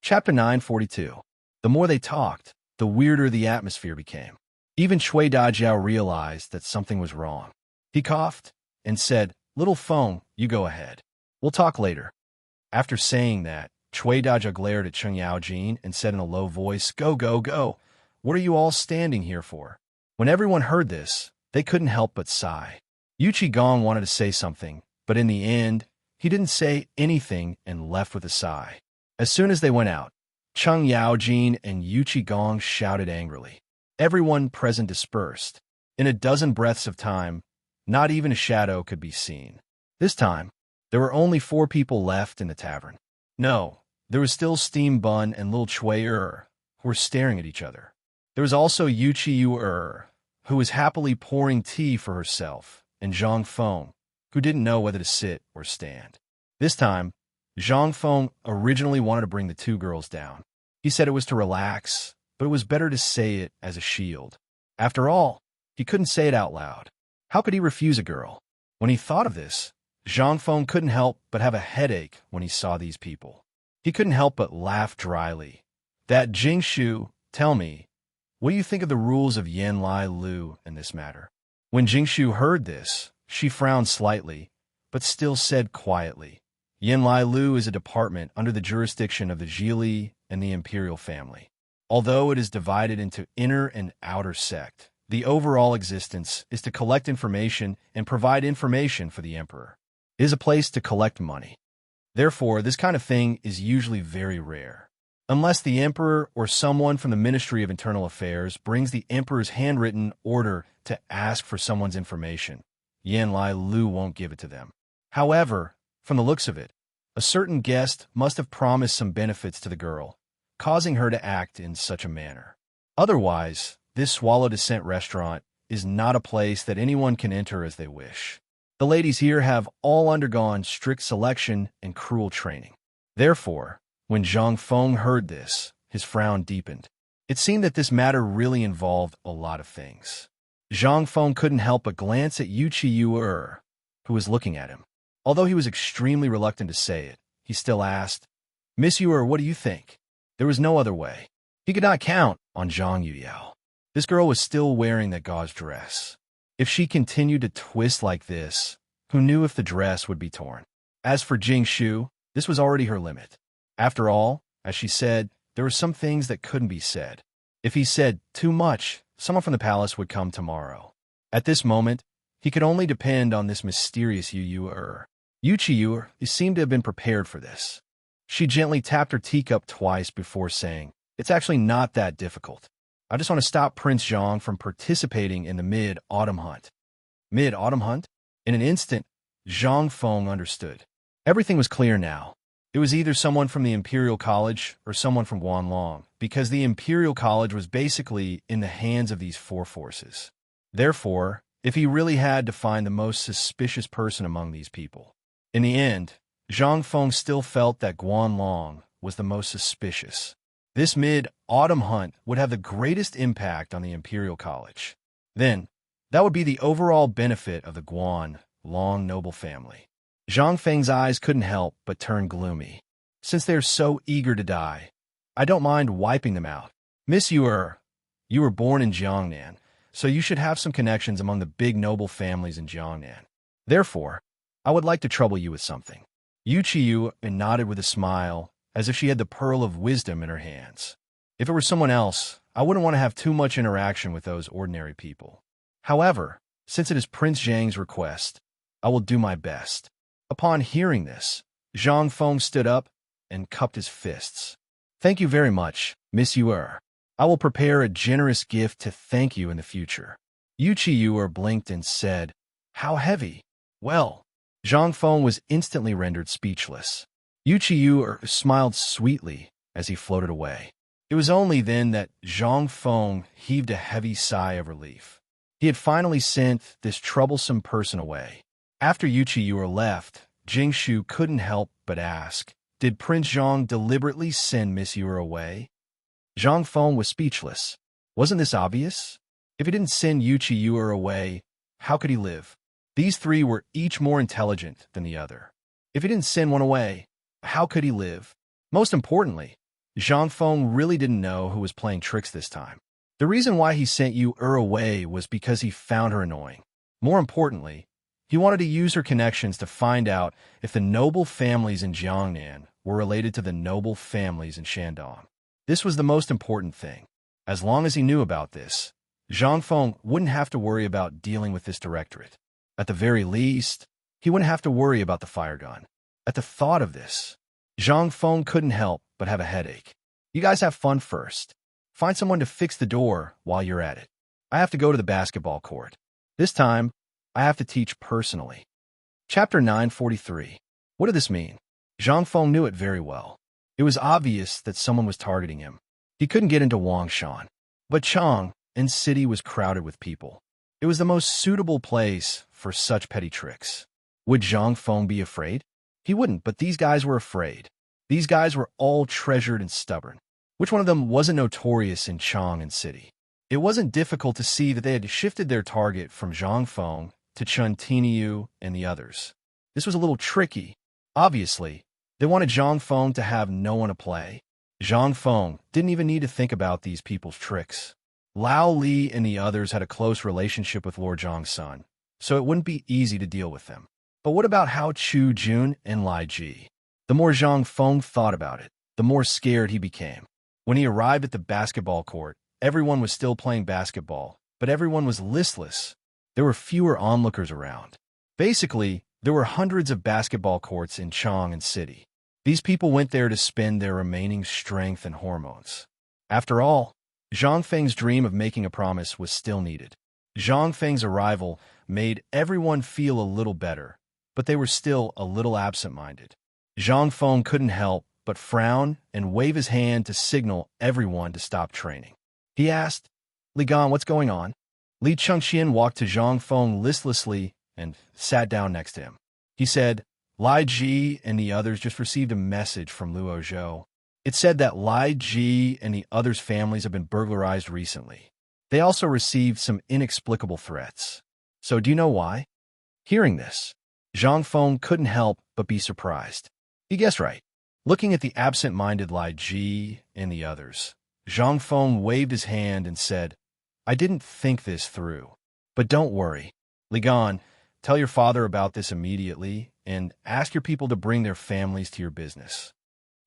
Chapter 942. The more they talked, the weirder the atmosphere became. Even Cui Dajiao realized that something was wrong. He coughed and said, "Little Feng, you go ahead. We'll talk later." After saying that, Cui Dajiao glared at Cheng Yaojin and said in a low voice, "Go, go, go. What are you all standing here for?" When everyone heard this, they couldn't help but sigh. Yu Qigong wanted to say something, but in the end, he didn't say anything and left with a sigh. As soon as they went out, Cheng Yaojin and Yu Qigong shouted angrily. Everyone present dispersed. In a dozen breaths of time, not even a shadow could be seen. This time, there were only 4 people left in the tavern. No, there was still Steam Bun and Lil Chui who were staring at each other. There was also Yu Qiyu who was happily pouring tea for herself, and Zhang Feng, who didn't know whether to sit or stand. This time, Zhang Feng originally wanted to bring the 2 girls down. He said it was to relax, but it was better to say it as a shield. After all, he couldn't say it out loud. How could he refuse a girl? When he thought of this, Zhang Feng couldn't help but have a headache when he saw these people. He couldn't help but laugh dryly. "That Jingshu, tell me, what do you think of the rules of Yan Lai Lu in this matter?" When Jingshu heard this, she frowned slightly, but still said quietly, "Yan Lai Lu is a department under the jurisdiction of the Zhili and the imperial family. Although it is divided into inner and outer sect, the overall existence is to collect information and provide information for the emperor. It is a place to collect money. Therefore, this kind of thing is usually very rare. Unless the emperor or someone from the Ministry of Internal Affairs brings the emperor's handwritten order to ask for someone's information, Yan Lai Lu won't give it to them. However, from the looks of it, a certain guest must have promised some benefits to the girl, causing her to act in such a manner. Otherwise, this Swallow Descent restaurant is not a place that anyone can enter as they wish. The ladies here have all undergone strict selection and cruel training." Therefore, when Zhang Feng heard this, his frown deepened. It seemed that this matter really involved a lot of things. Zhang Feng couldn't help but glance at Yu Qiyu who was looking at him. Although he was extremely reluctant to say it, he still asked, "Miss Yu, what do you think?" There was no other way. He could not count on Zhang Yuyao. This girl was still wearing that gauze dress. If she continued to twist like this, who knew if the dress would be torn? As for Jingshu, this was already her limit. After all, as she said, there were some things that couldn't be said. If he said too much, someone from the palace would come tomorrow. At this moment, he could only depend on this mysterious Yu Qiyu seemed to have been prepared for this. She gently tapped her teacup twice before saying, "It's actually not that difficult. I just want to stop Prince Zhang from participating in the mid-autumn hunt." Mid-autumn hunt? In an instant, Zhang Feng understood. Everything was clear now. It was either someone from the Imperial College or someone from Guanlong, because the Imperial College was basically in the hands of these 4 forces. Therefore, if he really had to find the most suspicious person among these people. In the end, Zhang Feng still felt that Guanlong was the most suspicious. This mid-autumn hunt would have the greatest impact on the Imperial College. Then, that would be the overall benefit of the Guanlong noble family. Zhang Feng's eyes couldn't help but turn gloomy. "Since they're so eager to die, I don't mind wiping them out. Miss Yu were born in Jiangnan, so you should have some connections among the big noble families in Jiangnan. Therefore, I would like to trouble you with something." Yu Qiyu nodded with a smile, as if she had the pearl of wisdom in her hands. If it were someone else, I wouldn't want to have too much interaction with those ordinary people. However, since it is Prince Zhang's request, I will do my best. Upon hearing this, Zhang Feng stood up and cupped his fists. "Thank you very much, Miss Yu. I will prepare a generous gift to thank you in the future." Yu Qiyu blinked and said, "How heavy?" "Well," Zhang Feng was instantly rendered speechless. Yu Qiyu smiled sweetly as he floated away. It was only then that Zhang Feng heaved a heavy sigh of relief. He had finally sent this troublesome person away. After Yu Qiyu left, Jingshu couldn't help but ask, "Did Prince Zhang deliberately send Miss Yu away?" Zhang Feng was speechless. Wasn't this obvious? If he didn't send Yu Qiyu away, how could he live? These 3 were each more intelligent than the other. If he didn't send one away, how could he live? Most importantly, Zhang Feng really didn't know who was playing tricks this time. The reason why he sent Yu away was because he found her annoying. More importantly, he wanted to use her connections to find out if the noble families in Jiangnan were related to the noble families in Shandong. This was the most important thing. As long as he knew about this, Zhang Feng wouldn't have to worry about dealing with this directorate. At the very least, he wouldn't have to worry about the fire gun. At the thought of this, Zhang Feng couldn't help but have a headache. You guys have fun first. Find someone to fix the door while you're at it. I have to go to the basketball court. This time, I have to teach personally. Chapter 943. What did this mean? Zhang Feng knew it very well. It was obvious that someone was targeting him. He couldn't get into Wangshan, but Chang and city was crowded with people. It was the most suitable place for such petty tricks. Would Zhang Feng be afraid? He wouldn't, but these guys were afraid. These guys were all treasured and stubborn. Which one of them wasn't notorious in Chang and city? It wasn't difficult to see that they had shifted their target from Zhang Feng to Chen Tiniu and the others. This was a little tricky. Obviously, they wanted Zhang Feng to have no one to play. Zhang Feng didn't even need to think about these people's tricks. Lao Li and the others had a close relationship with Lord Zhang's son, so it wouldn't be easy to deal with them. But what about Hao Chu Jun and Lai Ji? The more Zhang Feng thought about it, the more scared he became. When he arrived at the basketball court, everyone was still playing basketball, but everyone was listless. There were fewer onlookers around. Basically, there were hundreds of basketball courts in Chang and city. These people went there to spend their remaining strength and hormones. After all, Zhang Feng's dream of making a promise was still needed. Zhang Feng's arrival made everyone feel a little better, but they were still a little absent-minded. Zhang Feng couldn't help but frown and wave his hand to signal everyone to stop training. He asked, "Li Gan, what's going on?" Li Chengxian walked to Zhang Feng listlessly and sat down next to him. He said, Lai Ji and the others just received a message from Luo Zhou. It said that Lai Ji and the others' families have been burglarized recently. They also received some inexplicable threats. So do you know why? Hearing this, Zhang Feng couldn't help but be surprised. He guessed right. Looking at the absent-minded Lai Ji and the others, Zhang Feng waved his hand and said, I didn't think this through. But don't worry. Li Gan, tell your father about this immediately and ask your people to bring their families to your business.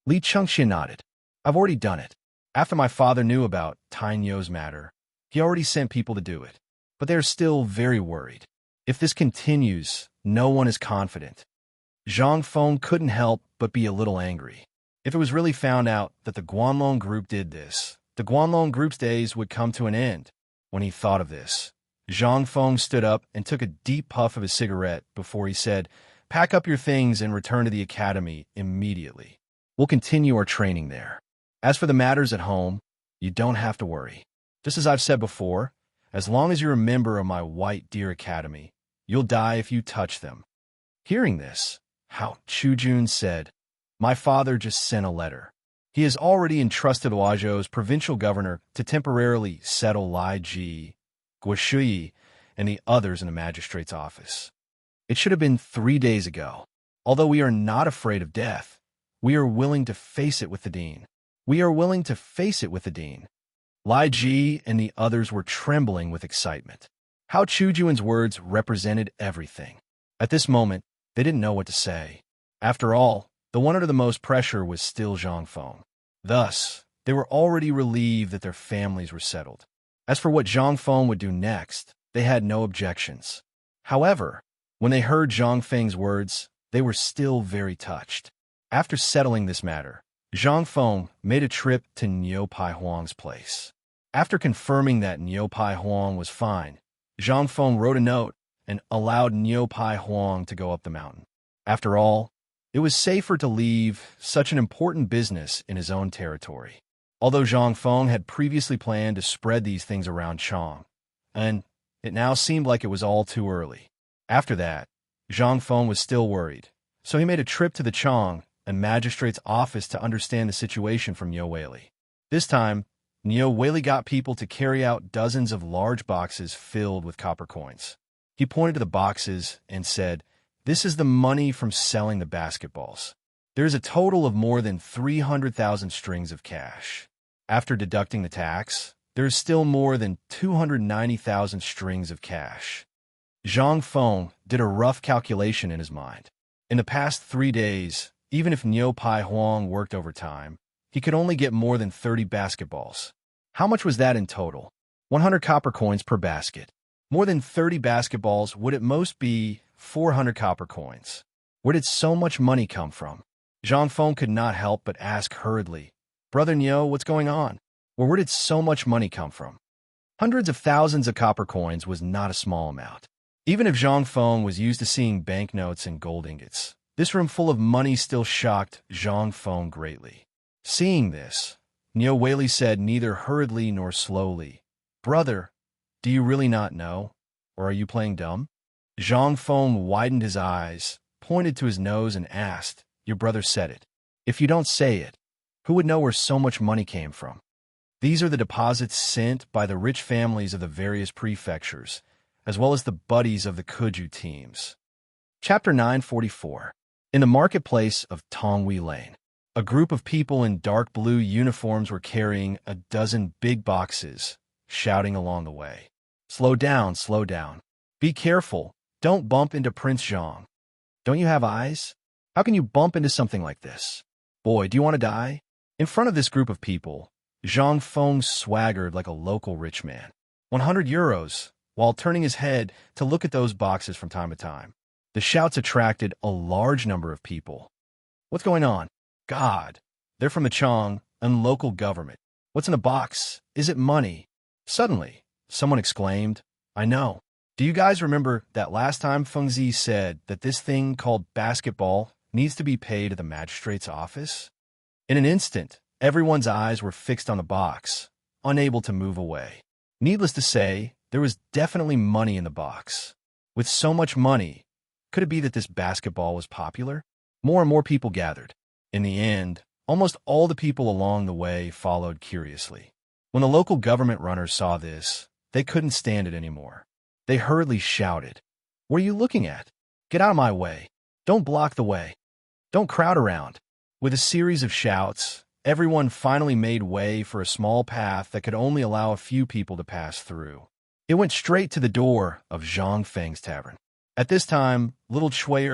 Li Chengxian nodded. I've already done it. After my father knew about Tine Yo's matter, he already sent people to do it. But they're still very worried. If this continues, no one is confident. Zhang Feng couldn't help but be a little angry. If it was really found out that the Guanlong group did this, the Guanlong group's days would come to an end. When he thought of this, Zhang Feng stood up and took a deep puff of his cigarette before he said, Pack up your things and return to the academy immediately. We'll continue our training there. As for the matters at home, you don't have to worry. Just as I've said before, as long as you're a member of my White Deer Academy, you'll die if you touch them. Hearing this, Hao Chujun said, My father just sent a letter. He has already entrusted Huazhou's provincial governor to temporarily settle Lai Ji, Guoshui, and the others in the magistrate's office. It should have been 3 days ago. Although we are not afraid of death, we are willing to face it with the dean. We are willing to face it with the dean. Lai Ji and the others were trembling with excitement. Hao Chujun's words represented everything. At this moment, they didn't know what to say. After all, the one under the most pressure was still Zhang Feng. Thus, they were already relieved that their families were settled. As for what Zhang Feng would do next, they had no objections. However, when they heard Zhang Feng's words, they were still very touched. After settling this matter, Zhang Feng made a trip to Niu Pai Huang's place. After confirming that Niu Pai Huang was fine, Zhang Feng wrote a note and allowed Niu Pai Huang to go up the mountain. After all, it was safer to leave such an important business in his own territory. Although Zhang Feng had previously planned to spread these things around Chang, and it now seemed like it was all too early. After that, Zhang Feng was still worried, so he made a trip to the Chang and magistrate's office to understand the situation from Niu Weili. This time, Niu Weili got people to carry out dozens of large boxes filled with copper coins. He pointed to the boxes and said, This is the money from selling the basketballs. There's a total of more than 300,000 strings of cash. After deducting the tax, there's still more than 290,000 strings of cash. Zhang Feng did a rough calculation in his mind. In the past 3 days, even if Niu Pai Huang worked overtime, he could only get more than 30 basketballs. How much was that in total? 100 copper coins per basket. More than 30 basketballs would at most be 400 copper coins. Where did so much money come from? Zhang Feng could not help but ask hurriedly, "Brother Niu, what's going on? Where did so much money come from?" Hundreds of thousands of copper coins was not a small amount. Even if Zhang Feng was used to seeing banknotes and gold ingots, this room full of money still shocked Zhang Feng greatly. Seeing this, Niu Weili said neither hurriedly nor slowly, "Brother, do you really not know? Or are you playing dumb?" Zhang Feng widened his eyes, pointed to his nose, and asked, "Your brother said it. If you don't say it, who would know where so much money came from?" These are the deposits sent by the rich families of the various prefectures, as well as the buddies of the Kuju teams. Chapter 944. In the marketplace of Tongwei Lane, a group of people in dark blue uniforms were carrying a dozen big boxes, shouting along the way, slow down, slow down. Be careful, don't bump into Prince Zhang. Don't you have eyes? How can you bump into something like this? Boy, do you want to die?" In front of this group of people, Zhang Feng swaggered like a local rich man. 100 euros, while turning his head to look at those boxes from time to time. The shouts attracted a large number of people. What's going on? God, they're from the Chong and local government. What's in the box? Is it money? Suddenly, someone exclaimed, "I know. Do you guys remember that last time Feng Zi said that this thing called basketball needs to be paid at the magistrate's office?" In an instant, everyone's eyes were fixed on the box, unable to move away. Needless to say, there was definitely money in the box. With so much money, could it be that this basketball was popular? More and more people gathered. In the end, almost all the people along the way followed curiously. When the local government runners saw this, they couldn't stand it anymore. They hurriedly shouted, "What are you looking at? Get out of my way. Don't block the way. Don't crowd around." With a series of shouts, everyone finally made way for a small path that could only allow a few people to pass through. It went straight to the door of Zhang Feng's tavern. At this time, little Chui,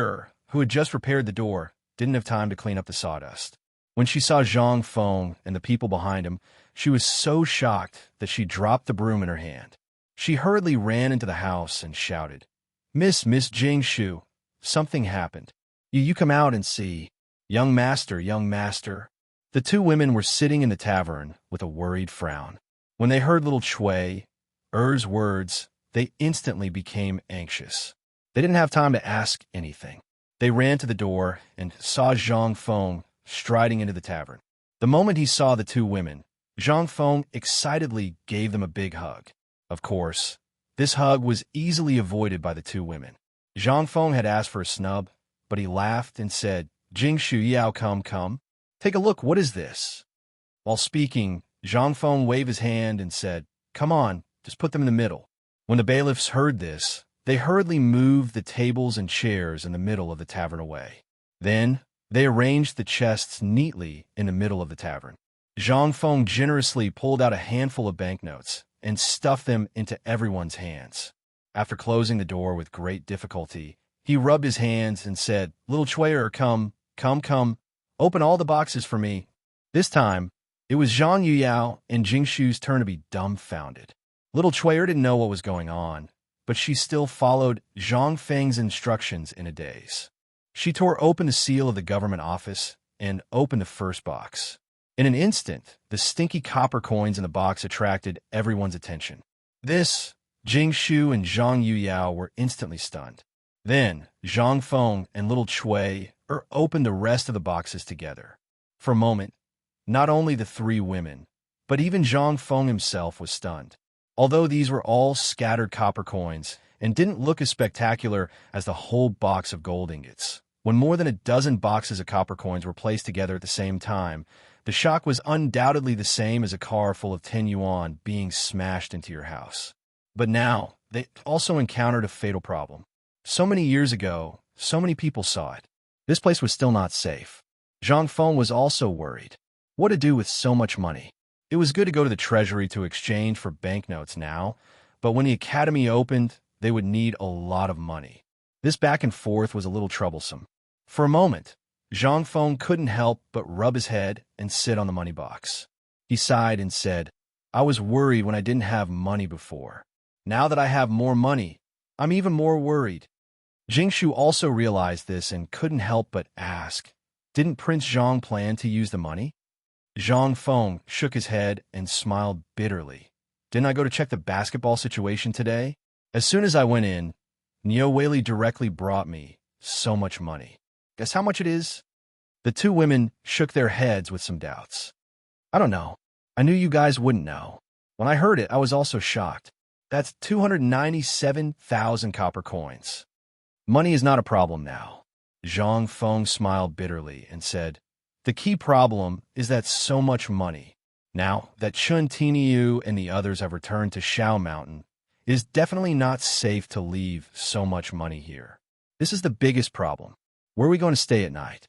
who had just repaired the door, didn't have time to clean up the sawdust. When she saw Zhang Feng and the people behind him, she was so shocked that she dropped the broom in her hand. She hurriedly ran into the house and shouted, Miss Jingshu, something happened. You come out and see. Young master, young master." The two women were sitting in the tavern with a worried frown. When they heard little Chui-er's words, they instantly became anxious. They didn't have time to ask anything. They ran to the door and saw Zhang Feng striding into the tavern. The moment he saw the two women, Zhang Feng excitedly gave them a big hug. Of course, this hug was easily avoided by the two women. Zhang Feng had asked for a snub, but he laughed and said, "Jingshu Yao, come. Take a look, what is this?" While speaking, Zhang Feng waved his hand and said, "Come on, just put them in the middle." When the bailiffs heard this, they hurriedly moved the tables and chairs in the middle of the tavern away. Then, they arranged the chests neatly in the middle of the tavern. Zhang Feng generously pulled out a handful of banknotes and stuffed them into everyone's hands. After closing the door with great difficulty, he rubbed his hands and said, "Little Chui, come. Open all the boxes for me." This time, it was Zhang Yuyao and Jingshu's turn to be dumbfounded. Little Chui didn't know what was going on, but she still followed Zhang Feng's instructions in a daze. She tore open the seal of the government office and opened the first box. In an instant, the stinky copper coins in the box attracted everyone's attention. This, Jingshu and Zhang Yuyao were instantly stunned. Then, Zhang Feng and little Chui opened the rest of the boxes together. For a moment, not only the three women, but even Zhang Feng himself was stunned. Although these were all scattered copper coins and didn't look as spectacular as the whole box of gold ingots, when more than a dozen boxes of copper coins were placed together at the same time, the shock was undoubtedly the same as a car full of 10 yuan being smashed into your house. But now, they also encountered a fatal problem. So many years ago, so many people saw it. This place was still not safe. Zhang Feng was also worried. What to do with so much money? It was good to go to the treasury to exchange for banknotes now, but when the academy opened, they would need a lot of money. This back and forth was a little troublesome. For a moment, Zhang Feng couldn't help but rub his head and sit on the money box. He sighed and said, I was worried when I didn't have money before. Now that I have more money, I'm even more worried. Jingshu also realized this and couldn't help but ask, didn't Prince Zhang plan to use the money? Zhang Feng shook his head and smiled bitterly. Didn't I go to check the basketball situation today? As soon as I went in, Niu Weili directly brought me so much money. Guess how much it is? The two women shook their heads with some doubts. I don't know. I knew you guys wouldn't know. When I heard it, I was also shocked. That's 297,000 copper coins. Money is not a problem now. Zhang Feng smiled bitterly and said, the key problem is that so much money. Now that Chun Tiniu and the others have returned to Shao Mountain, it is definitely not safe to leave so much money here. This is the biggest problem. Where are we going to stay at night?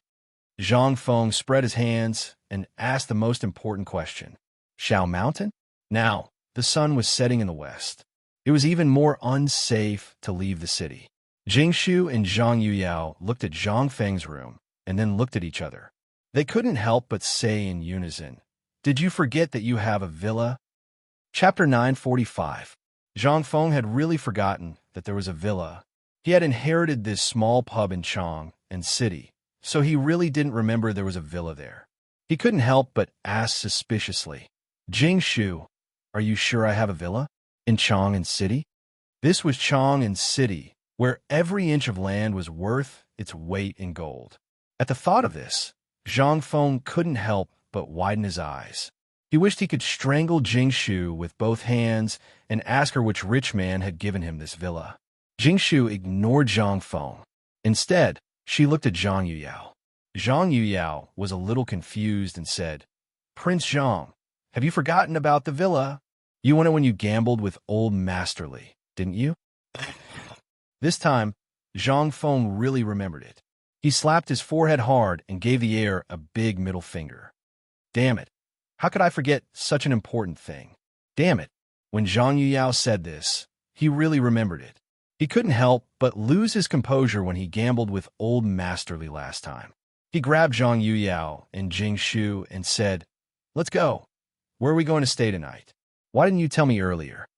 Zhang Feng spread his hands and asked the most important question. Shao Mountain? Now, the sun was setting in the west. It was even more unsafe to leave the city. Jingshu and Zhang Yuyao looked at Zhang Feng's room and then looked at each other. They couldn't help but say in unison, did you forget that you have a villa? Chapter 945. Zhang Feng had really forgotten that there was a villa. He had inherited this small pub in Chang and City, so he really didn't remember there was a villa there. He couldn't help but ask suspiciously, Jingshu, are you sure I have a villa? In Chang and City? This was Chang and City, where every inch of land was worth its weight in gold. At the thought of this, Zhang Feng couldn't help but widen his eyes. He wished he could strangle Jingshu with both hands and ask her which rich man had given him this villa. Jingshu ignored Zhang Feng. Instead, she looked at Zhang Yuyao. Zhang Yuyao was a little confused and said, Prince Zhang, have you forgotten about the villa? You won it when you gambled with old Masterly, didn't you? This time, Zhang Feng really remembered it. He slapped his forehead hard and gave the air a big middle finger. Damn it. How could I forget such an important thing? Damn it. When Zhang Yuyao said this, he really remembered it. He couldn't help but lose his composure when he gambled with old Masterly last time. He grabbed Zhang Yuyao and Jingshu and said, let's go. Where are we going to stay tonight? Why didn't you tell me earlier?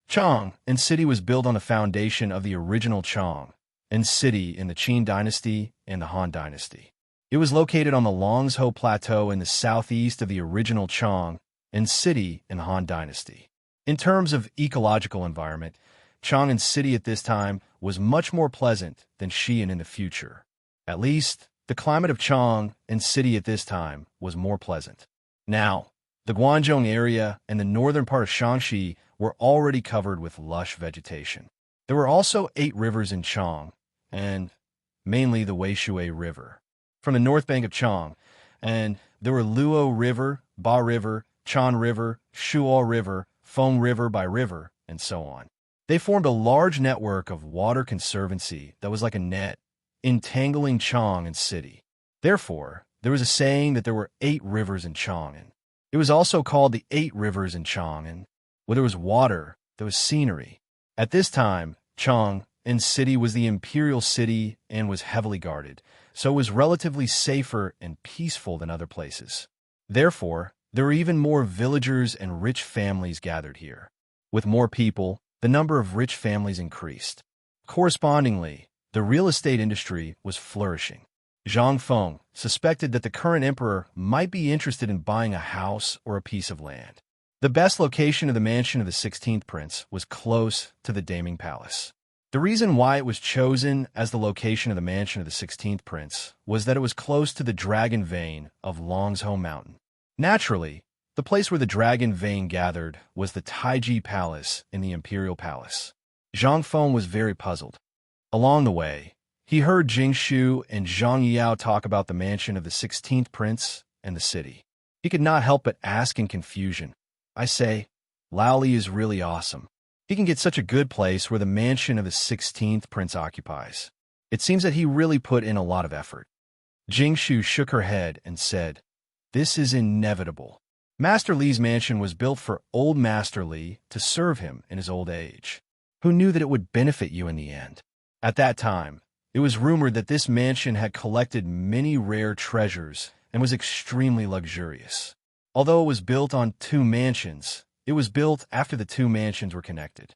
Chang and City was built on the foundation of the original Chang and City in the Qin dynasty and the Han dynasty. It was located on the Longzhou Plateau in the southeast of the original Chang and City in the Han dynasty. In terms of ecological environment, Chang and City at this time was much more pleasant than Xi'an in the future. At least, the climate of Chang and City at this time was more pleasant. Now, the Guangzhou area and the northern part of Shaanxi were already covered with lush vegetation. There were also 8 rivers in Chang, and mainly the Weishui River, from the north bank of Chang, and there were Luo River, Ba River, Chan River, Shuo River, Feng River by river, and so on. They formed a large network of water conservancy that was like a net, entangling Chang and City. Therefore, there was a saying that there were 8 rivers in Chang'an. It was also called the 8 rivers in Chang'an. Where there was water, there was scenery. At this time, Chang and City was the imperial city and was heavily guarded, so it was relatively safer and peaceful than other places. Therefore, there were even more villagers and rich families gathered here. With more people, the number of rich families increased. Correspondingly, the real estate industry was flourishing. Zhang Feng suspected that the current emperor might be interested in buying a house or a piece of land. The best location of the mansion of the 16th prince was close to the Daming Palace. The reason why it was chosen as the location of the mansion of the 16th prince was that it was close to the dragon vein of Longzhou Mountain. Naturally, the place where the dragon vein gathered was the Taiji Palace in the Imperial Palace. Zhang Feng was very puzzled. Along the way, he heard Jingshu and Zhang Yao talk about the mansion of the 16th prince and the city. He could not help but ask in confusion, I say, Lao Li is really awesome. He can get such a good place where the mansion of the 16th prince occupies. It seems that he really put in a lot of effort. Jingshu shook her head and said, "This is inevitable. Master Li's mansion was built for old Master Li to serve him in his old age. Who knew that it would benefit you in the end?" At that time, it was rumored that this mansion had collected many rare treasures and was extremely luxurious. Although it was built on two mansions, it was built after the two mansions were connected.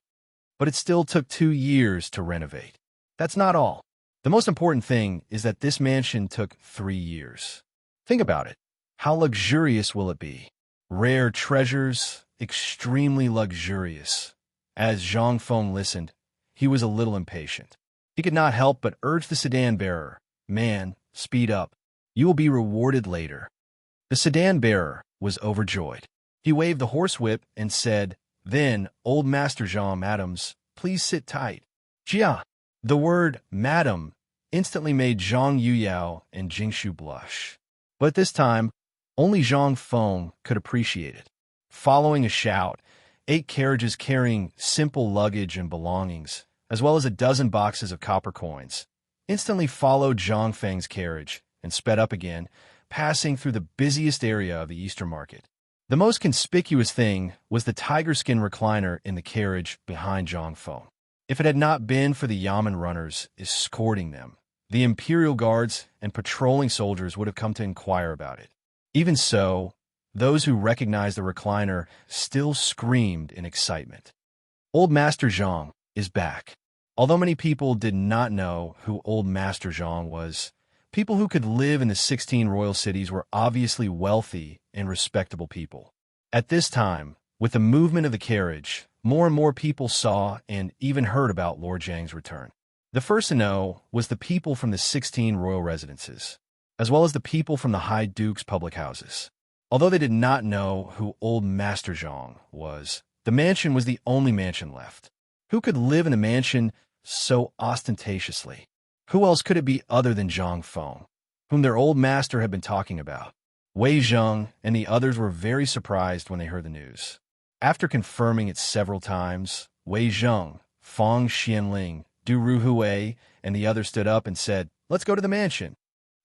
But it still took 2 years to renovate. That's not all. The most important thing is that this mansion took 3 years. Think about it. How luxurious will it be? Rare treasures, extremely luxurious. As Zhang Feng listened, he was a little impatient. He could not help but urge the sedan bearer, "Man, speed up. You will be rewarded later." The sedan bearer was overjoyed. He waved the horsewhip and said, "Then, old Master Zhang, madams, please sit tight." Jia. The word "madam" instantly made Zhang Yuyao and Jingshu blush. But this time, only Zhang Feng could appreciate it. Following a shout, 8 carriages carrying simple luggage and belongings, as well as a dozen boxes of copper coins, instantly followed Zhang Feng's carriage and sped up again, passing through the busiest area of the Eastern market. The most conspicuous thing was the tiger skin recliner in the carriage behind Zhang Feng. If it had not been for the Yamen runners escorting them, the Imperial Guards and patrolling soldiers would have come to inquire about it. Even so, those who recognized the recliner still screamed in excitement. Old Master Zhang is back. Although many people did not know who Old Master Zhang was, people who could live in the 16 royal cities were obviously wealthy and respectable people. At this time, with the movement of the carriage, more and more people saw and even heard about Lord Zhang's return. The first to know was the people from the 16 royal residences, as well as the people from the High Duke's public houses. Although they did not know who Old Master Zhang was, the mansion was the only mansion left. Who could live in a mansion so ostentatiously? Who else could it be other than Zhang Feng, whom their old master had been talking about? Wei Zheng and the others were very surprised when they heard the news. After confirming it several times, Wei Zheng, Feng Xianling, Du Ruhui, and the others stood up and said, "Let's go to the mansion."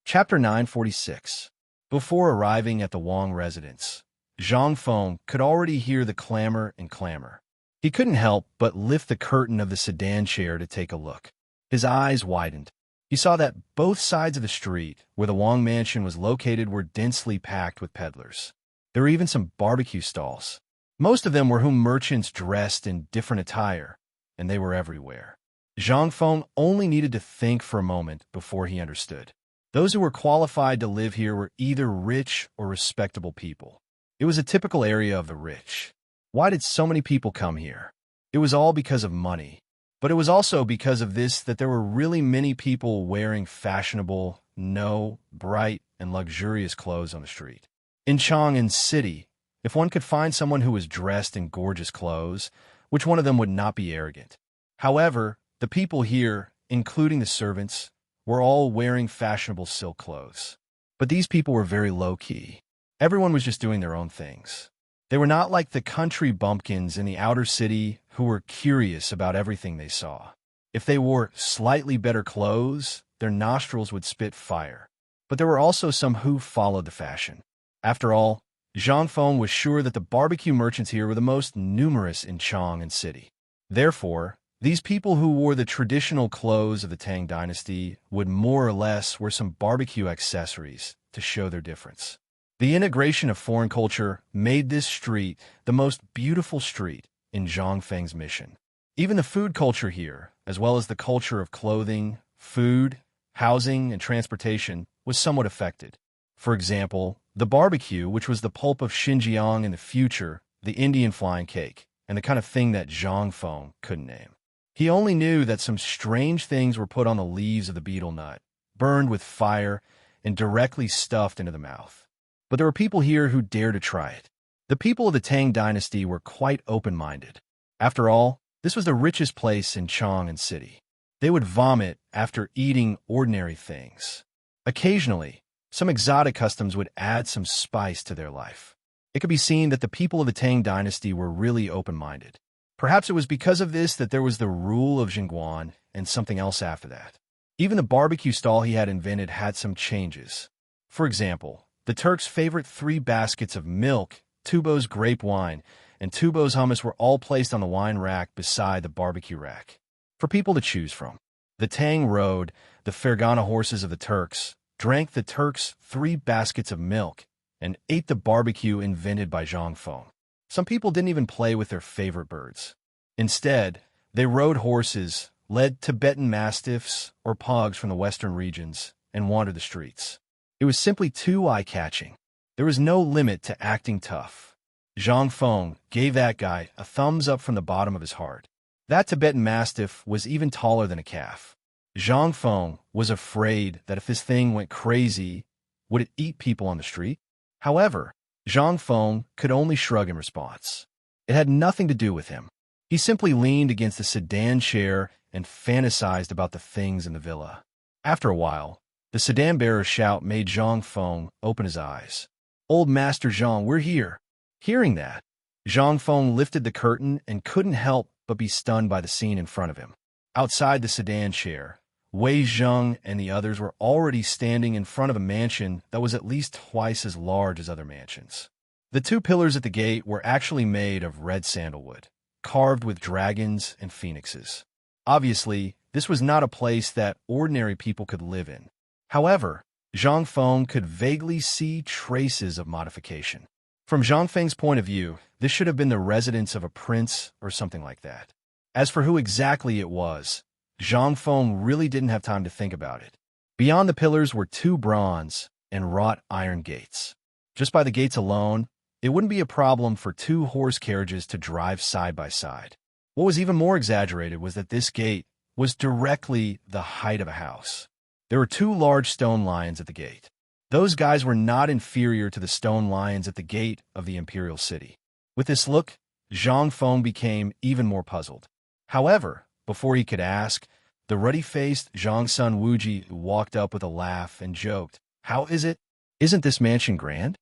Chapter 946. Before arriving at the Wang residence, Zhang Feng could already hear the clamor and clamor. He couldn't help but lift the curtain of the sedan chair to take a look. His eyes widened. He saw that both sides of the street where the Wang mansion was located were densely packed with peddlers. There were even some barbecue stalls. Most of them were merchants dressed in different attire, and they were everywhere. Zhang Feng only needed to think for a moment before he understood. Those who were qualified to live here were either rich or respectable people. It was a typical area of the rich. Why did so many people come here? It was all because of money. But it was also because of this that there were really many people wearing fashionable, bright, and luxurious clothes on the street. In Chang'an City, if one could find someone who was dressed in gorgeous clothes, which one of them would not be arrogant? However, the people here, including the servants, were all wearing fashionable silk clothes. But these people were very low-key. Everyone was just doing their own things. They were not like the country bumpkins in the outer city who were curious about everything they saw. If they wore slightly better clothes, their nostrils would spit fire. But there were also some who followed the fashion. After all, Zhang Feng was sure that the barbecue merchants here were the most numerous in Chang'an City. Therefore, these people who wore the traditional clothes of the Tang dynasty would more or less wear some barbecue accessories to show their difference. The integration of foreign culture made this street the most beautiful street in Zhang Feng's mission. Even the food culture here, as well as the culture of clothing, food, housing, and transportation, was somewhat affected. For example, the barbecue, which was the pulp of Xinjiang in the future, the Indian flying cake, and the kind of thing that Zhang Feng couldn't name. He only knew that some strange things were put on the leaves of the betel nut, burned with fire, and directly stuffed into the mouth. But there were people here who dared to try it. The people of the Tang dynasty were quite open-minded. After all, this was the richest place in Chang'an City. They would vomit after eating ordinary things. Occasionally, some exotic customs would add some spice to their life. It could be seen that the people of the Tang dynasty were really open-minded. Perhaps it was because of this that there was the rule of Jingguan and something else after that. Even the barbecue stall he had invented had some changes. For example, the Turks' favorite 3 baskets of milk, Tubo's grape wine, and Tubo's hummus were all placed on the wine rack beside the barbecue rack for people to choose from. The Tang rode the Fergana horses of the Turks, drank the Turks' 3 baskets of milk, and ate the barbecue invented by Zhang Feng. Some people didn't even play with their favorite birds. Instead, they rode horses, led Tibetan mastiffs or pugs from the western regions, and wandered the streets. It was simply too eye-catching. There was no limit to acting tough. Zhang Feng gave that guy a thumbs up from the bottom of his heart. That Tibetan mastiff was even taller than a calf. Zhang Feng was afraid that if this thing went crazy, would it eat people on the street? However, Zhang Feng could only shrug in response. It had nothing to do with him. He simply leaned against the sedan chair and fantasized about the things in the villa. After a while, the sedan bearer's shout made Zhang Feng open his eyes. "Old Master Zhang, we're here." Hearing that, Zhang Feng lifted the curtain and couldn't help but be stunned by the scene in front of him. Outside the sedan chair, Wei Zheng and the others were already standing in front of a mansion that was at least twice as large as other mansions. The 2 pillars at the gate were actually made of red sandalwood, carved with dragons and phoenixes. Obviously, this was not a place that ordinary people could live in. However, Zhang Feng could vaguely see traces of modification. From Zhang Feng's point of view, this should have been the residence of a prince or something like that. As for who exactly it was, Zhang Feng really didn't have time to think about it. Beyond the pillars were 2 bronze and wrought iron gates. Just by the gates alone, it wouldn't be a problem for 2 horse carriages to drive side by side. What was even more exaggerated was that this gate was directly the height of a house. There were 2 large stone lions at the gate. Those guys were not inferior to the stone lions at the gate of the imperial city. With this look, Zhang Feng became even more puzzled. However, before he could ask, the ruddy-faced Zhang Sun Wuji walked up with a laugh and joked, "How is it? Isn't this mansion grand?"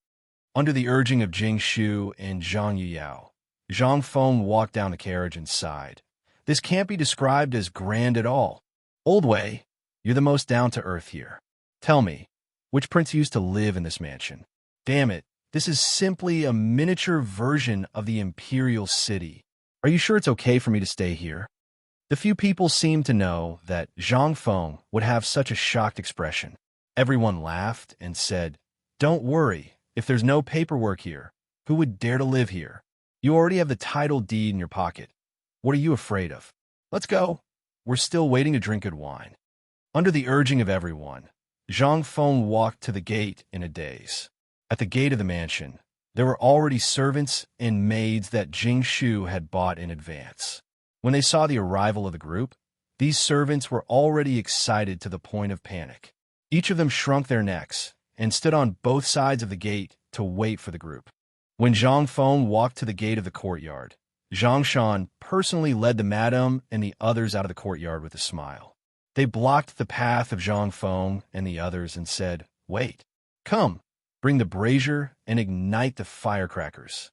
Under the urging of Jing Shu and Zhang Yuyao, Zhang Feng walked down the carriage and sighed. "This can't be described as grand at all. Old Wei, you're the most down-to-earth here. Tell me, which prince used to live in this mansion? Damn it, this is simply a miniature version of the imperial city. Are you sure it's okay for me to stay here?" The few people seemed to know that Zhang Feng would have such a shocked expression. Everyone laughed and said, "Don't worry, if there's no paperwork here, who would dare to live here? You already have the title deed in your pocket. What are you afraid of? Let's go. We're still waiting to drink good wine." Under the urging of everyone, Zhang Feng walked to the gate in a daze. At the gate of the mansion, there were already servants and maids that Jing Shu had bought in advance. When they saw the arrival of the group, these servants were already excited to the point of panic. Each of them shrunk their necks and stood on both sides of the gate to wait for the group. When Zhang Feng walked to the gate of the courtyard, Zhang Shan personally led the madam and the others out of the courtyard with a smile. They blocked the path of Zhang Feng and the others and said, "Wait, come, bring the brazier and ignite the firecrackers."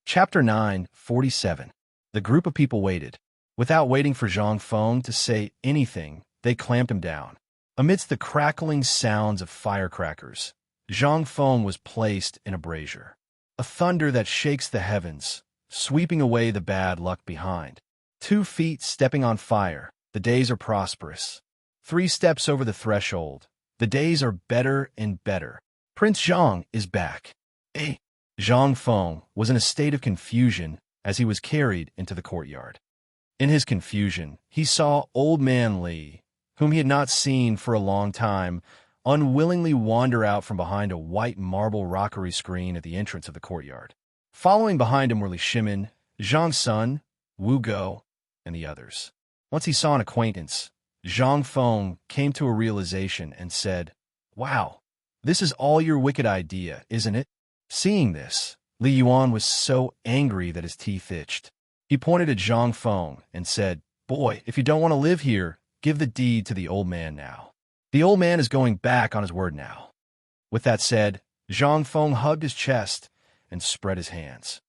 Chapter 9:47. The group of people waited. Without waiting for Zhang Feng to say anything, they clamped him down. Amidst the crackling sounds of firecrackers, Zhang Feng was placed in a brazier. A thunder that shakes the heavens, sweeping away the bad luck behind. 2 feet stepping on fire, the days are prosperous. 3 steps over the threshold, the days are better and better. Prince Zhang is back. Eh? Zhang Feng was in a state of confusion as he was carried into the courtyard. In his confusion, he saw Old Man Li, whom he had not seen for a long time, unwillingly wander out from behind a white marble rockery screen at the entrance of the courtyard. Following behind him were Li Shimin, Zhang Sun, Wu Go, and the others. Once he saw an acquaintance, Zhang Feng came to a realization and said, "Wow, this is all your wicked idea, isn't it?" Seeing this, Li Yuan was so angry that his teeth itched. He pointed at Zhang Feng and said, "Boy, if you don't want to live here, give the deed to the old man now. The old man is going back on his word now." With that said, Zhang Feng hugged his chest and spread his hands.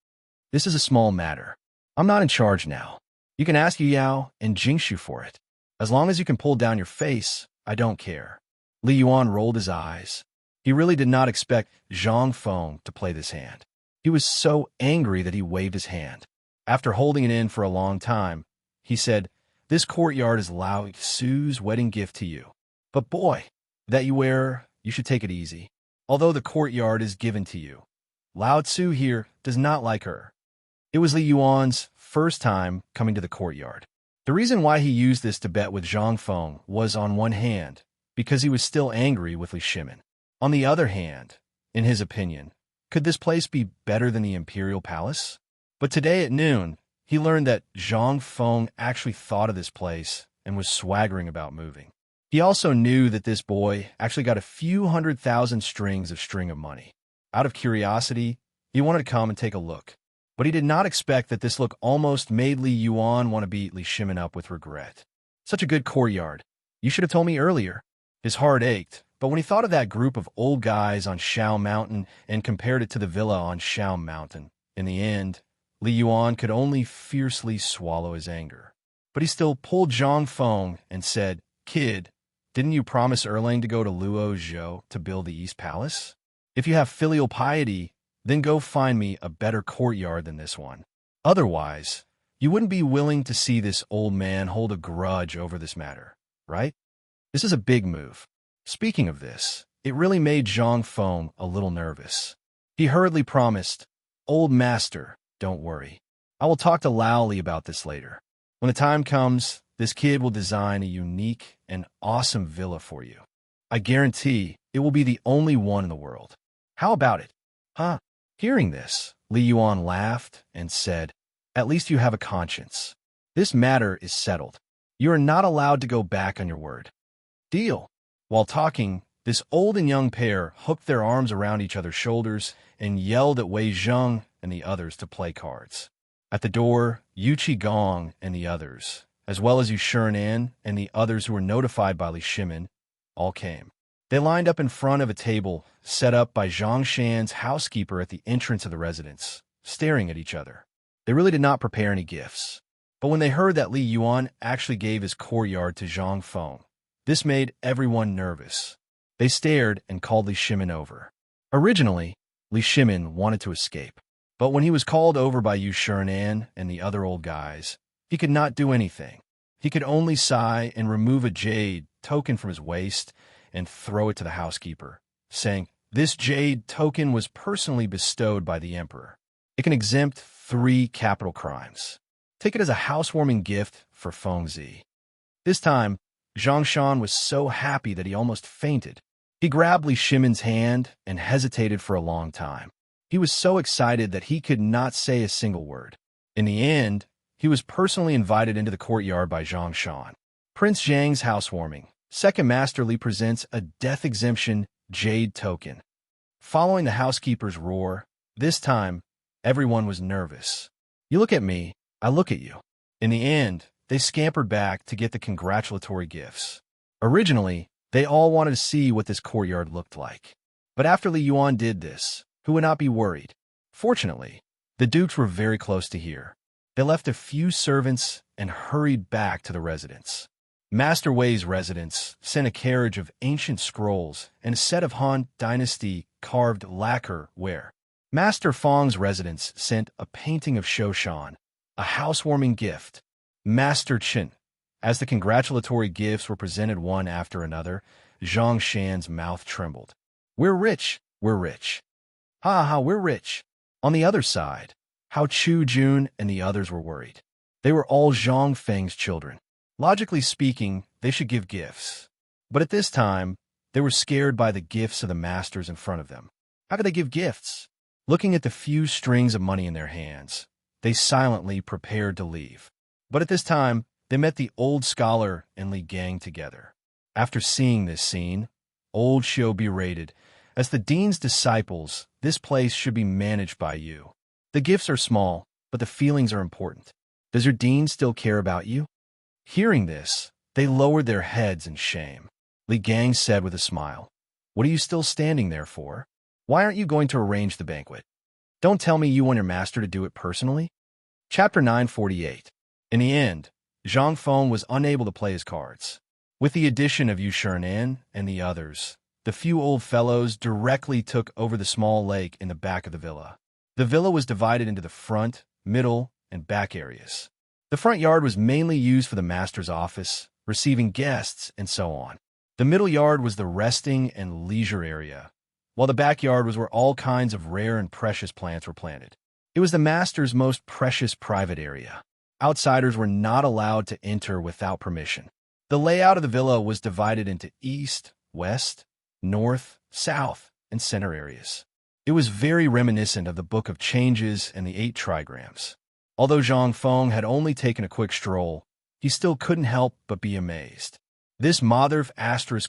"This is a small matter. I'm not in charge now. You can ask Yao and Jingshu for it. As long as you can pull down your face, I don't care. Li Yuan rolled his eyes. He really did not expect Zhang Feng to play this hand. He was so angry that he waved his hand. After holding it in for a long time, he said, "This courtyard is Lao Tzu's wedding gift to you. But boy, that you should take it easy. Although the courtyard is given to you, Lao Tzu here does not like her." It was Li Yuan's first time coming to the courtyard. The reason why he used this to bet with Zhang Feng was, on one hand, because he was still angry with Li Shimin. On the other hand, in his opinion, could this place be better than the Imperial Palace? But today at noon, he learned that Zhang Feng actually thought of this place and was swaggering about moving. He also knew that this boy actually got a few 100,000 strings of string of money. Out of curiosity, he wanted to come and take a look. But he did not expect that this look almost made Li Yuan want to beat Li Shimin up with regret. Such a good courtyard. You should have told me earlier. His heart ached, but when he thought of that group of old guys on Shao Mountain and compared it to the villa on Shao Mountain, in the end, Li Yuan could only fiercely swallow his anger. But he still pulled Zhang Feng and said, "Kid, didn't you promise Erlang to go to Luo Zhou to build the East Palace? If you have filial piety, then go find me a better courtyard than this one. Otherwise, you wouldn't be willing to see this old man hold a grudge over this matter, right?" This is a big move. Speaking of this, it really made Zhang Feng a little nervous. He hurriedly promised, "Old master, don't worry. I will talk to Lao Li about this later. When the time comes, this kid will design a unique and awesome villa for you. I guarantee it will be the only one in the world. How about it?" Huh? Hearing this, Li Yuan laughed and said, "At least you have a conscience. This matter is settled. You are not allowed to go back on your word. Deal." While talking, this old and young pair hooked their arms around each other's shoulders and yelled at Wei Zheng and the others to play cards. At the door, Yu Qigong and the others, as well as Yu Shiren and the others who were notified by Li Shimin, all came. They lined up in front of a table set up by Zhang Shan's housekeeper at the entrance of the residence, staring at each other. They really did not prepare any gifts. But when they heard that Li Yuan actually gave his courtyard to Zhang Feng, this made everyone nervous. They stared and called Li Shimin over. Originally, Li Shimin wanted to escape. But when he was called over by Yu Shiren and the other old guys, he could not do anything. He could only sigh and remove a jade token from his waist and throw it to the housekeeper, saying, "This jade token was personally bestowed by the emperor. It can exempt 3 capital crimes. Take it as a housewarming gift for Fengzi." This time, Zhang Shan was so happy that he almost fainted. He grabbed Li Shimin's hand and hesitated for a long time. He was so excited that he could not say a single word. In the end, he was personally invited into the courtyard by Zhang Shan. Prince Zhang's housewarming. Second Master Li presents a death exemption jade token. Following the housekeeper's roar, this time, everyone was nervous. You look at me, I look at you. In the end, they scampered back to get the congratulatory gifts. Originally, they all wanted to see what this courtyard looked like. But after Li Yuan did this, who would not be worried? Fortunately, the dukes were very close to here. They left a few servants and hurried back to the residence. Master Wei's residence sent a carriage of ancient scrolls and a set of Han Dynasty carved lacquer ware. Master Feng's residence sent a painting of Shoshan, a housewarming gift. Master Qin. As the congratulatory gifts were presented one after another, Zhang Shan's mouth trembled. "We're rich, we're rich. Ha ha, we're rich." On the other side, Hao Chu Jun and the others were worried. They were all Zhang Feng's children. Logically speaking, they should give gifts. But at this time, they were scared by the gifts of the masters in front of them. How could they give gifts? Looking at the few strings of money in their hands, they silently prepared to leave. But at this time, they met the old scholar and Li Gang together. After seeing this scene, old Xiu berated, "As the dean's disciples, this place should be managed by you. The gifts are small, but the feelings are important. Does your dean still care about you?" Hearing this, they lowered their heads in shame. Li Gang said with a smile, "What are you still standing there for? Why aren't you going to arrange the banquet? Don't tell me you want your master to do it personally?" Chapter 948. In the end, Zhang Feng was unable to play his cards. With the addition of Yushernan and the others, the few old fellows directly took over the small lake in the back of the villa. The villa was divided into the front, middle, and back areas. The front yard was mainly used for the master's office, receiving guests, and so on. The middle yard was the resting and leisure area, while the backyard was where all kinds of rare and precious plants were planted. It was the master's most precious private area. Outsiders were not allowed to enter without permission. The layout of the villa was divided into east, west, north, south, and center areas. It was very reminiscent of the Book of Changes and the 8 trigrams. Although Zhang Feng had only taken a quick stroll, he still couldn't help but be amazed. This Madhav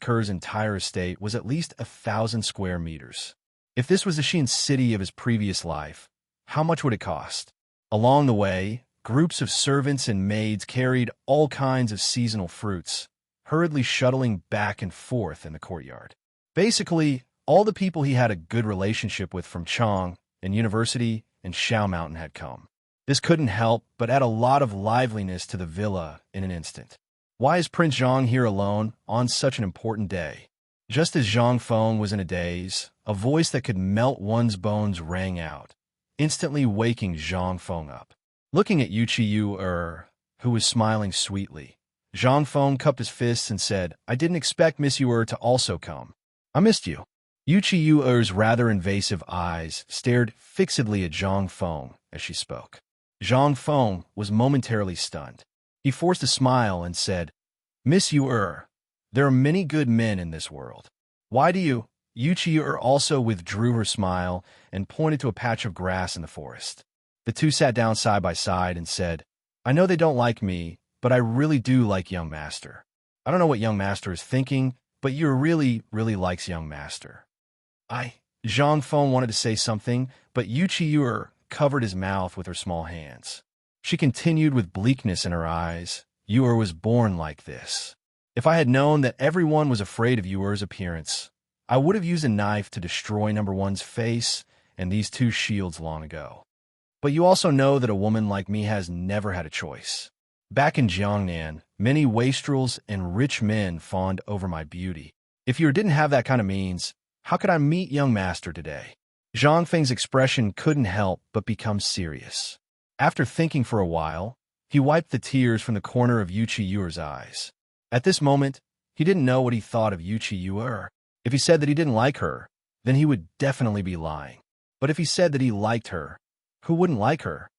Ker's entire estate was at least 1,000 square meters. If this was the Xian city of his previous life, how much would it cost? Along the way, groups of servants and maids carried all kinds of seasonal fruits, hurriedly shuttling back and forth in the courtyard. Basically, all the people he had a good relationship with from Chang and University and Xiao Mountain had come. This couldn't help but add a lot of liveliness to the villa in an instant. Why is Prince Zhang here alone on such an important day? Just as Zhang Feng was in a daze, a voice that could melt one's bones rang out, instantly waking Zhang Feng up. Looking at Yuchi who was smiling sweetly, Zhang Feng cupped his fists and said, "I didn't expect Miss Yu to also come. I missed you." Yuchi rather invasive eyes stared fixedly at Zhang Feng as she spoke. Zhang Feng was momentarily stunned. He forced a smile and said, "Miss Yu, there are many good men in this world. Why do you?" Yuchi also withdrew her smile and pointed to a patch of grass in the forest. The two sat down side by side and said, "I know they don't like me, but I really do like young master. I don't know what young master is thinking, but Yu really likes young master." Zhang Feng wanted to say something, but Yuchi covered his mouth with her small hands. She continued with bleakness in her eyes, "Yu was born like this. If I had known that everyone was afraid of Yu's appearance, I would have used a knife to destroy number one's face and these two shields long ago. But you also know that a woman like me has never had a choice. Back in Jiangnan, many wastrels and rich men fawned over my beauty. If you didn't have that kind of means, how could I meet young master today?" Zhang Feng's expression couldn't help but become serious. After thinking for a while, he wiped the tears from the corner of Yuchi's eyes. At this moment, he didn't know what he thought of Yuchi. If he said that he didn't like her, then he would definitely be lying. But if he said that he liked her, who wouldn't like her?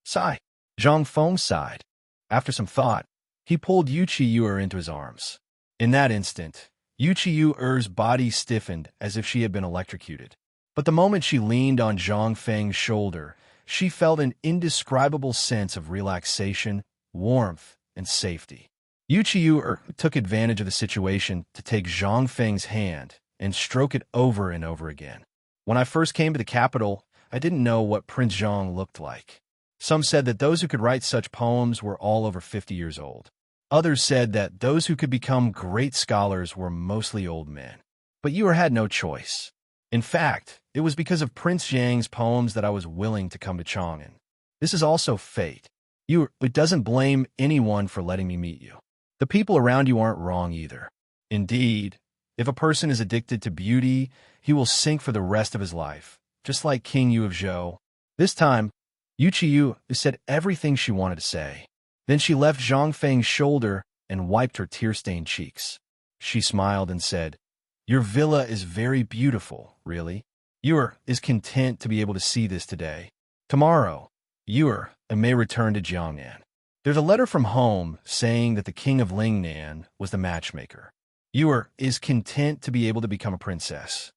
Sigh. Zhang Feng sighed. After some thought, he pulled Yuchi into his arms. In that instant, Yuchi's body stiffened as if she had been electrocuted. But the moment she leaned on Zhang Feng's shoulder, she felt an indescribable sense of relaxation, warmth, and safety. Yuchi took advantage of the situation to take Zhang Feng's hand and stroke it over and over again. "When I first came to the capital, I didn't know what Prince Zhang looked like. Some said that those who could write such poems were all over 50 years old. Others said that those who could become great scholars were mostly old men. But Yu had no choice. In fact, it was because of Prince Zhang's poems that I was willing to come to Chang'an. This is also fate. Yu doesn't blame anyone for letting me meet you. The people around you aren't wrong either. Indeed, if a person is addicted to beauty, he will sink for the rest of his life, just like King Yu of Zhou." This time, Yuchi said everything she wanted to say. Then she left Zhang Feng's shoulder and wiped her tear-stained cheeks. She smiled and said, "Your villa is very beautiful, really. Yu is content to be able to see this today. Tomorrow, Yu may return to Jiangnan. There's a letter from home saying that the king of Lingnan was the matchmaker. Yu is content to be able to become a princess."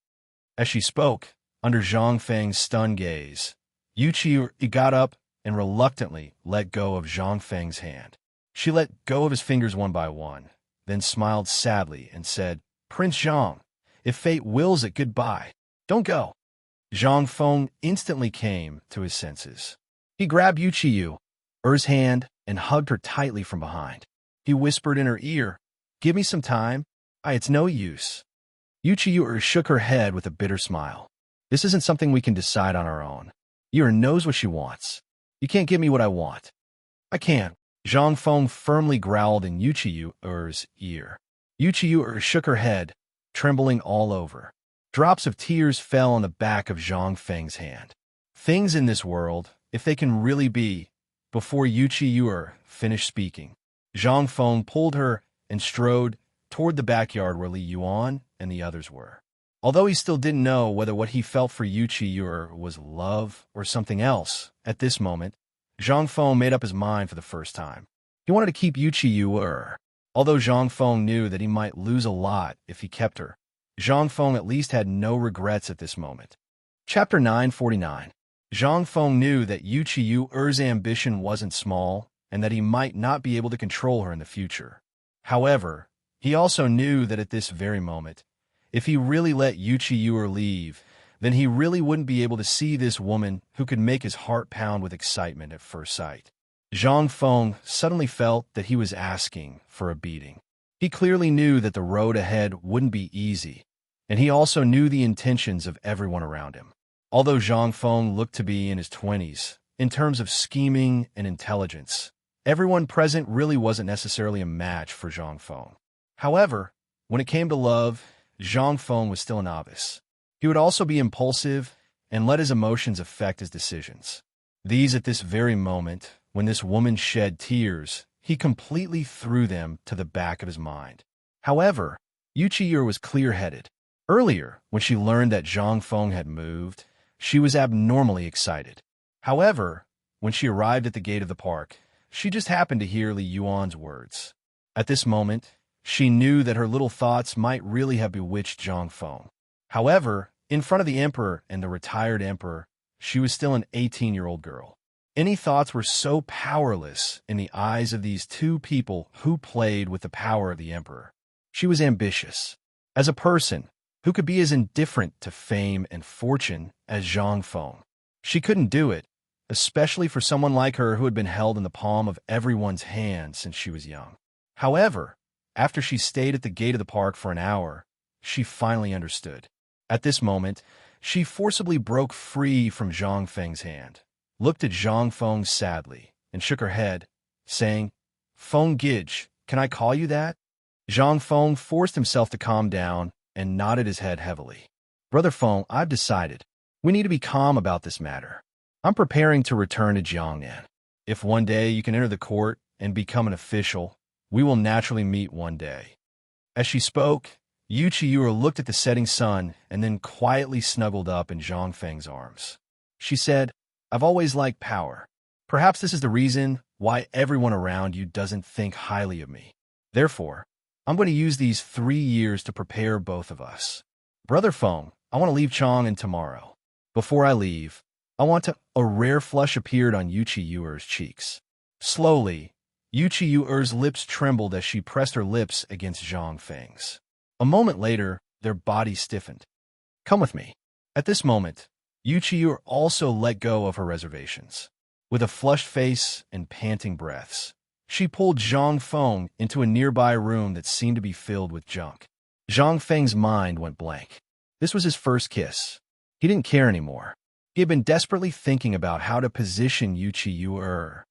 As she spoke, under Zhang Feng's stunned gaze, Yuchi got up and reluctantly let go of Zhang Feng's hand. She let go of his fingers one by one, then smiled sadly and said, "Prince Zhang, if fate wills it, goodbye. Don't go." Zhang Feng instantly came to his senses. He grabbed Yuchi's hand and hugged her tightly from behind. He whispered in her ear, "Give me some time. It's no use." Yuchi shook her head with a bitter smile. "This isn't something we can decide on our own. Yu knows what she wants. You can't give me what I want." "I can't." Zhang Feng firmly growled in Yuchi's ear. Yuqiu shook her head, trembling all over. Drops of tears fell on the back of Zhang Feng's hand. Things in this world, if they can really be, before Yuqiu finished speaking. Zhang Feng pulled her and strode toward the backyard where Li Yuan and the others were. Although he still didn't know whether what he felt for Yuqiu was love or something else, at this moment, Zhang Feng made up his mind for the first time. He wanted to keep Yuqiu. Although Zhang Feng knew that he might lose a lot if he kept her, Zhang Feng at least had no regrets at this moment. Chapter 949. Zhang Feng knew that Yuqiu's ambition wasn't small and that he might not be able to control her in the future. However, he also knew that at this very moment, if he really let Yuqiu leave, then he really wouldn't be able to see this woman who could make his heart pound with excitement at first sight. Zhang Feng suddenly felt that he was asking for a beating. He clearly knew that the road ahead wouldn't be easy, and he also knew the intentions of everyone around him. Although Zhang Feng looked to be in his 20s, in terms of scheming and intelligence, everyone present really wasn't necessarily a match for Zhang Feng. However, when it came to love, Zhang Feng was still a novice. He would also be impulsive and let his emotions affect his decisions. These at this very moment, when this woman shed tears, he completely threw them to the back of his mind. However, Yuqiu was clear-headed. Earlier, when she learned that Zhang Feng had moved, she was abnormally excited. However, when she arrived at the gate of the park, she just happened to hear Li Yuan's words. At this moment, she knew that her little thoughts might really have bewitched Zhang Feng. However, in front of the emperor and the retired emperor, she was still an 18-year-old girl. Any thoughts were so powerless in the eyes of these two people who played with the power of the emperor. She was ambitious. As a person, who could be as indifferent to fame and fortune as Zhang Feng? She couldn't do it, especially for someone like her who had been held in the palm of everyone's hand since she was young. However, after she stayed at the gate of the park for an hour, she finally understood. At this moment, she forcibly broke free from Zhang Feng's hand, looked at Zhang Feng sadly, and shook her head, saying, "Feng Gij, can I call you that?" Zhang Feng forced himself to calm down and nodded his head heavily. "Brother Feng, I've decided. We need to be calm about this matter. I'm preparing to return to Jiangnan. If one day you can enter the court and become an official, we will naturally meet one day." As she spoke, Yuqiu looked at the setting sun and then quietly snuggled up in Zhang Feng's arms. She said, "I've always liked power. Perhaps this is the reason why everyone around you doesn't think highly of me. Therefore, I'm going to use these 3 years to prepare both of us. Brother Feng, I want to leave Chang'an tomorrow. Before I leave, I want to—" A rare flush appeared on Yuqiu's cheeks. Slowly, Yuqiu's lips trembled as she pressed her lips against Zhang Feng's. A moment later, their bodies stiffened. "Come with me." At this moment, Yuqiu also let go of her reservations. With a flushed face and panting breaths, she pulled Zhang Feng into a nearby room that seemed to be filled with junk. Zhang Feng's mind went blank. This was his first kiss. He didn't care anymore. He had been desperately thinking about how to position Yuqiu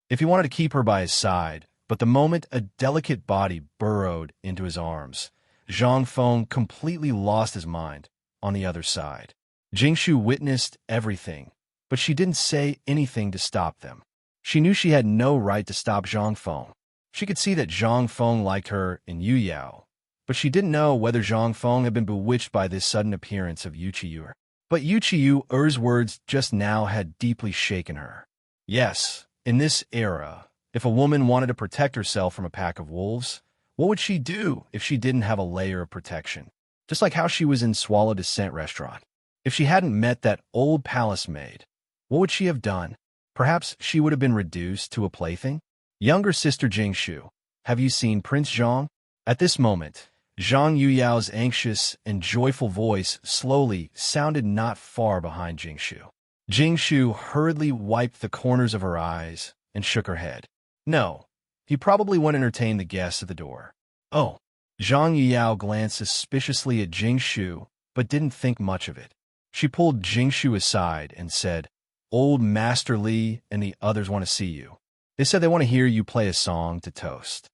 if he wanted to keep her by his side, but the moment a delicate body burrowed into his arms, Zhang Feng completely lost his mind on the other side. Jingshu witnessed everything, but she didn't say anything to stop them. She knew she had no right to stop Zhang Feng. She could see that Zhang Feng liked her and Yu Yao, but she didn't know whether Zhang Feng had been bewitched by this sudden appearance of Yuqiu. But Yuqiu's words just now had deeply shaken her. Yes, in this era, if a woman wanted to protect herself from a pack of wolves, what would she do if she didn't have a layer of protection? Just like how she was in Swallow Descent restaurant. If she hadn't met that old palace maid, what would she have done? Perhaps she would have been reduced to a plaything? Younger sister Jingshu, have you seen Prince Zhang? At this moment, Zhang Yuyao's anxious and joyful voice slowly sounded not far behind Jingshu. Jingshu hurriedly wiped the corners of her eyes and shook her head. No, he probably wouldn't entertain the guests at the door. Oh, Zhang Yuyao glanced suspiciously at Jingshu, but didn't think much of it. She pulled Jingshu aside and said, "Old Master Li and the others want to see you. They said they want to hear you play a song to toast."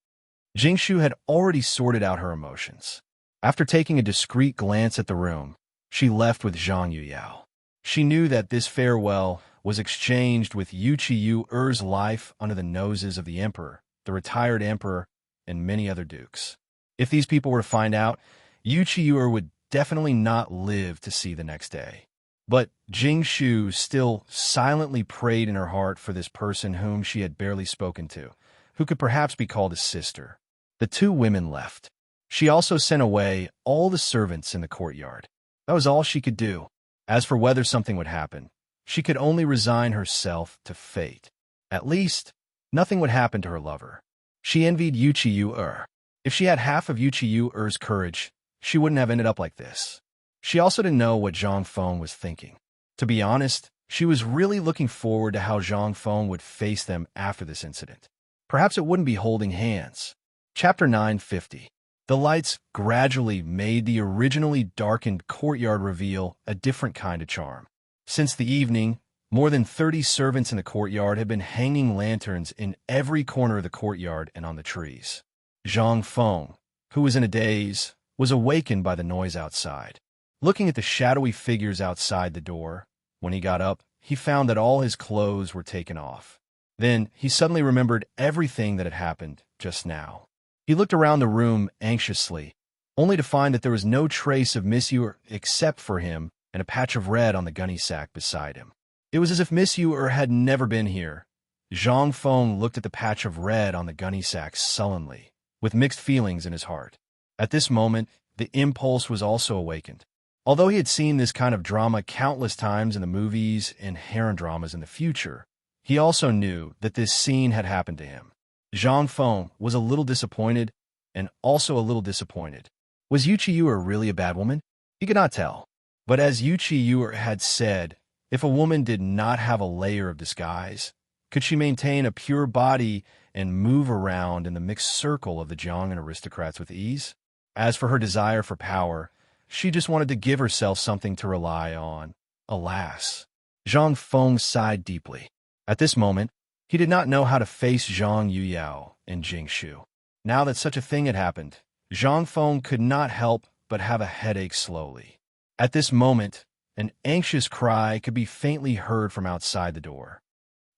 Jingshu had already sorted out her emotions. After taking a discreet glance at the room, she left with Zhang Yuyao. She knew that this farewell was exchanged with Yuchi-Yu-Er's life under the noses of the emperor, the retired emperor, and many other dukes. If these people were to find out, Yuchi-Yu-Er would definitely not live to see the next day. But Jingshu still silently prayed in her heart for this person whom she had barely spoken to, who could perhaps be called a sister. The two women left. She also sent away all the servants in the courtyard. That was all she could do. As for whether something would happen, she could only resign herself to fate. At least, nothing would happen to her lover. She envied Yuchi-Yu-Er. If she had half of Yuchi-Yu-Er's courage, she wouldn't have ended up like this. She also didn't know what Zhang Feng was thinking. To be honest, she was really looking forward to how Zhang Feng would face them after this incident. Perhaps it wouldn't be holding hands. Chapter 950. The lights gradually made the originally darkened courtyard reveal a different kind of charm. Since the evening, more than 30 servants in the courtyard had been hanging lanterns in every corner of the courtyard and on the trees. Zhang Feng, who was in a daze, was awakened by the noise outside. Looking at the shadowy figures outside the door, when he got up, he found that all his clothes were taken off. Then he suddenly remembered everything that had happened just now. He looked around the room anxiously, only to find that there was no trace of Miss Yu except for him and a patch of red on the gunny sack beside him. It was as if Miss Yu had never been here. Zhang Feng looked at the patch of red on the gunny sack sullenly, with mixed feelings in his heart. At this moment, the impulse was also awakened. Although he had seen this kind of drama countless times in the movies and harem dramas in the future, he also knew that this scene had happened to him. Zhang Feng was a little disappointed and also a little disappointed. Was Yuchi-Yu really a bad woman? He could not tell. But as Yuchi-Yu had said, if a woman did not have a layer of disguise, could she maintain a pure body and move around in the mixed circle of the Jiang aristocrats with ease? As for her desire for power, she just wanted to give herself something to rely on. Alas. Zhang Feng sighed deeply. At this moment, he did not know how to face Zhang Yuyao and Jingshu. Now that such a thing had happened, Zhang Feng could not help but have a headache slowly. At this moment, an anxious cry could be faintly heard from outside the door.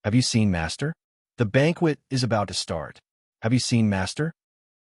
Have you seen Master? The banquet is about to start. Have you seen Master?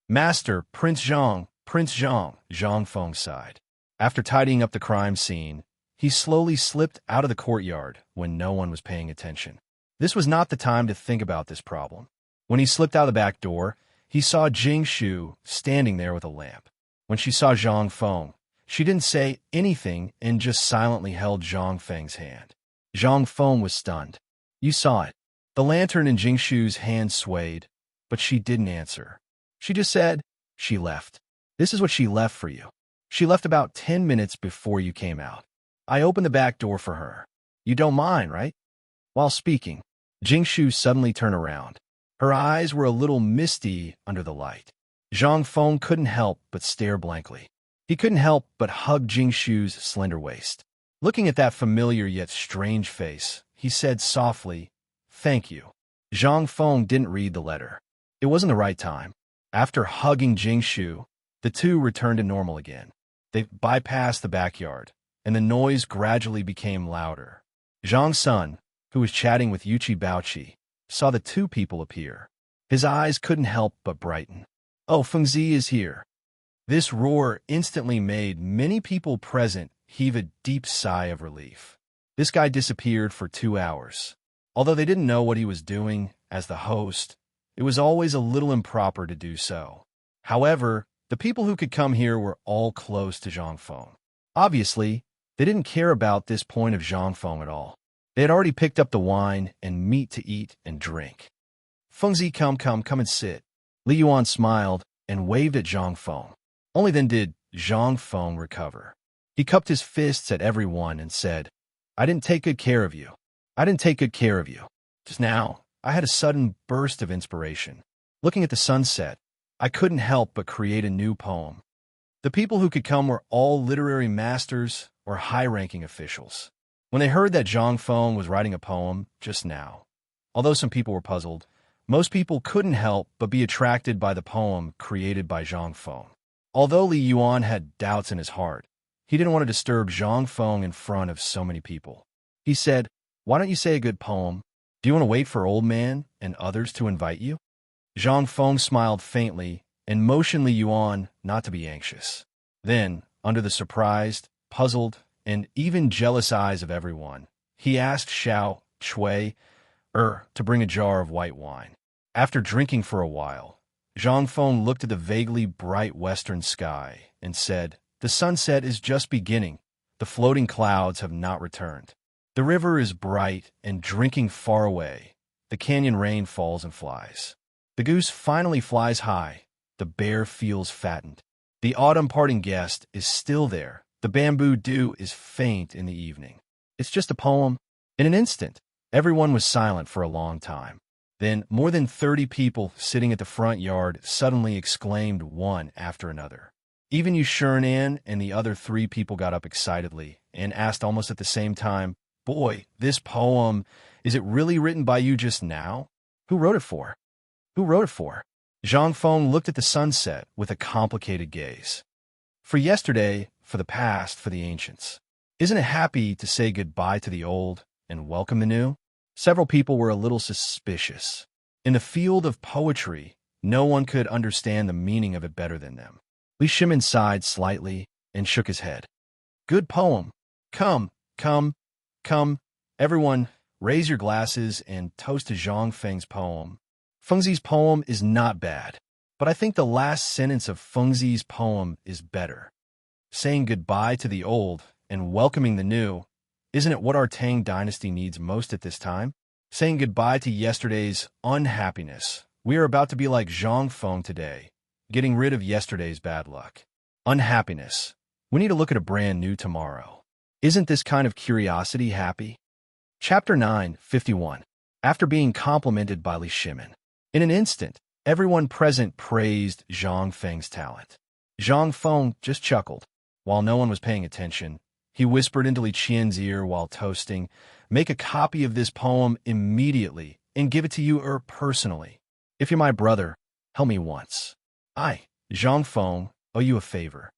Master, Prince Zhang, Zhang Feng sighed. After tidying up the crime scene, he slowly slipped out of the courtyard when no one was paying attention. This was not the time to think about this problem. When he slipped out of the back door, he saw Jingshu standing there with a lamp. When she saw Zhang Feng, she didn't say anything and just silently held Zhang Feng's hand. Zhang Feng was stunned. You saw it. The lantern in Jingshu's hand swayed, but she didn't answer. She just said, she left. This is what she left for you. She left about 10 minutes before you came out. I opened the back door for her. You don't mind, right? While speaking, Jingshu suddenly turned around. Her eyes were a little misty under the light. Zhang Feng couldn't help but stare blankly. He couldn't help but hug Jingshu's slender waist. Looking at that familiar yet strange face, he said softly, Thank you. Zhang Feng didn't read the letter. It wasn't the right time. After hugging Jingshu, the two returned to normal again. They bypassed the backyard, and the noise gradually became louder. Zhang Sun, who was chatting with Yuchi Baoqi, saw the two people appear. His eyes couldn't help but brighten. Oh, Fengzi is here. This roar instantly made many people present heave a deep sigh of relief. This guy disappeared for 2 hours. Although they didn't know what he was doing, as the host, it was always a little improper to do so. However, the people who could come here were all close to Zhang Feng. Obviously, they didn't care about this point of Zhang Feng at all. They had already picked up the wine and meat to eat and drink. Fengzi, come and sit. Li Yuan smiled and waved at Zhang Feng. Only then did Zhang Feng recover. He cupped his fists at everyone and said, I didn't take good care of you. I didn't take good care of you. Just now, I had a sudden burst of inspiration. Looking at the sunset, I couldn't help but create a new poem. The people who could come were all literary masters or high-ranking officials. When they heard that Zhang Feng was writing a poem just now, although some people were puzzled, Most people couldn't help but be attracted by the poem created by Zhang Feng. Although Li Yuan had doubts in his heart, he didn't want to disturb Zhang Feng in front of so many people. He said, "Why don't you say a good poem? Do you want to wait for old man and others to invite you?" Zhang Feng smiled faintly and motioned Li Yuan not to be anxious. Then, under the surprised, puzzled, and even jealous eyes of everyone, he asked Xiao Chui to bring a jar of white wine. After drinking for a while, Zhang Feng looked at the vaguely bright western sky and said, "The sunset is just beginning. The floating clouds have not returned. The river is bright and drinking far away. The canyon rain falls and flies. The goose finally flies high. The bear feels fattened. The autumn parting guest is still there. The bamboo dew is faint in the evening." It's just a poem. In an instant, everyone was silent for a long time. Then, more than 30 people sitting at the front yard suddenly exclaimed one after another. Even Yu Shernan and the other 3 people got up excitedly and asked almost at the same time, "Boy, this poem, is it really written by you just now? Who wrote it for? Who wrote it for?" Zhang Feng looked at the sunset with a complicated gaze. "For yesterday, for the past, for the ancients. Isn't it happy to say goodbye to the old and welcome the new?" Several people were a little suspicious. In the field of poetry, no one could understand the meaning of it better than them. Li Shimin sighed slightly and shook his head. "Good poem. Come, come, come. Everyone, raise your glasses and toast to Zhang Feng's poem. Fengzi's poem is not bad, but I think the last sentence of Fengzi's poem is better. Saying goodbye to the old and welcoming the new, isn't it what our Tang dynasty needs most at this time? Saying goodbye to yesterday's unhappiness. We are about to be like Zhang Feng today, getting rid of yesterday's bad luck. Unhappiness. We need to look at a brand new tomorrow. Isn't this kind of curiosity happy?" Chapter 9:51. After being complimented by Li Shimin. In an instant, everyone present praised Zhang Feng's talent. Zhang Feng just chuckled. While no one was paying attention, he whispered into Li Qian's ear while toasting, "Make a copy of this poem immediately and give it to you personally. If you're my brother, help me once. I, Zhang Feng, owe you a favor."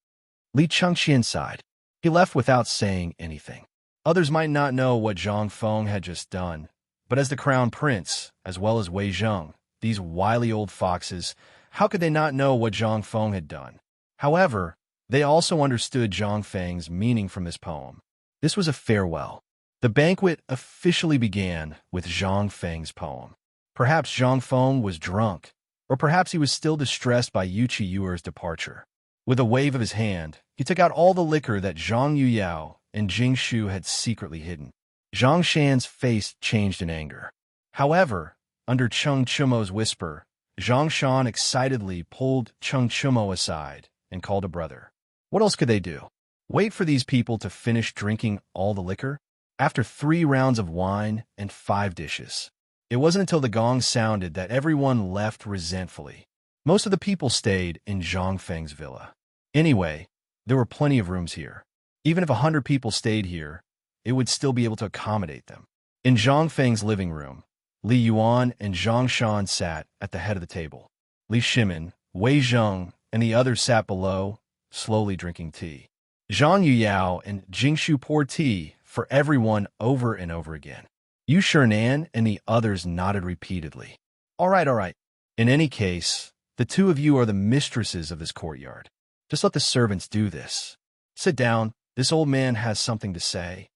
Li Chengxian sighed. He left without saying anything. Others might not know what Zhang Feng had just done, but as the crown prince, as well as Wei Zheng, these wily old foxes, how could they not know what Zhang Feng had done? However, they also understood Zhang Feng's meaning from this poem. This was a farewell. The banquet officially began with Zhang Feng's poem. Perhaps Zhang Feng was drunk, or perhaps he was still distressed by Yu Qiyuer's departure. With a wave of his hand, he took out all the liquor that Zhang Yuyao and Jing Shu had secretly hidden. Zhang Shan's face changed in anger. However, under Cheng Chumo's whisper, Zhang Shan excitedly pulled Cheng Chumo aside and called a brother. What else could they do? Wait for these people to finish drinking all the liquor? After 3 rounds of wine and 5 dishes. It wasn't until the gong sounded that everyone left resentfully. Most of the people stayed in Zhang Feng's villa. Anyway, there were plenty of rooms here. Even if 100 people stayed here, it would still be able to accommodate them. In Zhang Feng's living room, Li Yuan and Zhang Shan sat at the head of the table. Li Shimin, Wei Zheng, and the others sat below, slowly drinking tea. Zhang Yuyao and Jingshu poured tea for everyone over and over again. Yu Shernan and the others nodded repeatedly. All right. In any case, the 2 of you are the mistresses of this courtyard. Just let the servants do this. Sit down. This old man has something to say."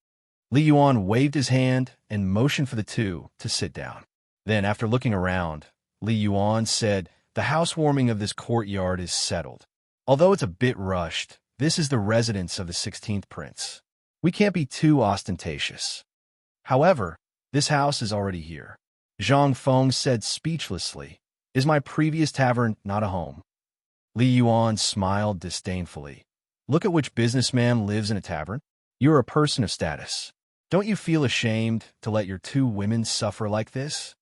Li Yuan waved his hand and motioned for the 2 to sit down. Then, after looking around, Li Yuan said, "The housewarming of this courtyard is settled. Although it's a bit rushed, this is the residence of the 16th prince. We can't be too ostentatious. However, this house is already here." Zhang Feng said speechlessly, "Is my previous tavern not a home?" Li Yuan smiled disdainfully. "Look at which businessman lives in a tavern. You're a person of status. Don't you feel ashamed to let your 2 women suffer like this?"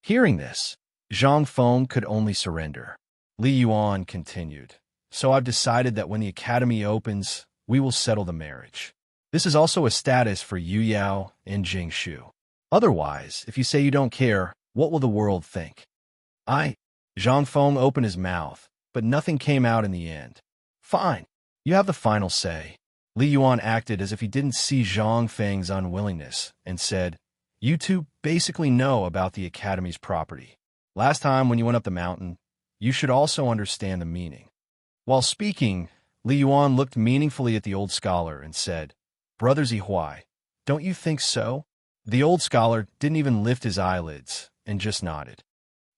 Hearing this, Zhang Feng could only surrender. Li Yuan continued, "So I've decided that when the academy opens, we will settle the marriage. This is also a status for Yu Yao and Jing Shu. Otherwise, if you say you don't care, what will the world think?" I. Zhang Feng opened his mouth, but nothing came out in the end. Fine. You have the final say. Li Yuan acted as if he didn't see Zhang Feng's unwillingness and said, You two basically know about the Academy's property. Last time when you went up the mountain, you should also understand the meaning. While speaking, Li Yuan looked meaningfully at the old scholar and said, Brother Zihuai, don't you think so? The old scholar didn't even lift his eyelids and just nodded.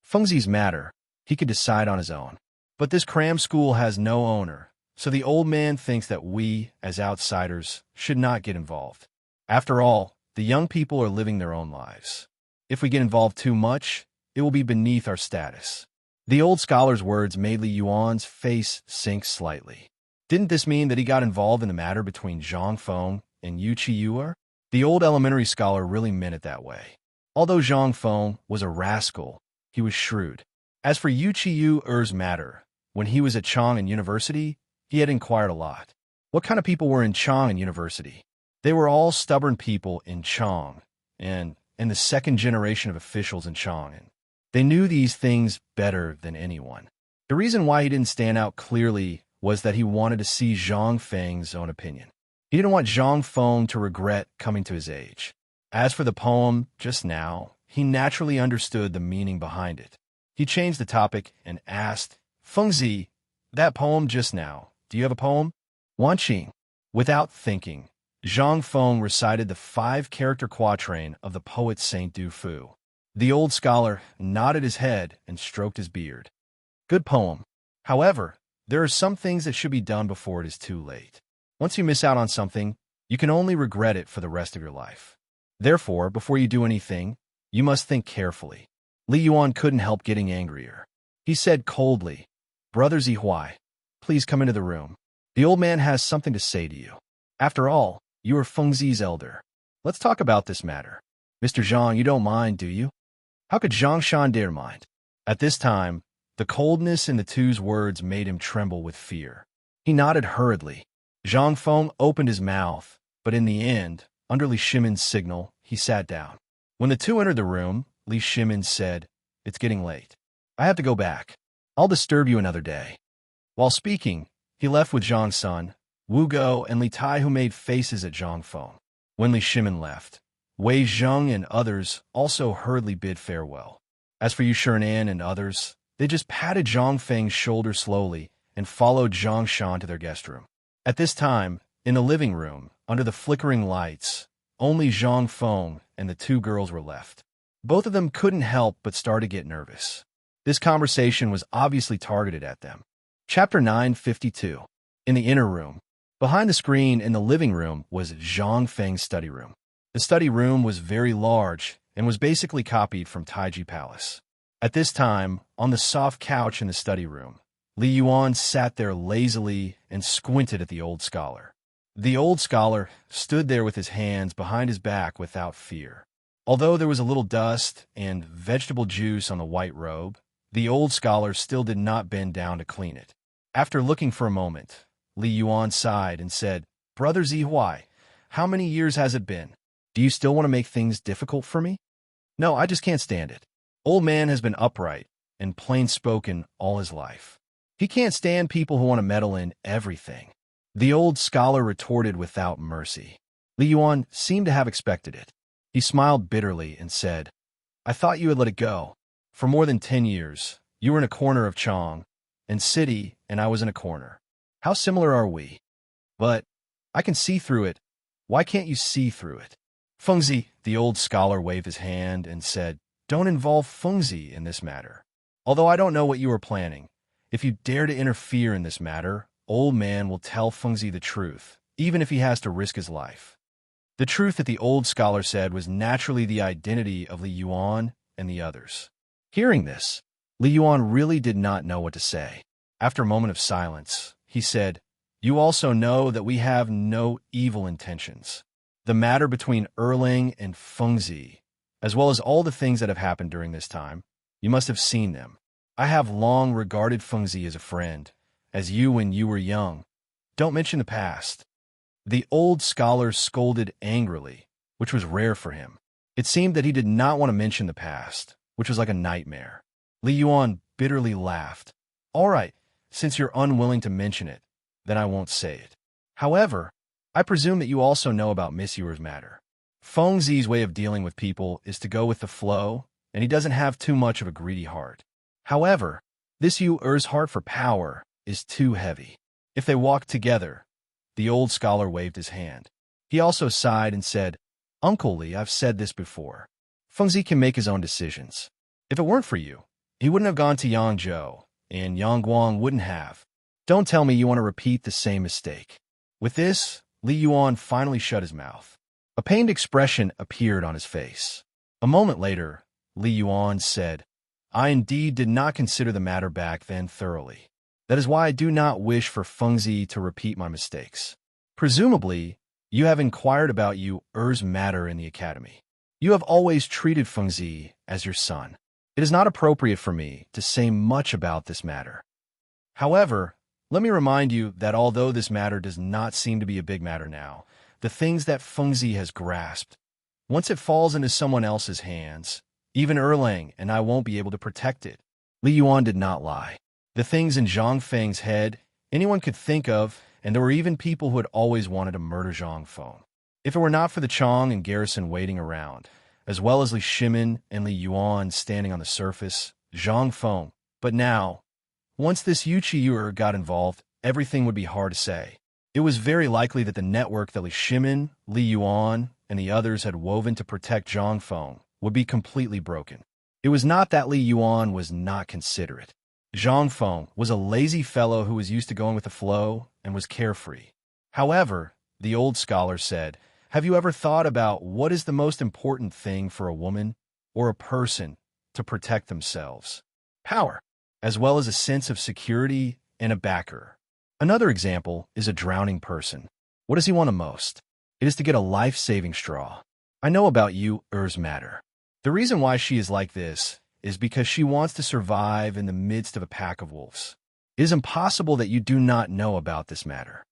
Fengzi's matter, he could decide on his own. But this cram school has no owner, so the old man thinks that we, as outsiders, should not get involved. After all, the young people are living their own lives. If we get involved too much, it will be beneath our status. The old scholar's words made Li Yuan's face sink slightly. Didn't this mean that he got involved in the matter between Zhang Feng and Yu Qiyuer? The old elementary scholar really meant it that way. Although Zhang Feng was a rascal, he was shrewd. As for Yu Qiyuer's matter, when he was at Chang'an University, he had inquired a lot. What kind of people were in Chang'an University? They were all stubborn people in Chang, and the second generation of officials in Chang'an. They knew these things better than anyone. The reason why he didn't stand out clearly was that he wanted to see Zhang Feng's own opinion. He didn't want Zhang Feng to regret coming to his age. As for the poem just now, he naturally understood the meaning behind it. He changed the topic and asked, Fengzi, that poem just now, do you have a poem? Wanqing. Without thinking, Zhang Feng recited the 5-character quatrain of the poet Saint Du Fu. The old scholar nodded his head and stroked his beard. Good poem. However, there are some things that should be done before it is too late. Once you miss out on something, you can only regret it for the rest of your life. Therefore, before you do anything, you must think carefully. Li Yuan couldn't help getting angrier. He said coldly, Brother Zihuai, please come into the room. The old man has something to say to you. After all, you are Fengzi's elder. Let's talk about this matter. Mr. Zhang, you don't mind, do you? How could Zhang Shan dare mind? At this time, the coldness in the two's words made him tremble with fear. He nodded hurriedly. Zhang Feng opened his mouth, but in the end, under Li Shimin's signal, he sat down. When the two entered the room, Li Shimin said, It's getting late. I have to go back. I'll disturb you another day. While speaking, he left with Zhang Sun, Wu Go, and Li Tai, who made faces at Zhang Feng. When Li Shimin left, Wei Zheng and others also hurriedly bid farewell. As for Yu Shernan and others, they just patted Zhang Feng's shoulder slowly and followed Zhang Shan to their guest room. At this time, in the living room, under the flickering lights, only Zhang Feng and the two girls were left. Both of them couldn't help but start to get nervous. This conversation was obviously targeted at them. Chapter 952. In the inner room. Behind the screen in the living room was Zhang Feng's study room. The study room was very large and was basically copied from Taiji Palace. At this time, on the soft couch in the study room, Li Yuan sat there lazily and squinted at the old scholar. The old scholar stood there with his hands behind his back without fear. Although there was a little dust and vegetable juice on the white robe, the old scholar still did not bend down to clean it. After looking for a moment, Li Yuan sighed and said, Brother Zihuai, how many years has it been? Do you still want to make things difficult for me? No, I just can't stand it. Old man has been upright and plain-spoken all his life. He can't stand people who want to meddle in everything. The old scholar retorted without mercy. Li Yuan seemed to have expected it. He smiled bitterly and said, I thought you had let it go. For more than 10 years, you were in a corner of Chang and city, and I was in a corner. How similar are we? But I can see through it. Why can't you see through it? Fengzi, the old scholar waved his hand and said, Don't involve Fengzi in this matter. Although I don't know what you are planning, if you dare to interfere in this matter, old man will tell Fengzi the truth, even if he has to risk his life. The truth that the old scholar said was naturally the identity of Li Yuan and the others. Hearing this, Li Yuan really did not know what to say. After a moment of silence, he said, You also know that we have no evil intentions. The matter between Erlang and Fengzi, as well as all the things that have happened during this time, you must have seen them. I have long regarded Fengzi as a friend, as you when you were young. Don't mention the past. The old scholar scolded angrily, which was rare for him. It seemed that he did not want to mention the past, which was like a nightmare. Li Yuan bitterly laughed. All right, since you're unwilling to mention it, then I won't say it. However, I presume that you also know about Miss Yuer's matter. Feng Zi's way of dealing with people is to go with the flow, and he doesn't have too much of a greedy heart. However, this Yuer's heart for power is too heavy. If they walked together, the old scholar waved his hand. He also sighed and said, Uncle Li, I've said this before. Feng Zi can make his own decisions. If it weren't for you, he wouldn't have gone to Yangzhou, and Yangguang wouldn't have. Don't tell me you want to repeat the same mistake. With this, Li Yuan finally shut his mouth. A pained expression appeared on his face. A moment later, Li Yuan said, I indeed did not consider the matter back then thoroughly. That is why I do not wish for Feng Zi to repeat my mistakes. Presumably, you have inquired about Yuer's matter in the academy. You have always treated Feng Zi as your son. It is not appropriate for me to say much about this matter. However, let me remind you that although this matter does not seem to be a big matter now, the things that Feng Zi has grasped, once it falls into someone else's hands, even Erlang and I won't be able to protect it. Li Yuan did not lie. The things in Zhang Feng's head, anyone could think of, and there were even people who had always wanted to murder Zhang Feng. If it were not for the Chong and garrison waiting around, as well as Li Shimin and Li Yuan standing on the surface, Zhang Feng. But now, once this Yuer got involved, everything would be hard to say. It was very likely that the network that Li Shimin, Li Yuan, and the others had woven to protect Zhang Feng would be completely broken. It was not that Li Yuan was not considerate. Zhang Feng was a lazy fellow who was used to going with the flow and was carefree. However, the old scholar said, have you ever thought about what is the most important thing for a woman or a person to protect themselves? Power, as well as a sense of security and a backer. Another example is a drowning person. What does he want the most? It is to get a life-saving straw. I know about Yuer's matter. The reason why she is like this is because she wants to survive in the midst of a pack of wolves. It is impossible that you do not know about this matter.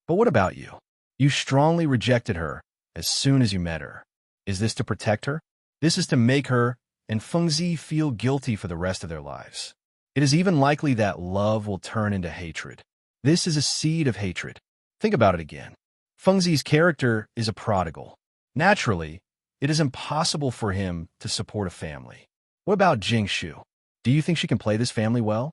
But what about you? You strongly rejected her as soon as you met her. Is this to protect her? This is to make her and Feng Zi feel guilty for the rest of their lives. It is even likely that love will turn into hatred. This is a seed of hatred. Think about it again. Feng Zi's character is a prodigal. Naturally, it is impossible for him to support a family. What about Jingshu? Do you think she can play this family well?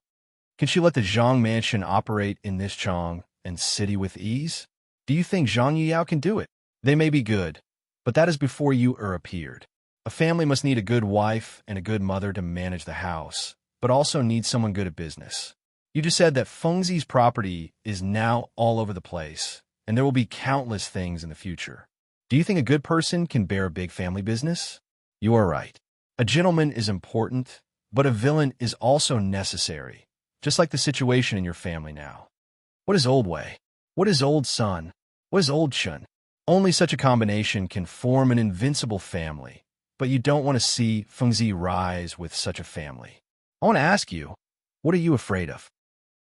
Can she let the Zhang mansion operate in this Chong and city with ease? Do you think Zhang Yiyao can do it? They may be good, but that is before Yuer appeared. A family must need a good wife and a good mother to manage the house, but also need someone good at business. You just said that Feng Zi's property is now all over the place, and there will be countless things in the future. Do you think a good person can bear a big family business? You are right. A gentleman is important, but a villain is also necessary, just like the situation in your family now. What is old Wei? What is old Sun? What is old Chun? Only such a combination can form an invincible family, but you don't want to see Feng Zi rise with such a family. I want to ask you, what are you afraid of?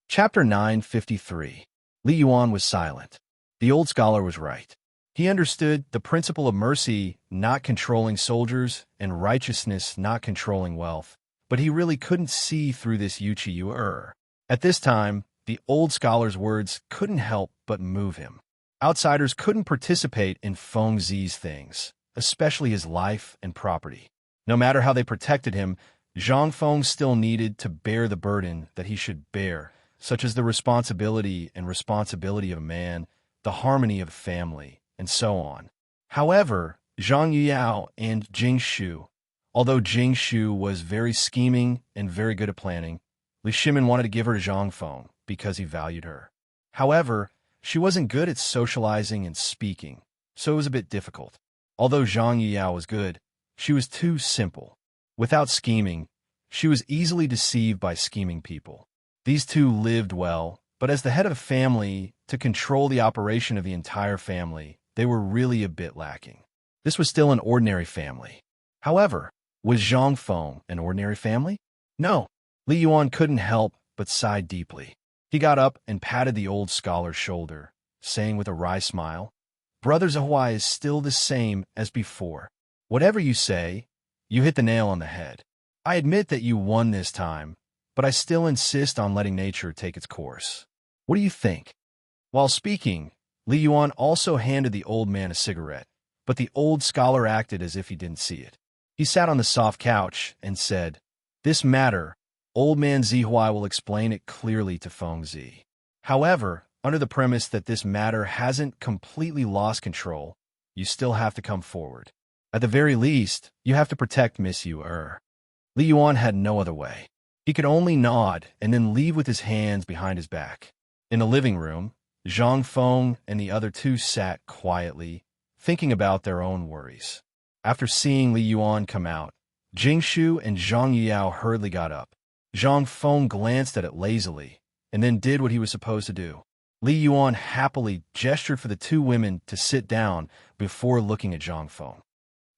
Chapter 953. Li Yuan was silent. The old scholar was right. He understood the principle of mercy not controlling soldiers and righteousness not controlling wealth, but he really couldn't see through this Yuer. At this time, the old scholar's words couldn't help but move him. Outsiders couldn't participate in Feng Zi's things, especially his life and property. No matter how they protected him, Zhang Feng still needed to bear the burden that he should bear, such as the responsibility of a man, the harmony of a family, and so on. However, Zhang Yiyao and Jingshu, although Jingshu was very scheming and very good at planning, Li Shimin wanted to give her to Zhang Feng because he valued her. However, she wasn't good at socializing and speaking, so it was a bit difficult. Although Zhang Yiyao was good, she was too simple. Without scheming, she was easily deceived by scheming people. These two lived well, but as the head of a family, to control the operation of the entire family, they were really a bit lacking. This was still an ordinary family. However, was Zhang Feng an ordinary family? No. Li Yuan couldn't help but sigh deeply. He got up and patted the old scholar's shoulder, saying with a wry smile, Brother Zhuai is still the same as before. Whatever you say, you hit the nail on the head. I admit that you won this time, but I still insist on letting nature take its course. What do you think? While speaking, Li Yuan also handed the old man a cigarette, but the old scholar acted as if he didn't see it. He sat on the soft couch and said, "This matter, old man Zihuai will explain it clearly to Feng Zi. However, under the premise that this matter hasn't completely lost control, you still have to come forward. At the very least, you have to protect Miss Yu Er." Li Yuan had no other way. He could only nod and then leave with his hands behind his back. In the living room, Zhang Feng and the other two sat quietly, thinking about their own worries. After seeing Li Yuan come out, Jing Shu and Zhang Yuyao hurriedly got up. Zhang Feng glanced at it lazily, and then did what he was supposed to do. Li Yuan happily gestured for the two women to sit down before looking at Zhang Feng.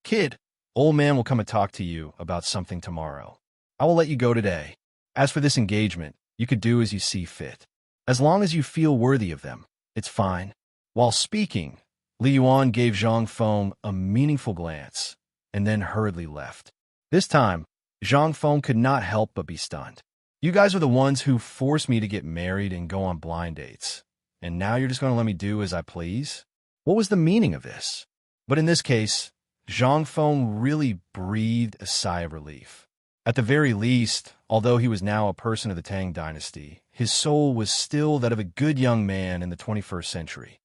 "Kid, old man will come and talk to you about something tomorrow. I will let you go today. As for this engagement, you could do as you see fit. As long as you feel worthy of them, it's fine." While speaking, Li Yuan gave Zhang Feng a meaningful glance, and then hurriedly left. This time, Zhang Feng could not help but be stunned. "You guys are the ones who forced me to get married and go on blind dates, and now you're just going to let me do as I please? What was the meaning of this?" But in this case, Zhang Feng really breathed a sigh of relief. At the very least, although he was now a person of the Tang dynasty, his soul was still that of a good young man in the 21st century.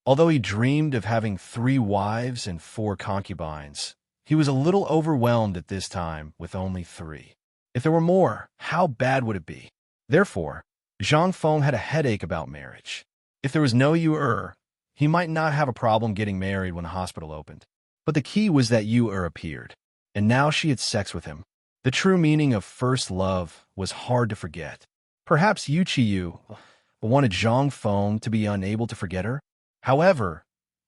Although he dreamed of having 3 wives and 4 concubines, he was a little overwhelmed at this time with only 3. If there were more, how bad would it be? Therefore, Zhang Feng had a headache about marriage. If there was no Yu he might not have a problem getting married when the hospital opened. But the key was that Yu appeared, and now she had sex with him. The true meaning of first love was hard to forget. Perhaps Yu Qiyu wanted Zhang Feng to be unable to forget her. However,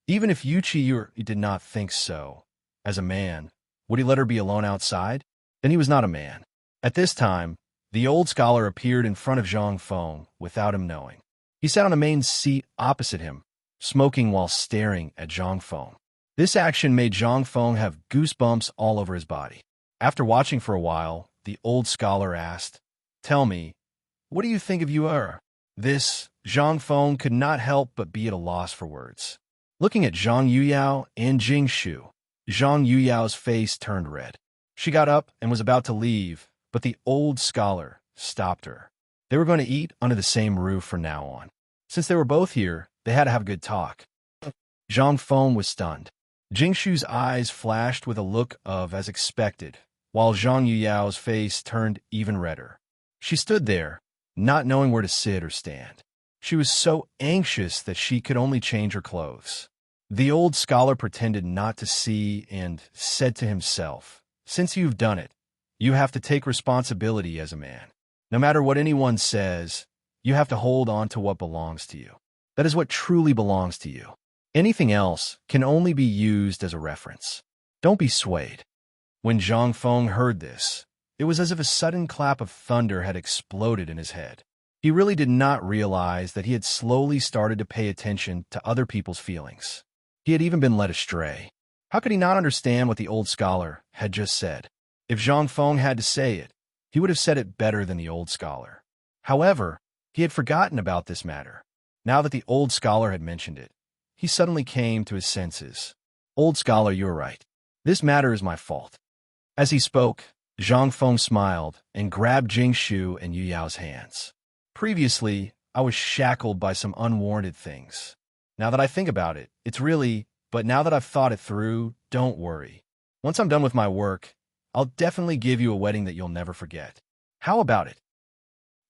even if Yu Qiyu did not think so, as a man, would he let her be alone outside? Then he was not a man. At this time, the old scholar appeared in front of Zhang Feng without him knowing. He sat on the main seat opposite him, smoking while staring at Zhang Feng. This action made Zhang Feng have goosebumps all over his body. After watching for a while, the old scholar asked, "Tell me, what do you think of Yu?" This, Zhang Feng could not help but be at a loss for words. Looking at Zhang Yuyao and Jing Shu, Zhang Yuyao's face turned red. She got up and was about to leave, but the old scholar stopped her. They were going to eat under the same roof from now on. Since they were both here, they had to have a good talk. Zhang Feng was stunned. Jing Shu's eyes flashed with a look of as expected, while Zhang Yuyao's face turned even redder. She stood there, not knowing where to sit or stand. She was so anxious that she could only change her clothes. The old scholar pretended not to see and said to himself, "Since you've done it, you have to take responsibility as a man. No matter what anyone says, you have to hold on to what belongs to you. That is what truly belongs to you. Anything else can only be used as a reference. Don't be swayed." When Zhang Feng heard this, it was as if a sudden clap of thunder had exploded in his head. He really did not realize that he had slowly started to pay attention to other people's feelings. He had even been led astray. How could he not understand what the old scholar had just said? If Zhang Feng had to say it, he would have said it better than the old scholar. However, he had forgotten about this matter. Now that the old scholar had mentioned it, he suddenly came to his senses. "Old scholar, you're right. This matter is my fault." As he spoke, Zhang Feng smiled and grabbed Jing Shu and Yu Yao's hands. "Previously, I was shackled by some unwarranted things. Now that I think about it, it's really, but now that I've thought it through, don't worry. Once I'm done with my work, I'll definitely give you a wedding that you'll never forget. How about it?"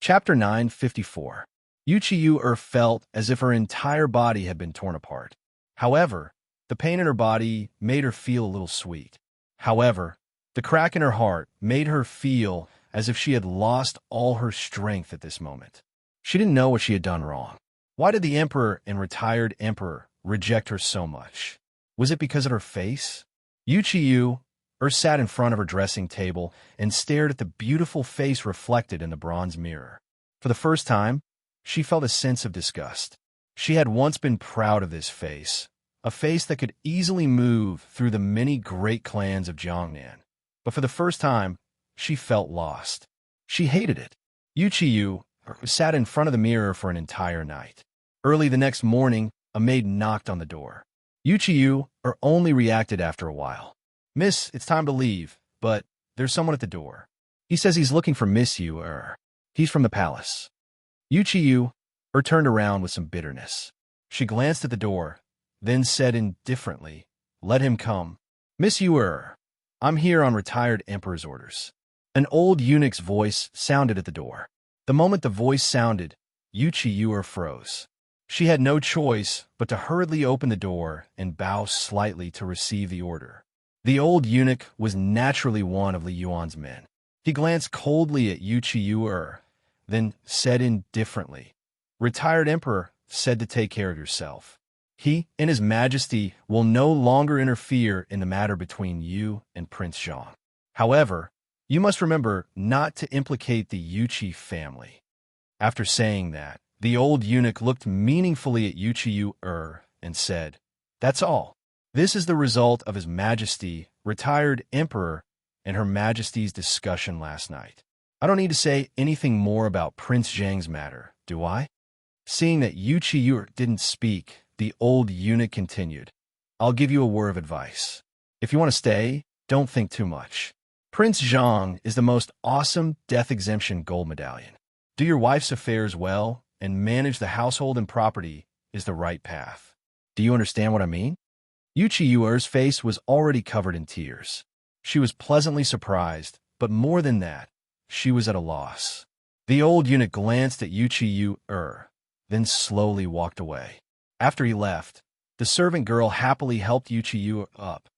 Chapter 954. Yu Qiyu felt as if her entire body had been torn apart. However, the pain in her body made her feel a little sweet. However, the crack in her heart made her feel as if she had lost all her strength at this moment. She didn't know what she had done wrong. Why did the emperor and retired emperor reject her so much? Was it because of her face? Yu Qiyu sat in front of her dressing table and stared at the beautiful face reflected in the bronze mirror. For the first time, she felt a sense of disgust. She had once been proud of this face, a face that could easily move through the many great clans of Jiangnan. But for the first time, she felt lost. She hated it. Yuchiyu sat in front of the mirror for an entire night. Early the next morning, a maid knocked on the door. Yuchiyu only reacted after a while. "Miss, it's time to leave, but there's someone at the door. He says he's looking for Miss Yu. He's from the palace." Yuchiyu turned around with some bitterness. She glanced at the door, then said indifferently, "Let him come." "Miss Yu, I'm here on retired emperor's orders." An old eunuch's voice sounded at the door. The moment the voice sounded, Yuchiyu froze. She had no choice but to hurriedly open the door and bow slightly to receive the order. The old eunuch was naturally one of Li Yuan's men. He glanced coldly at Yuchiyu, then said indifferently, "Retired emperor said to take care of yourself. He and his majesty will no longer interfere in the matter between you and Prince Zhang. However, you must remember not to implicate the Yuchi family." After saying that, the old eunuch looked meaningfully at Yuchiyu and said, "That's all. This is the result of His Majesty, retired emperor, and Her Majesty's discussion last night. I don't need to say anything more about Prince Zhang's matter, do I?" Seeing that Yuchiyu didn't speak, the old eunuch continued, "I'll give you a word of advice. If you want to stay, don't think too much. Prince Zhang is the most awesome death exemption gold medallion. Do your wife's affairs well, and manage the household and property is the right path. Do you understand what I mean?" Yuchiyu's face was already covered in tears. She was pleasantly surprised, but more than that, she was at a loss. The old eunuch glanced at Yuchiyu, then slowly walked away. After he left, the servant girl happily helped Yuchiyu up.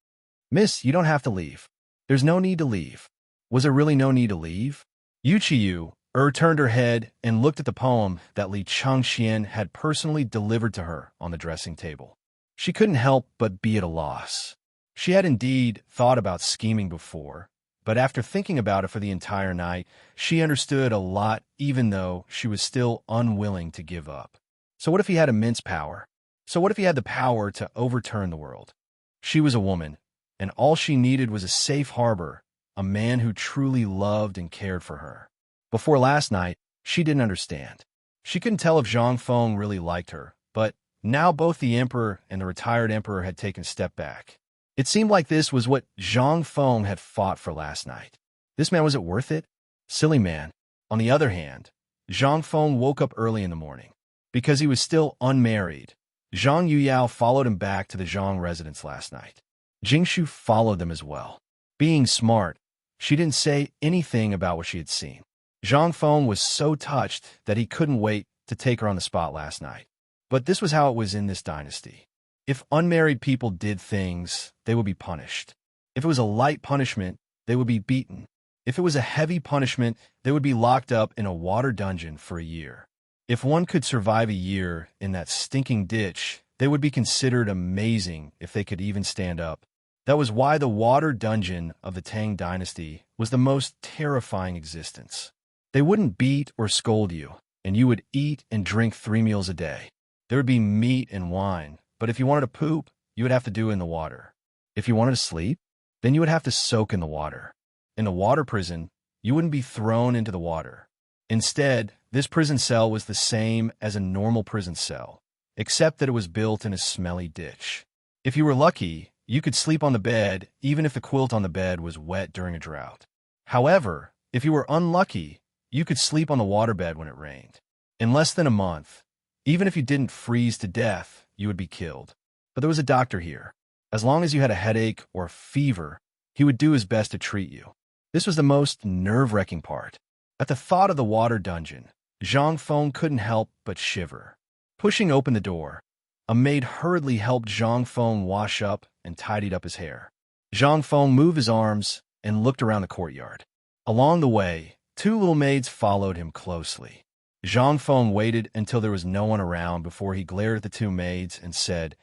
"Miss, you don't have to leave. There's no need to leave." Was there really no need to leave? Yuchiyu turned her head and looked at the poem that Li Changxian had personally delivered to her on the dressing table. She couldn't help but be at a loss. She had indeed thought about scheming before, but after thinking about it for the entire night, she understood a lot even though she was still unwilling to give up. So what if he had immense power? So what if he had the power to overturn the world? She was a woman, and all she needed was a safe harbor, a man who truly loved and cared for her. Before last night, she didn't understand. She couldn't tell if Zhang Feng really liked her, but now both the emperor and the retired emperor had taken a step back. It seemed like this was what Zhang Feng had fought for last night. This man, was it worth it? Silly man. On the other hand, Zhang Feng woke up early in the morning. Because he was still unmarried, Zhang Yuyao followed him back to the Zhang residence last night. Jingshu followed them as well. Being smart, she didn't say anything about what she had seen. Zhang Feng was so touched that he couldn't wait to take her on the spot last night. But this was how it was in this dynasty. If unmarried people did things, they would be punished. If it was a light punishment, they would be beaten. If it was a heavy punishment, they would be locked up in a water dungeon for a year. If one could survive a year in that stinking ditch, they would be considered amazing if they could even stand up. That was why the water dungeon of the Tang dynasty was the most terrifying existence. They wouldn't beat or scold you, and you would eat and drink 3 meals a day. There would be meat and wine, but if you wanted to poop, you would have to do it in the water. If you wanted to sleep, then you would have to soak in the water. In the water prison, you wouldn't be thrown into the water. Instead, this prison cell was the same as a normal prison cell, except that it was built in a smelly ditch. If you were lucky, you could sleep on the bed even if the quilt on the bed was wet during a drought. However, if you were unlucky, you could sleep on the waterbed when it rained. In less than a month, even if you didn't freeze to death, you would be killed. But there was a doctor here. As long as you had a headache or a fever, he would do his best to treat you. This was the most nerve-wracking part. At the thought of the water dungeon, Zhang Feng couldn't help but shiver. Pushing open the door, a maid hurriedly helped Zhang Feng wash up and tidied up his hair. Zhang Feng moved his arms and looked around the courtyard. Along the way, 2 little maids followed him closely. Zhang Feng waited until there was no one around before he glared at the 2 maids and said,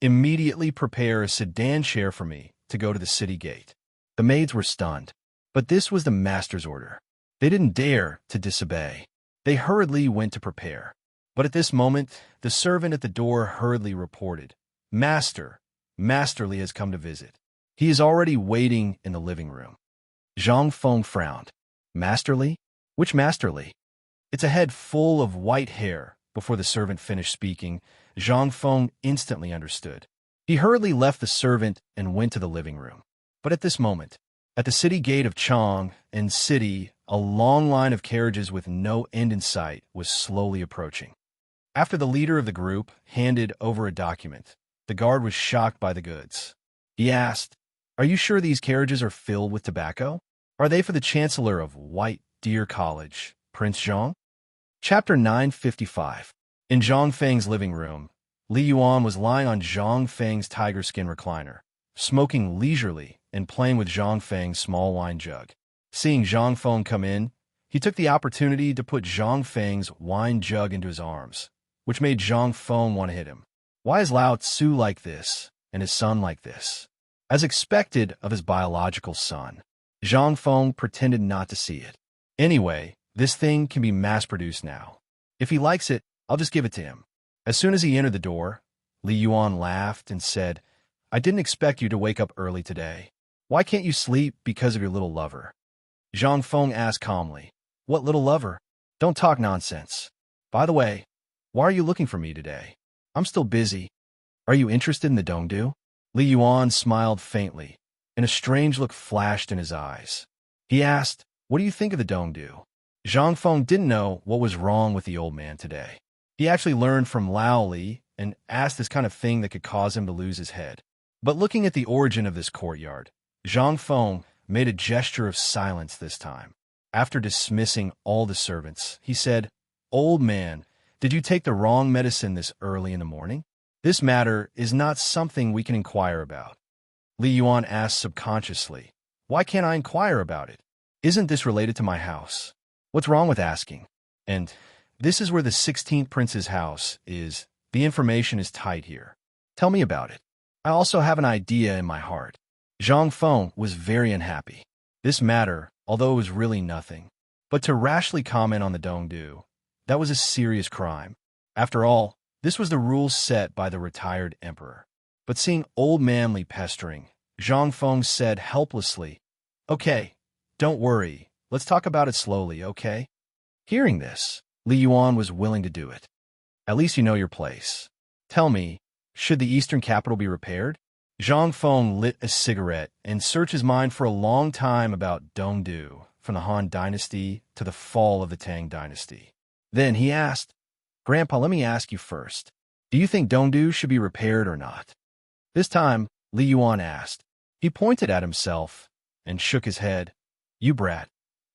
"Immediately prepare a sedan chair for me to go to the city gate." The maids were stunned, but this was the master's order. They didn't dare to disobey. They hurriedly went to prepare. But at this moment, the servant at the door hurriedly reported, Master Li has come to visit. He is already waiting in the living room." Zhang Feng frowned. Masterly? Which masterly? It's a head full of white hair. Before the servant finished speaking, Zhang Feng instantly understood. He hurriedly left the servant and went to the living room. But at this moment, at the city gate of Chang and City, a long line of carriages with no end in sight was slowly approaching. After the leader of the group handed over a document, the guard was shocked by the goods. He asked, "Are you sure these carriages are filled with tobacco? Are they for the Chancellor of White Deer College, Prince Zhang?" Chapter 955. In Zhang Feng's living room, Li Yuan was lying on Zhang Feng's tiger skin recliner, smoking leisurely and playing with Zhang Feng's small wine jug. Seeing Zhang Feng come in, he took the opportunity to put Zhang Feng's wine jug into his arms, which made Zhang Feng want to hit him. Why is Lao Tzu like this, and his son like this? As expected of his biological son, Zhang Feng pretended not to see it. Anyway, this thing can be mass-produced now. If he likes it, I'll just give it to him. As soon as he entered the door, Li Yuan laughed and said, "I didn't expect you to wake up early today. Why can't you sleep because of your little lover?" Zhang Feng asked calmly, "What little lover? Don't talk nonsense. By the way, why are you looking for me today? I'm still busy. Are you interested in the Dongdu?" Li Yuan smiled faintly, and a strange look flashed in his eyes. He asked, "What do you think of the Dongdu?" Zhang Feng didn't know what was wrong with the old man today. He actually learned from Lao Li and asked this kind of thing that could cause him to lose his head. But looking at the origin of this courtyard, Zhang Feng made a gesture of silence this time. After dismissing all the servants, he said, "Old man, did you take the wrong medicine this early in the morning? This matter is not something we can inquire about." Li Yuan asked subconsciously, "Why can't I inquire about it? Isn't this related to my house? What's wrong with asking? And this is where the 16th prince's house is. The information is tight here. Tell me about it. I also have an idea in my heart." Zhang Feng was very unhappy. This matter, although it was really nothing, but to rashly comment on the Dongdu, that was a serious crime. After all, this was the rules set by the retired emperor. But seeing old man Li pestering, Zhang Feng said helplessly, "Okay, don't worry. Let's talk about it slowly, okay?" Hearing this, Li Yuan was willing to do it. "At least you know your place. Tell me, should the eastern capital be repaired?" Zhang Feng lit a cigarette and searched his mind for a long time about Dongdu, from the Han Dynasty to the fall of the Tang Dynasty. Then he asked, "Grandpa, let me ask you first. Do you think Dongdu should be repaired or not?" This time, Li Yuan asked. He pointed at himself and shook his head. "You brat.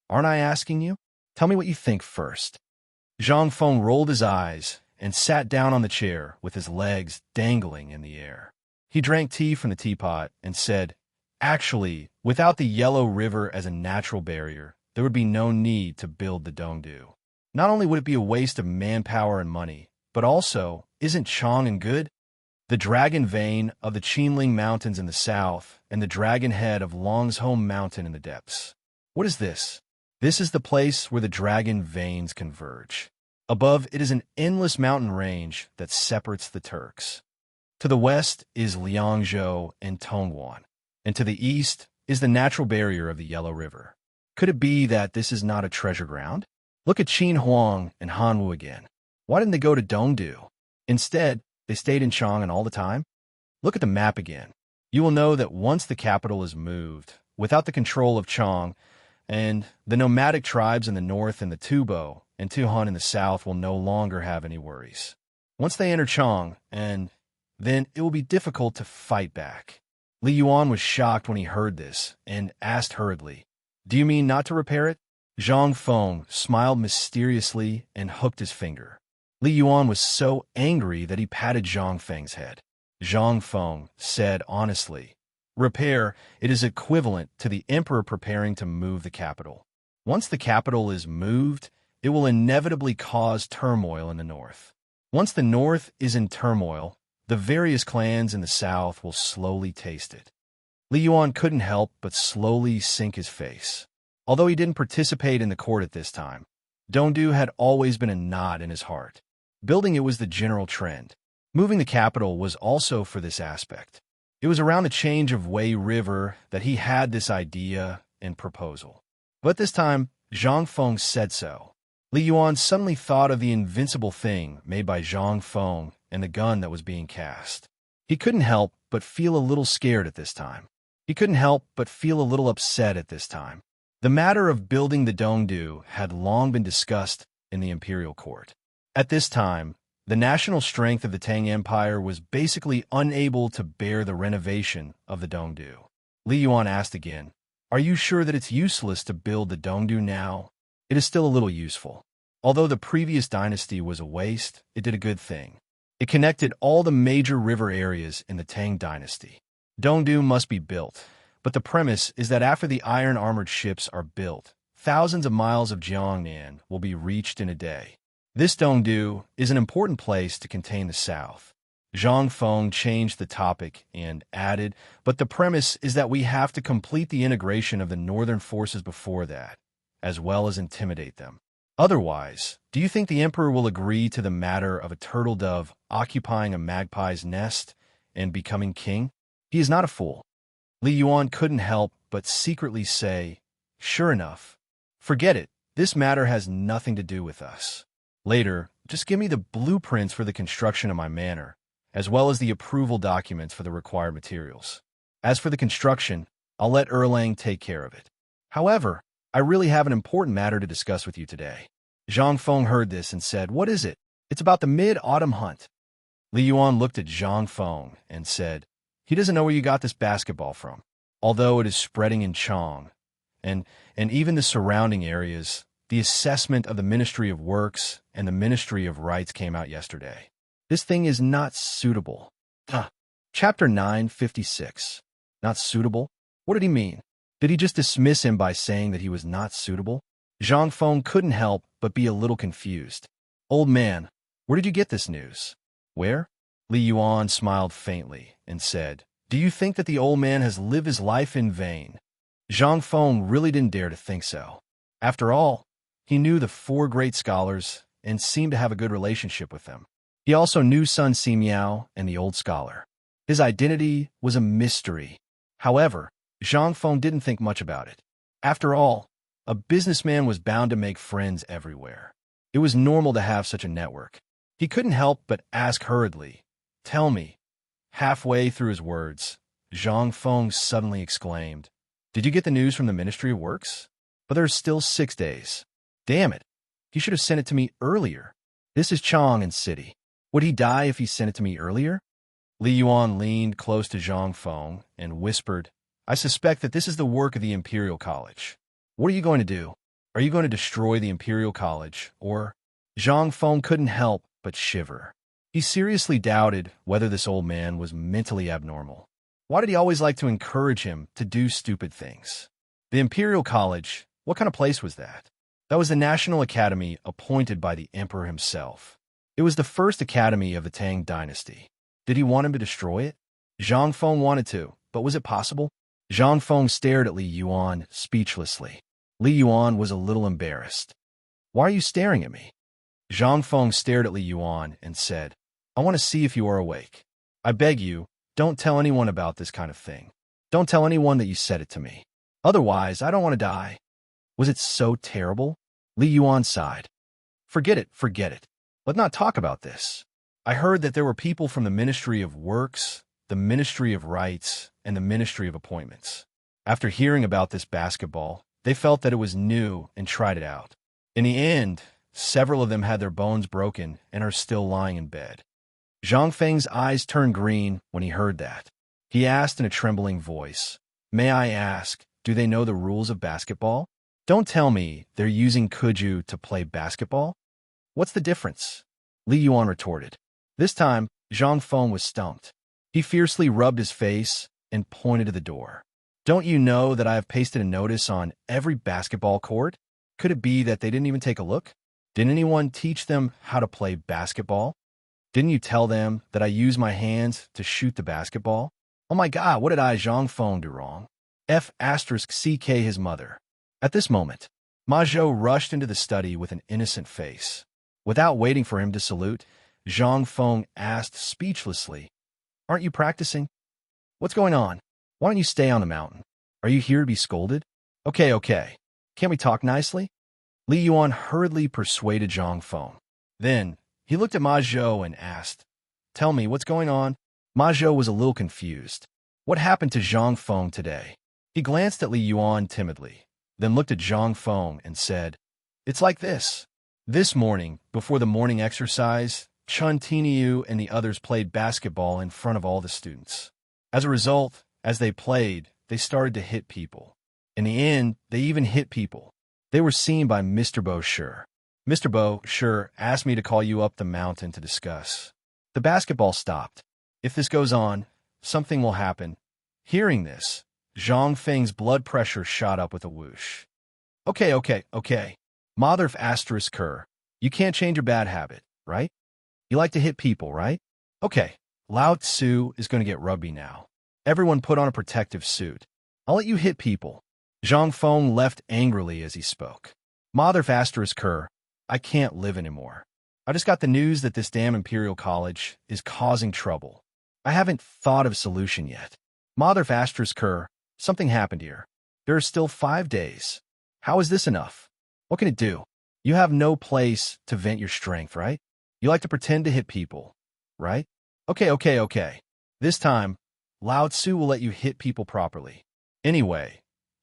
Aren't I asking you? Tell me what you think first." Zhang Feng rolled his eyes and sat down on the chair with his legs dangling in the air. He drank tea from the teapot and said, "Actually, without the Yellow River as a natural barrier, there would be no need to build the Dongdu. Not only would it be a waste of manpower and money, but also, isn't Chang'an good? The dragon vein of the Qinling Mountains in the south and the dragon head of Longshome Mountain in the depths. What is this? This is the place where the dragon veins converge. Above it is an endless mountain range that separates the Turks. To the west is Liangzhou and Tongguan, and to the east is the natural barrier of the Yellow River. Could it be that this is not a treasure ground? Look at Qin Huang and Hanwu again. Why didn't they go to Dongdu? Instead, they stayed in Chang'an all the time? Look at the map again. You will know that once the capital is moved, without the control of Chang, and the nomadic tribes in the north and the Tubo and Tuhan in the south will no longer have any worries. Once they enter Chang, and then it will be difficult to fight back." Li Yuan was shocked when he heard this and asked hurriedly, "Do you mean not to repair it?" Zhang Feng smiled mysteriously and hooked his finger. Li Yuan was so angry that he patted Zhang Feng's head. Zhang Feng said honestly, "Repair, it is equivalent to the emperor preparing to move the capital. Once the capital is moved, it will inevitably cause turmoil in the north. Once the north is in turmoil, the various clans in the south will slowly taste it." Li Yuan couldn't help but slowly sink his face. Although he didn't participate in the court at this time, Dongdu had always been a knot in his heart. Building it was the general trend. Moving the capital was also for this aspect. It was around the change of Wei River that he had this idea, and proposal. But this time, Zhang Feng said so. Li Yuan suddenly thought of the invincible thing made by Zhang Feng and the gun that was being cast. He couldn't help but feel a little scared at this time. He couldn't help but feel a little upset at this time. The matter of building the Dongdu had long been discussed in the imperial court. At this time, the national strength of the Tang Empire was basically unable to bear the renovation of the Dongdu. Li Yuan asked again, "Are you sure that it's useless to build the Dongdu now?" "It is still a little useful. Although the previous dynasty was a waste, it did a good thing. It connected all the major river areas in the Tang dynasty. Dongdu must be built, but the premise is that after the iron-armored ships are built, thousands of miles of Jiangnan will be reached in a day. This Dongdu is an important place to contain the south." Zhang Feng changed the topic and added, "But the premise is that we have to complete the integration of the northern forces before that, as well as intimidate them. Otherwise, do you think the emperor will agree to the matter of a turtle dove occupying a magpie's nest and becoming king? He is not a fool." Li Yuan couldn't help but secretly say, "Sure enough. Forget it. This matter has nothing to do with us. Later, just give me the blueprints for the construction of my manor, as well as the approval documents for the required materials. As for the construction, I'll let Erlang take care of it. However, I really have an important matter to discuss with you today." Zhang Feng heard this and said, "What is it?" "It's about the mid-autumn hunt." Li Yuan looked at Zhang Feng and said, "He doesn't know where you got this basketball from. Although it is spreading in Chong, and even the surrounding areas, the assessment of the Ministry of Works and the Ministry of Rights came out yesterday. This thing is not suitable." Chapter 956. Not suitable? What did he mean? Did he just dismiss him by saying that he was not suitable? Zhang Feng couldn't help but be a little confused. "Old man, where did you get this news?" "Where?" Li Yuan smiled faintly and said, "Do you think that the old man has lived his life in vain?" Zhang Feng really didn't dare to think so. After all, he knew the four great scholars and seemed to have a good relationship with them. He also knew Sun Simiao and the old scholar. His identity was a mystery. However, Zhang Feng didn't think much about it. After all, a businessman was bound to make friends everywhere. It was normal to have such a network. He couldn't help but ask hurriedly, "Tell me." Halfway through his words, Zhang Feng suddenly exclaimed, "Did you get the news from the Ministry of Works? But there's still 6 days. Damn it. He should have sent it to me earlier. This is Chong and City. Would he die if he sent it to me earlier?" Li Yuan leaned close to Zhang Feng and whispered, "I suspect that this is the work of the Imperial College. What are you going to do? Are you going to destroy the Imperial College, or—" Zhang Feng couldn't help but shiver. He seriously doubted whether this old man was mentally abnormal. Why did he always like to encourage him to do stupid things? The Imperial College, what kind of place was that? That was the National Academy appointed by the Emperor himself. It was the first academy of the Tang dynasty. Did he want him to destroy it? Zhang Feng wanted to, but was it possible? Zhang Feng stared at Li Yuan speechlessly. Li Yuan was a little embarrassed. "Why are you staring at me?" Zhang Feng stared at Li Yuan and said, "I want to see if you are awake. I beg you, don't tell anyone about this kind of thing. Don't tell anyone that you said it to me. Otherwise, I don't want to die." "Was it so terrible?" Li Yuan sighed. Forget it. Let's not talk about this. I heard that there were people from the Ministry of Works, the Ministry of Rights, and the Ministry of Appointments. After hearing about this basketball, they felt that it was new and tried it out. In the end, several of them had their bones broken and are still lying in bed. Zhang Feng's eyes turned green when he heard that. He asked in a trembling voice, "May I ask, do they know the rules of basketball?" "Don't tell me they're using Kuju to play basketball? What's the difference?" Li Yuan retorted. This time, Zhang Feng was stumped. He fiercely rubbed his face and pointed to the door. "Don't you know that I have pasted a notice on every basketball court? Could it be that they didn't even take a look? Didn't anyone teach them how to play basketball? Didn't you tell them that I use my hands to shoot the basketball? Oh my God, what did I, Zhang Feng, do wrong?" F***ck his mother. At this moment, Ma Zhou rushed into the study with an innocent face. Without waiting for him to salute, Zhang Feng asked speechlessly, "Aren't you practicing? What's going on? Why don't you stay on the mountain? Are you here to be scolded?" Okay, okay. Can't we talk nicely? Li Yuan hurriedly persuaded Zhang Feng. Then, he looked at Ma Zhou and asked, "Tell me, what's going on?" Ma Zhou was a little confused. What happened to Zhang Feng today? He glanced at Li Yuan timidly, then looked at Zhang Feng and said, "It's like this. This morning, before the morning exercise, Chun Tiniu and the others played basketball in front of all the students. As a result, as they played, they started to hit people. In the end, they even hit people. They were seen by Mr. Bosher. Mr. Bosher asked me to call you up the mountain to discuss. The basketball stopped. If this goes on, something will happen." Hearing this, Zhang Feng's blood pressure shot up with a whoosh. Okay. Mother of asterisk Kerr, you can't change your bad habit, right? You like to hit people, right? Okay, Lao Tzu is going to get rugby now. Everyone put on a protective suit. I'll let you hit people. Zhang Feng left angrily as he spoke. Mother of asterisk Kerr, I can't live anymore. I just got the news that this damn Imperial College is causing trouble. I haven't thought of a solution yet. Mother of asterisk Kerr, something happened here. There are still 5 days. How is this enough? What can it do? You have no place to vent your strength, right? You like to pretend to hit people, right? Okay. This time, Lao Tzu will let you hit people properly. Anyway,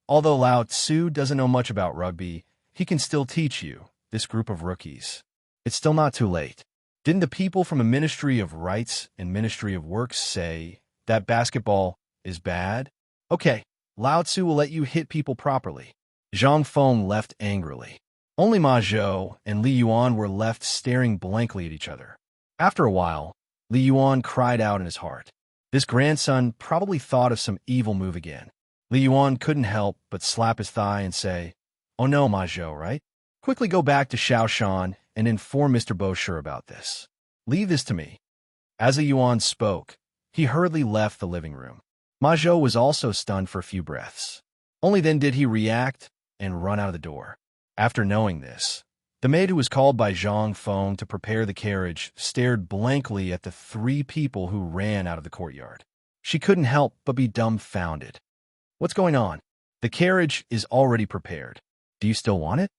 although Lao Tzu doesn't know much about rugby, he can still teach you, this group of rookies. It's still not too late. Didn't the people from the Ministry of Rights and Ministry of Works say that basketball is bad? Okay, Lao Tzu will let you hit people properly. Zhang Feng left angrily. Only Ma Zhou and Li Yuan were left staring blankly at each other. After a while, Li Yuan cried out in his heart. This grandson probably thought of some evil move again. Li Yuan couldn't help but slap his thigh and say, "Oh no, Ma Zhou, right? Quickly go back to Shaoshan and inform Mr. Bosher about this. Leave this to me." As Li Yuan spoke, he hurriedly left the living room. Ma Zhou was also stunned for a few breaths. Only then did he react and run out of the door. After knowing this, the maid who was called by Zhang Feng to prepare the carriage stared blankly at the 3 people who ran out of the courtyard. She couldn't help but be dumbfounded. What's going on? The carriage is already prepared. Do you still want it?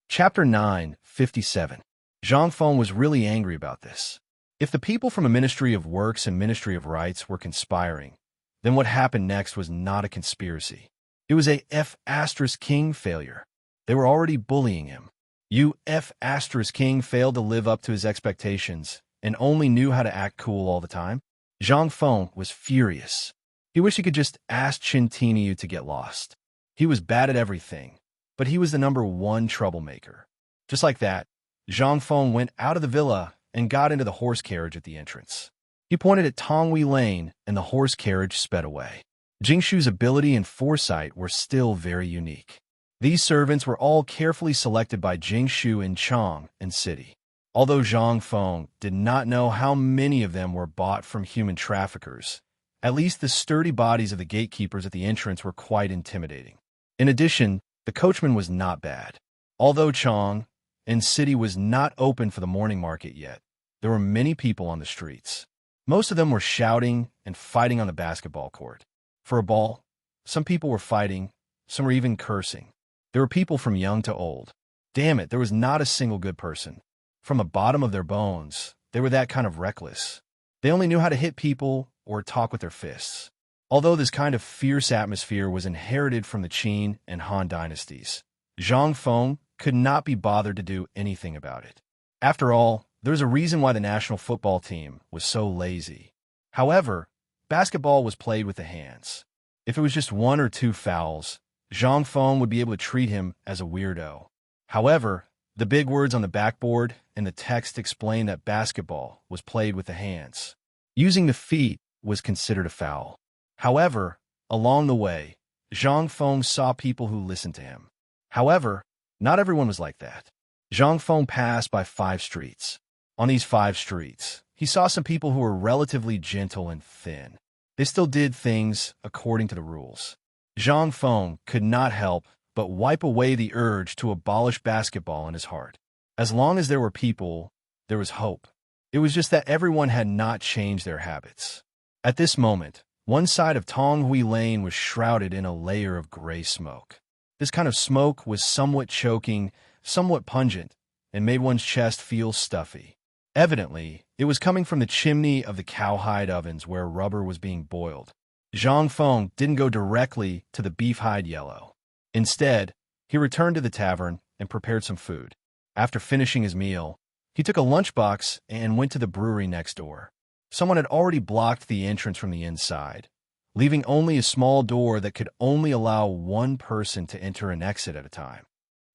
Chapter 9:57. Zhang Feng was really angry about this. If the people from the Ministry of Works and Ministry of Rights were conspiring, then what happened next was not a conspiracy. It was a F***king failure. They were already bullying him. You F***king failed to live up to his expectations and only knew how to act cool all the time. Zhang Feng was furious. He wished he could just ask Qin Tiniu to get lost. He was bad at everything, but he was the #1 troublemaker. Just like that, Zhang Feng went out of the villa and got into the horse carriage at the entrance. He pointed at Tonghui Lane, and the horse carriage sped away. Jingshu's ability and foresight were still very unique. These servants were all carefully selected by Jingshu in Chang and City. Although Zhang Feng did not know how many of them were bought from human traffickers, at least the sturdy bodies of the gatekeepers at the entrance were quite intimidating. In addition, the coachman was not bad. Although Chang and City was not open for the morning market yet, there were many people on the streets. Most of them were shouting and fighting on the basketball court. For a ball, some people were fighting, some were even cursing. There were people from young to old. Damn it, there was not a single good person. From the bottom of their bones, they were that kind of reckless. They only knew how to hit people or talk with their fists. Although this kind of fierce atmosphere was inherited from the Qin and Han dynasties, Zhang Feng could not be bothered to do anything about it. After all, there was a reason why the national football team was so lazy. However, basketball was played with the hands. If it was just 1 or 2 fouls, Zhang Feng would be able to treat him as a weirdo. However, the big words on the backboard and the text explained that basketball was played with the hands. Using the feet was considered a foul. However, along the way, Zhang Feng saw people who listened to him. However, not everyone was like that. Zhang Feng passed by 5 streets. On these 5 streets, he saw some people who were relatively gentle and thin. They still did things according to the rules. Zhang Feng could not help but wipe away the urge to abolish basketball in his heart. As long as there were people, there was hope. It was just that everyone had not changed their habits. At this moment, one side of Tonghui Lane was shrouded in a layer of gray smoke. This kind of smoke was somewhat choking, somewhat pungent, and made one's chest feel stuffy. Evidently, it was coming from the chimney of the cowhide ovens where rubber was being boiled. Zhang Feng didn't go directly to the beef hide yellow. Instead, he returned to the tavern and prepared some food. After finishing his meal, he took a lunchbox and went to the brewery next door. Someone had already blocked the entrance from the inside, leaving only a small door that could only allow one person to enter and exit at a time.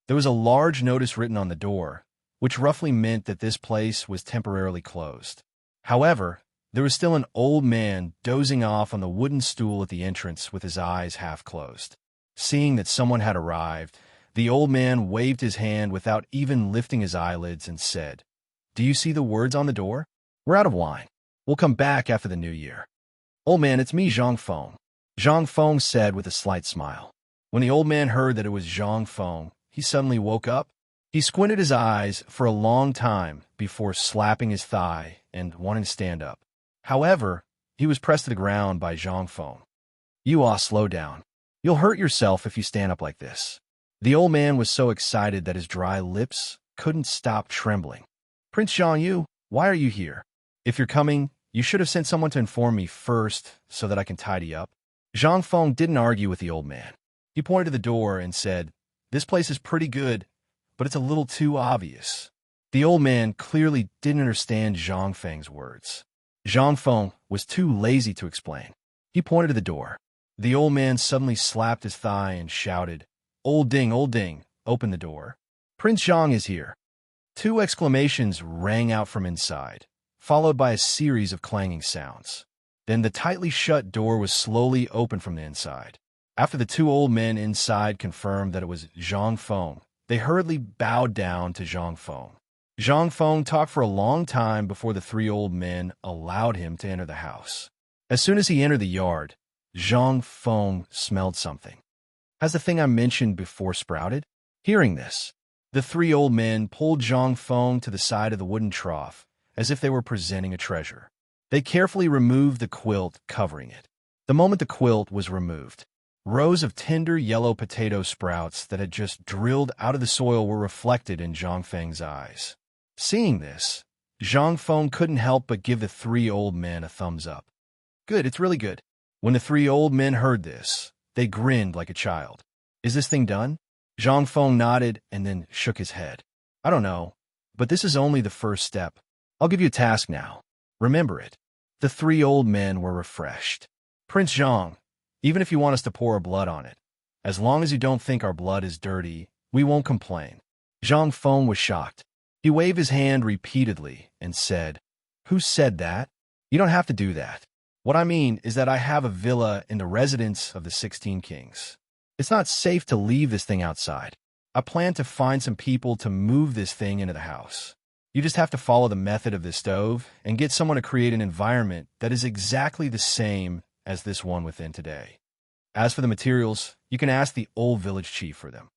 There was a large notice written on the door, which roughly meant that this place was temporarily closed. However, there was still an old man dozing off on the wooden stool at the entrance with his eyes half closed. Seeing that someone had arrived, the old man waved his hand without even lifting his eyelids and said, "Do you see the words on the door? We're out of wine. We'll come back after the new year." "Old man, it's me, Zhang Feng," Zhang Feng said with a slight smile. When the old man heard that it was Zhang Feng, he suddenly woke up. He squinted his eyes for a long time before slapping his thigh and wanting to stand up. However, he was pressed to the ground by Zhang Feng. "You all slow down. You'll hurt yourself if you stand up like this." The old man was so excited that his dry lips couldn't stop trembling. "Prince Zhang Yu, why are you here? If you're coming, you should have sent someone to inform me first so that I can tidy up." Zhang Feng didn't argue with the old man. He pointed to the door and said, "This place is pretty good, but it's a little too obvious." The old man clearly didn't understand Zhang Feng's words. Zhang Feng was too lazy to explain. He pointed to the door. The old man suddenly slapped his thigh and shouted, old ding, open the door. Prince Zhang is here." Two exclamations rang out from inside, followed by a series of clanging sounds. Then the tightly shut door was slowly opened from the inside. After the two old men inside confirmed that it was Zhang Feng, they hurriedly bowed down to Zhang Feng. Zhang Feng talked for a long time before the three old men allowed him to enter the house. As soon as he entered the yard, Zhang Feng smelled something. Has the thing I mentioned before sprouted? Hearing this, the three old men pulled Zhang Feng to the side of the wooden trough, as if they were presenting a treasure. They carefully removed the quilt covering it. The moment the quilt was removed, rows of tender yellow potato sprouts that had just drilled out of the soil were reflected in Zhang Feng's eyes. Seeing this, Zhang Feng couldn't help but give the three old men a thumbs up. "Good, it's really good." When the three old men heard this, they grinned like a child. "Is this thing done?" Zhang Feng nodded and then shook his head. "I don't know, but this is only the first step. I'll give you a task now. Remember it." The three old men were refreshed. "Prince Zhang, even if you want us to pour our blood on it, as long as you don't think our blood is dirty, we won't complain." Zhang Feng was shocked. He waved his hand repeatedly and said, "Who said that? You don't have to do that. What I mean is that I have a villa in the residence of the 16 kings. It's not safe to leave this thing outside. I plan to find some people to move this thing into the house. You just have to follow the method of the stove and get someone to create an environment that is exactly the same as this one within today. As for the materials, you can ask the old village chief for them."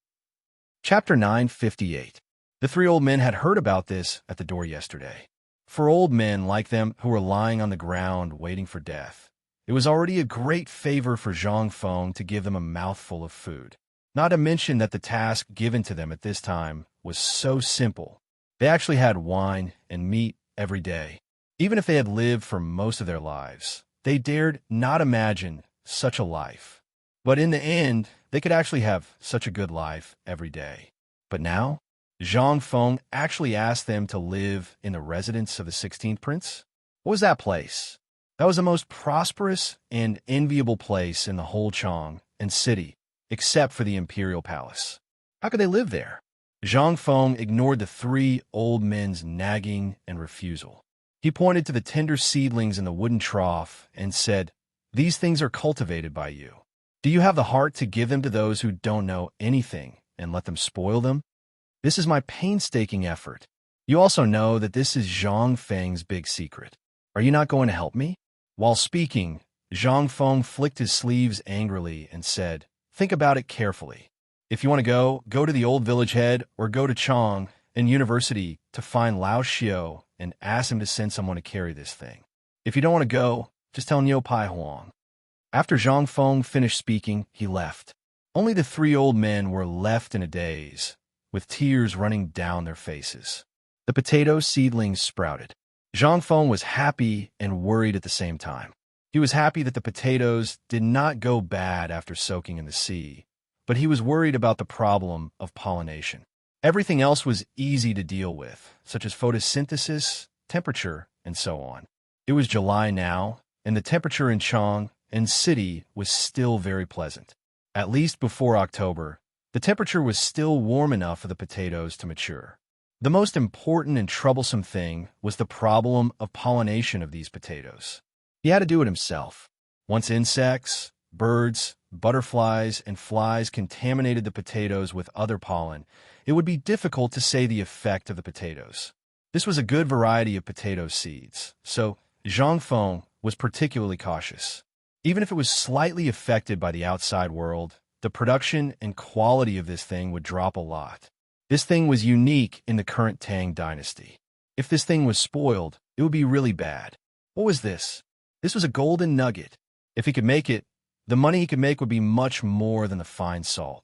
Chapter 958. The three old men had heard about this at the door yesterday. For old men like them who were lying on the ground waiting for death, it was already a great favor for Zhang Feng to give them a mouthful of food. Not to mention that the task given to them at this time was so simple. They actually had wine and meat every day. Even if they had lived for most of their lives, they dared not imagine such a life. But in the end, they could actually have such a good life every day. But now, Zhang Feng actually asked them to live in the residence of the 16th prince? What was that place? That was the most prosperous and enviable place in the whole Chang and city, except for the imperial palace. How could they live there? Zhang Feng ignored the three old men's nagging and refusal. He pointed to the tender seedlings in the wooden trough and said, "These things are cultivated by you. Do you have the heart to give them to those who don't know anything and let them spoil them? This is my painstaking effort. You also know that this is Zhang Feng's big secret. Are you not going to help me?" While speaking, Zhang Feng flicked his sleeves angrily and said, "Think about it carefully. If you want to go to the old village head or go to Chang and University to find Lao Xiao and ask him to send someone to carry this thing. If you don't want to go, just tell Niu Pai Huang." After Zhang Feng finished speaking, he left. Only the three old men were left in a daze, with tears running down their faces. The potato seedlings sprouted. Zhang Feng was happy and worried at the same time. He was happy that the potatoes did not go bad after soaking in the sea, but he was worried about the problem of pollination. Everything else was easy to deal with, such as photosynthesis, temperature, and so on. It was July now, and the temperature in Chang and city was still very pleasant. At least before October, the temperature was still warm enough for the potatoes to mature. The most important and troublesome thing was the problem of pollination of these potatoes. He had to do it himself. Once insects, birds, butterflies, and flies contaminated the potatoes with other pollen, it would be difficult to say the effect of the potatoes. This was a good variety of potato seeds, so Zhang Feng was particularly cautious. Even if it was slightly affected by the outside world, the production and quality of this thing would drop a lot. This thing was unique in the current Tang dynasty. If this thing was spoiled, it would be really bad. What was this? This was a golden nugget. If he could make it, the money he could make would be much more than the fine salt,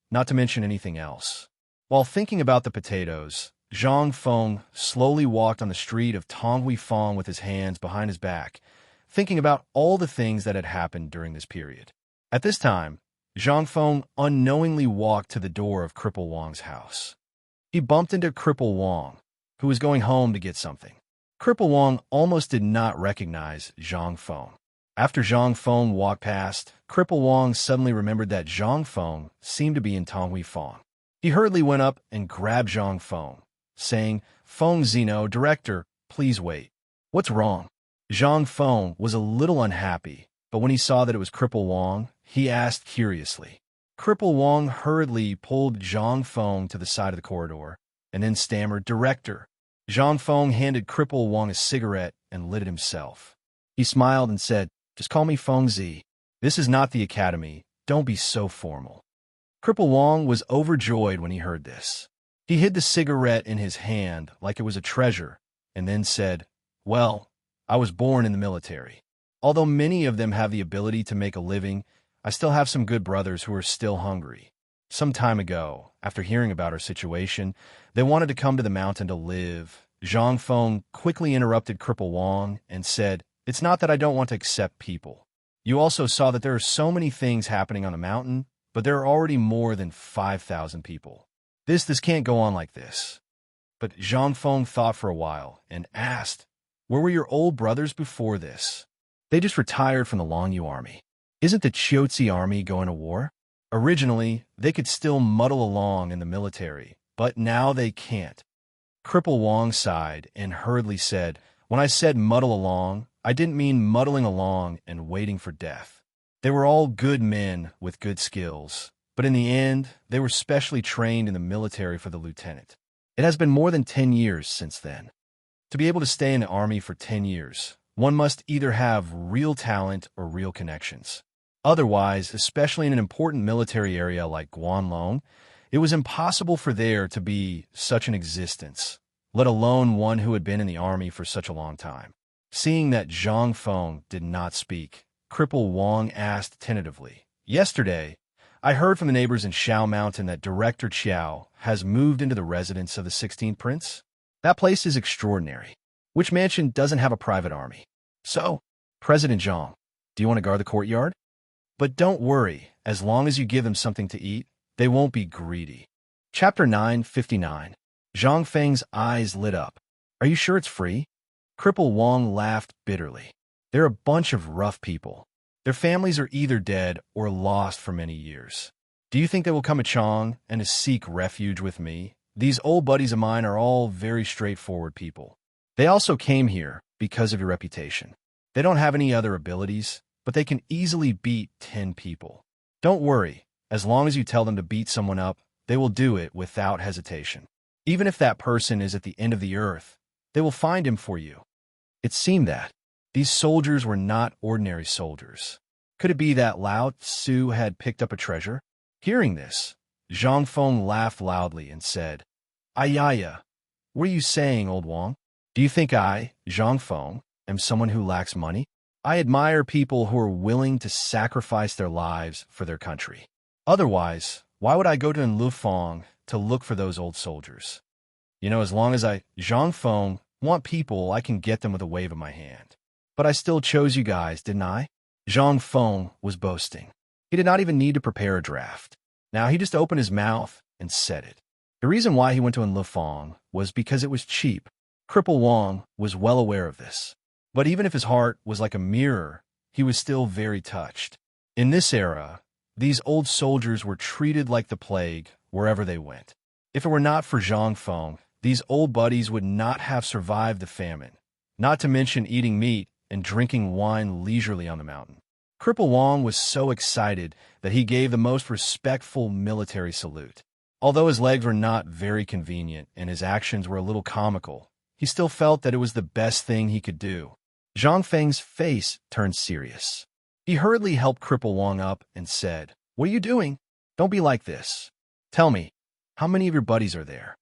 not to mention anything else. While thinking about the potatoes, Zhang Feng slowly walked on the street of Tonghui Fong with his hands behind his back, thinking about all the things that had happened during this period. At this time, Zhang Feng unknowingly walked to the door of Cripple Wang's house. He bumped into Cripple Wang, who was going home to get something. Cripple Wang almost did not recognize Zhang Feng. After Zhang Feng walked past, Cripple Wang suddenly remembered that Zhang Feng seemed to be in Tonghui Fong. He hurriedly went up and grabbed Zhang Feng, saying, "Feng Zeno, director, please wait." "What's wrong?" Zhang Feng was a little unhappy, but when he saw that it was Cripple Wang, he asked curiously. Cripple Wang hurriedly pulled Zhang Feng to the side of the corridor, and then stammered, "Director." Zhang Feng handed Cripple Wang a cigarette and lit it himself. He smiled and said, "Just call me Feng Zi. This is not the academy. Don't be so formal." Cripple Wang was overjoyed when he heard this. He hid the cigarette in his hand like it was a treasure, and then said, "Well, I was born in the military. Although many of them have the ability to make a living, I still have some good brothers who are still hungry. Some time ago, after hearing about our situation, they wanted to come to the mountain to live." Zhang Feng quickly interrupted Cripple Wang and said, "It's not that I don't want to accept people. You also saw that there are so many things happening on the mountain, but there are already more than 5,000 people. This can't go on like this." But Zhang Feng thought for a while and asked, "Where were your old brothers before this?" "They just retired from the Longyu army." "Isn't the Chiotzi army going to war?" "Originally, they could still muddle along in the military, but now they can't." Cripple Wang sighed and hurriedly said, "When I said muddle along, I didn't mean muddling along and waiting for death. They were all good men with good skills, but in the end, they were specially trained in the military for the lieutenant. It has been more than 10 years since then. To be able to stay in the army for 10 years, one must either have real talent or real connections. Otherwise, especially in an important military area like Guanlong, it was impossible for there to be such an existence, let alone one who had been in the army for such a long time." Seeing that Zhang Feng did not speak, Cripple Wang asked tentatively, "Yesterday, I heard from the neighbors in Shao Mountain that Director Qiao has moved into the residence of the 16th Prince. That place is extraordinary. Which mansion doesn't have a private army? So, President Zhang, do you want to guard the courtyard? But don't worry, as long as you give them something to eat, they won't be greedy." Chapter 959. Zhang Feng's eyes lit up. "Are you sure it's free?" Cripple Wang laughed bitterly. "They're a bunch of rough people. Their families are either dead or lost for many years. Do you think they will come to Chang and to seek refuge with me? These old buddies of mine are all very straightforward people. They also came here because of your reputation. They don't have any other abilities, but they can easily beat 10 people. Don't worry, as long as you tell them to beat someone up, they will do it without hesitation. Even if that person is at the end of the earth, they will find him for you." It seemed that these soldiers were not ordinary soldiers. Could it be that Lao Tzu had picked up a treasure? Hearing this, Zhang Feng laughed loudly and said, "Ayaya, what are you saying, old Wang? Do you think I, Zhang Feng, am someone who lacks money? I admire people who are willing to sacrifice their lives for their country. Otherwise, why would I go to Lufeng to look for those old soldiers? As long as I, Zhang Feng, want people, I can get them with a wave of my hand. But I still chose you guys, didn't I? Zhang Feng was boasting. He did not even need to prepare a draft. Now he just opened his mouth and said it. The reason why he went to Lufeng was because it was cheap. Cripple Wong was well aware of this. But even if his heart was like a mirror, he was still very touched. In this era, these old soldiers were treated like the plague wherever they went. If it were not for Zhang Feng, these old buddies would not have survived the famine, not to mention eating meat and drinking wine leisurely on the mountain. Cripple Wong was so excited that he gave the most respectful military salute. Although his legs were not very convenient and his actions were a little comical, he still felt that it was the best thing he could do. Zhang Feng's face turned serious. He hurriedly helped Cripple Wong up and said, "What are you doing? Don't be like this. Tell me, how many of your buddies are there?"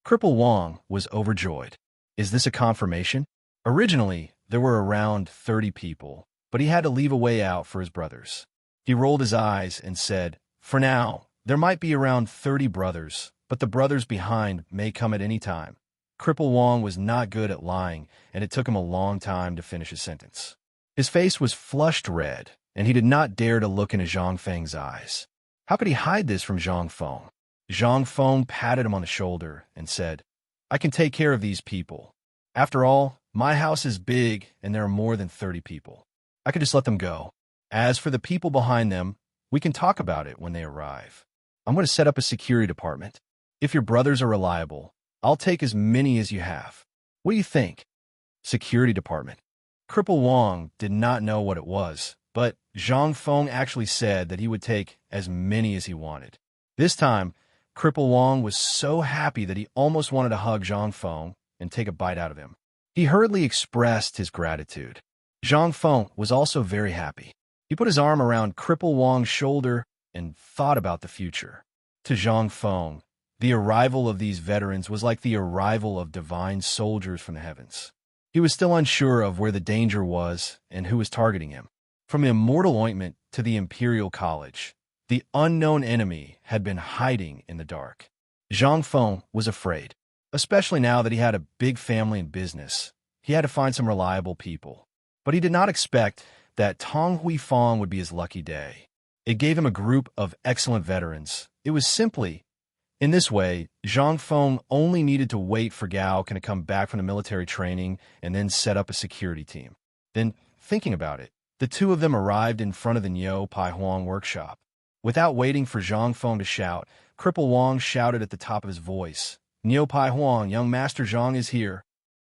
Cripple Wong was overjoyed. Is this a confirmation? Originally, there were around 30 people, but he had to leave a way out for his brothers. He rolled his eyes and said, "For now, there might be around 30 brothers, but the brothers behind may come at any time." Cripple Wong was not good at lying, and it took him a long time to finish his sentence. His face was flushed red, and he did not dare to look into Zhang Feng's eyes. How could he hide this from Zhang Feng? Zhang Feng patted him on the shoulder and said, "I can take care of these people. After all, my house is big and there are more than 30 people. I could just let them go. As for the people behind them, we can talk about it when they arrive. I'm going to set up a security department. If your brothers are reliable, I'll take as many as you have. What do you think?" Security department. Cripple Wong did not know what it was, but Zhang Feng actually said that he would take as many as he wanted. This time, Cripple Wong was so happy that he almost wanted to hug Zhang Feng and take a bite out of him. He hurriedly expressed his gratitude. Zhang Feng was also very happy. He put his arm around Cripple Wong's shoulder and thought about the future. To Zhang Feng, the arrival of these veterans was like the arrival of divine soldiers from the heavens. He was still unsure of where the danger was and who was targeting him. From the Immortal Ointment to the Imperial College, the unknown enemy had been hiding in the dark. Zhang Feng was afraid, especially now that he had a big family and business. He had to find some reliable people. But he did not expect that Tong Hui Fong would be his lucky day. It gave him a group of excellent veterans. It was simply, in this way, Zhang Feng only needed to wait for Gao to come back from the military training and then set up a security team. Then, thinking about it, the two of them arrived in front of the Niu Pai Huang workshop. Without waiting for Zhang Feng to shout, Cripple Wong shouted at the top of his voice, "Niu Pai Huang, young Master Zhang is here."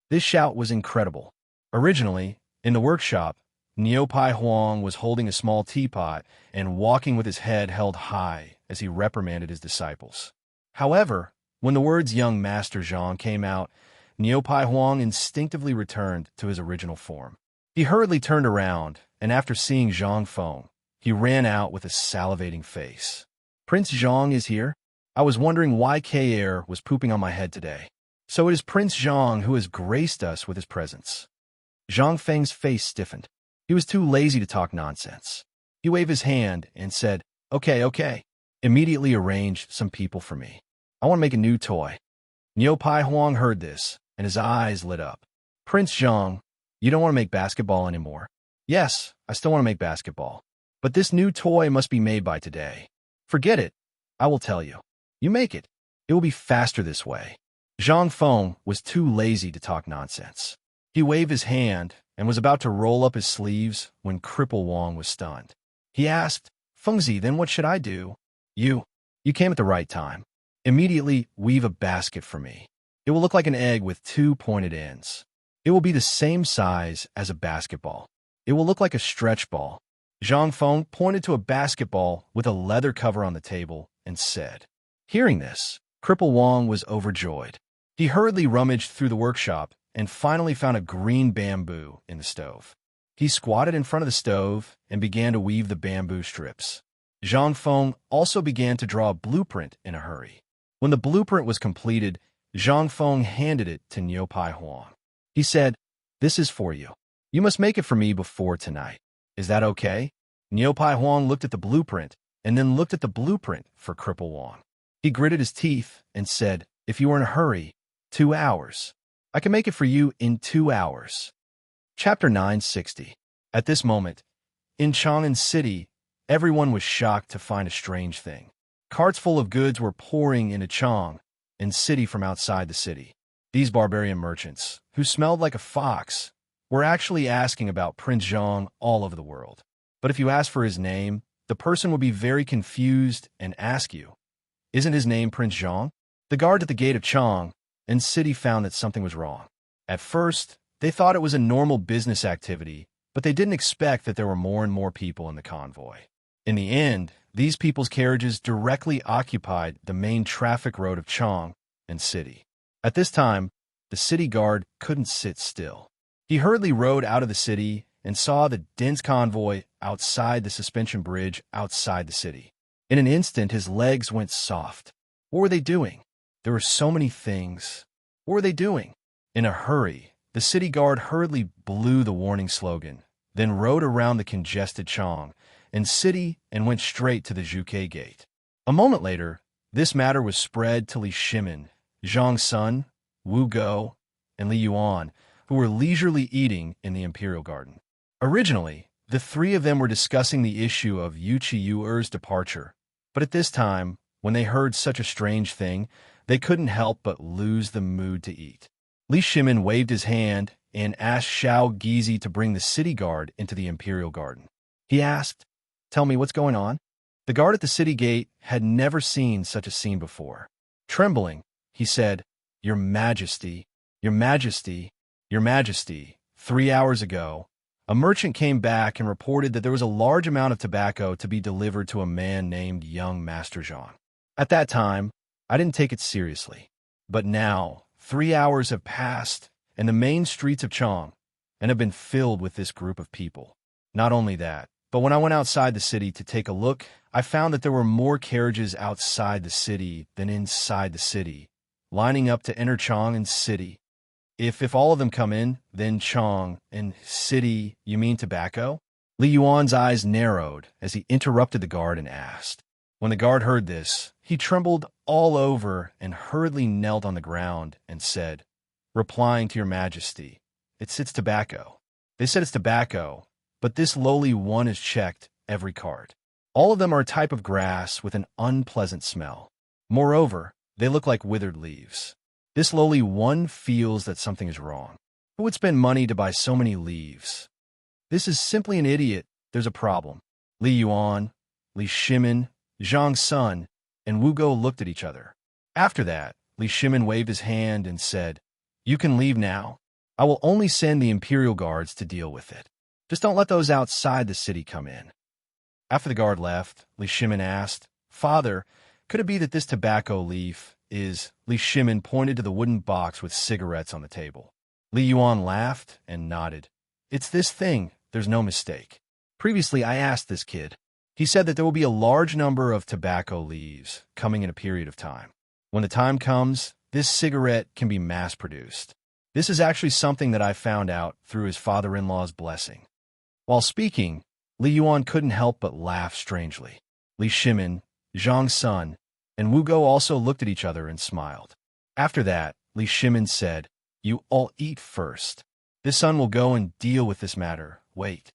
This shout was incredible. Originally, in the workshop, Niu Pai Huang was holding a small teapot and walking with his head held high as he reprimanded his disciples. However, when the words young Master Zhang came out, Niu Pai Huang instinctively returned to his original form. He hurriedly turned around, and after seeing Zhang Feng, he ran out with a salivating face. "Prince Zhang is here? I was wondering why K-Air was pooping on my head today. So it is Prince Zhang who has graced us with his presence." Zhang Feng's face stiffened. He was too lazy to talk nonsense. He waved his hand and said, Okay. Immediately arrange some people for me. I want to make a new toy." Niu Pai Huang heard this, and his eyes lit up. "Prince Zhang, you don't want to make basketball anymore?" "Yes, I still want to make basketball. But this new toy must be made by today." "Forget it. I will tell you. You make it. It will be faster this way." Zhang Feng was too lazy to talk nonsense. He waved his hand and was about to roll up his sleeves when Cripple Wong was stunned. He asked, "Fengzi, then what should I do?" You came at the right time. Immediately weave a basket for me. It will look like an egg with two pointed ends. It will be the same size as a basketball. It will look like a stretch ball." Zhang Feng pointed to a basketball with a leather cover on the table and said. Hearing this, Cripple Wong was overjoyed. He hurriedly rummaged through the workshop and finally found a green bamboo in the stove. He squatted in front of the stove and began to weave the bamboo strips. Zhang Feng also began to draw a blueprint in a hurry. When the blueprint was completed, Zhang Feng handed it to Niu Pai Huang. He said, "This is for you. You must make it for me before tonight. Is that okay?" Niu Pai Huang looked at the blueprint and then looked at the blueprint for Cripple Wong. He gritted his teeth and said, "If you are in a hurry, 2 hours. I can make it for you in 2 hours." Chapter 960. At this moment, in Chang'an City, everyone was shocked to find a strange thing. Carts full of goods were pouring into Chang'an City from outside the city. These barbarian merchants, who smelled like a fox, were actually asking about Prince Zhang all over the world. But if you ask for his name, the person would be very confused and ask you, "Isn't his name Prince Zhang?" The guard at the gate of Chang'an City found that something was wrong. At first, they thought it was a normal business activity, but they didn't expect that there were more and more people in the convoy. In the end, these people's carriages directly occupied the main traffic road of Chang'an City. At this time, the city guard couldn't sit still. He hurriedly rode out of the city and saw the dense convoy outside the suspension bridge outside the city. In an instant, his legs went soft. What were they doing? There were so many things. What were they doing? In a hurry, the city guard hurriedly blew the warning slogan, then rode around the congested Chang'an City and went straight to the Zhuke Gate. A moment later, this matter was spread to Li Shimin, Zhang Sun, Wu Go, and Li Yuan, who were leisurely eating in the Imperial Garden. Originally, the three of them were discussing the issue of Yu Qiyuer's departure, but at this time, when they heard such a strange thing, they couldn't help but lose the mood to eat. Li Shimin waved his hand and asked Xiao Gizi to bring the city guard into the Imperial Garden. He asked, "Tell me what's going on?" The guard at the city gate had never seen such a scene before. Trembling, he said, "Your Majesty, Your Majesty, Your Majesty, 3 hours ago, a merchant came back and reported that there was a large amount of tobacco to be delivered to a man named young Master Zhang. At that time, I didn't take it seriously. But now, 3 hours have passed, and the main streets of Chang'an have been filled with this group of people. Not only that, but when I went outside the city to take a look, I found that there were more carriages outside the city than inside the city, lining up to enter Chang'an City. If all of them come in, then Chang'an City, you mean tobacco?" Li Yuan's eyes narrowed as he interrupted the guard and asked. When the guard heard this, he trembled all over and hurriedly knelt on the ground and said, replying to Your Majesty, it's tobacco. They said it's tobacco, but this lowly one is checked every cart. All of them are a type of grass with an unpleasant smell. Moreover, they look like withered leaves. This lowly one feels that something is wrong. Who would spend money to buy so many leaves? This is simply an idiot. There's a problem. Li Yuan, Li Shimin, Zhang Sun, and Wu Go looked at each other. After that, Li Shimin waved his hand and said, "You can leave now. I will only send the Imperial Guards to deal with it. Just don't let those outside the city come in." After the guard left, Li Shimin asked, "Father, could it be that this tobacco leaf is—" Li Shimin pointed to the wooden box with cigarettes on the table. Li Yuan laughed and nodded. "It's this thing, there's no mistake. Previously, I asked this kid. He said that there will be a large number of tobacco leaves coming in a period of time. When the time comes, this cigarette can be mass-produced. This is actually something that I found out through his father-in-law's blessing." While speaking, Li Yuan couldn't help but laugh strangely. Li Shimin, Zhang Sun, and Wu Go also looked at each other and smiled. After that, Li Shimin said, "You all eat first. This son will go and deal with this matter. Wait."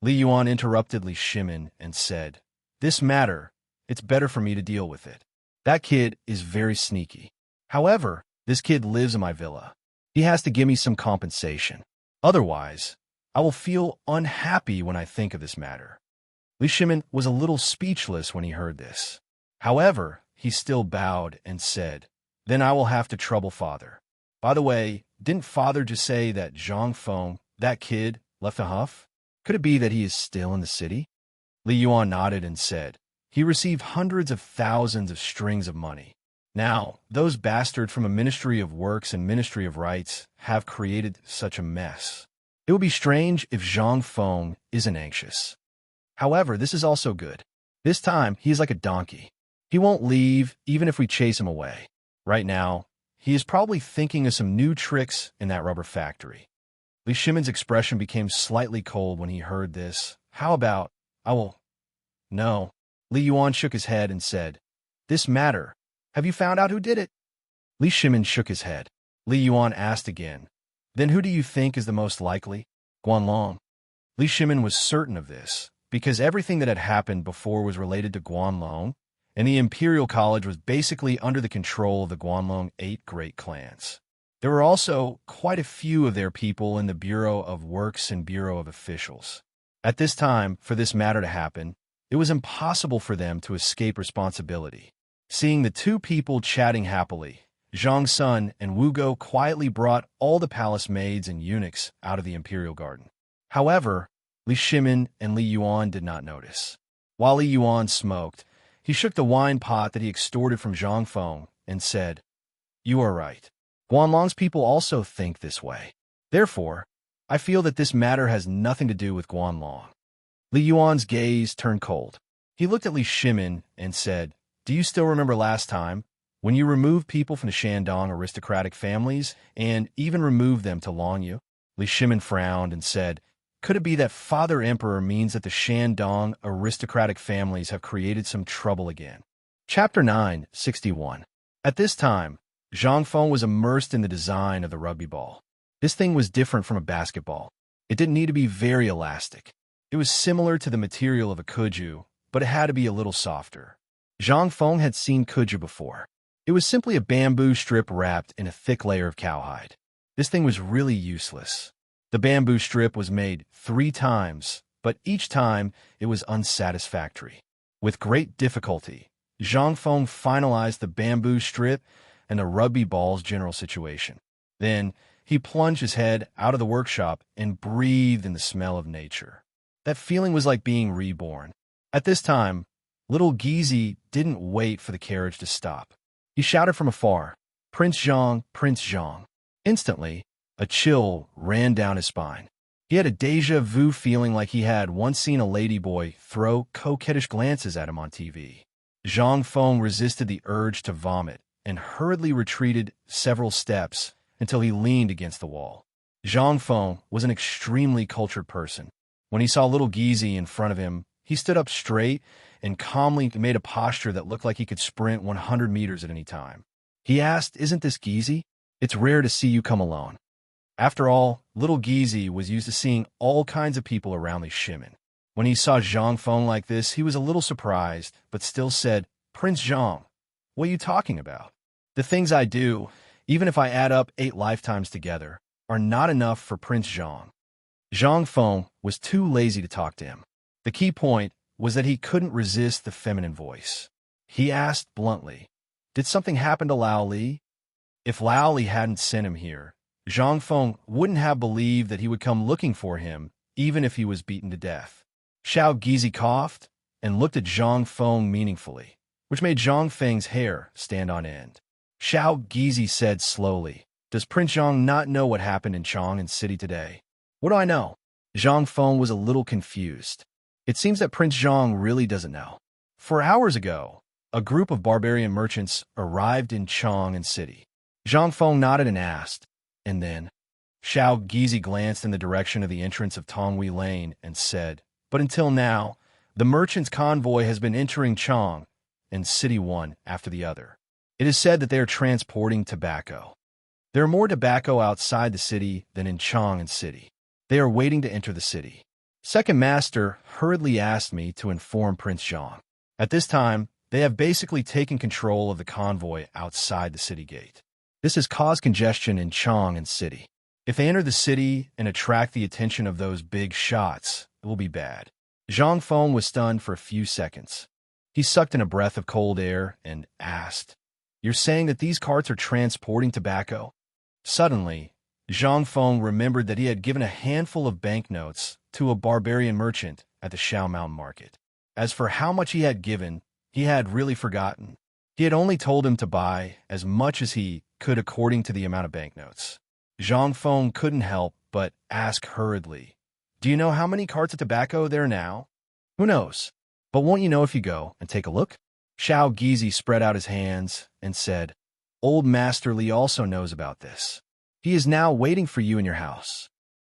Li Yuan interrupted Li Shimin and said, "This matter, it's better for me to deal with it. That kid is very sneaky. However, this kid lives in my villa. He has to give me some compensation. Otherwise, I will feel unhappy when I think of this matter." Li Shimin was a little speechless when he heard this. However, he still bowed and said, "Then I will have to trouble father. By the way, didn't father just say that Zhang Feng, that kid, left a huff? Could it be that he is still in the city?" Li Yuan nodded and said, "He received hundreds of thousands of strings of money. Now, those bastards from a Ministry of Works and Ministry of Rights have created such a mess. It would be strange if Zhang Feng isn't anxious. However, this is also good. This time, he is like a donkey. He won't leave even if we chase him away. Right now, he is probably thinking of some new tricks in that rubber factory." Li Shimin's expression became slightly cold when he heard this. "How about, I will—" "No." Li Yuan shook his head and said, "This matter. Have you found out who did it?" Li Shimin shook his head. Li Yuan asked again, "Then who do you think is the most likely?" Guanlong. Li Shimin was certain of this, because everything that had happened before was related to Guanlong, and the Imperial College was basically under the control of the Guanlong 8 great clans. There were also quite a few of their people in the Bureau of Works and Bureau of Officials. At this time, for this matter to happen, it was impossible for them to escape responsibility. Seeing the two people chatting happily, Zhang Sun and Wu Go quietly brought all the palace maids and eunuchs out of the Imperial Garden. However, Li Shimin and Li Yuan did not notice. While Li Yuan smoked, he shook the wine pot that he extorted from Zhang Feng and said, "You are right. Guanlong's people also think this way. Therefore, I feel that this matter has nothing to do with Guanlong." Li Yuan's gaze turned cold. He looked at Li Shimin and said, "Do you still remember last time, when you removed people from the Shandong aristocratic families and even removed them to Longyu?" Li Shimin frowned and said, "Could it be that Father Emperor means that the Shandong aristocratic families have created some trouble again?" Chapter 961. At this time, Zhang Feng was immersed in the design of the rugby ball. This thing was different from a basketball. It didn't need to be very elastic. It was similar to the material of a kuju, but it had to be a little softer. Zhang Feng had seen kuju before. It was simply a bamboo strip wrapped in a thick layer of cowhide. This thing was really useless. The bamboo strip was made 3 times, but each time it was unsatisfactory. With great difficulty, Zhang Feng finalized the bamboo strip and the rugby ball's general situation. Then, he plunged his head out of the workshop and breathed in the smell of nature. That feeling was like being reborn. At this time, little Gizi didn't wait for the carriage to stop. He shouted from afar, "Prince Zhang, Prince Zhang." Instantly, a chill ran down his spine. He had a déjà vu feeling like he had once seen a ladyboy throw coquettish glances at him on TV. Zhang Feng resisted the urge to vomit and hurriedly retreated several steps until he leaned against the wall. Zhang Feng was an extremely cultured person. When he saw little Gizi in front of him, he stood up straight and calmly made a posture that looked like he could sprint 100 meters at any time. He asked, "Isn't this Gizi? It's rare to see you come alone." After all, little Gizi was used to seeing all kinds of people around Li Shimin. When he saw Zhang Feng like this, he was a little surprised, but still said, "Prince Zhang, what are you talking about? The things I do, even if I add up 8 lifetimes together, are not enough for Prince Zhang." Zhang Feng was too lazy to talk to him. The key point was that he couldn't resist the feminine voice. He asked bluntly, "Did something happen to Lao Li?" If Lao Li hadn't sent him here, Zhang Feng wouldn't have believed that he would come looking for him, even if he was beaten to death. Xiao Gizi coughed and looked at Zhang Feng meaningfully, which made Zhang Feng's hair stand on end. Xiao Gizi said slowly, "Does Prince Zhang not know what happened in Chang'an City today?" "What do I know?" Zhang Feng was a little confused. It seems that Prince Zhang really doesn't know. 4 hours ago, a group of barbarian merchants arrived in Chang'an City. Zhang Feng nodded and asked, "And then?" Xiao Gizi glanced in the direction of the entrance of Tonghui Lane and said, "But until now, the merchants' convoy has been entering Chang and City one after the other. It is said that they are transporting tobacco. There are more tobacco outside the city than in Chang'an City. They are waiting to enter the city. Second Master hurriedly asked me to inform Prince Zhang. At this time, they have basically taken control of the convoy outside the city gate. This has caused congestion in Chang'an City. If they enter the city and attract the attention of those big shots, it will be bad." Zhang Feng was stunned for a few seconds. He sucked in a breath of cold air and asked, "You're saying that these carts are transporting tobacco?" Suddenly, Zhang Feng remembered that he had given a handful of banknotes to a barbarian merchant at the Shao Mountain Market. As for how much he had given, he had really forgotten. He had only told him to buy as much as he could according to the amount of banknotes. Zhang Feng couldn't help but ask hurriedly, "Do you know how many carts of tobacco there are now?" "Who knows? But won't you know if you go and take a look?" Xiao Gizi spread out his hands and said, "Old Master Li also knows about this. He is now waiting for you in your house."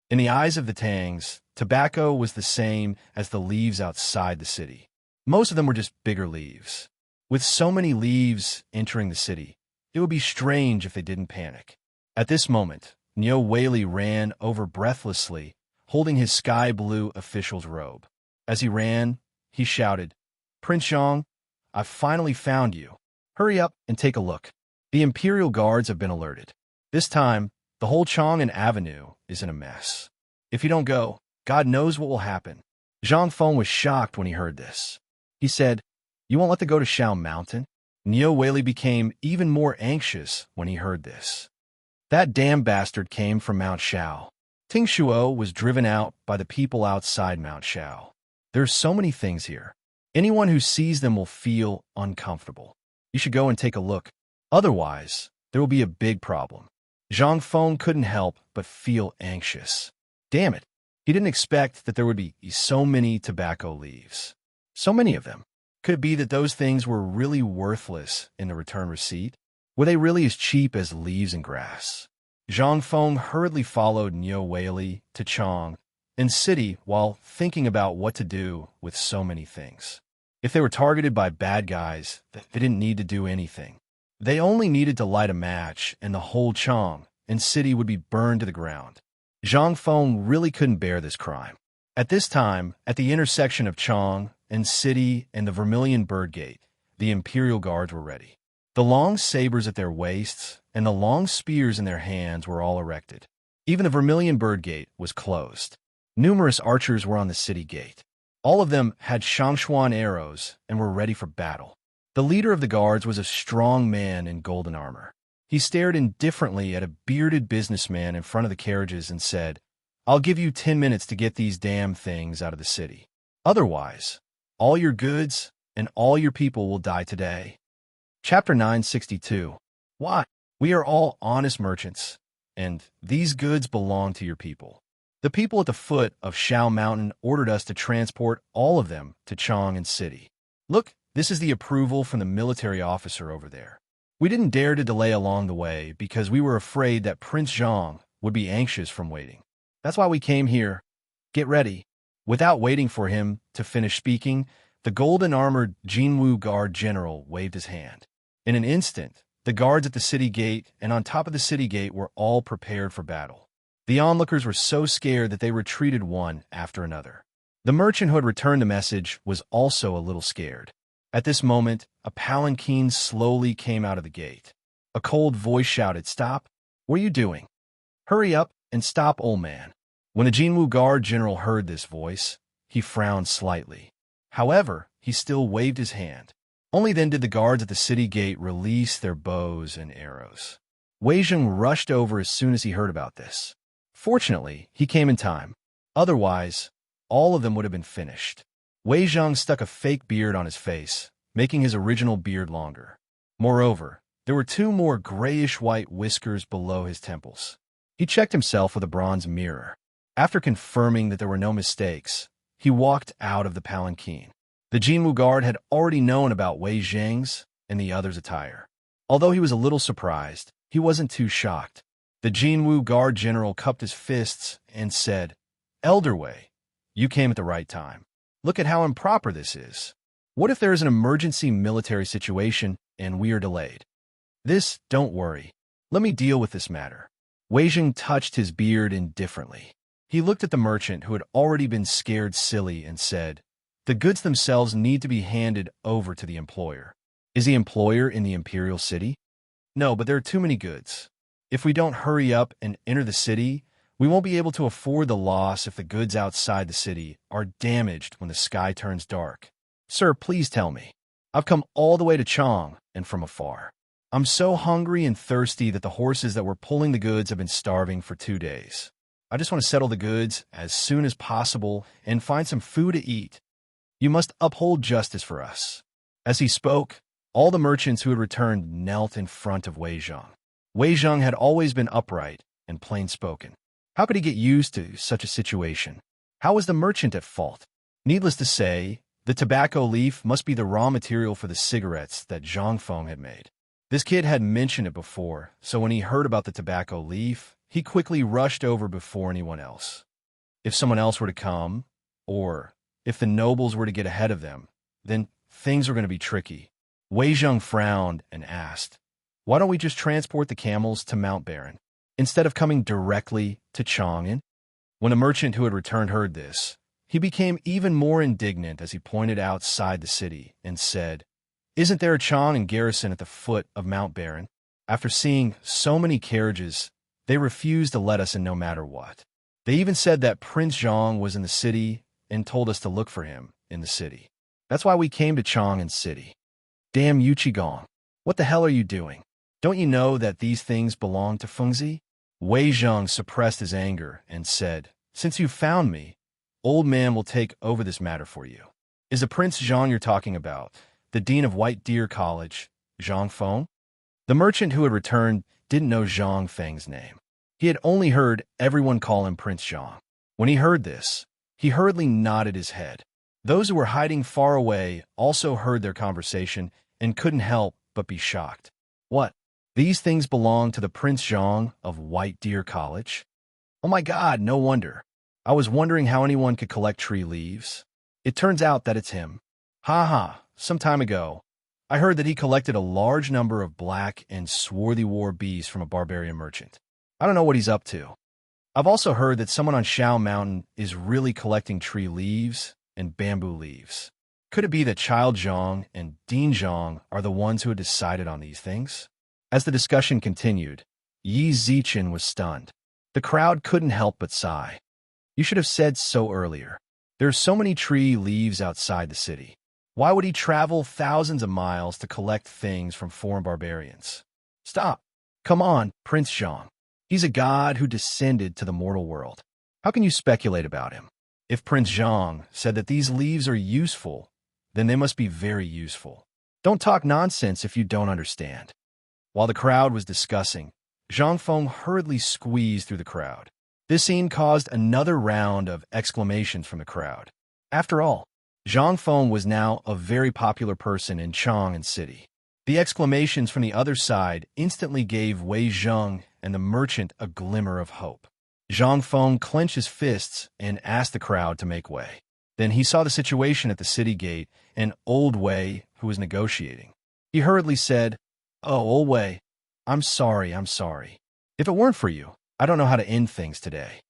In the eyes of the Tangs, tobacco was the same as the leaves outside the city. Most of them were just bigger leaves. With so many leaves entering the city, it would be strange if they didn't panic. At this moment, Nyo Whaley ran over breathlessly, holding his sky-blue official's robe. As he ran, he shouted, "Prince Zhang, I've finally found you. Hurry up and take a look. The Imperial Guards have been alerted. This time, the whole Chang'an Avenue is in a mess. If you don't go, God knows what will happen." Zhang Feng was shocked when he heard this. He said, "You won't let them go to Shao Mountain?" Neo Whaley became even more anxious when he heard this. That damn bastard came from Mount Shao. Ting Shuo was driven out by the people outside Mount Shao. There's so many things here. Anyone who sees them will feel uncomfortable. You should go and take a look. Otherwise, there will be a big problem. Zhang Feng couldn't help but feel anxious. Damn it. He didn't expect that there would be so many tobacco leaves. So many of them. Could it be that those things were really worthless in the return receipt? Were they really as cheap as leaves and grass? Zhang Feng hurriedly followed Nyo Whaley to Chang'an City while thinking about what to do with so many things. If they were targeted by bad guys, they didn't need to do anything. They only needed to light a match and the whole Chang'an City would be burned to the ground. Zhang Feng really couldn't bear this crime. At this time, at the intersection of Chang'an City and the Vermilion Bird Gate, the Imperial Guards were ready. The long sabers at their waists and the long spears in their hands were all erected. Even the Vermilion Bird Gate was closed. Numerous archers were on the city gate. All of them had Shangshuan arrows and were ready for battle. The leader of the guards was a strong man in golden armor. He stared indifferently at a bearded businessman in front of the carriages and said, "I'll give you 10 minutes to get these damn things out of the city. Otherwise, all your goods and all your people will die today." Chapter 962. Why? We are all honest merchants, and these goods belong to your people. The people at the foot of Shao Mountain ordered us to transport all of them to Chang'an City. Look, this is the approval from the military officer over there. We didn't dare to delay along the way because we were afraid that Prince Zhang would be anxious from waiting. That's why we came here. Get ready. Without waiting for him to finish speaking, the golden-armored Jinwu Guard General waved his hand. In an instant, the guards at the city gate and on top of the city gate were all prepared for battle. The onlookers were so scared that they retreated one after another. The merchant who had returned the message was also a little scared. At this moment, a palanquin slowly came out of the gate. A cold voice shouted, "Stop! What are you doing? Hurry up and stop, old man." When the Jinwu Guard General heard this voice, he frowned slightly. However, he still waved his hand. Only then did the guards at the city gate release their bows and arrows. Wei Zheng rushed over as soon as he heard about this. Fortunately, he came in time. Otherwise, all of them would have been finished. Wei Zheng stuck a fake beard on his face, making his original beard longer. Moreover, there were 2 more grayish-white whiskers below his temples. He checked himself with a bronze mirror. After confirming that there were no mistakes, he walked out of the palanquin. The Jinwu Guard had already known about Wei Zheng's and the others' attire. Although he was a little surprised, he wasn't too shocked. The Jinwu Guard General cupped his fists and said, "Elder Wei, you came at the right time. Look at how improper this is. What if there is an emergency military situation and we are delayed? Don't worry. Let me deal with this matter." Wei Zheng touched his beard indifferently. He looked at the merchant who had already been scared silly and said, "The goods themselves need to be handed over to the employer." "Is the employer in the Imperial City?" "No, but there are too many goods. If we don't hurry up and enter the city, we won't be able to afford the loss if the goods outside the city are damaged when the sky turns dark. Sir, please tell me. I've come all the way to Chang'an and from afar. I'm so hungry and thirsty that the horses that were pulling the goods have been starving for 2 days. I just want to settle the goods as soon as possible and find some food to eat. You must uphold justice for us." As he spoke, all the merchants who had returned knelt in front of Wei Zheng. Wei Zheng had always been upright and plain-spoken. How could he get used to such a situation? How was the merchant at fault? Needless to say, the tobacco leaf must be the raw material for the cigarettes that Zhang Feng had made. This kid had mentioned it before, so when he heard about the tobacco leaf, he quickly rushed over before anyone else. If someone else were to come, or if the nobles were to get ahead of them, then things were going to be tricky. Wei Zheng frowned and asked, "Why don't we just transport the camels to Mount Baron, instead of coming directly to Chang'an?" When the merchant who had returned heard this, he became even more indignant as he pointed outside the city and said, "Isn't there a Chang'an garrison at the foot of Mount Baron? After seeing so many carriages, they refused to let us in no matter what. They even said that Prince Zhang was in the city and told us to look for him in the city. That's why we came to Chang'an City. Damn you, Qigong. What the hell are you doing? Don't you know that these things belong to Fengzi?" Wei Zheng suppressed his anger and said, "Since you found me, old man will take over this matter for you. Is the Prince Zhang you're talking about the dean of White Deer College, Zhang Feng?" The merchant who had returned didn't know Zhang Feng's name. He had only heard everyone call him Prince Zhang. When he heard this, he hurriedly nodded his head. Those who were hiding far away also heard their conversation and couldn't help but be shocked. What? These things belong to the Prince Zhang of White Deer College? Oh my God, no wonder. I was wondering how anyone could collect tree leaves. It turns out that it's him. Ha ha, some time ago, I heard that he collected a large number of black and swarthy war bees from a barbarian merchant. I don't know what he's up to. I've also heard that someone on Shao Mountain is really collecting tree leaves and bamboo leaves. Could it be that Child Zhang and Dean Zhang are the ones who had decided on these things? As the discussion continued, Yi Zichen was stunned. The crowd couldn't help but sigh. You should have said so earlier. There are so many tree leaves outside the city. Why would he travel thousands of miles to collect things from foreign barbarians? Stop. Come on, Prince Zhang. He's a god who descended to the mortal world. How can you speculate about him? If Prince Zhang said that these leaves are useful, then they must be very useful. Don't talk nonsense if you don't understand. While the crowd was discussing, Zhang Feng hurriedly squeezed through the crowd. This scene caused another round of exclamations from the crowd. After all, Zhang Feng was now a very popular person in Chang'an City. The exclamations from the other side instantly gave Wei Zheng and the merchant a glimmer of hope. Zhang Feng clenched his fists and asked the crowd to make way. Then he saw the situation at the city gate and old Wei, who was negotiating. He hurriedly said, "Oh, old Wei, I'm sorry. If it weren't for you, I don't know how to end things today."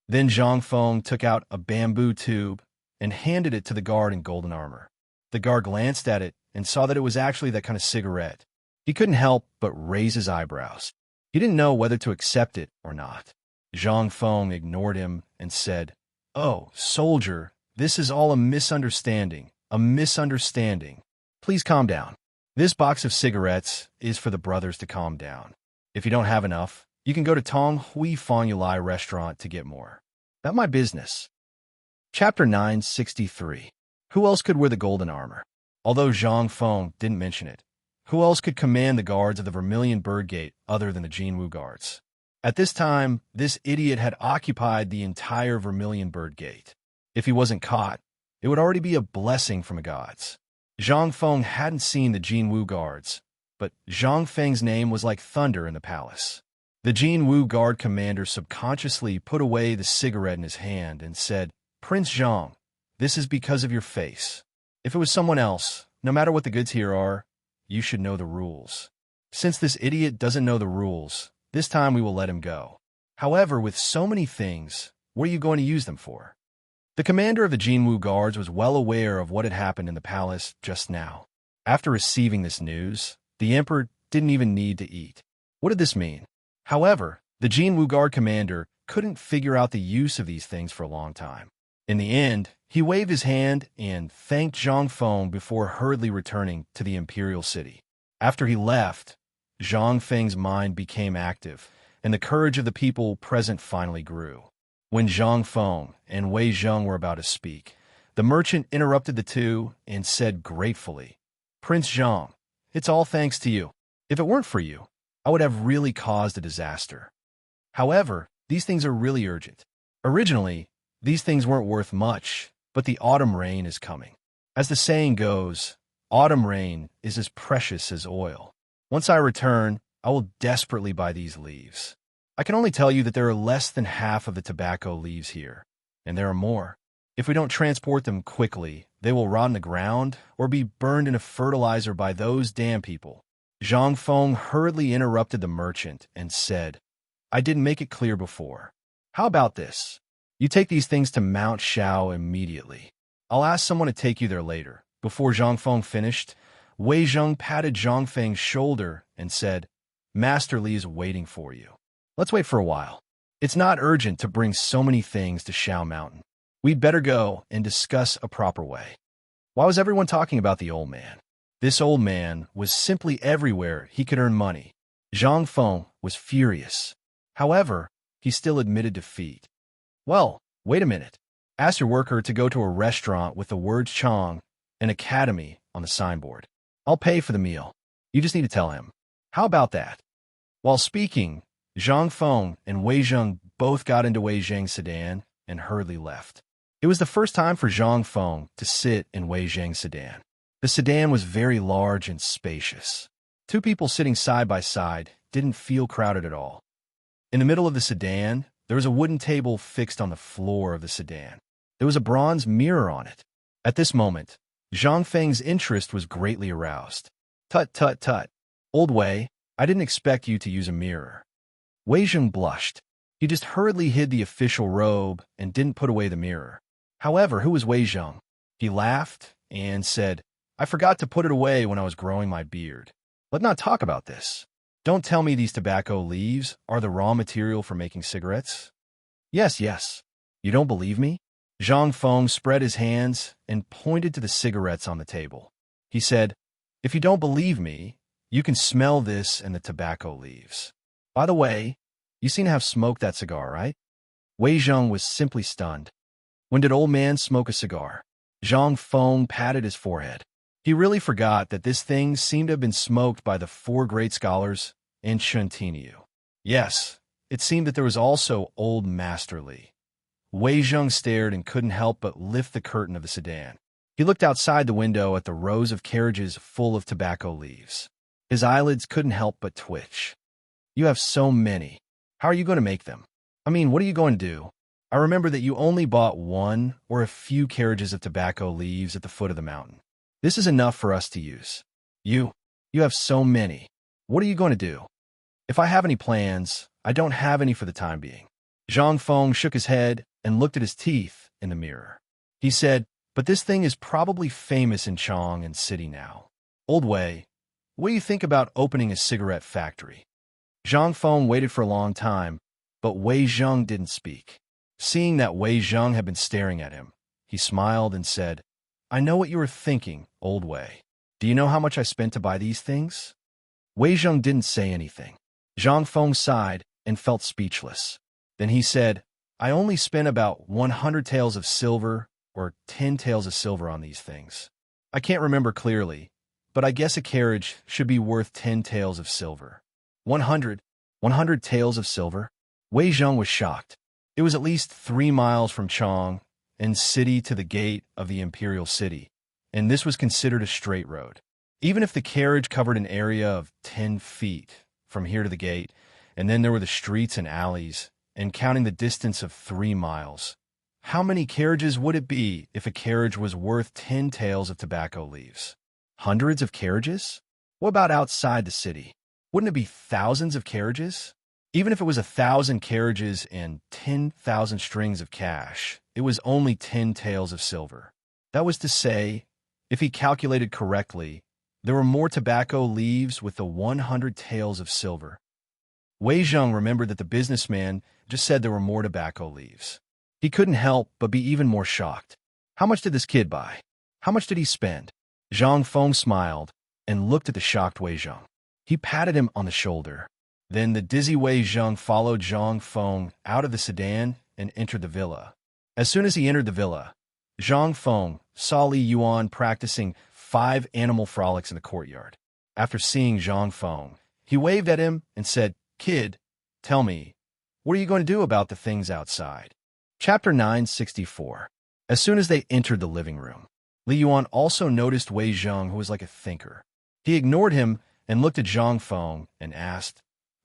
Then Zhang Feng took out a bamboo tube and handed it to the guard in golden armor. The guard glanced at it and saw that it was actually that kind of cigarette. He couldn't help but raise his eyebrows. He didn't know whether to accept it or not. Zhang Feng ignored him and said, "Oh, soldier, this is all a misunderstanding. Please calm down. This box of cigarettes is for the brothers to calm down. If you don't have enough, you can go to Tong Hui Fong Yulai restaurant to get more. Not my business." Chapter 963. Who else could wear the golden armor? Although Zhang Feng didn't mention it, who else could command the guards of the Vermilion Bird Gate other than the Jinwu guards? At this time, this idiot had occupied the entire Vermilion Bird Gate. If he wasn't caught, it would already be a blessing from the gods. Zhang Feng hadn't seen the Jinwu guards, but Zhang Feng's name was like thunder in the palace. The Jinwu guard commander subconsciously put away the cigarette in his hand and said, "Prince Zhang, this is because of your face. If it was someone else, no matter what the goods here are, you should know the rules. Since this idiot doesn't know the rules, this time we will let him go. However, with so many things, what are you going to use them for?" The commander of the Jinwu guards was well aware of what had happened in the palace just now. After receiving this news, the emperor didn't even need to eat. What did this mean? However, the Jinwu guard commander couldn't figure out the use of these things for a long time. In the end, he waved his hand and thanked Zhang Feng before hurriedly returning to the imperial city. After he left, Zhang Feng's mind became active, and the courage of the people present finally grew. When Zhang Feng and Wei Zheng were about to speak, the merchant interrupted the two and said gratefully, "Prince Zhang, it's all thanks to you. If it weren't for you, I would have really caused a disaster. However, these things are really urgent. Originally, these things weren't worth much, but the autumn rain is coming. As the saying goes, autumn rain is as precious as oil. Once I return, I will desperately buy these leaves. I can only tell you that there are less than half of the tobacco leaves here, and there are more. If we don't transport them quickly, They will rot in the ground or be burned into fertilizer by those damn people. Zhang Feng hurriedly interrupted the merchant and said, I didn't make it clear before. How about this? You take these things to Mount Shao immediately. I'll ask someone to take you there later. Before Zhang Feng finished, Wei Zheng patted Zhang Feng's shoulder and said, Master Li is waiting for you. Let's wait for a while. It's not urgent to bring so many things to Shao Mountain. We'd better go and discuss a proper way. Why was everyone talking about the old man? This old man was simply everywhere he could earn money. Zhang Feng was furious. However, he still admitted defeat. Well, wait a minute. Ask your worker to go to a restaurant with the words Chong and Academy on the signboard. I'll pay for the meal. You just need to tell him. How about that? While speaking, Zhang Feng and Wei Zheng both got into Wei Zheng's sedan and hurriedly left. It was the first time for Zhang Feng to sit in Wei Zheng's sedan. The sedan was very large and spacious. Two people sitting side by side didn't feel crowded at all. In the middle of the sedan, there was a wooden table fixed on the floor of the sedan. There was a bronze mirror on it. At this moment, Zhang Feng's interest was greatly aroused. Tut, tut, tut. Old Wei, I didn't expect you to use a mirror. Wei Zheng blushed. He just hurriedly hid the official robe and didn't put away the mirror. However, who was Wei Zheng? He laughed and said, I forgot to put it away when I was growing my beard. Let's not talk about this. Don't tell me these tobacco leaves are the raw material for making cigarettes? Yes, yes. You don't believe me? Zhang Feng spread his hands and pointed to the cigarettes on the table. He said, If you don't believe me, you can smell this and the tobacco leaves. By the way, you seem to have smoked that cigar, right? Wei Zheng was simply stunned. When did old man smoke a cigar? Zhang Feng patted his forehead. He really forgot that this thing seemed to have been smoked by the four great scholars enchanting. Yes, it seemed that there was also old Master Li. Wei Zheng stared and couldn't help but lift the curtain of the sedan. He looked outside the window at the rows of carriages full of tobacco leaves. His eyelids couldn't help but twitch. You have so many. How are you going to make them? I mean, what are you going to do? I remember that you only bought one or a few carriages of tobacco leaves at the foot of the mountain. This is enough for us to use. You have so many. What are you going to do? If I have any plans, I don't have any for the time being. Zhang Feng shook his head and looked at his teeth in the mirror. He said, But this thing is probably famous in Chong and City now. Old Wei, what do you think about opening a cigarette factory? Zhang Feng waited for a long time, but Wei Zheng didn't speak. Seeing that Wei Zheng had been staring at him, he smiled and said, I know what you were thinking, Old Wei. Do you know how much I spent to buy these things? Wei Zheng didn't say anything. Zhang Feng sighed and felt speechless. Then he said, I only spent about 100 taels of silver or 10 taels of silver on these things. I can't remember clearly, but I guess a carriage should be worth 10 taels of silver. 100 taels of silver? Wei Zheng was shocked. It was at least 3 miles from Chong and City to the gate of the imperial city, and this was considered a straight road. Even if the carriage covered an area of 10 feet from here to the gate, and then there were the streets and alleys, and counting the distance of 3 miles, how many carriages would it be if a carriage was worth 10 taels of tobacco leaves? Hundreds of carriages? What about outside the city? Wouldn't it be thousands of carriages? Even if it was 1,000 carriages and 10,000 strings of cash, it was only 10 taels of silver. That was to say, if he calculated correctly, there were more tobacco leaves with the 100 taels of silver. Wei Zheng remembered that the businessman just said there were more tobacco leaves. He couldn't help but be even more shocked. How much did this kid buy? How much did he spend? Zhang Feng smiled and looked at the shocked Wei Zheng. He patted him on the shoulder. Then the dizzy Wei Zheng followed Zhang Feng out of the sedan and entered the villa. As soon as he entered the villa, Zhang Feng saw Li Yuan practicing 5 animal frolics in the courtyard. After seeing Zhang Feng, he waved at him and said, Kid, tell me, what are you going to do about the things outside? Chapter 964. As soon as they entered the living room, Li Yuan also noticed Wei Zheng, who was like a thinker. He ignored him and looked at Zhang Feng and asked,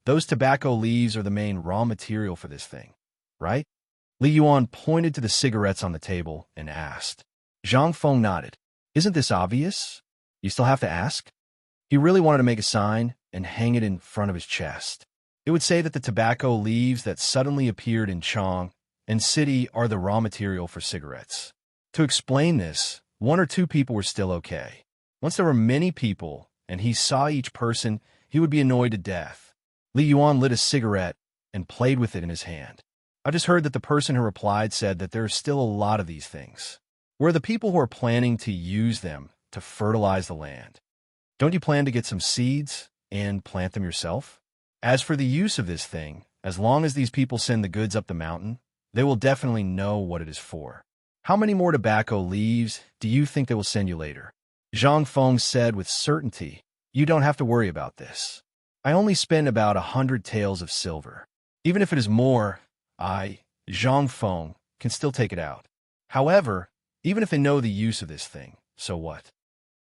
Those tobacco leaves are the main raw material for this thing, right? Li Yuan pointed to the cigarettes on the table and asked, Zhang Feng nodded. Isn't this obvious? You still have to ask? He really wanted to make a sign and hang it in front of his chest. It would say that the tobacco leaves that suddenly appeared in Chong and City are the raw material for cigarettes. To explain this, one or two people were still okay. Once there were many people, and he saw each person, he would be annoyed to death. Li Yuan lit a cigarette and played with it in his hand. I just heard that the person who replied said that there are still a lot of these things. Where are the people who are planning to use them to fertilize the land? Don't you plan to get some seeds and plant them yourself? As for the use of this thing, as long as these people send the goods up the mountain, they will definitely know what it is for. How many more tobacco leaves do you think they will send you later? Zhang Feng said with certainty, you don't have to worry about this. I only spend about 100 taels of silver. Even if it is more, Zhang Feng, can still take it out. However, even if they know the use of this thing, so what?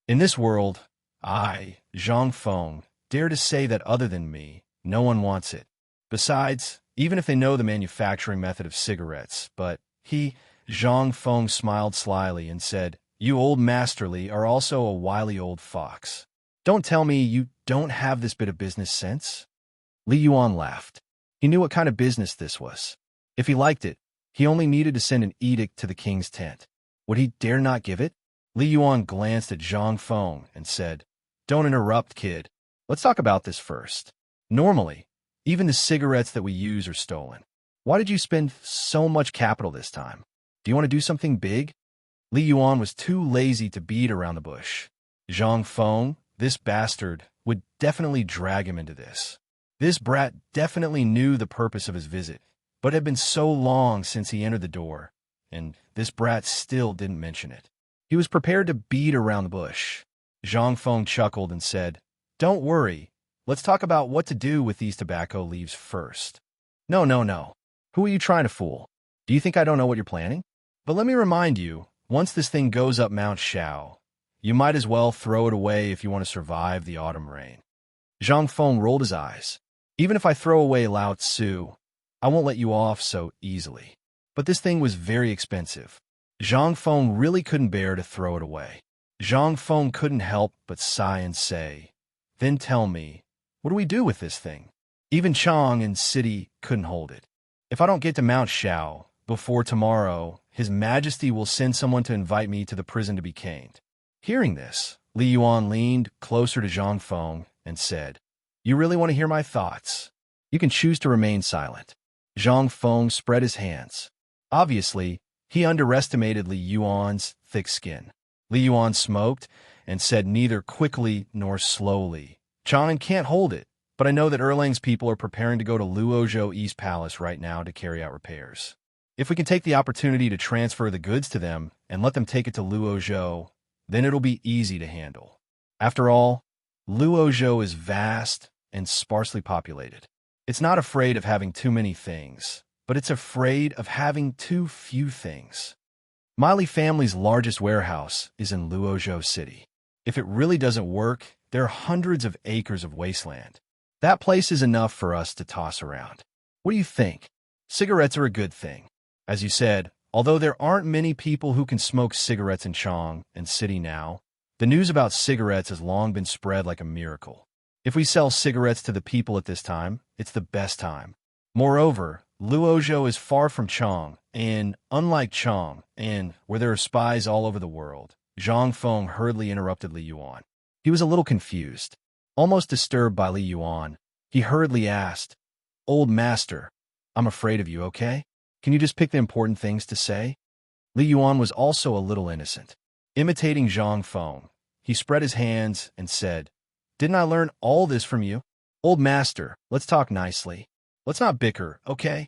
In this world, Zhang Feng, dare to say that other than me, no one wants it. Besides, even if they know the manufacturing method of cigarettes, but Zhang Feng smiled slyly and said, you old masterly are also a wily old fox. Don't tell me you don't have this bit of business sense? Li Yuan laughed. He knew what kind of business this was. If he liked it, he only needed to send an edict to the king's tent. Would he dare not give it? Li Yuan glanced at Zhang Feng and said, don't interrupt, kid. Let's talk about this first. Normally, even the cigarettes that we use are stolen. Why did you spend so much capital this time? Do you want to do something big? Li Yuan was too lazy to beat around the bush. Zhang Feng, this bastard, would definitely drag him into this. This brat definitely knew the purpose of his visit, but it had been so long since he entered the door, and this brat still didn't mention it. He was prepared to beat around the bush. Zhang Feng chuckled and said, don't worry. Let's talk about what to do with these tobacco leaves first. No. Who are you trying to fool? Do you think I don't know what you're planning? But let me remind you, once this thing goes up Mount Shao, you might as well throw it away if you want to survive the autumn rain. Zhang Feng rolled his eyes. Even if I throw away Lao Tzu, I won't let you off so easily. But this thing was very expensive. Zhang Feng really couldn't bear to throw it away. Zhang Feng couldn't help but sigh and say, then tell me, what do we do with this thing? Even Chong and City couldn't hold it. If I don't get to Mount Shao before tomorrow, His Majesty will send someone to invite me to the prison to be caned. Hearing this, Li Yuan leaned closer to Zhang Feng and said, you really want to hear my thoughts? You can choose to remain silent. Zhang Feng spread his hands. Obviously, he underestimated Li Yuan's thick skin. Li Yuan smoked and said neither quickly nor slowly, Chanan can't hold it, but I know that Erlang's people are preparing to go to Luozhou East Palace right now to carry out repairs. If we can take the opportunity to transfer the goods to them and let them take it to Luozhou, then it'll be easy to handle. After all, Luozhou is vast and sparsely populated. It's not afraid of having too many things, but it's afraid of having too few things. Miley family's largest warehouse is in Luozhou City. If it really doesn't work, there are hundreds of acres of wasteland. That place is enough for us to toss around. What do you think? Cigarettes are a good thing. As you said, although there aren't many people who can smoke cigarettes in Chong and City now, the news about cigarettes has long been spread like a miracle. If we sell cigarettes to the people at this time, it's the best time. Moreover, Luozhou is far from Chong, and unlike Chong, and where there are spies all over the world, Zhang Feng hurriedly interrupted Li Yuan. He was a little confused. Almost disturbed by Li Yuan, he hurriedly asked, old master, I'm afraid of you, okay? Can you just pick the important things to say? Li Yuan was also a little innocent. Imitating Zhang Feng, he spread his hands and said, didn't I learn all this from you? Old master, let's talk nicely. Let's not bicker, okay?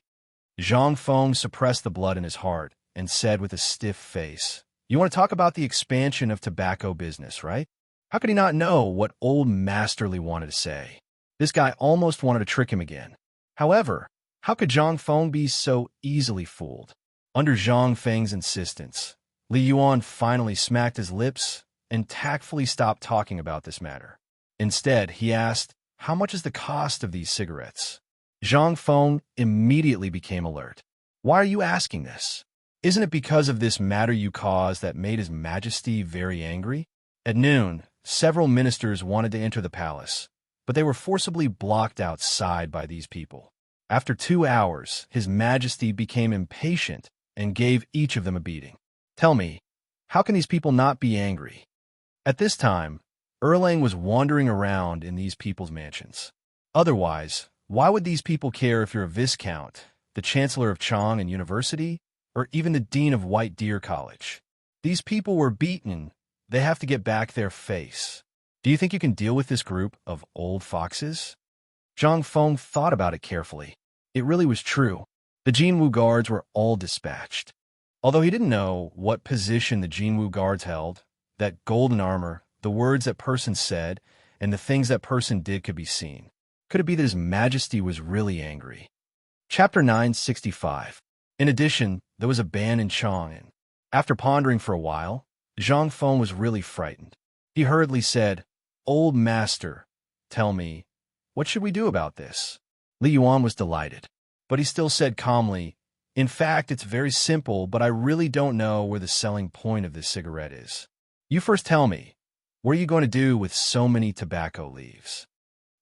Zhang Feng suppressed the blood in his heart and said with a stiff face, you want to talk about the expansion of tobacco business, right? How could he not know what old Masterly wanted to say? This guy almost wanted to trick him again. However, how could Zhang Feng be so easily fooled? Under Zhang Feng's insistence, Li Yuan finally smacked his lips and tactfully stopped talking about this matter. Instead, he asked, how much is the cost of these cigarettes? Zhang Feng immediately became alert. Why are you asking this? Isn't it because of this matter you caused that made His Majesty very angry? At noon, several ministers wanted to enter the palace, but they were forcibly blocked outside by these people. After 2 hours, His Majesty became impatient and gave each of them a beating. Tell me, how can these people not be angry? At this time, Erlang was wandering around in these people's mansions. Otherwise, why would these people care if you're a Viscount, the Chancellor of Chang and University, or even the Dean of White Deer College? These people were beaten. They have to get back their face. Do you think you can deal with this group of old foxes? Zhang Feng thought about it carefully. It really was true. The Jinwu guards were all dispatched. Although he didn't know what position the Jinwu guards held, that golden armor, the words that person said, and the things that person did could be seen. Could it be that His Majesty was really angry? Chapter 965. In addition, there was a ban in Chang, and after pondering for a while, Zhang Feng was really frightened. He hurriedly said, "Old master, tell me, what should we do about this?" Li Yuan was delighted, but he still said calmly, "In fact, it's very simple, but I really don't know where the selling point of this cigarette is. You first tell me, what are you going to do with so many tobacco leaves?"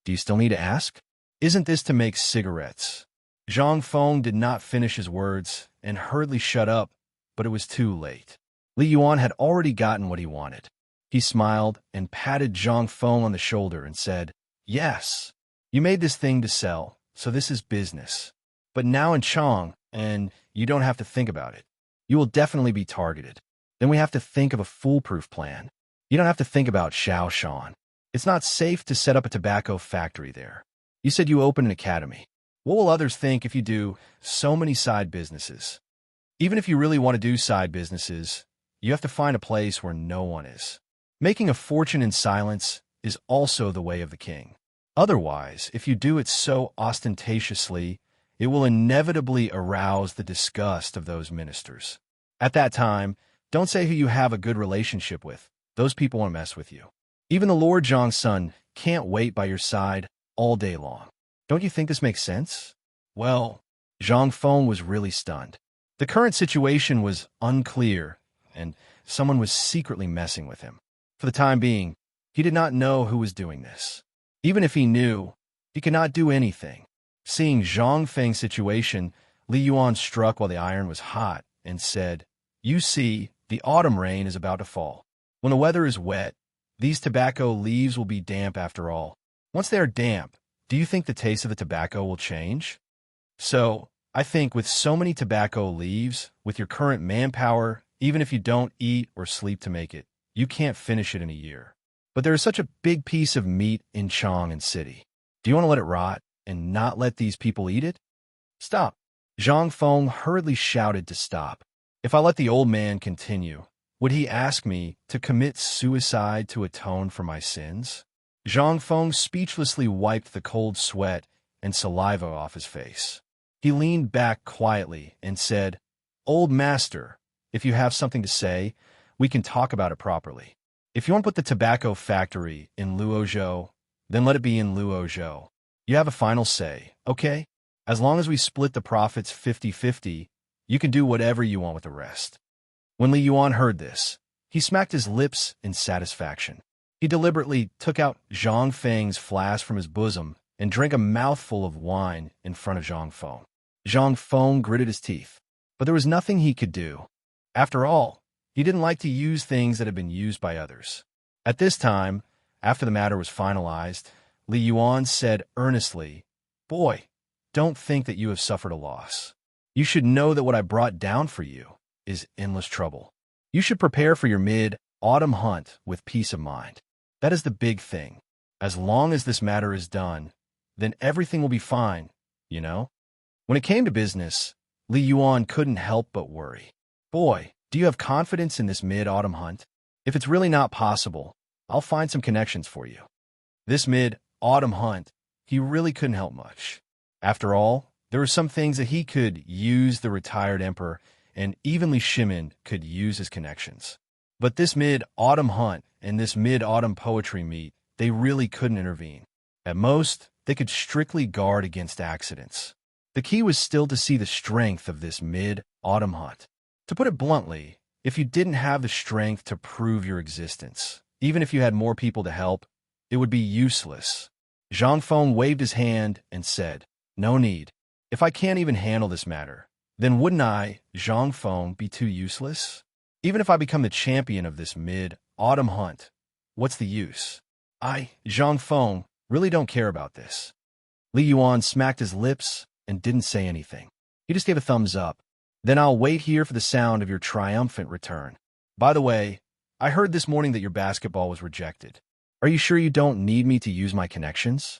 Do you still need to ask? Isn't this to make cigarettes? Zhang Feng did not finish his words and hurriedly shut up, but it was too late. Li Yuan had already gotten what he wanted. He smiled and patted Zhang Feng on the shoulder and said, "Yes, you made this thing to sell, so this is business. But now in Chang, and you don't have to think about it. You will definitely be targeted. Then we have to think of a foolproof plan. You don't have to think about Shaoshan. It's not safe to set up a tobacco factory there. You said you opened an academy. What will others think if you do so many side businesses? Even if you really want to do side businesses, you have to find a place where no one is. Making a fortune in silence is also the way of the king. Otherwise, if you do it so ostentatiously, it will inevitably arouse the disgust of those ministers. At that time, don't say who you have a good relationship with. Those people want to mess with you. Even the Lord Zhang's son can't wait by your side all day long. Don't you think this makes sense? Well, Zhang Feng was really stunned. The current situation was unclear, and someone was secretly messing with him. For the time being, he did not know who was doing this. Even if he knew, he could not do anything. Seeing Zhang Feng's situation, Li Yuan struck while the iron was hot and said, "You see, the autumn rain is about to fall. When the weather is wet, these tobacco leaves will be damp after all. Once they are damp, do you think the taste of the tobacco will change? So, I think with so many tobacco leaves, with your current manpower, even if you don't eat or sleep to make it, you can't finish it in a year. But there is such a big piece of meat in Chang and City. Do you want to let it rot and not let these people eat it?" "Stop." Zhang Feng hurriedly shouted to stop. If I let the old man continue, would he ask me to commit suicide to atone for my sins? Zhang Feng speechlessly wiped the cold sweat and saliva off his face. He leaned back quietly and said, "Old master, if you have something to say, we can talk about it properly. If you want to put the tobacco factory in Luozhou, then let it be in Luozhou. You have a final say, okay? As long as we split the profits 50-50, you can do whatever you want with the rest." When Li Yuan heard this, he smacked his lips in satisfaction. He deliberately took out Zhang Feng's flask from his bosom and drank a mouthful of wine in front of Zhang Feng. Zhang Feng gritted his teeth, but there was nothing he could do. After all, he didn't like to use things that had been used by others. At this time, after the matter was finalized, Li Yuan said earnestly, "Boy, don't think that you have suffered a loss. You should know that what I brought down for you is endless trouble. You should prepare for your mid-autumn hunt with peace of mind. That is the big thing. As long as this matter is done, then everything will be fine, you know?" When it came to business, Li Yuan couldn't help but worry. "Boy, do you have confidence in this mid-autumn hunt? If it's really not possible, I'll find some connections for you." This mid-autumn hunt, he really couldn't help much. After all, there were some things that he could use the retired emperor, and even Li Shimin could use his connections. But this mid-autumn hunt and this mid-autumn poetry meet, they really couldn't intervene. At most, they could strictly guard against accidents. The key was still to see the strength of this mid-autumn hunt. To put it bluntly, if you didn't have the strength to prove your existence, even if you had more people to help, it would be useless. Zhang Feng waved his hand and said, "No need. If I can't even handle this matter, then wouldn't I, Zhang Feng, be too useless? Even if I become the champion of this mid-autumn hunt, what's the use? I, Zhang Feng, really don't care about this." Li Yuan smacked his lips and didn't say anything. He just gave a thumbs up. "Then I'll wait here for the sound of your triumphant return. By the way, I heard this morning that your basketball was rejected. Are you sure you don't need me to use my connections?"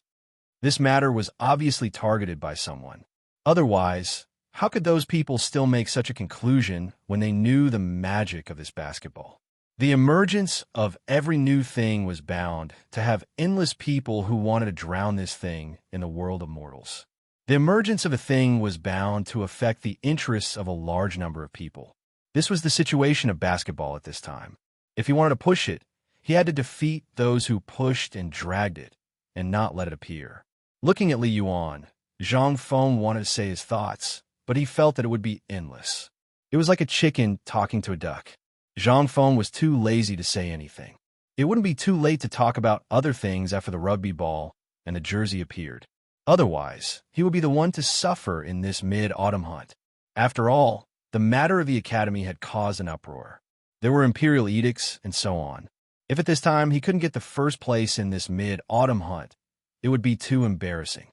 This matter was obviously targeted by someone. Otherwise, how could those people still make such a conclusion when they knew the magic of this basketball? The emergence of every new thing was bound to have endless people who wanted to drown this thing in the world of mortals. The emergence of a thing was bound to affect the interests of a large number of people. This was the situation of basketball at this time. If he wanted to push it, he had to defeat those who pushed and dragged it, and not let it appear. Looking at Li Yuan, Zhang Feng wanted to say his thoughts, but he felt that it would be endless. It was like a chicken talking to a duck. Zhang Feng was too lazy to say anything. It wouldn't be too late to talk about other things after the rugby ball and the jersey appeared. Otherwise, he would be the one to suffer in this mid-autumn hunt. After all, the matter of the academy had caused an uproar. There were imperial edicts and so on. If at this time he couldn't get the first place in this mid-autumn hunt, it would be too embarrassing.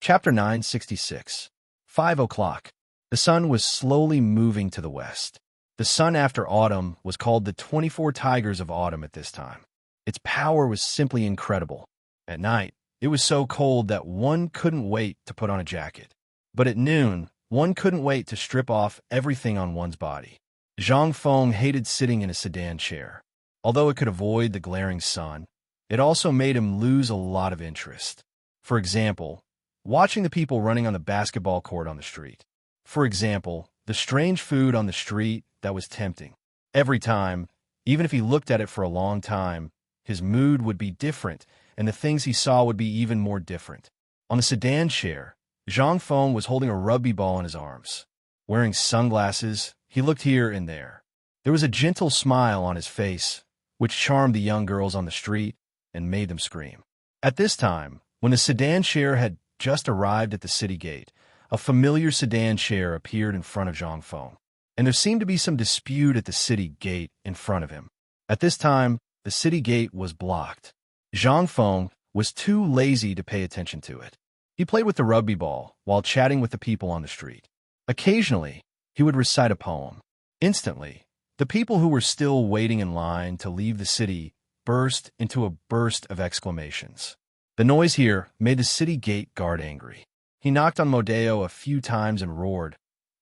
Chapter 966. 5 o'clock. The sun was slowly moving to the west. The sun after autumn was called the 24 Tigers of Autumn at this time. Its power was simply incredible. At night, it was so cold that one couldn't wait to put on a jacket. But at noon, one couldn't wait to strip off everything on one's body. Zhang Feng hated sitting in a sedan chair. Although it could avoid the glaring sun, it also made him lose a lot of interest. For example, watching the people running on the basketball court on the street. For example, the strange food on the street that was tempting. Every time, even if he looked at it for a long time, his mood would be different, and the things he saw would be even more different. On the sedan chair, Zhang Feng was holding a rugby ball in his arms. Wearing sunglasses, he looked here and there. There was a gentle smile on his face, which charmed the young girls on the street and made them scream. At this time, when the sedan chair had just arrived at the city gate, a familiar sedan chair appeared in front of Zhang Feng, and there seemed to be some dispute at the city gate in front of him. At this time, the city gate was blocked. Zhang Feng was too lazy to pay attention to it. He played with the rugby ball while chatting with the people on the street. Occasionally, he would recite a poem. Instantly, the people who were still waiting in line to leave the city burst into a burst of exclamations. The noise here made the city gate guard angry. He knocked on Modeo a few times and roared,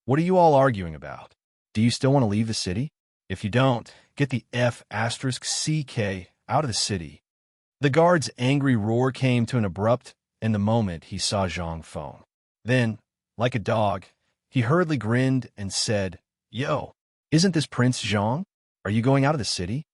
"What are you all arguing about? Do you still want to leave the city? If you don't, get the F***CK out of the city." The guard's angry roar came to an abrupt end the moment he saw Zhang Feng. Then, like a dog, he hurriedly grinned and said, "Yo, isn't this Prince Zhang? Are you going out of the city?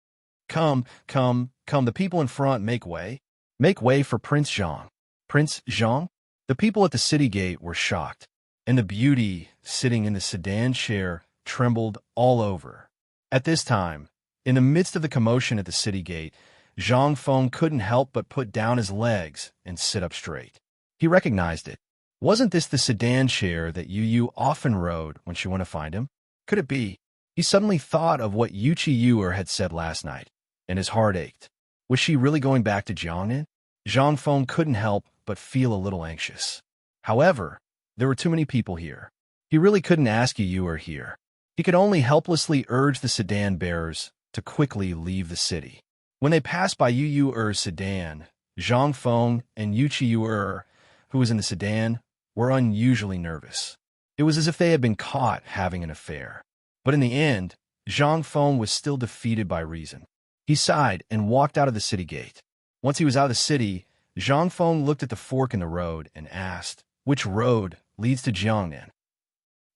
Come, the people in front, make way. Make way for Prince Zhang." Prince Zhang? The people at the city gate were shocked, and the beauty sitting in the sedan chair trembled all over. At this time, in the midst of the commotion at the city gate, Zhang Feng couldn't help but put down his legs and sit up straight. He recognized it. Wasn't this the sedan chair that Yu often rode when she went to find him? Could it be? He suddenly thought of what Yuchi had said last night, and his heart ached. Was she really going back to Jiangnan? Zhang Feng couldn't help but feel a little anxious. However, there were too many people here. He really couldn't ask Yu here. He could only helplessly urge the sedan bearers to quickly leave the city. When they passed by Yu's sedan, Zhang Feng and Yuchi, who was in the sedan, were unusually nervous. It was as if they had been caught having an affair. But in the end, Zhang Feng was still defeated by reason. He sighed and walked out of the city gate. Once he was out of the city, Zhang Feng looked at the fork in the road and asked, "Which road leads to Jiangnan?"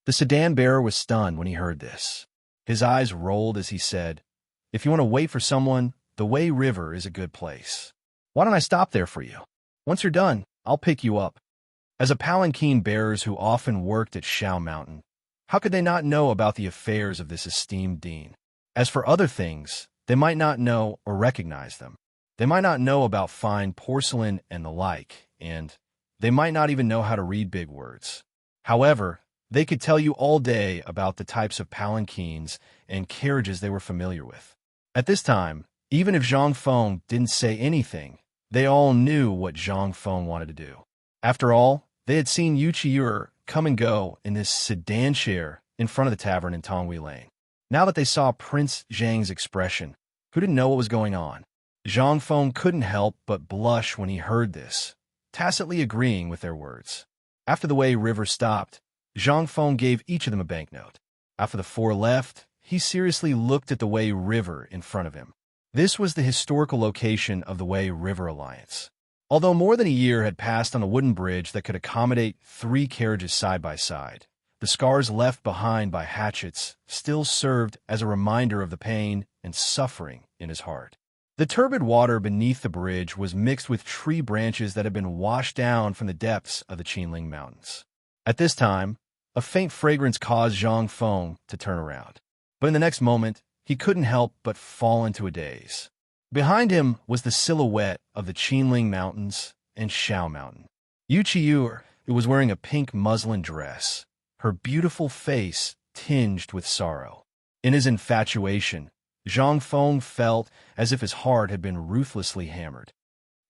The sedan bearer was stunned when he heard this. His eyes rolled as he said, "If you want to wait for someone, the Wei River is a good place. Why don't I stop there for you? Once you're done, I'll pick you up." As a palanquin bearers who often worked at Shao Mountain, How could they not know about the affairs of this esteemed dean? As for other things, they might not know or recognize them. They might not know about fine porcelain and the like, and they might not even know how to read big words. However, they could tell you all day about the types of palanquins and carriages they were familiar with. At this time, even if Zhang Feng didn't say anything, they all knew what Zhang Feng wanted to do. After all, they had seen Yu Qiyu come and go in this sedan chair in front of the tavern in Tongwei Lane. Now that they saw Prince Zhang's expression, who didn't know what was going on, Zhang Feng couldn't help but blush when he heard this, tacitly agreeing with their words. After the Wei River stopped, Zhang Feng gave each of them a banknote. After the four left, he seriously looked at the Wei River in front of him. This was the historical location of the Wei River Alliance. Although more than a year had passed on a wooden bridge that could accommodate 3 carriages side by side, the scars left behind by hatchets still served as a reminder of the pain and suffering in his heart. The turbid water beneath the bridge was mixed with tree branches that had been washed down from the depths of the Qinling Mountains. At this time, a faint fragrance caused Zhang Feng to turn around. But in the next moment, he couldn't help but fall into a daze. Behind him was the silhouette of the Qinling Mountains and Shao Mountain. Yu Qiyu was wearing a pink muslin dress, her beautiful face tinged with sorrow. In his infatuation, Zhang Feng felt as if his heart had been ruthlessly hammered.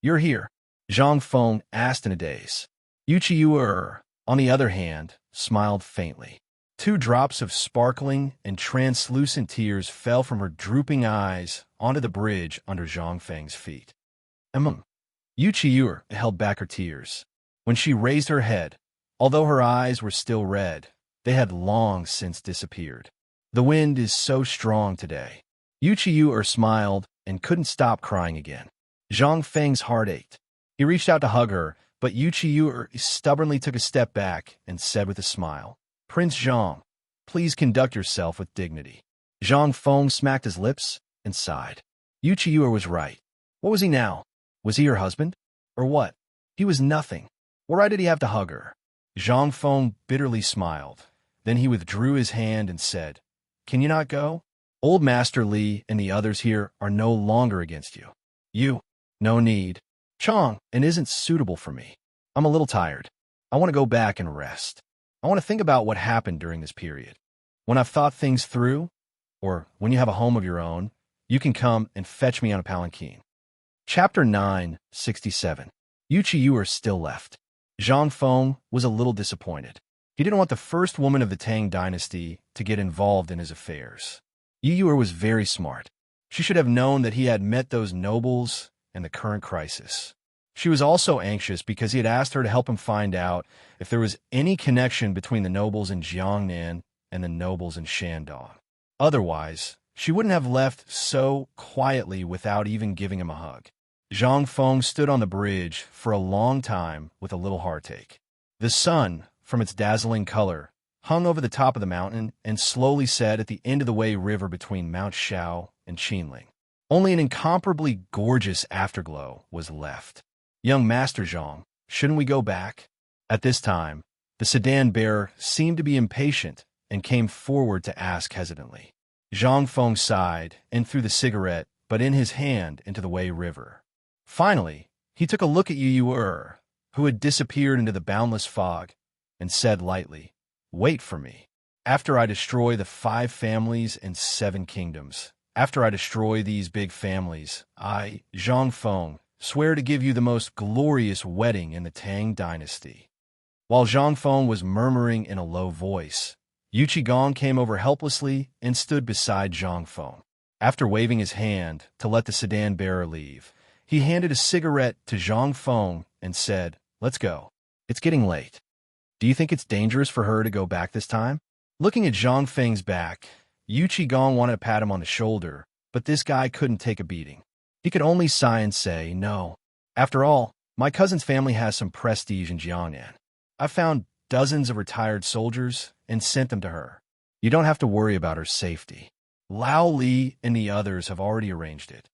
"You're here?" Zhang Feng asked in a daze. Yu Qiyu, on the other hand, smiled faintly. 2 drops of sparkling and translucent tears fell from her drooping eyes onto the bridge under Zhang Feng's feet. Yu Qiyu held back her tears. When she raised her head, although her eyes were still red, they had long since disappeared. "The wind is so strong today." Yu Qiyu smiled and couldn't stop crying again. Zhang Feng's heart ached. He reached out to hug her, but Yu Qiyu stubbornly took a step back and said with a smile, "Prince Zhang, please conduct yourself with dignity." Zhang Feng smacked his lips and sighed. Yu Qiyu was right. What was he now? Was he her husband? Or what? He was nothing. What right did he have to hug her? Zhang Feng bitterly smiled. Then he withdrew his hand and said, "Can you not go? Old Master Li and the others here are no longer against you. No need. Chong, and isn't suitable for me. I'm a little tired. I want to go back and rest. I want to think about what happened during this period. When I've thought things through, or when you have a home of your own, you can come and fetch me on a palanquin." Chapter 967. Yu Qiyu still left. Zhang Feng was a little disappointed. He didn't want the first woman of the Tang dynasty to get involved in his affairs. Yu was very smart. She should have known that he had met those nobles and the current crisis. She was also anxious because he had asked her to help him find out if there was any connection between the nobles in Jiangnan and the nobles in Shandong. Otherwise, she wouldn't have left so quietly without even giving him a hug. Zhang Feng stood on the bridge for a long time with a little heartache. The sun, from its dazzling color, hung over the top of the mountain and slowly set at the end of the Wei River between Mount Shao and Qinling. Only an incomparably gorgeous afterglow was left. "Young Master Zhang, shouldn't we go back?" At this time, the sedan bearer seemed to be impatient and came forward to ask hesitantly. Zhang Feng sighed and threw the cigarette, but in his hand, into the Wei River. Finally, he took a look at Yu who had disappeared into the boundless fog, and said lightly, "Wait for me. After I destroy the 5 families and 7 kingdoms, after I destroy these big families, I, Zhang Feng, swear to give you the most glorious wedding in the Tang dynasty." While Zhang Feng was murmuring in a low voice, Yu Qigong came over helplessly and stood beside Zhang Feng. After waving his hand to let the sedan bearer leave, he handed a cigarette to Zhang Feng and said, "Let's go. It's getting late. Do you think it's dangerous for her to go back this time?" Looking at Zhang Feng's back, Yu Qigong wanted to pat him on the shoulder, but this guy couldn't take a beating. He could only sigh and say, "No. After all, my cousin's family has some prestige in Jiangnan. I found dozens of retired soldiers and sent them to her. You don't have to worry about her safety. Lao Li and the others have already arranged it.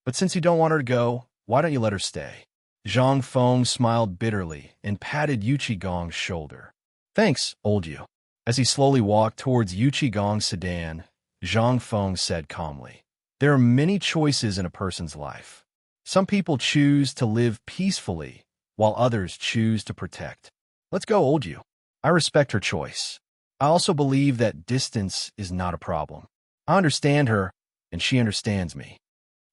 But since you don't want her to go, why don't you let her stay?" Zhang Feng smiled bitterly and patted Yu Qigong's shoulder. "Thanks, old Yu. As he slowly walked towards Yuchi Gong's sedan, Zhang Feng said calmly, "There are many choices in a person's life. Some people choose to live peacefully, while others choose to protect. Let's go, old you. I respect her choice. I also believe that distance is not a problem. I understand her, and she understands me."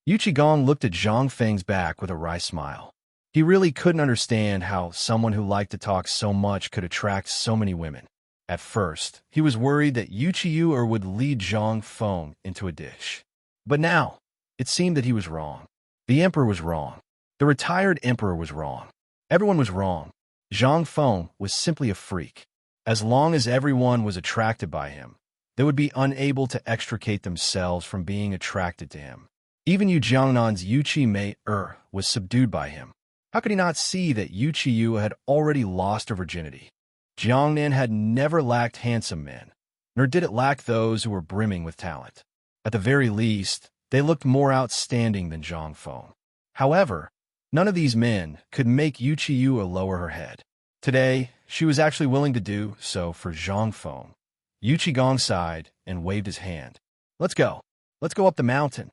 Yuchi Gong looked at Zhang Feng's back with a wry smile. He really couldn't understand how someone who liked to talk so much could attract so many women. At first, he was worried that Yuchi would lead Zhang Feng into a dish. But now, it seemed that he was wrong. The emperor was wrong. The retired emperor was wrong. Everyone was wrong. Zhang Feng was simply a freak. As long as everyone was attracted by him, they would be unable to extricate themselves from being attracted to him. Even Yu Jiangnan's Yuchi Mei was subdued by him. How could he not see that Yuchi had already lost her virginity? Jiangnan had never lacked handsome men, nor did it lack those who were brimming with talent. At the very least, they looked more outstanding than Zhang Feng. However, none of these men could make Yuchi lower her head. Today, she was actually willing to do so for Zhang Feng. Yuchi Gong sighed and waved his hand. Let's go. Let's go up the mountain."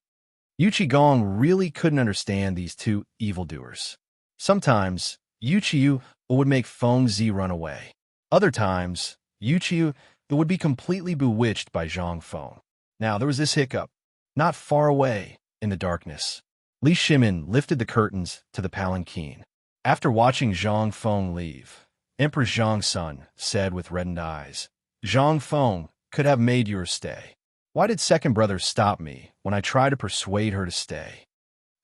Yuchi Gong really couldn't understand these two evildoers. Sometimes, Yuchi would make Feng Zi run away. Other times, Yuchi would be completely bewitched by Zhang Feng. Now, there was this hiccup. Not far away, in the darkness, Li Shimin lifted the curtains to the palanquin. After watching Zhang Feng leave, Empress Zhang Sun said with reddened eyes, "Zhang Feng could have made yours stay. Why did second brother stop me when I tried to persuade her to stay?"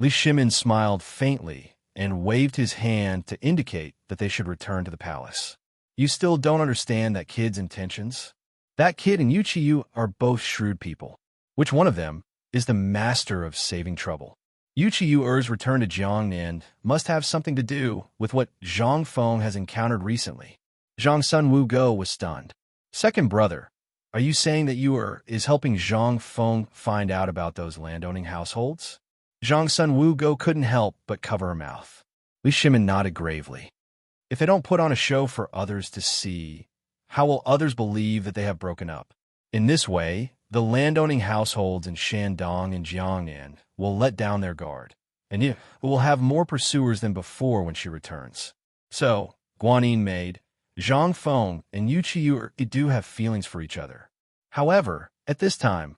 Li Shimin smiled faintly and waved his hand to indicate that they should return to the palace. "You still don't understand that kid's intentions? That kid and Yuchi are both shrewd people. Which one of them is the master of saving trouble?" Yuchi return to Jiangnan must have something to do with what Zhang Feng has encountered recently. Zhang Sun Wugo was stunned. "Second brother, are you saying that is helping Zhang Feng find out about those landowning households?" Zhang Sun Wugo couldn't help but cover her mouth. Li Shimin nodded gravely. "If they don't put on a show for others to see, how will others believe that they have broken up? In this way, the landowning households in Shandong and Jiangnan will let down their guard, and it will have more pursuers than before when she returns. So, Guanyin maid, Zhang Feng and Yuchi do have feelings for each other. However, at this time,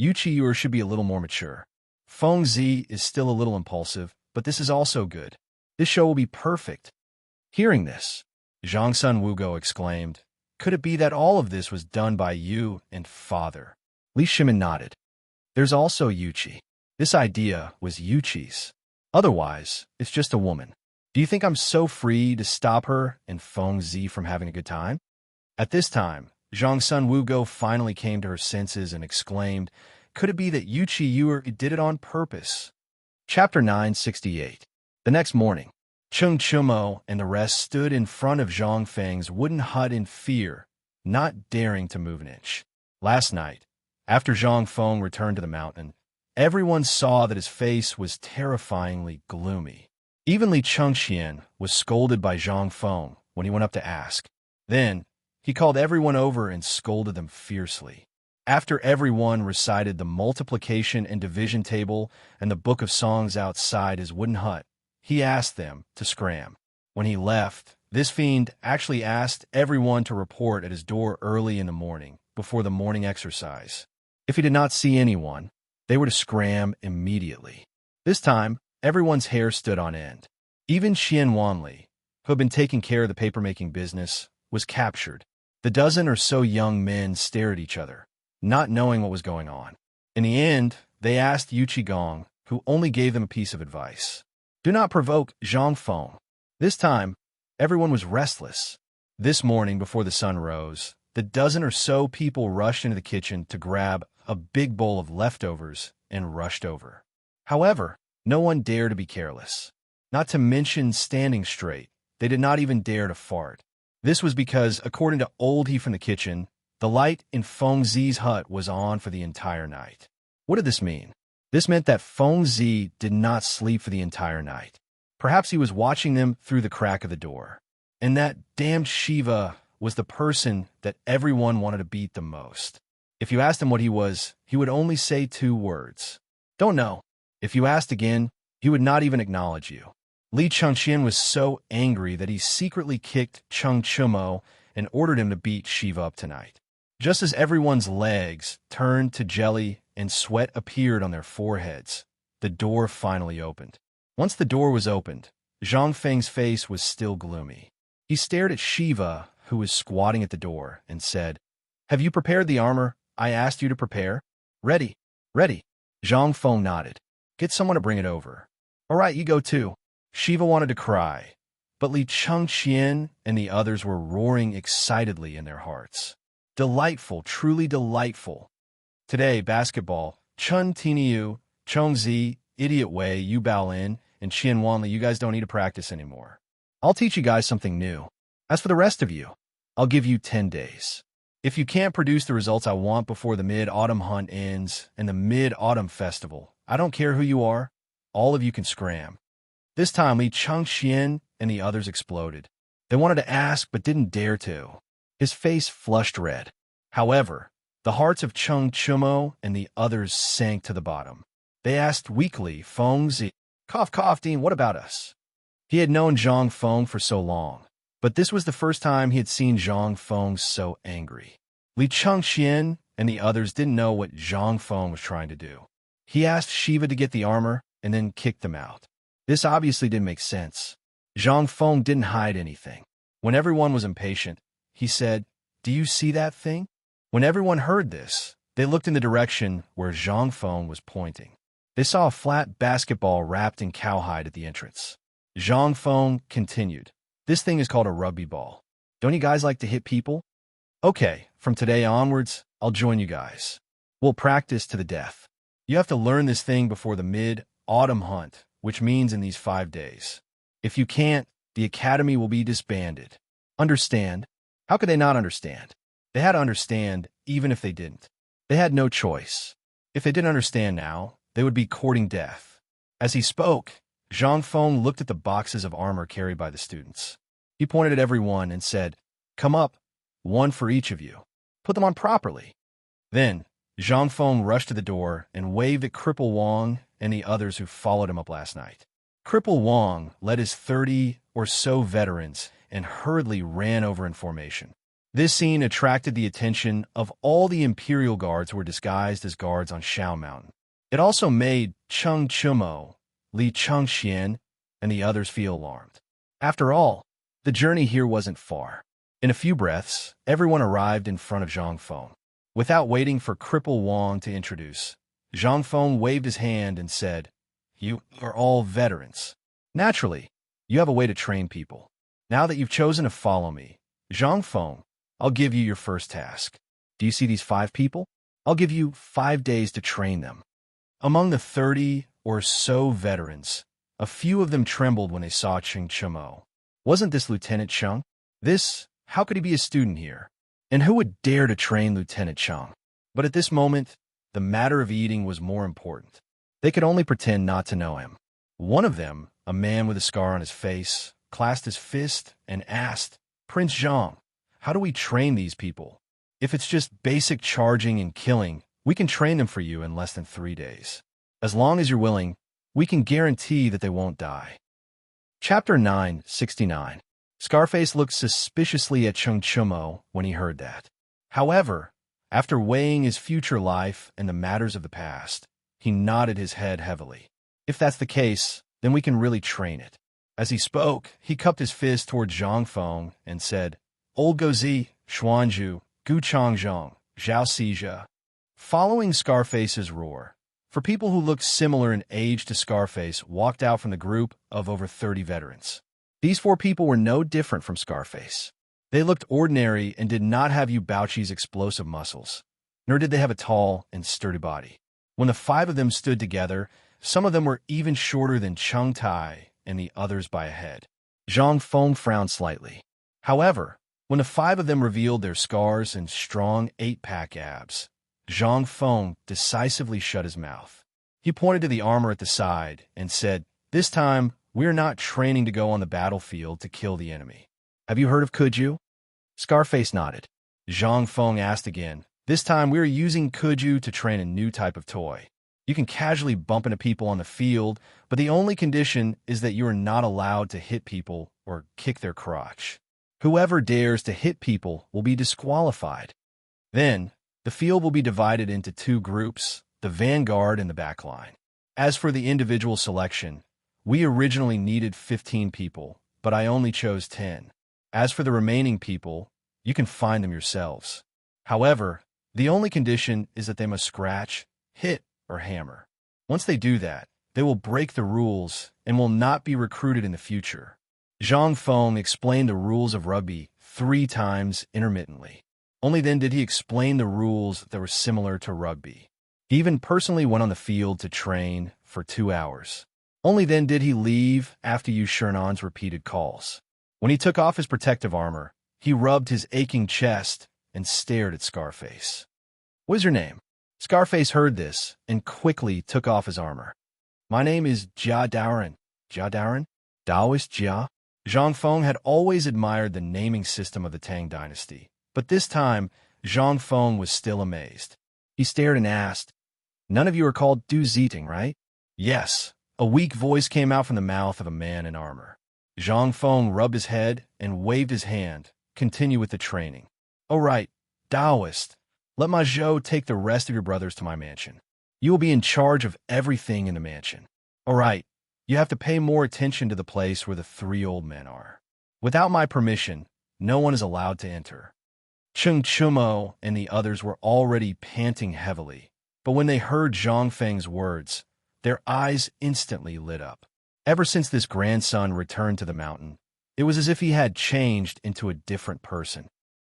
Yuchi should be a little more mature. Feng Zi is still a little impulsive, but this is also good. This show will be perfect." Hearing this, Zhang Sun Wugo exclaimed, "Could it be that all of this was done by you and father?" Li Shimin nodded. "There's also Yuchi. This idea was Yuchi's. Otherwise, it's just a woman. Do you think I'm so free to stop her and Feng Zi from having a good time?" At this time, Zhang Sun Wugo finally came to her senses and exclaimed, "Could it be that Yuchi did it on purpose?" Chapter 968. The next morning, Cheng Chumo and the rest stood in front of Zhang Feng's wooden hut in fear, not daring to move an inch. Last night, after Zhang Feng returned to the mountain, everyone saw that his face was terrifyingly gloomy. Even Li Chengxian was scolded by Zhang Feng when he went up to ask. Then, he called everyone over and scolded them fiercely. After everyone recited the multiplication and division table and the book of songs outside his wooden hut, he asked them to scram. When he left, this fiend actually asked everyone to report at his door early in the morning, before the morning exercise. If he did not see anyone, they were to scram immediately. This time, everyone's hair stood on end. Even Xian Wanli, who had been taking care of the paper-making business, was captured. The dozen or so young men stared at each other, not knowing what was going on. In the end, they asked Yuchi Gong, who only gave them a piece of advice. "Do not provoke Zhang Feng." This time, everyone was restless. This morning, before the sun rose, the dozen or so people rushed into the kitchen to grab a big bowl of leftovers and rushed over. However, no one dared to be careless. Not to mention standing straight, they did not even dare to fart. This was because, according to Old He from the kitchen, the light in Feng Zi's hut was on for the entire night. What did this mean? This meant that Feng Zi did not sleep for the entire night. Perhaps he was watching them through the crack of the door. And that damned Shiva was the person that everyone wanted to beat the most. If you asked him what he was, he would only say 2 words. Don't know. If you asked again, he would not even acknowledge you. Li Chengqian was so angry that he secretly kicked Cheng Chumo and ordered him to beat Shiva up tonight. Just as everyone's legs turned to jelly and sweat appeared on their foreheads, the door finally opened. Once the door was opened, Zhang Feng's face was still gloomy. He stared at Shiva, who was squatting at the door, and said, "Have you prepared the armor I asked you to prepare?" "Ready. Ready." Zhang Feng nodded. "Get someone to bring it over." "All right, you go too." Shiva wanted to cry, but Li Chengqian and the others were roaring excitedly in their hearts. Delightful, truly delightful. Today, basketball, Chun Tiniu, Chongzi, Idiot Wei, Yu Baolin, and Qian Wanli, you guys don't need to practice anymore. I'll teach you guys something new. As for the rest of you, I'll give you 10 days. If you can't produce the results I want before the Mid-Autumn Hunt ends and the Mid-Autumn Festival, I don't care who you are, all of you can scram. This time, Li Chengqian and the others exploded. They wanted to ask, but didn't dare to. His face flushed red. However, the hearts of Cheng Chumo and the others sank to the bottom. They asked weakly, "Fengzi, cough, cough, Dean, what about us?" He had known Zhang Feng for so long, but this was the first time he had seen Zhang Feng so angry. Li Chengqian and the others didn't know what Zhang Feng was trying to do. He asked Shiva to get the armor and then kicked them out. This obviously didn't make sense. Zhang Feng didn't hide anything. When everyone was impatient, he said, "Do you see that thing?" When everyone heard this, they looked in the direction where Zhang Feng was pointing. They saw a flat basketball wrapped in cowhide at the entrance. Zhang Feng continued, "This thing is called a rugby ball. Don't you guys like to hit people? Okay, from today onwards, I'll join you guys. We'll practice to the death. You have to learn this thing before the Mid-Autumn Hunt, which means in these 5 days. If you can't, the academy will be disbanded. Understand?" How could they not understand? They had to understand, even if they didn't. They had no choice. If they didn't understand now, they would be courting death. As he spoke, Zhang Feng looked at the boxes of armor carried by the students. He pointed at everyone and said, "Come up, 1 for each of you. Put them on properly." Then, Zhang Feng rushed to the door and waved at Cripple Wang and the others who followed him up last night. Cripple Wang led his 30 or so veterans and hurriedly ran over in formation. This scene attracted the attention of all the Imperial Guards who were disguised as guards on Shao Mountain. It also made Cheng Chumo, Li Chengqian, and the others feel alarmed. After all, the journey here wasn't far. In a few breaths, everyone arrived in front of Zhang Feng. Without waiting for Cripple Wang to introduce, Zhang Feng waved his hand and said, "You are all veterans. Naturally, you have a way to train people. Now that you've chosen to follow me, Zhang Feng, I'll give you your first task. Do you see these 5 people? I'll give you 5 days to train them." Among the 30 or so veterans, a few of them trembled when they saw Cheng Chumo. Wasn't this Lieutenant Cheng? How could he be a student here? And who would dare to train Lieutenant Cheng? But at this moment, the matter of eating was more important. They could only pretend not to know him. One of them, a man with a scar on his face, clasped his fist and asked, "Prince Zhang, how do we train these people? If it's just basic charging and killing, we can train them for you in less than 3 days. As long as you're willing, we can guarantee that they won't die." Chapter 969. Scarface looked suspiciously at Cheng Chumo when he heard that. However, after weighing his future life and the matters of the past, he nodded his head heavily. "If that's the case, then we can really train it." As he spoke, he cupped his fist toward Zhang Feng and said, "Old Gozi, Xuanzhu, Gu Changzhong, Zhao Xizha." Following Scarface's roar, for people who looked similar in age to Scarface walked out from the group of over 30 veterans. These 4 people were no different from Scarface. They looked ordinary and did not have Yu Baoqi's explosive muscles, nor did they have a tall and sturdy body. When the 5 of them stood together, some of them were even shorter than Cheng Tai and the others by a head. Zhang Feng frowned slightly. However, when the 5 of them revealed their scars and strong 8-pack abs, Zhang Feng decisively shut his mouth. He pointed to the armor at the side and said, "This time, we're not training to go on the battlefield to kill the enemy. Have you heard of Kuju?" Scarface nodded. Zhang Feng asked again. This time we are using Kuju to train a new type of toy. You can casually bump into people on the field, but the only condition is that you are not allowed to hit people or kick their crotch. Whoever dares to hit people will be disqualified. Then, the field will be divided into two groups, the vanguard and the backline. As for the individual selection, we originally needed 15 people, but I only chose 10. As for the remaining people, you can find them yourselves. However, the only condition is that they must scratch, hit, or hammer. Once they do that, they will break the rules and will not be recruited in the future. Zhang Feng explained the rules of rugby 3 times intermittently. Only then did he explain the rules that were similar to rugby. He even personally went on the field to train for 2 hours. Only then did he leave after Yu Shernan's repeated calls. When he took off his protective armor, he rubbed his aching chest and stared at Scarface. "What is your name?" Scarface heard this and quickly took off his armor. "My name is Jia Daoran." Jia Daoran? Daoist Jia? Zhang Feng had always admired the naming system of the Tang dynasty, but this time, Zhang Feng was still amazed. He stared and asked, "None of you are called Du Ziting, right?" "Yes." A weak voice came out from the mouth of a man in armor. Zhang Feng rubbed his head and waved his hand. "Continue with the training." "Oh right, Taoist. Let Ma Zhou take the rest of your brothers to my mansion. You will be in charge of everything in the mansion." "All right, you have to pay more attention to the place where the 3 old men are. Without my permission, no one is allowed to enter." Cheng Chumo and the others were already panting heavily, but when they heard Zhang Feng's words, their eyes instantly lit up. Ever since this grandson returned to the mountain, it was as if he had changed into a different person.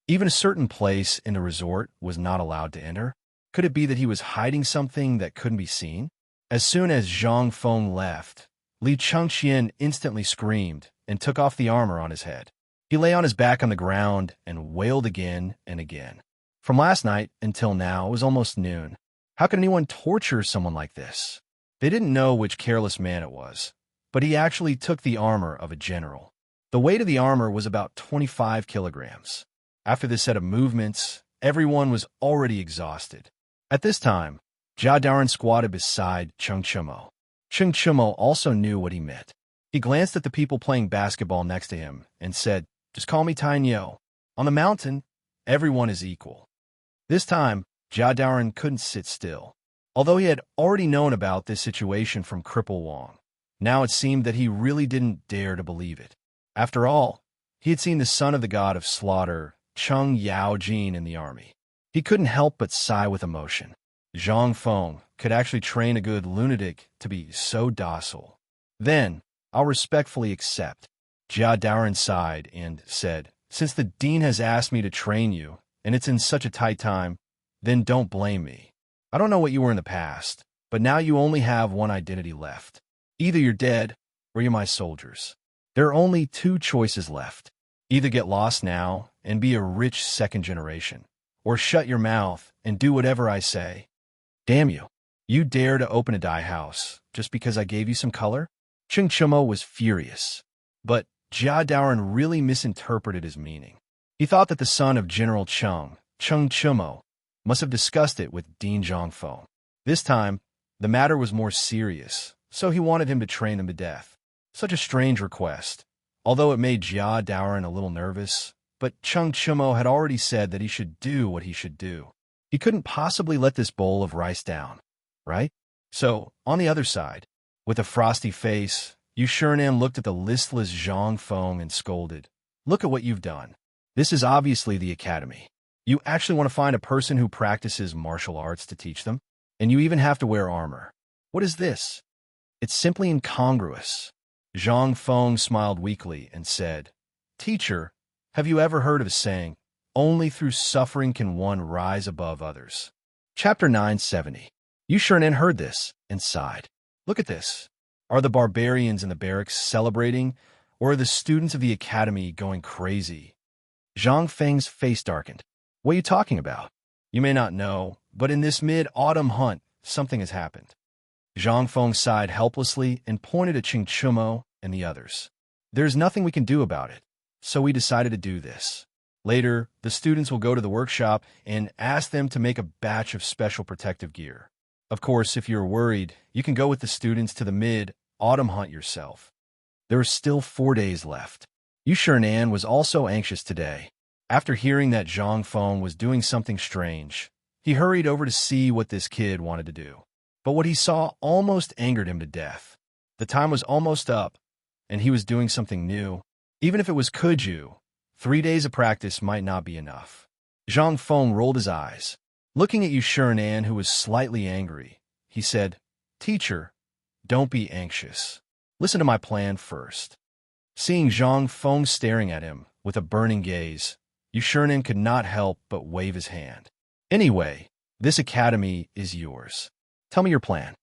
Even a certain place in the resort was not allowed to enter. Could it be that he was hiding something that couldn't be seen? As soon as Zhang Feng left, Li Chengqian instantly screamed and took off the armor on his head. He lay on his back on the ground and wailed again and again. From last night until now, it was almost noon. How could anyone torture someone like this? They didn't know which careless man it was, but he actually took the armor of a general. The weight of the armor was about 25 kilograms. After this set of movements, everyone was already exhausted. At this time, Jia Daoran squatted beside Cheng Chumo. Cheng Chumo also knew what he meant. He glanced at the people playing basketball next to him and said, "Just call me Tainyo. On the mountain, everyone is equal." This time, Jia Daoran couldn't sit still. Although he had already known about this situation from Cripple Wong, now it seemed that he really didn't dare to believe it. After all, he had seen the son of the god of slaughter, Cheng Yaojin, in the army. He couldn't help but sigh with emotion. Zhang Feng could actually train a good lunatic to be so docile. "Then, I'll respectfully accept." Jia Daoran sighed and said, "Since the dean has asked me to train you, and it's in such a tight time, then don't blame me. I don't know what you were in the past, but now you only have one identity left. Either you're dead, or you're my soldiers. There are only 2 choices left. Either get lost now and be a rich second generation, or shut your mouth and do whatever I say." "Damn you. You dare to open a dye house just because I gave you some color?" Cheng Chumo was furious. But Jia Daoran really misinterpreted his meaning. He thought that the son of General Cheng Chumo, must have discussed it with Dean Zhang Feng. This time, the matter was more serious, so he wanted him to train them to death. Such a strange request, although it made Jia Daoran a little nervous, but Cheng Chumo had already said that he should do what he should do. He couldn't possibly let this bowl of rice down, right? So, on the other side, with a frosty face, Yu Shernan looked at the listless Zhang Feng and scolded, "Look at what you've done. This is obviously the academy. You actually want to find a person who practices martial arts to teach them? And you even have to wear armor. What is this? It's simply incongruous." Zhang Feng smiled weakly and said, "Teacher, have you ever heard of a saying, 'Only through suffering can one rise above others'?" Chapter 970. Yu Shernan heard this and sighed. "Look at this. Are the barbarians in the barracks celebrating, or are the students of the academy going crazy?" Zhang Feng's face darkened. "What are you talking about? You may not know, but in this mid-autumn hunt, something has happened." Zhang Feng sighed helplessly and pointed at Cheng Chumo and the others. "There's nothing we can do about it, so we decided to do this." Later, the students will go to the workshop and ask them to make a batch of special protective gear. Of course, if you're worried, you can go with the students to the mid-autumn hunt yourself. There are still 4 days left. Yushernan was also anxious today. After hearing that Zhang Feng was doing something strange, he hurried over to see what this kid wanted to do. But what he saw almost angered him to death. The time was almost up, and he was doing something new. Even if it was Kuju, 3 days of practice might not be enough. Zhang Feng rolled his eyes. Looking at Yushernan, who was slightly angry, he said, "Teacher, don't be anxious. Listen to my plan first." Seeing Zhang Feng staring at him with a burning gaze, Yushernan could not help but wave his hand. "Anyway, this academy is yours. Tell me your plan."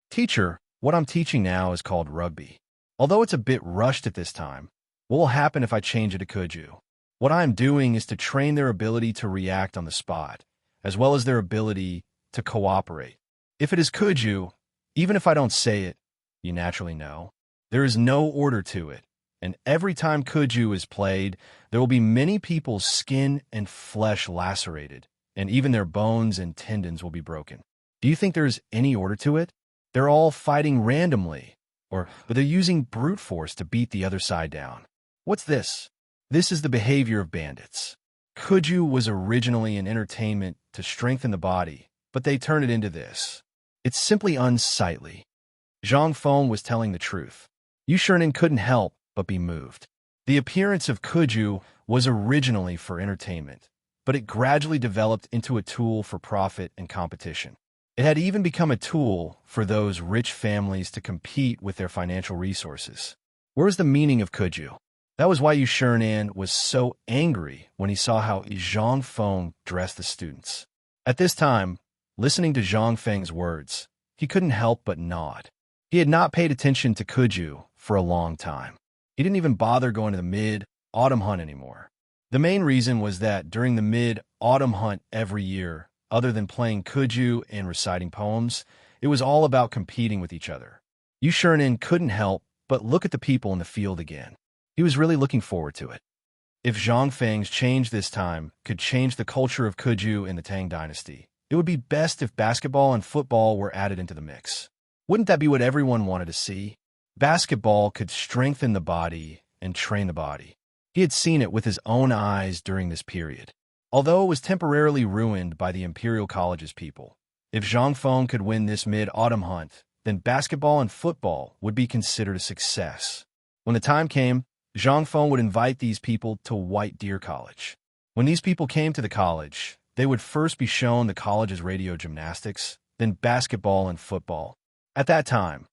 "Teacher, what I'm teaching now is called rugby. Although it's a bit rushed at this time, what will happen if I change it to Kuju? What I am doing is to train their ability to react on the spot, as well as their ability to cooperate. If it is Kuju, even if I don't say it, you naturally know. There is no order to it, and every time Kuju is played, there will be many people's skin and flesh lacerated, and even their bones and tendons will be broken. Do you think there is any order to it? They're all fighting randomly, or they're using brute force to beat the other side down. What's this? This is the behavior of bandits. Kuju was originally an entertainment to strengthen the body, but they turned it into this. It's simply unsightly." Zhang Feng was telling the truth. Yushernan couldn't help but be moved. The appearance of Kuju was originally for entertainment, but it gradually developed into a tool for profit and competition. It had even become a tool for those rich families to compete with their financial resources. Where was the meaning of Kuju? That was why Yushernan was so angry when he saw how Zhang Feng dressed the students. At this time, listening to Zhang Feng's words, he couldn't help but nod. He had not paid attention to Kuju for a long time. He didn't even bother going to the mid-autumn hunt anymore. The main reason was that during the mid-autumn hunt every year, other than playing Kuju and reciting poems, it was all about competing with each other. Yushernan couldn't help but look at the people in the field again. He was really looking forward to it. If Zhang Feng's change this time could change the culture of Kuju in the Tang Dynasty, it would be best if basketball and football were added into the mix. Wouldn't that be what everyone wanted to see? Basketball could strengthen the body and train the body. He had seen it with his own eyes during this period. Although it was temporarily ruined by the Imperial College's people, if Zhang Feng could win this mid-autumn hunt, then basketball and football would be considered a success. When the time came, Zhang Feng would invite these people to White Deer College. When these people came to the college, they would first be shown the college's radio gymnastics, then basketball and football. At that time,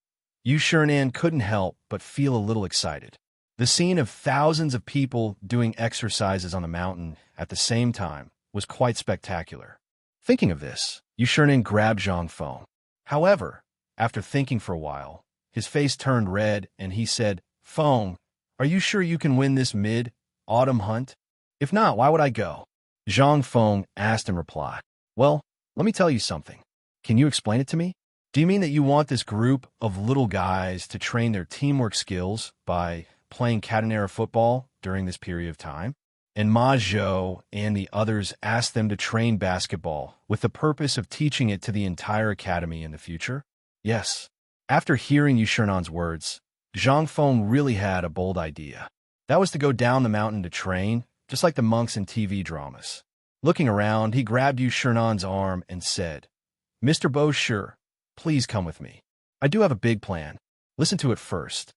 Yushernan couldn't help but feel a little excited. The scene of thousands of people doing exercises on the mountain at the same time was quite spectacular. Thinking of this, Yushernan grabbed Zhang Feng. However, after thinking for a while, his face turned red and he said, "Feng, are you sure you can win this mid-autumn hunt? If not, why would I go?" Zhang Feng asked in reply, "Well, let me tell you something. Can you explain it to me? Do you mean that you want this group of little guys to train their teamwork skills by playing catenary football during this period of time?" And Ma Zhou and the others asked them to train basketball with the purpose of teaching it to the entire academy in the future? Yes. After hearing Yushernan's words, Zhang Feng really had a bold idea. That was to go down the mountain to train, just like the monks in TV dramas. Looking around, he grabbed Yushernan's arm and said, "Mr. Bosher, please come with me. I do have a big plan. Listen to it first."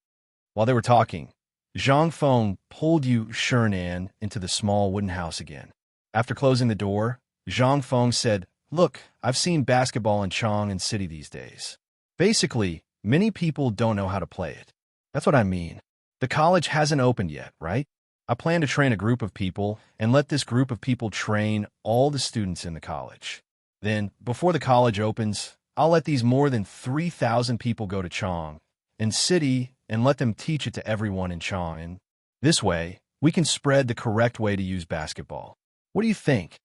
While they were talking, Zhang Feng pulled Yushernan into the small wooden house again. After closing the door, Zhang Feng said, "Look, I've seen basketball in Chang'an City these days. Basically, many people don't know how to play it. That's what I mean. The college hasn't opened yet, right? I plan to train a group of people and let this group of people train all the students in the college. Then, before the college opens, I'll let these more than 3,000 people go to Chang'an City and let them teach it to everyone in Chang'an. This way, we can spread the correct way to use basketball. What do you think?"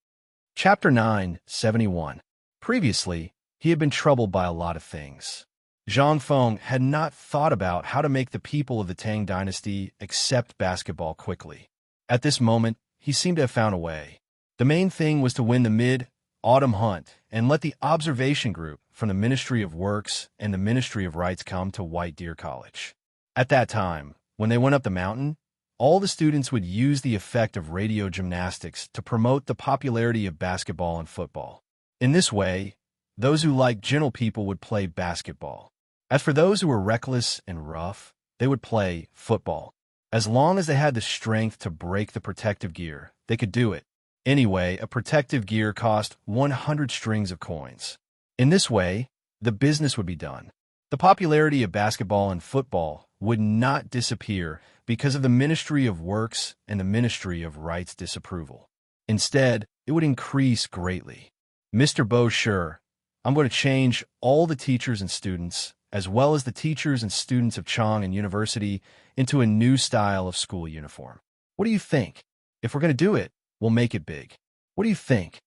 Chapter 971. Previously, he had been troubled by a lot of things. Zhang Feng had not thought about how to make the people of the Tang Dynasty accept basketball quickly. At this moment, he seemed to have found a way. The main thing was to win the mid-autumn hunt and let the observation group from the Ministry of Works and the Ministry of Rights come to White Deer College. At that time, when they went up the mountain, all the students would use the effect of radio gymnastics to promote the popularity of basketball and football. In this way, those who liked gentle people would play basketball. As for those who were reckless and rough, they would play football. As long as they had the strength to break the protective gear, they could do it. Anyway, a protective gear cost 100 strings of coins. In this way, the business would be done. The popularity of basketball and football would not disappear because of the Ministry of Works and the Ministry of Rights disapproval. Instead, it would increase greatly. Mr. Bowsher, I'm going to change all the teachers and students, as well as the teachers and students of Chang University, into a new style of school uniform. What do you think? If we're going to do it, we'll make it big. What do you think?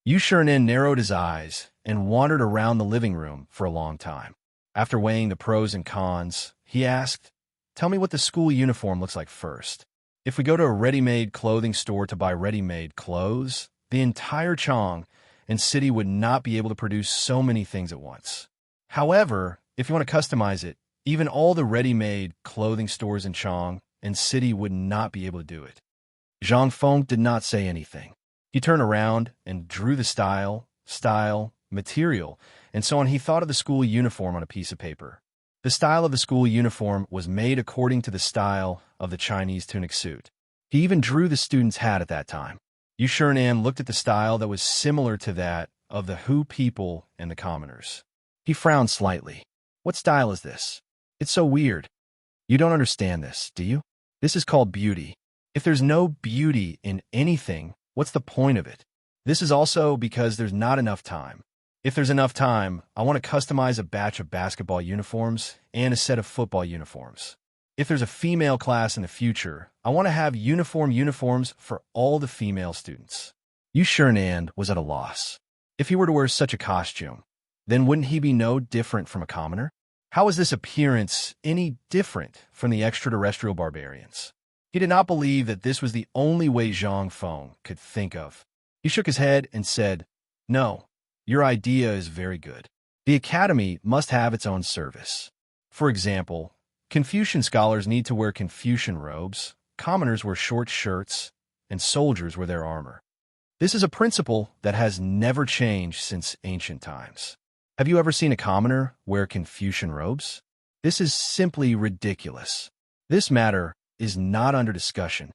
Yu Shernan narrowed his eyes and wandered around the living room for a long time. After weighing the pros and cons, he asked, "Tell me what the school uniform looks like first. If we go to a ready-made clothing store to buy ready-made clothes, the entire Chang and city would not be able to produce so many things at once. However, if you want to customize it, even all the ready-made clothing stores in Chang and city would not be able to do it." Zhang Feng did not say anything. He turned around and drew the style, material, and so on. He thought of the school uniform on a piece of paper. The style of the school uniform was made according to the style of the Chinese tunic suit. He even drew the student's hat at that time. Yu Shernan looked at the style that was similar to that of the Hu people and the commoners. He frowned slightly. "What style is this? It's so weird. You don't understand this, do you? This is called beauty. If there's no beauty in anything, what's the point of it? This is also because there's not enough time. If there's enough time, I want to customize a batch of basketball uniforms and a set of football uniforms. If there's a female class in the future, I want to have uniforms for all the female students." Yu Shernan was at a loss. If he were to wear such a costume, then wouldn't he be no different from a commoner? How is this appearance any different from the extraterrestrial barbarians? He did not believe that this was the only way Zhang Feng could think of. He shook his head and said, "No, your idea is very good. The academy must have its own service. For example, Confucian scholars need to wear Confucian robes, commoners wear short shirts, and soldiers wear their armor. This is a principle that has never changed since ancient times. Have you ever seen a commoner wear Confucian robes? This is simply ridiculous. This matter is not under discussion."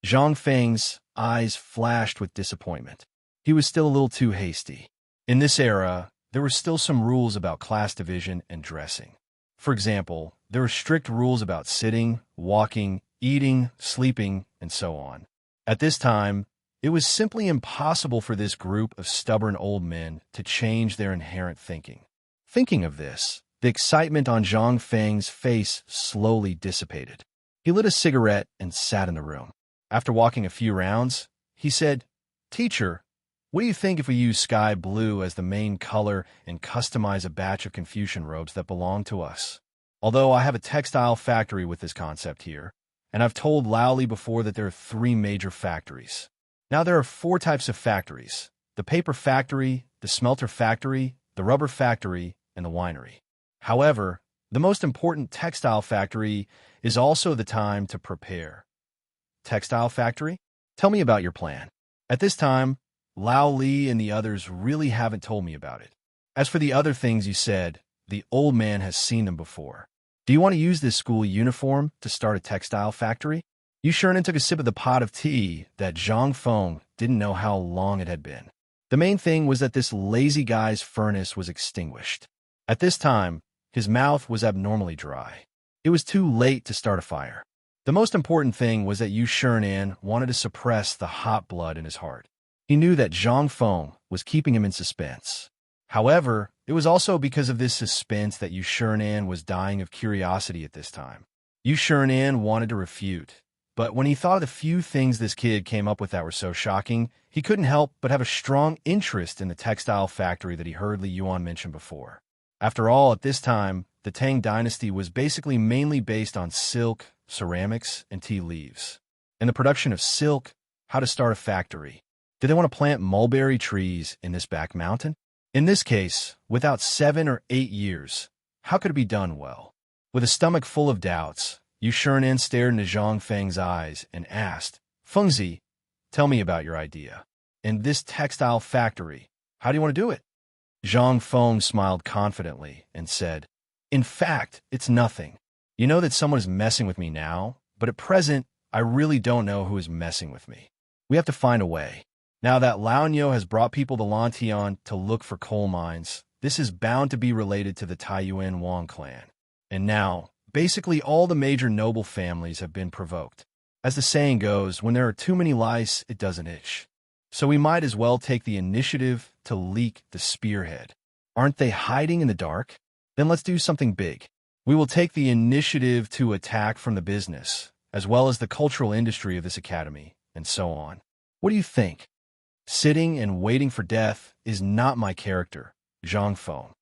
Zhang Feng's eyes flashed with disappointment. He was still a little too hasty. In this era, there were still some rules about class division and dressing. For example, there were strict rules about sitting, walking, eating, sleeping, and so on. At this time, it was simply impossible for this group of stubborn old men to change their inherent thinking. Thinking of this, the excitement on Zhang Feng's face slowly dissipated. He lit a cigarette and sat in the room. After walking a few rounds, he said, "Teacher, what do you think if we use sky blue as the main color and customize a batch of Confucian robes that belong to us? Although I have a textile factory with this concept here, and I've told Laoli before that there are 3 major factories. Now there are 4 types of factories: the paper factory, the smelter factory, the rubber factory, and the winery. However, the most important textile factory is also the time to prepare." "Textile factory? Tell me about your plan." At this time, Lao Li and the others really haven't told me about it. As for the other things you said, the old man has seen them before. Do you want to use this school uniform to start a textile factory? Yu Shernan took a sip of the pot of tea that Zhang Feng didn't know how long it had been. The main thing was that this lazy guy's furnace was extinguished. At this time, his mouth was abnormally dry. It was too late to start a fire. The most important thing was that Yu Shernan wanted to suppress the hot blood in his heart. He knew that Zhang Feng was keeping him in suspense. However, it was also because of this suspense that Yu Shernan was dying of curiosity at this time. Yu Shernan wanted to refute, but when he thought of the few things this kid came up with that were so shocking, he couldn't help but have a strong interest in the textile factory that he heard Li Yuan mention before. After all, at this time, the Tang dynasty was basically mainly based on silk, ceramics, and tea leaves. And the production of silk, how to start a factory. Do they want to plant mulberry trees in this back mountain? In this case, without 7 or 8 years, how could it be done well? With a stomach full of doubts, Yu Shern'an stared into Zhang Feng's eyes and asked, Fengzi, tell me about your idea. In this textile factory, how do you want to do it? Zhang Feng smiled confidently and said, In fact, it's nothing. You know that someone is messing with me now, but at present, I really don't know who is messing with me. We have to find a way. Now that Lao has brought people to Lantian to look for coal mines, this is bound to be related to the Taiyuan Wang clan. And now, basically all the major noble families have been provoked. As the saying goes, when there are too many lice, it doesn't itch. So we might as well take the initiative to leak the spearhead. Aren't they hiding in the dark? Then let's do something big. We will take the initiative to attack from the business, as well as the cultural industry of this academy, and so on. What do you think? Sitting and waiting for death is not my character. Zhang Feng.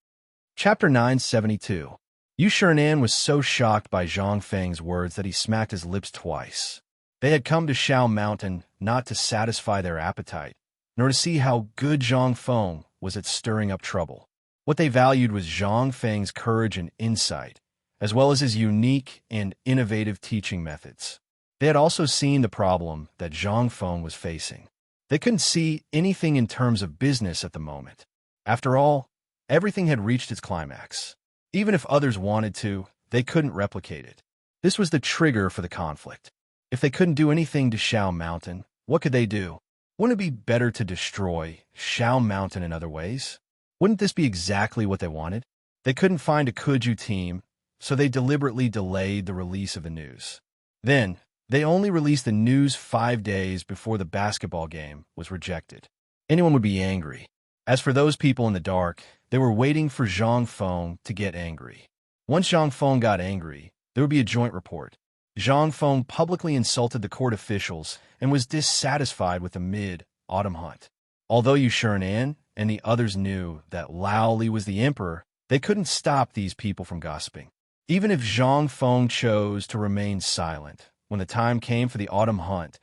Chapter 972. Yu Shern'an was so shocked by Zhang Feng's words that he smacked his lips twice. They had come to Shao Mountain not to satisfy their appetite, nor to see how good Zhang Feng was at stirring up trouble. What they valued was Zhang Feng's courage and insight, as well as his unique and innovative teaching methods. They had also seen the problem that Zhang Feng was facing. They couldn't see anything in terms of business at the moment. After all, everything had reached its climax. Even if others wanted to, they couldn't replicate it. This was the trigger for the conflict. If they couldn't do anything to Shao Mountain, what could they do? Wouldn't it be better to destroy Shao Mountain in other ways? Wouldn't this be exactly what they wanted? They couldn't find a Kuju team, so they deliberately delayed the release of the news. Then, they only released the news 5 days before the basketball game was rejected. Anyone would be angry. As for those people in the dark, they were waiting for Zhang Feng to get angry. Once Zhang Feng got angry, there would be a joint report. Zhang Feng publicly insulted the court officials and was dissatisfied with the mid-autumn hunt. Although Yu Shern'an and the others knew that Lao Li was the emperor, they couldn't stop these people from gossiping. Even if Zhang Feng chose to remain silent, when the time came for the autumn hunt,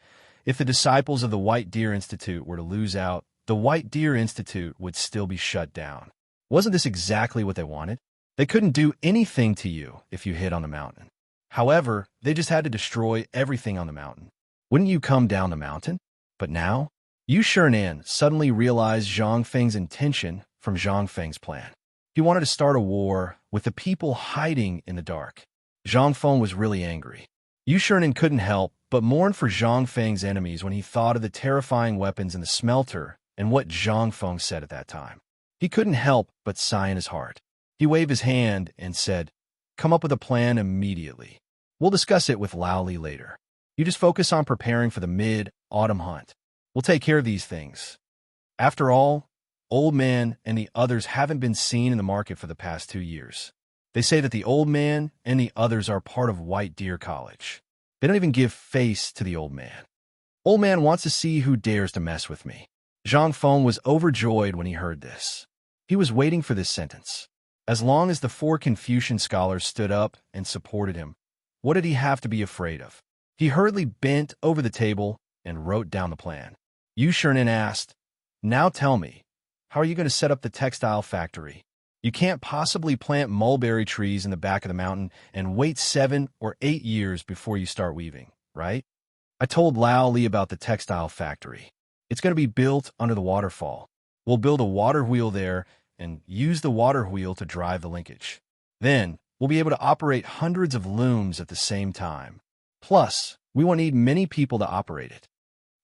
if the disciples of the White Deer Institute were to lose out, the White Deer Institute would still be shut down. Wasn't this exactly what they wanted? They couldn't do anything to you if you hid on the mountain. However, they just had to destroy everything on the mountain. Wouldn't you come down the mountain? But now, Yu Shern'an suddenly realized Zhang Feng's intention from Zhang Feng's plan. He wanted to start a war with the people hiding in the dark. Zhang Feng was really angry. Yu Shern'an couldn't help but mourn for Zhang Feng's enemies when he thought of the terrifying weapons in the smelter and what Zhang Feng said at that time. He couldn't help but sigh in his heart. He waved his hand and said, Come up with a plan immediately. We'll discuss it with Lao Li later. You just focus on preparing for the mid-autumn hunt. We'll take care of these things. After all, Old Man and the others haven't been seen in the market for the past 2 years. They say that the Old Man and the others are part of White Deer College. They don't even give face to the Old Man. Old Man wants to see who dares to mess with me. Zhang Feng was overjoyed when he heard this. He was waiting for this sentence. As long as the 4 Confucian scholars stood up and supported him, what did he have to be afraid of? He hurriedly bent over the table and wrote down the plan. Yu Shern'an asked, Now tell me, how are you going to set up the textile factory? You can't possibly plant mulberry trees in the back of the mountain and wait 7 or 8 years before you start weaving, right? I told Lao Li about the textile factory. It's going to be built under the waterfall. We'll build a water wheel there and use the water wheel to drive the linkage. Then, we'll be able to operate hundreds of looms at the same time. Plus, we won't need many people to operate it.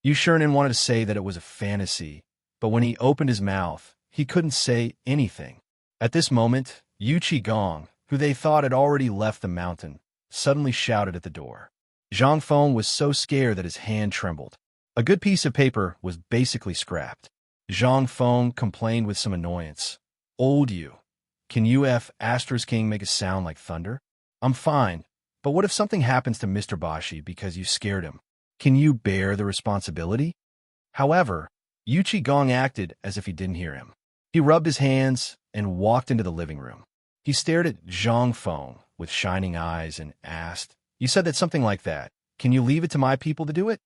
Yu Shern'an wanted to say that it was a fantasy, but when he opened his mouth, he couldn't say anything. At this moment, Yu Qigong, who they thought had already left the mountain, suddenly shouted at the door. Zhang Feng was so scared that his hand trembled. A good piece of paper was basically scrapped. Zhang Feng complained with some annoyance. Old Yu, can you *King make a sound like thunder? I'm fine, but what if something happens to Mr. Bashi because you scared him? Can you bear the responsibility? However, Yu Qigong acted as if he didn't hear him. He rubbed his hands and walked into the living room. He stared at Zhang Feng with shining eyes and asked, You said that something like that. Can you leave it to my people to do it?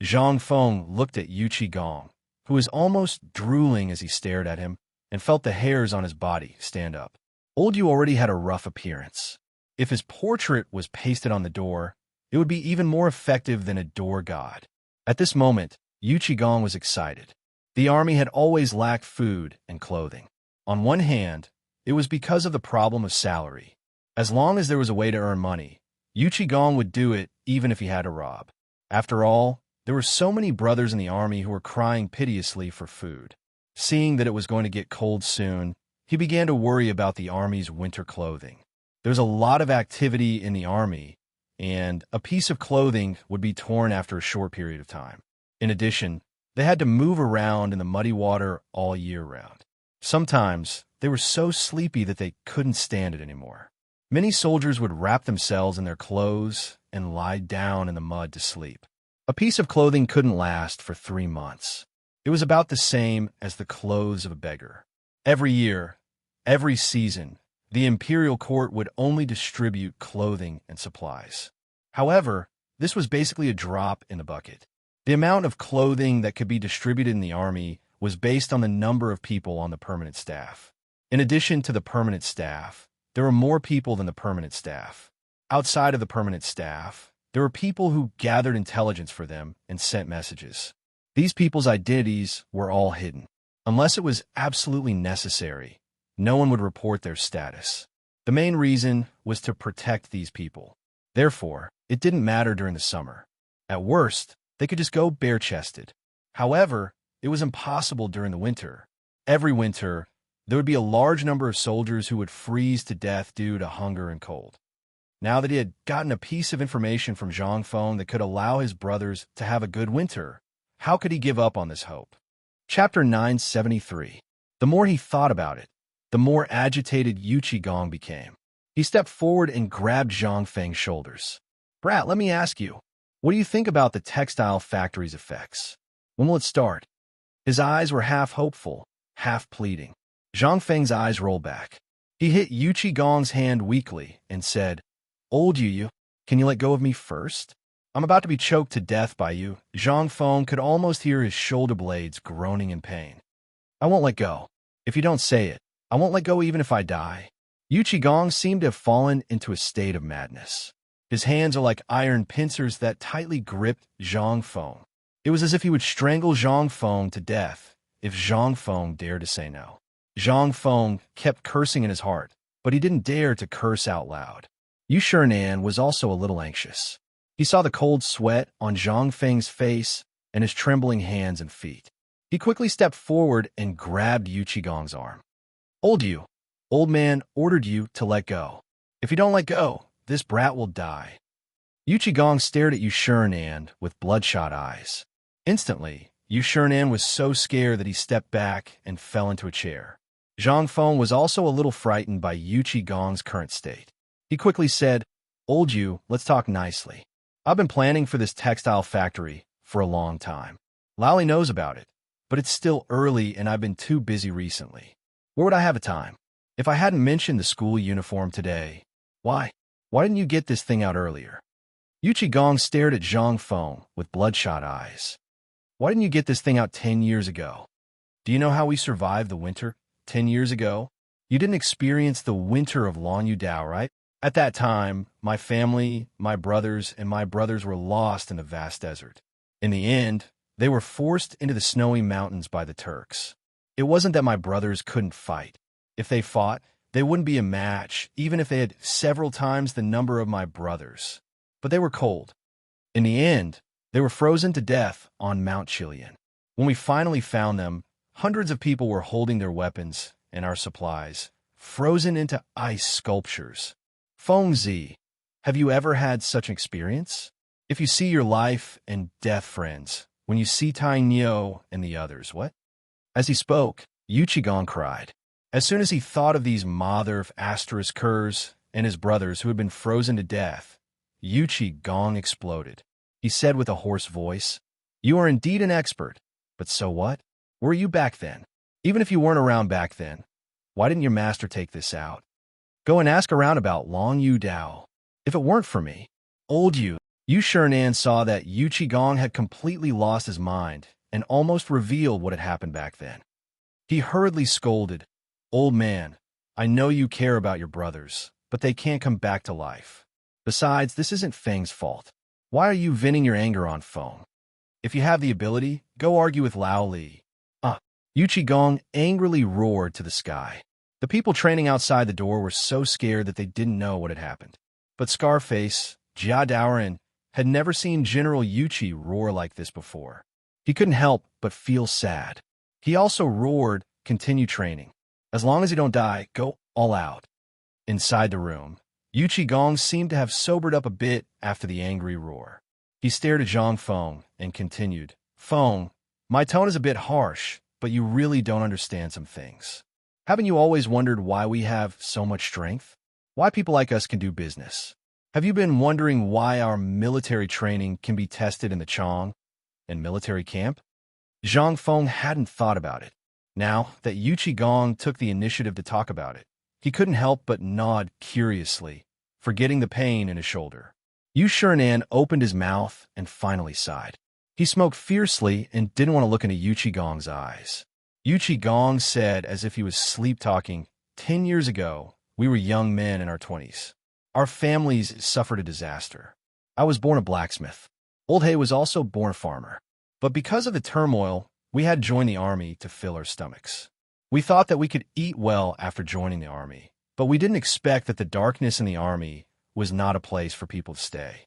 Zhang Feng looked at Yu Qigong, who was almost drooling as he stared at him, and felt the hairs on his body stand up. Old Yu already had a rough appearance. If his portrait was pasted on the door, it would be even more effective than a door god. At this moment, Yu Qigong was excited. The army had always lacked food and clothing. On one hand, it was because of the problem of salary. As long as there was a way to earn money, Yu Qigong would do it even if he had to rob. After all, there were so many brothers in the army who were crying piteously for food. Seeing that it was going to get cold soon, he began to worry about the army's winter clothing. There was a lot of activity in the army, and a piece of clothing would be torn after a short period of time. In addition, they had to move around in the muddy water all year round. Sometimes, they were so sleepy that they couldn't stand it anymore. Many soldiers would wrap themselves in their clothes and lie down in the mud to sleep. A piece of clothing couldn't last for 3 months. It was about the same as the clothes of a beggar. Every year, every season, the imperial court would only distribute clothing and supplies. However, this was basically a drop in the bucket. The amount of clothing that could be distributed in the army was based on the number of people on the permanent staff. In addition to the permanent staff, there were more people than the permanent staff. Outside of the permanent staff, there were people who gathered intelligence for them and sent messages. These people's identities were all hidden. Unless it was absolutely necessary, no one would report their status. The main reason was to protect these people. Therefore, it didn't matter during the summer. At worst, they could just go bare-chested. However, it was impossible during the winter. Every winter, there would be a large number of soldiers who would freeze to death due to hunger and cold. Now that he had gotten a piece of information from Zhang Feng that could allow his brothers to have a good winter, how could he give up on this hope? Chapter 973. The more he thought about it, the more agitated Yu Qigong became. He stepped forward and grabbed Zhang Feng's shoulders. "Brat, let me ask you, what do you think about the textile factory's effects? When will it start?" His eyes were half hopeful, half pleading. Zhang Feng's eyes rolled back. He hit Yu Qigong's hand weakly and said, "Old Yu, can you let go of me first? I'm about to be choked to death by you." Zhang Feng could almost hear his shoulder blades groaning in pain. "I won't let go. If you don't say it, I won't let go even if I die." Yu Qigong seemed to have fallen into a state of madness. His hands are like iron pincers that tightly gripped Zhang Feng. It was as if he would strangle Zhang Feng to death if Zhang Feng dared to say no. Zhang Feng kept cursing in his heart, but he didn't dare to curse out loud. Yu Shernan was also a little anxious. He saw the cold sweat on Zhang Feng's face and his trembling hands and feet. He quickly stepped forward and grabbed Yu Qigong's arm. "Old Yu, old man ordered you to let go. If you don't let go, this brat will die." Yu Qigong stared at Yu Shernan with bloodshot eyes. Instantly, Yu Shernan was so scared that he stepped back and fell into a chair. Zhang Feng was also a little frightened by Yu Qigong's current state. He quickly said, "Old Yu, let's talk nicely. I've been planning for this textile factory for a long time. Lally knows about it, but it's still early and I've been too busy recently. Where would I have a time? If I hadn't mentioned the school uniform today, why didn't you get this thing out earlier?" Yu Qigong stared at Zhang Feng with bloodshot eyes. "Why didn't you get this thing out 10 years ago? Do you know how we survived the winter 10 years ago? You didn't experience the winter of Long Yu Dao, right? At that time, my family, my brothers were lost in the vast desert. In the end, they were forced into the snowy mountains by the Turks. It wasn't that my brothers couldn't fight. If they fought, they wouldn't be a match, even if they had several times the number of my brothers. But they were cold. In the end, they were frozen to death on Mount Chilian. When we finally found them, hundreds of people were holding their weapons and our supplies, frozen into ice sculptures. Feng Zi, have you ever had such an experience? If you see your life and death friends, when you see Tai Nio and the others, what?" As he spoke, Yu Qigong cried. As soon as he thought of these mother of asterisk curs and his brothers who had been frozen to death, Yu Qigong exploded. He said with a hoarse voice, "You are indeed an expert, but so what? Were you back then? Even if you weren't around back then, why didn't your master take this out? Go and ask around about Long Yu Dao. If it weren't for me, Old Yu, Yu Shinan saw that Yu Qigong had completely lost his mind and almost revealed what had happened back then. He hurriedly scolded, "Old man, I know you care about your brothers, but they can't come back to life. Besides, this isn't Feng's fault. Why are you venting your anger on Feng? If you have the ability, go argue with Lao Li." Yu Qigong angrily roared to the sky. The people training outside the door were so scared that they didn't know what had happened. But Scarface, Jia Daoren, had never seen General Yuchi roar like this before. He couldn't help but feel sad. He also roared, "Continue training. As long as you don't die, go all out." Inside the room, Yu Qigong seemed to have sobered up a bit after the angry roar. He stared at Zhang Feng and continued, "Feng, my tone is a bit harsh, but you really don't understand some things. Haven't you always wondered why we have so much strength? Why people like us can do business? Have you been wondering why our military training can be tested in the Chong and military camp?" Zhang Feng hadn't thought about it. Now that Yu Qigong took the initiative to talk about it, he couldn't help but nod curiously, forgetting the pain in his shoulder. Yu Shinan opened his mouth and finally sighed. He smoked fiercely and didn't want to look into Yu Qigong's eyes. Yu Qigong said as if he was sleep-talking, 10 years ago, we were young men in our 20s. Our families suffered a disaster. I was born a blacksmith. Old Hay was also born a farmer. But because of the turmoil, we had to join the army to fill our stomachs. We thought that we could eat well after joining the army, but we didn't expect that the darkness in the army was not a place for people to stay.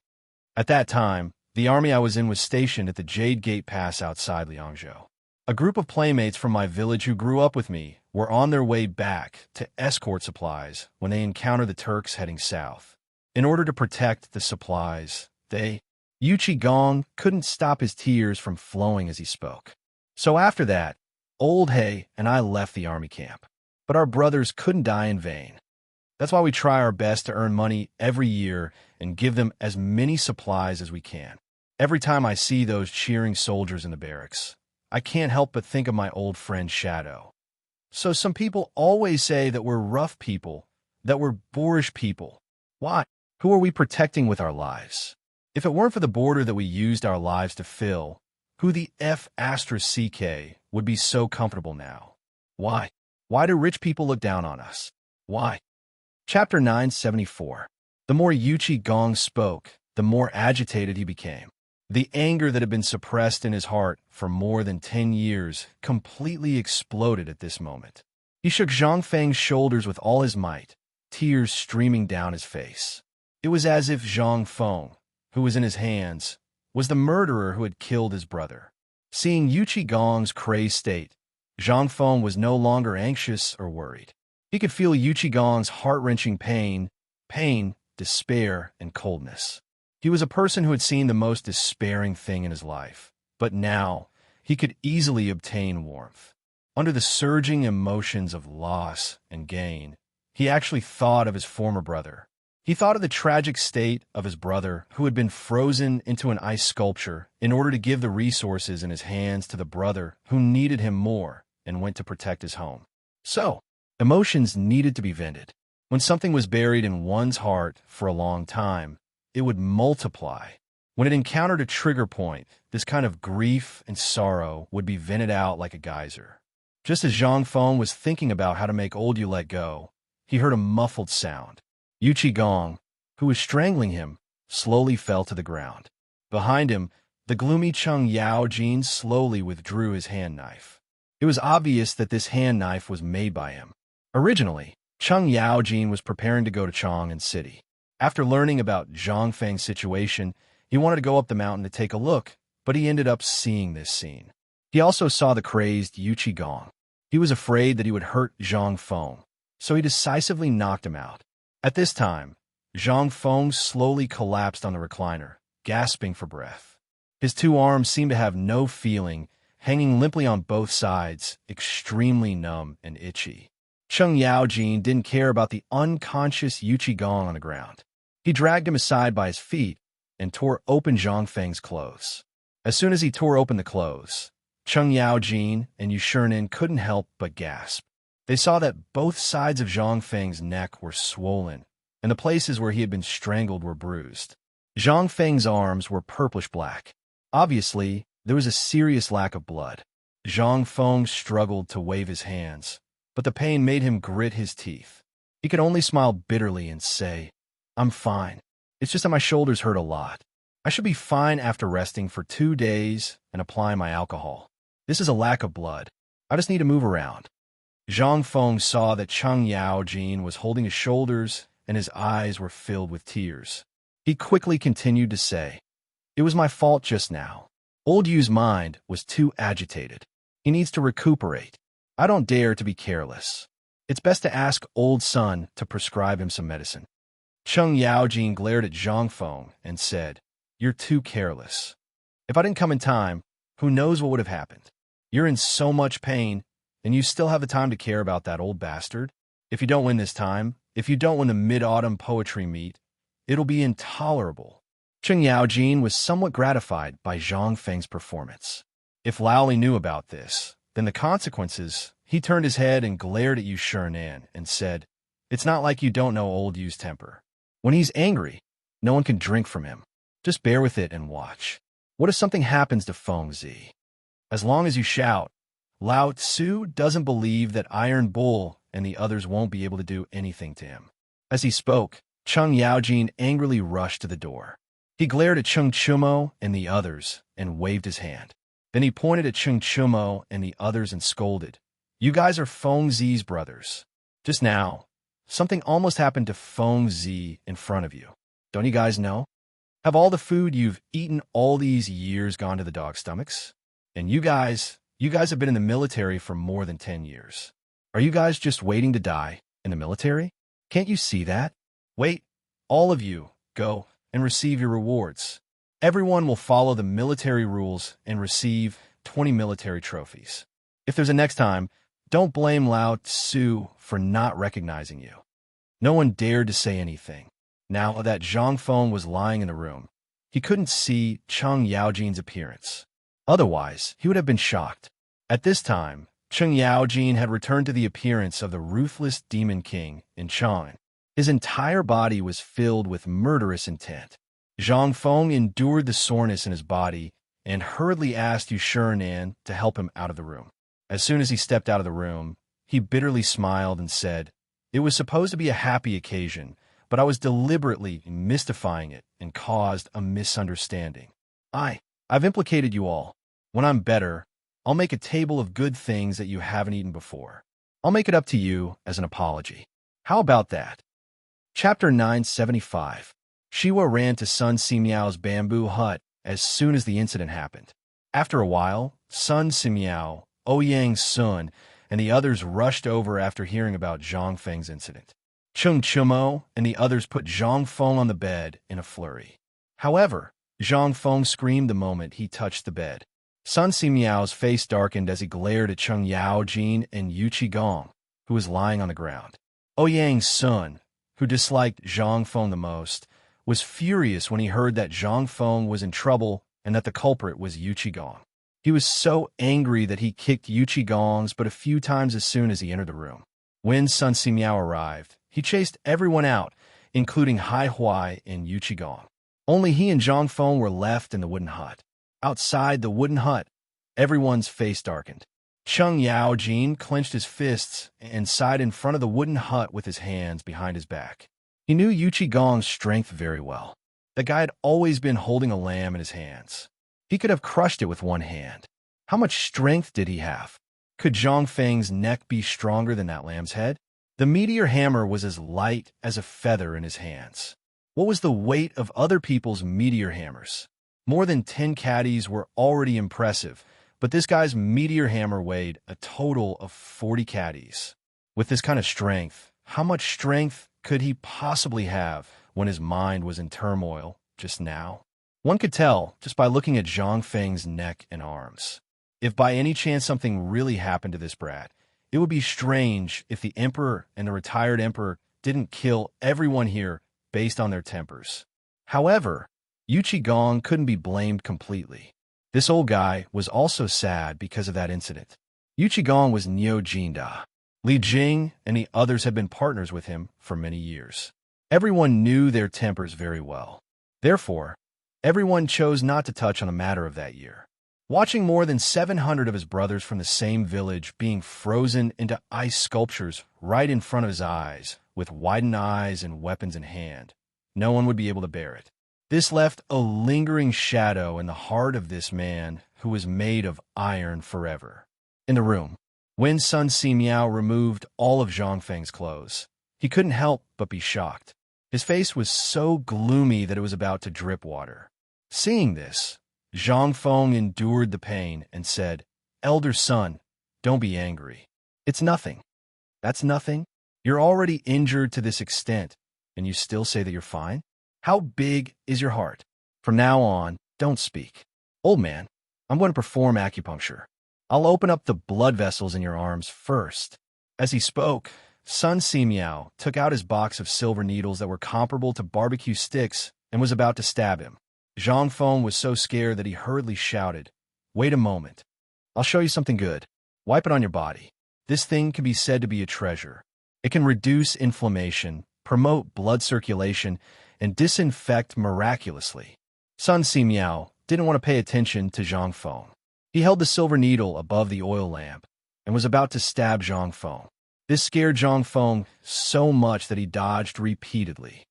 At that time, the army I was in was stationed at the Jade Gate Pass outside Liangzhou. A group of playmates from my village who grew up with me were on their way back to escort supplies when they encountered the Turks heading south. In order to protect the supplies, Yu Qigong couldn't stop his tears from flowing as he spoke. So after that, Old Hay and I left the army camp. But our brothers couldn't die in vain. That's why we try our best to earn money every year and give them as many supplies as we can. Every time I see those cheering soldiers in the barracks, I can't help but think of my old friend Shadow. So some people always say that we're rough people, that we're boorish people. Why? Who are we protecting with our lives? If it weren't for the border that we used our lives to fill, who the F***CK would be so comfortable now? Why? Why do rich people look down on us? Why? Chapter 974. The more Yu Qigong spoke, the more agitated he became. The anger that had been suppressed in his heart for more than 10 years completely exploded at this moment. He shook Zhang Feng's shoulders with all his might, tears streaming down his face. It was as if Zhang Feng, who was in his hands, was the murderer who had killed his brother. Seeing Yu Qigong's crazed state, Zhang Feng was no longer anxious or worried. He could feel Yu Qigong's heart-wrenching pain, despair, and coldness. He was a person who had seen the most despairing thing in his life, but now he could easily obtain warmth. Under the surging emotions of loss and gain, he actually thought of his former brother. He thought of the tragic state of his brother who had been frozen into an ice sculpture in order to give the resources in his hands to the brother who needed him more and went to protect his home. So, emotions needed to be vented. When something was buried in one's heart for a long time, it would multiply. When it encountered a trigger point, this kind of grief and sorrow would be vented out like a geyser. Just as Zhang Feng was thinking about how to make old Yu let go, he heard a muffled sound. Yu Qigong, who was strangling him, slowly fell to the ground. Behind him, the gloomy Cheng Yaojin slowly withdrew his hand knife. It was obvious that this hand knife was made by him. Originally, Cheng Yaojin was preparing to go to Chang'an City. After learning about Zhang Feng's situation, he wanted to go up the mountain to take a look, but he ended up seeing this scene. He also saw the crazed Yu Qigong. He was afraid that he would hurt Zhang Feng, so he decisively knocked him out. At this time, Zhang Feng slowly collapsed on the recliner, gasping for breath. His two arms seemed to have no feeling, hanging limply on both sides, extremely numb and itchy. Cheng Yaojin didn't care about the unconscious Yu Qigong on the ground. He dragged him aside by his feet and tore open Zhang Feng's clothes. As soon as he tore open the clothes, Cheng Yaojin and Yu Shinan couldn't help but gasp. They saw that both sides of Zhang Feng's neck were swollen, and the places where he had been strangled were bruised. Zhang Feng's arms were purplish-black. Obviously, there was a serious lack of blood. Zhang Feng struggled to wave his hands, but the pain made him grit his teeth. He could only smile bitterly and say, "I'm fine. It's just that my shoulders hurt a lot. I should be fine after resting for 2 days and applying my alcohol. This is a lack of blood. I just need to move around." Zhang Feng saw that Cheng Yaojin was holding his shoulders and his eyes were filled with tears. He quickly continued to say, "It was my fault just now. Old Yu's mind was too agitated. He needs to recuperate. I don't dare to be careless. It's best to ask old Sun to prescribe him some medicine." Cheng Yaojin glared at Zhang Feng and said, "You're too careless. If I didn't come in time, who knows what would have happened? You're in so much pain, and you still have the time to care about that old bastard? If you don't win this time, if you don't win the Mid-Autumn Poetry Meet, it'll be intolerable." Cheng Yaojin was somewhat gratified by Zhang Feng's performance. If Laoli knew about this, then the consequences. He turned his head and glared at Yu Shinan and said, "It's not like you don't know old Yu's temper. When he's angry, no one can drink from him. Just bear with it and watch. What if something happens to Feng Zi? As long as you shout, Lao Tzu doesn't believe that Iron Bull and the others won't be able to do anything to him." As he spoke, Cheng Yaojin angrily rushed to the door. He glared at Cheng Chumo and the others and waved his hand. Then he pointed at Cheng Chumo and the others and scolded, "You guys are Feng Zi's brothers. Just now, something almost happened to Feng Zi in front of you. Don't you guys know? Have all the food you've eaten all these years gone to the dog's stomachs? And you guys have been in the military for more than 10 years. Are you guys just waiting to die in the military? Can't you see that? Wait, all of you, go and receive your rewards. Everyone will follow the military rules and receive 20 military trophies. If there's a next time, don't blame Lao Tzu for not recognizing you." No one dared to say anything. Now that Zhang Feng was lying in the room, he couldn't see Cheng Yaojin's appearance. Otherwise, he would have been shocked. At this time, Cheng Yaojin had returned to the appearance of the ruthless Demon King in Chang'an. His entire body was filled with murderous intent. Zhang Feng endured the soreness in his body and hurriedly asked Yu Shinan to help him out of the room. As soon as he stepped out of the room, he bitterly smiled and said, "It was supposed to be a happy occasion, but I was deliberately mystifying it and caused a misunderstanding. I've implicated you all. When I'm better, I'll make a table of good things that you haven't eaten before. I'll make it up to you as an apology. How about that?" Chapter 975. Shiwa ran to Sun Simiao's bamboo hut as soon as the incident happened. After a while, Sun Simiao, Ouyang Sun, and the others rushed over after hearing about Zhang Feng's incident. Cheng Chumo and the others put Zhang Feng on the bed in a flurry. However, Zhang Feng screamed the moment he touched the bed. Sun Simiao's face darkened as he glared at Cheng Yaojin and Yu Qigong, who was lying on the ground. Ouyang Sun, who disliked Zhang Feng the most, was furious when he heard that Zhang Feng was in trouble and that the culprit was Yu Qigong. He was so angry that he kicked Yu Qigong's but a few times as soon as he entered the room. When Sun Simiao arrived, he chased everyone out, including Hai Huai and Yu Qigong. Only he and Zhang Feng were left in the wooden hut. Outside the wooden hut, everyone's face darkened. Cheng Yaojin clenched his fists and sat in front of the wooden hut with his hands behind his back. He knew Yu Qigong's strength very well. The guy had always been holding a lamb in his hands. He could have crushed it with one hand. How much strength did he have? Could Zhang Feng's neck be stronger than that lamb's head? The meteor hammer was as light as a feather in his hands. What was the weight of other people's meteor hammers? More than 10 caddies were already impressive, but this guy's meteor hammer weighed a total of 40 caddies. With this kind of strength, how much strength could he possibly have when his mind was in turmoil just now? One could tell just by looking at Zhang Feng's neck and arms. If by any chance something really happened to this brat, it would be strange if the emperor and the retired emperor didn't kill everyone here based on their tempers. However, Yu Qigong couldn't be blamed completely. This old guy was also sad because of that incident. Yu Qigong was Neo Jinda. Li Jing and the others had been partners with him for many years. Everyone knew their tempers very well. Therefore, everyone chose not to touch on the matter of that year. Watching more than 700 of his brothers from the same village being frozen into ice sculptures right in front of his eyes, with widened eyes and weapons in hand, no one would be able to bear it. This left a lingering shadow in the heart of this man who was made of iron forever. In the room, when Sun Simiao removed all of Zhang Feng's clothes, he couldn't help but be shocked. His face was so gloomy that it was about to drip water. Seeing this, Zhang Feng endured the pain and said, "Elder son, don't be angry. It's nothing." "That's nothing? You're already injured to this extent, and you still say that you're fine? How big is your heart? From now on, don't speak. Old man, I'm going to perform acupuncture. I'll open up the blood vessels in your arms first." As he spoke, Sun Simiao took out his box of silver needles that were comparable to barbecue sticks and was about to stab him. Zhang Feng was so scared that he hurriedly shouted, "Wait a moment. I'll show you something good. Wipe it on your body. This thing can be said to be a treasure. It can reduce inflammation, promote blood circulation, and disinfect miraculously." Sun Simiao didn't want to pay attention to Zhang Feng. He held the silver needle above the oil lamp and was about to stab Zhang Feng. This scared Zhang Feng so much that he dodged repeatedly.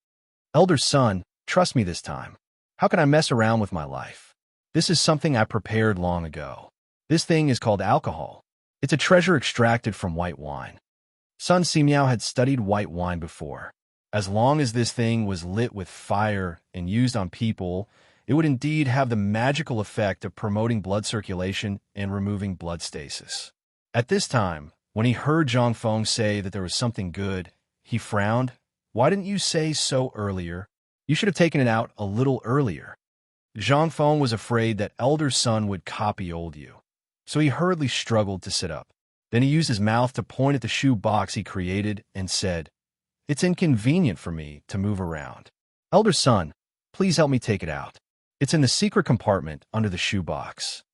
"Elder son, trust me this time. How can I mess around with my life? This is something I prepared long ago. This thing is called alcohol. It's a treasure extracted from white wine." Sun Simiao had studied white wine before. As long as this thing was lit with fire and used on people, it would indeed have the magical effect of promoting blood circulation and removing blood stasis. At this time, when he heard Zhang Feng say that there was something good, he frowned. "Why didn't you say so earlier? You should have taken it out a little earlier." Zhang Feng was afraid that elder son would copy old you, so he hurriedly struggled to sit up. Then he used his mouth to point at the shoe box he created and said, "It's inconvenient for me to move around. Elder son, please help me take it out. It's in the secret compartment under the shoe box."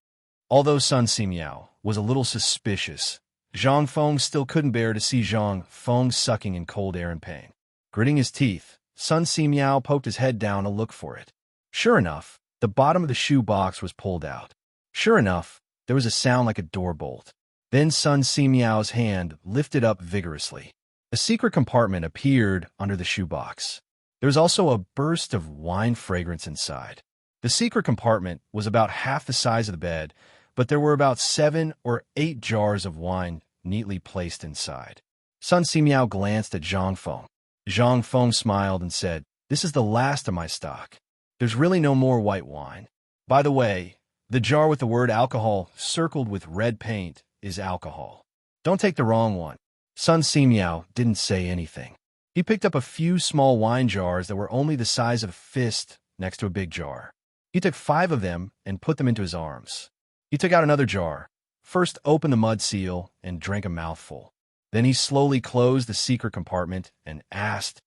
Although Sun Simiao was a little suspicious, Zhang Feng still couldn't bear to see Zhang Feng sucking in cold air in pain. Gritting his teeth, Sun Simiao poked his head down to look for it. Sure enough, the bottom of the shoe box was pulled out. Sure enough, there was a sound like a door bolt. Then Sun Simiao's hand lifted up vigorously. A secret compartment appeared under the shoe box. There was also a burst of wine fragrance inside. The secret compartment was about half the size of the bed, but there were about 7 or 8 jars of wine neatly placed inside. Sun Simiao glanced at Zhang Feng. Zhang Feng smiled and said, "This is the last of my stock. There's really no more white wine. By the way, the jar with the word alcohol circled with red paint is alcohol. Don't take the wrong one." Sun Simiao didn't say anything. He picked up a few small wine jars that were only the size of a fist next to a big jar. He took 5 of them and put them into his arms. He took out another jar, first opened the mud seal and drank a mouthful. Then he slowly closed the secret compartment and asked,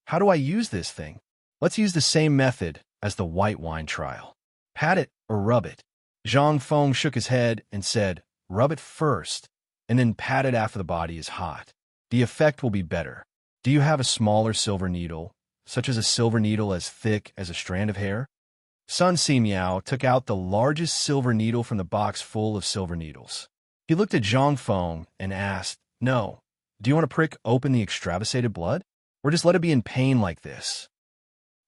"How do I use this thing?" "Let's use the same method as the white wine trial. Pat it or rub it." Zhang Feng shook his head and said, "Rub it first, and then pat it after the body is hot. The effect will be better. Do you have a smaller silver needle, such as a silver needle as thick as a strand of hair?" Sun Simiao took out the largest silver needle from the box full of silver needles. He looked at Zhang Feng and asked, "No, do you want to prick open the extravasated blood? Or just let it be in pain like this?"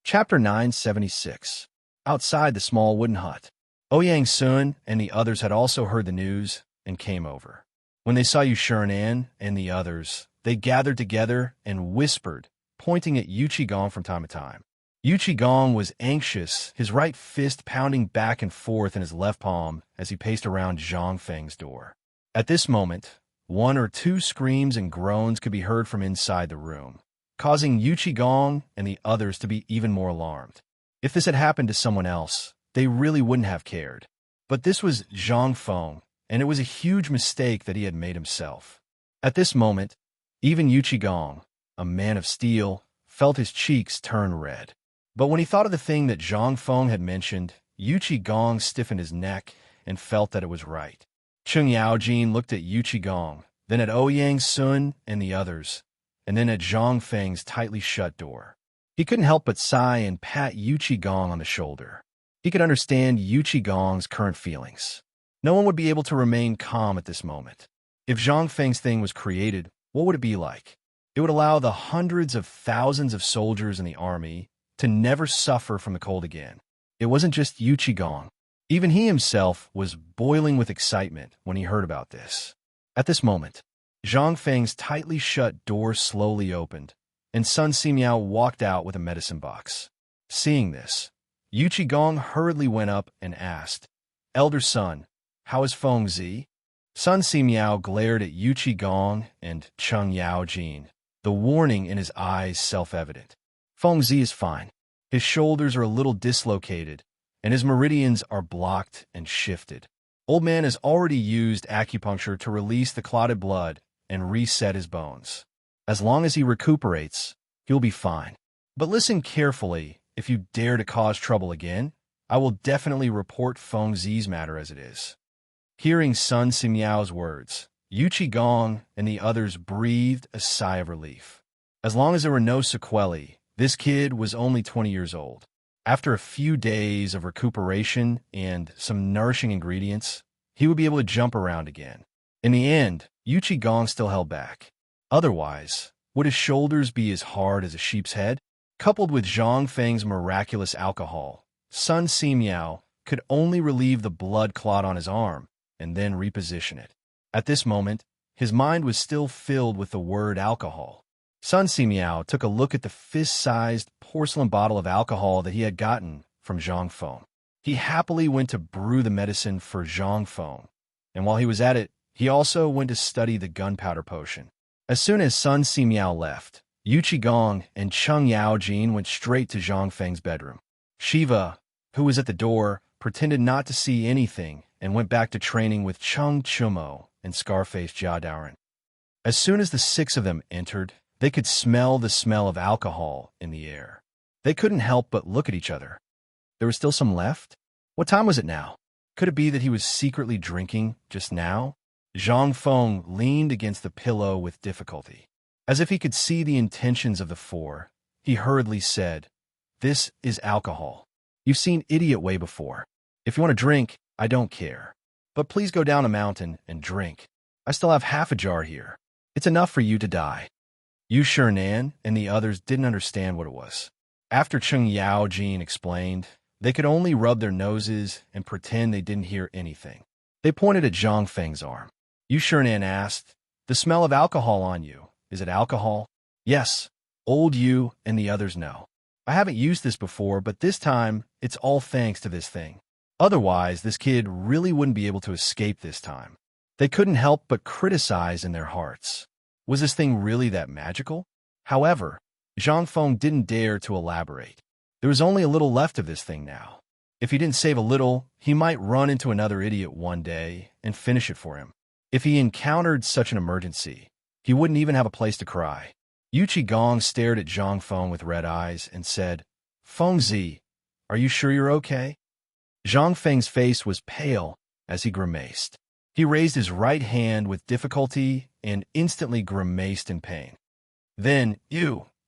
Chapter 976. Outside the small wooden hut. Ouyang Sun and the others had also heard the news and came over. When they saw Yushernan and the others, they gathered together and whispered, pointing at Yu Qigong from time to time. Yu Qigong was anxious, his right fist pounding back and forth in his left palm as he paced around Zhang Feng's door. At this moment, 1 or 2 screams and groans could be heard from inside the room, causing Yu Qigong and the others to be even more alarmed. If this had happened to someone else, they really wouldn't have cared. But this was Zhang Feng, and it was a huge mistake that he had made himself. At this moment, even Yu Qigong, a man of steel, felt his cheeks turn red. But when he thought of the thing that Zhang Feng had mentioned, Yu Qigong stiffened his neck and felt that it was right. Cheng Yaojin looked at Yu Qigong, then at Ouyang Sun and the others, and then at Zhang Feng's tightly shut door. He couldn't help but sigh and pat Yu Qigong on the shoulder. He could understand Yu Qigong's current feelings. No one would be able to remain calm at this moment. If Zhang Feng's thing was created, what would it be like? It would allow the hundreds of thousands of soldiers in the army to never suffer from the cold again. It wasn't just Yu Qigong. Even he himself was boiling with excitement when he heard about this. At this moment, Zhang Feng's tightly shut door slowly opened, and Sun Simiao walked out with a medicine box. Seeing this, Yu Qigong hurriedly went up and asked, "Elder son, how is Feng Zi?" Sun Simiao glared at Yu Qigong and Cheng Yaojin, the warning in his eyes self-evident. Feng Zi is fine. His shoulders are a little dislocated, and his meridians are blocked and shifted. Old man has already used acupuncture to release the clotted blood and reset his bones. As long as he recuperates, he'll be fine. But listen carefully. If you dare to cause trouble again, I will definitely report Feng Zi's matter as it is. Hearing Sun Simiao's words, Yu Qigong and the others breathed a sigh of relief. As long as there were no sequelae, this kid was only 20 years old. After a few days of recuperation and some nourishing ingredients, he would be able to jump around again. In the end, Yu Qigong still held back. Otherwise, would his shoulders be as hard as a sheep's head? Coupled with Zhang Feng's miraculous alcohol, Sun Simiao could only relieve the blood clot on his arm and then reposition it. At this moment, his mind was still filled with the word alcohol. Sun Simiao took a look at the fist-sized porcelain bottle of alcohol that he had gotten from Zhang Feng. He happily went to brew the medicine for Zhang Feng, and while he was at it, he also went to study the gunpowder potion. As soon as Sun Simiao left, Yu Qigong and Cheng Yaojin went straight to Zhang Feng's bedroom. Shiva, who was at the door, pretended not to see anything and went back to training with Cheng Chumo and Scarface Jia Daoren. As soon as the six of them entered, they could smell the smell of alcohol in the air. They couldn't help but look at each other. There was still some left? What time was it now? Could it be that he was secretly drinking just now? Zhang Feng leaned against the pillow with difficulty. As if he could see the intentions of the four, he hurriedly said, "This is alcohol. You've seen idiot way before. If you want to drink, I don't care. But please go down a mountain and drink. I still have half a jar here. It's enough for you to die." Yu Shernan and the others didn't understand what it was. After Cheng Yaojin explained, they could only rub their noses and pretend they didn't hear anything. They pointed at Zhang Feng's arm. Yu Shernan asked, "The smell of alcohol on you, is it alcohol?" "Yes, old Yu and the others know. I haven't used this before, but this time it's all thanks to this thing. Otherwise, this kid really wouldn't be able to escape this time." They couldn't help but criticize in their hearts. Was this thing really that magical? However, Zhang Feng didn't dare to elaborate. There was only a little left of this thing now. If he didn't save a little, he might run into another idiot one day and finish it for him. If he encountered such an emergency, he wouldn't even have a place to cry. Yu Qigong stared at Zhang Feng with red eyes and said, "Feng Zi, are you sure you're okay?" Zhang Feng's face was pale as he grimaced. He raised his right hand with difficulty and instantly grimaced in pain. Then,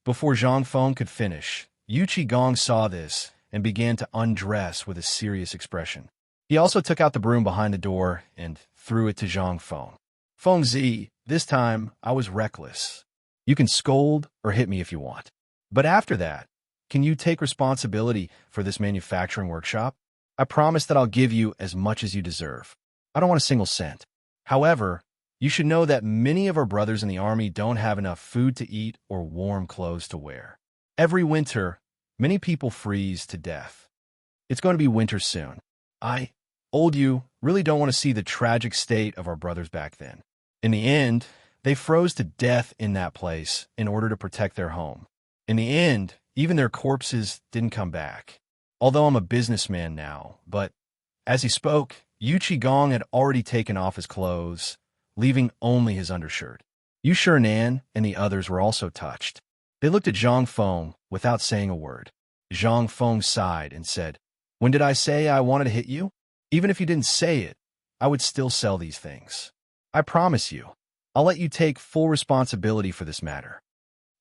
before Zhang Feng could finish, Yu Qigong saw this and began to undress with a serious expression. He also took out the broom behind the door and threw it to Zhang Feng. "Feng Zi, this time I was reckless. You can scold or hit me if you want. But after that, can you take responsibility for this manufacturing workshop? I promise that I'll give you as much as you deserve. I don't want a single cent. However, you should know that many of our brothers in the army don't have enough food to eat or warm clothes to wear. Every winter, many people freeze to death. It's going to be winter soon. Old you, really don't want to see the tragic state of our brothers back then. In the end, they froze to death in that place in order to protect their home. In the end, even their corpses didn't come back. Although I'm a businessman now, but..." As he spoke, Yu Qigong had already taken off his clothes, leaving only his undershirt. Yu Shernan and the others were also touched. They looked at Zhang Feng without saying a word. Zhang Feng sighed and said, "When did I say I wanted to hit you? Even if you didn't say it, I would still sell these things. I promise you, I'll let you take full responsibility for this matter."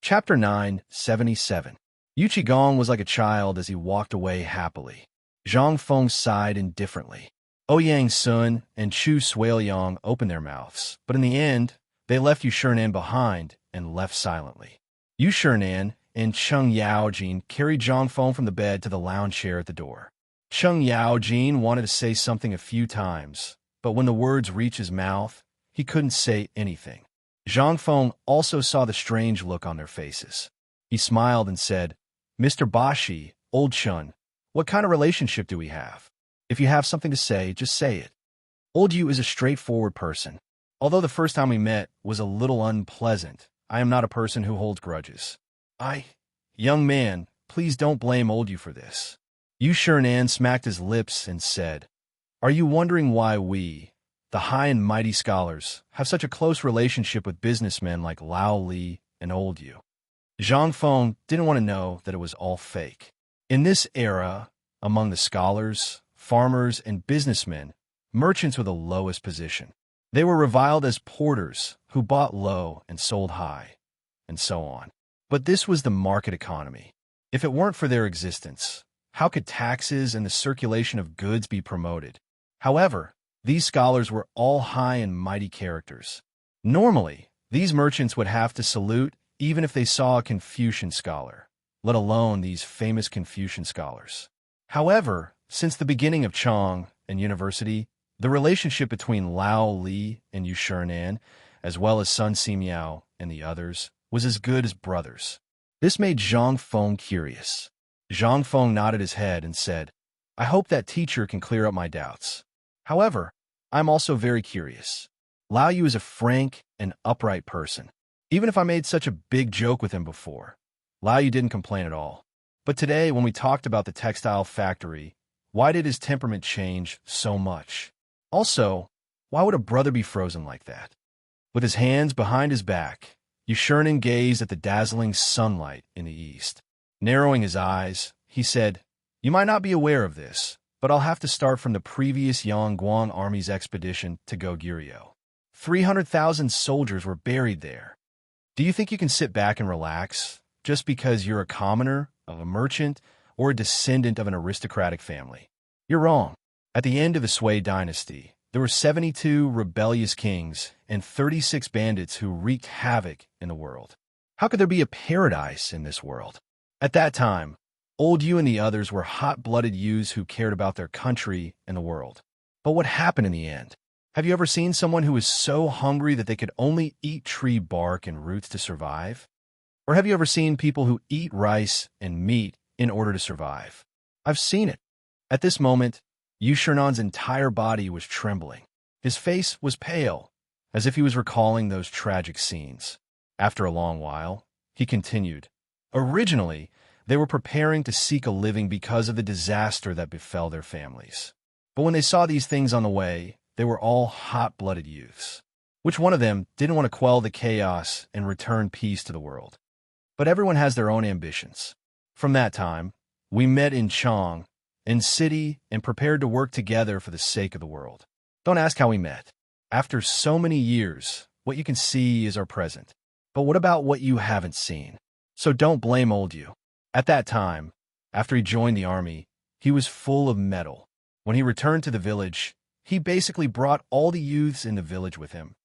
Chapter 977. Yu Qigong was like a child as he walked away happily. Zhang Feng sighed indifferently. Ouyang Sun and Chu Suiliang opened their mouths, but in the end, they left Yu Shernan behind and left silently. Yu Shernan and Cheng Yaojin carried Zhang Feng from the bed to the lounge chair at the door. Cheng Yaojin wanted to say something a few times, but when the words reached his mouth, he couldn't say anything. Zhang Feng also saw the strange look on their faces. He smiled and said, "Mr. Bashi, old Chun, what kind of relationship do we have? If you have something to say, just say it." Old Yu is a straightforward person. Although the first time we met was a little unpleasant, I am not a person who holds grudges. Young man, please don't blame old Yu for this. Yu Shernan smacked his lips and said, "Are you wondering why we, the high and mighty scholars, have such a close relationship with businessmen like Lao Li and old Yu?" Zhang Feng didn't want to know that it was all fake. In this era, among the scholars, farmers, and businessmen, merchants were the lowest position. They were reviled as porters who bought low and sold high, and so on. But this was the market economy. If it weren't for their existence, how could taxes and the circulation of goods be promoted? However, these scholars were all high and mighty characters. Normally, these merchants would have to salute even if they saw a Confucian scholar, let alone these famous Confucian scholars. However, since the beginning of Chong and University, the relationship between Lao Li and Yu Shernan, as well as Sun Simiao and the others, was as good as brothers. This made Zhang Feng curious. Zhang Feng nodded his head and said, "I hope that teacher can clear up my doubts. However, I'm also very curious. Lao Yu is a frank and upright person. Even if I made such a big joke with him before, Lao Yu didn't complain at all. But today, when we talked about the textile factory, why did his temperament change so much? Also, why would a brother be frozen like that?" With his hands behind his back, Yu Shernan gazed at the dazzling sunlight in the east. Narrowing his eyes, he said, "You might not be aware of this, but I'll have to start from the previous Yangguang Army's expedition to Goguryeo. 300,000 soldiers were buried there. Do you think you can sit back and relax just because you're a commoner, a merchant, or a descendant of an aristocratic family? You're wrong. At the end of the Sui dynasty, there were 72 rebellious kings and 36 bandits who wreaked havoc in the world. How could there be a paradise in this world? At that time, old Yu and the others were hot-blooded Yus who cared about their country and the world. But what happened in the end? Have you ever seen someone who was so hungry that they could only eat tree bark and roots to survive? Or have you ever seen people who eat rice and meat in order to survive? I've seen it. At this moment, Yu Shernan's entire body was trembling. His face was pale, as if he was recalling those tragic scenes. After a long while, he continued, "Originally, they were preparing to seek a living because of the disaster that befell their families. But when they saw these things on the way, they were all hot-blooded youths. Which one of them didn't want to quell the chaos and return peace to the world? But everyone has their own ambitions. From that time, we met in Chong, in city, and prepared to work together for the sake of the world. Don't ask how we met. After so many years, what you can see is our present. But what about what you haven't seen? So don't blame old Yu. At that time, after he joined the army, he was full of mettle. When he returned to the village, he basically brought all the youths in the village with him.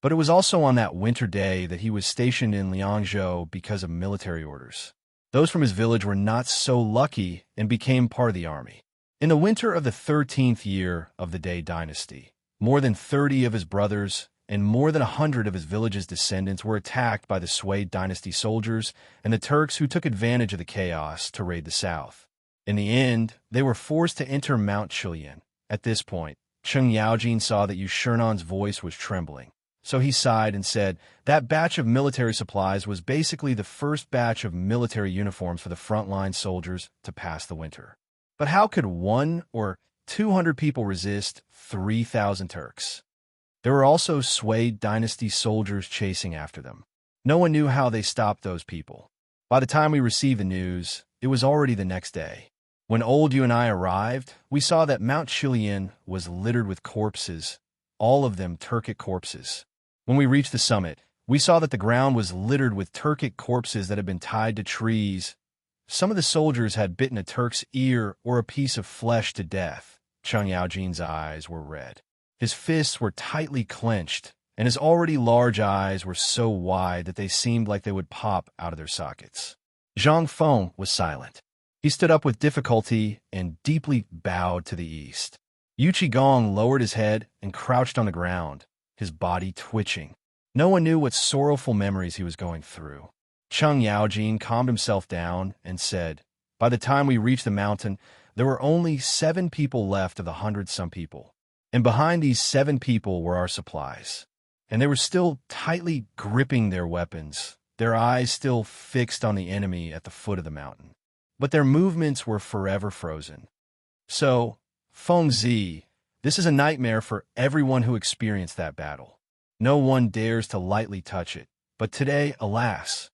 But it was also on that winter day that he was stationed in Liangzhou because of military orders. Those from his village were not so lucky and became part of the army. In the winter of the 13th year of the Day dynasty, more than 30 of his brothers and more than 100 of his village's descendants were attacked by the Sui dynasty soldiers and the Turks who took advantage of the chaos to raid the south. In the end, they were forced to enter Mount Chilian. At this point, Cheng Yaojin saw that Yu Shernan's voice was trembling. So he sighed and said, "That batch of military supplies was basically the first batch of military uniforms for the frontline soldiers to pass the winter. But how could 1 or 200 people resist 3,000 Turks? There were also Sui dynasty soldiers chasing after them. No one knew how they stopped those people. By the time we received the news, it was already the next day. When old Yu and I arrived, we saw that Mount Chilian was littered with corpses, all of them Turkic corpses. When we reached the summit, we saw that the ground was littered with Turkic corpses that had been tied to trees, Some of the soldiers had bitten a Turk's ear or a piece of flesh to death. Cheng Yaojin's eyes were red. His fists were tightly clenched, and his already large eyes were so wide that they seemed like they would pop out of their sockets. Zhang Feng was silent. He stood up with difficulty and deeply bowed to the east. Yu Qigong lowered his head and crouched on the ground, his body twitching. No one knew what sorrowful memories he was going through. Cheng Yaojin calmed himself down and said, "By the time we reached the mountain, there were only 7 people left of the 100-some people. And behind these 7 people were our supplies. And they were still tightly gripping their weapons, their eyes still fixed on the enemy at the foot of the mountain. But their movements were forever frozen. So, Feng Zi, this is a nightmare for everyone who experienced that battle. No one dares to lightly touch it. But today, alas."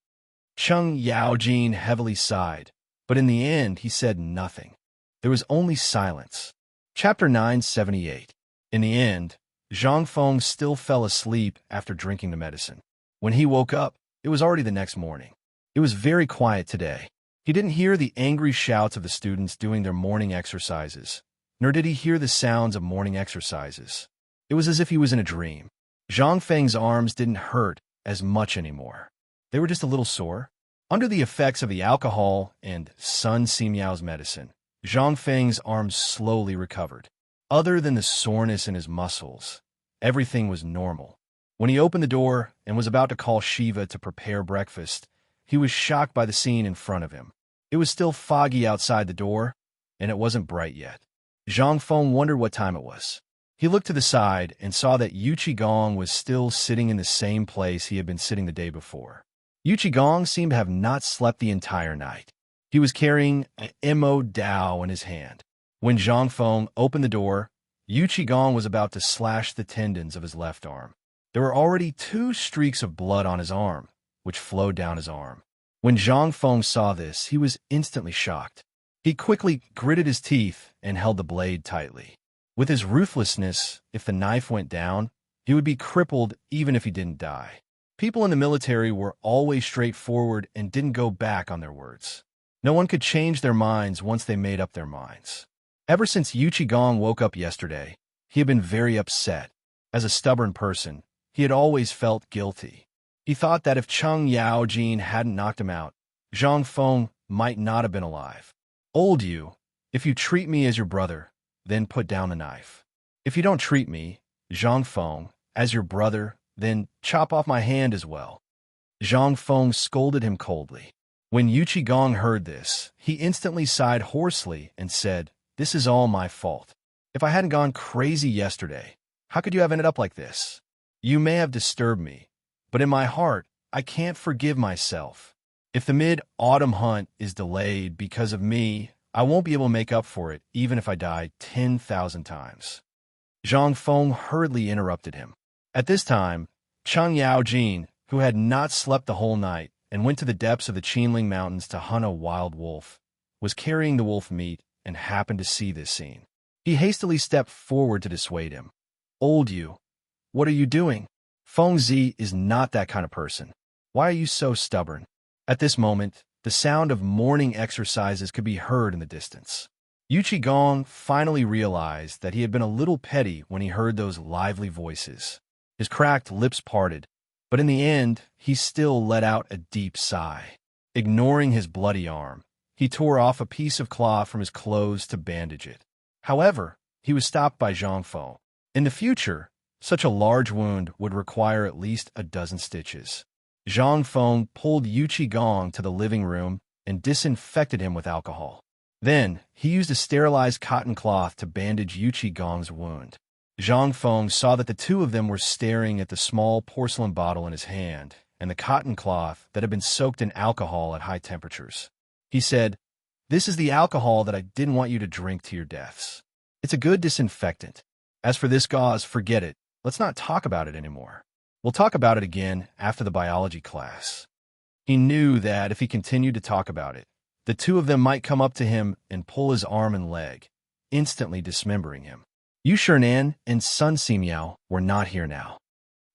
Cheng Yaojin heavily sighed, but in the end he said nothing. There was only silence. Chapter 978. In the end, Zhang Feng still fell asleep after drinking the medicine. When he woke up, it was already the next morning. It was very quiet today. He didn't hear the angry shouts of the students doing their morning exercises, nor did he hear the sounds of morning exercises. It was as if he was in a dream. Zhang Feng's arms didn't hurt as much anymore. They were just a little sore. Under the effects of the alcohol and Sun Simiao's medicine, Zhang Feng's arms slowly recovered. Other than the soreness in his muscles, everything was normal. When he opened the door and was about to call Shiva to prepare breakfast, he was shocked by the scene in front of him. It was still foggy outside the door, and it wasn't bright yet. Zhang Feng wondered what time it was. He looked to the side and saw that Yu Qigong was still sitting in the same place he had been sitting the day before. Yu Qigong seemed to have not slept the entire night. He was carrying an Mo Dao in his hand. When Zhang Feng opened the door, Yu Qigong was about to slash the tendons of his left arm. There were already 2 streaks of blood on his arm, which flowed down his arm. When Zhang Feng saw this, he was instantly shocked. He quickly gritted his teeth and held the blade tightly. With his ruthlessness, if the knife went down, he would be crippled even if he didn't die. People in the military were always straightforward and didn't go back on their words. No one could change their minds once they made up their minds. Ever since Yu Qigong woke up yesterday, he had been very upset. As a stubborn person, he had always felt guilty. He thought that if Cheng Yaojin hadn't knocked him out, Zhang Feng might not have been alive. "Old Yu, if you treat me as your brother, then put down the knife. If you don't treat me, Zhang Feng, as your brother, then chop off my hand as well." Zhang Feng scolded him coldly. When Yu Qigong heard this, he instantly sighed hoarsely and said, "This is all my fault. If I hadn't gone crazy yesterday, how could you have ended up like this? You may have disturbed me, but in my heart, I can't forgive myself. If the mid-autumn hunt is delayed because of me, I won't be able to make up for it even if I die 10,000 times." Zhang Feng hurriedly interrupted him. At this time, Cheng Yaojin, who had not slept the whole night and went to the depths of the Qinling Mountains to hunt a wild wolf, was carrying the wolf meat and happened to see this scene. He hastily stepped forward to dissuade him. "Old Yu, what are you doing? Feng Zi is not that kind of person. Why are you so stubborn?" At this moment, the sound of morning exercises could be heard in the distance. Yu Qigong finally realized that he had been a little petty when he heard those lively voices. His cracked lips parted, but in the end, he still let out a deep sigh. Ignoring his bloody arm, he tore off a piece of cloth from his clothes to bandage it. However, he was stopped by Zhang Feng. In the future, such a large wound would require at least a dozen stitches. Zhang Feng pulled Yu Qigong to the living room and disinfected him with alcohol. Then, he used a sterilized cotton cloth to bandage Yu Qigong's wound. Zhang Feng saw that the 2 of them were staring at the small porcelain bottle in his hand and the cotton cloth that had been soaked in alcohol at high temperatures. He said, "This is the alcohol that I didn't want you to drink to your deaths. It's a good disinfectant. As for this gauze, forget it. Let's not talk about it anymore. We'll talk about it again after the biology class." He knew that if he continued to talk about it, the 2 of them might come up to him and pull his arm and leg, instantly dismembering him. Yu Shernan and Sun Simiao were not here now.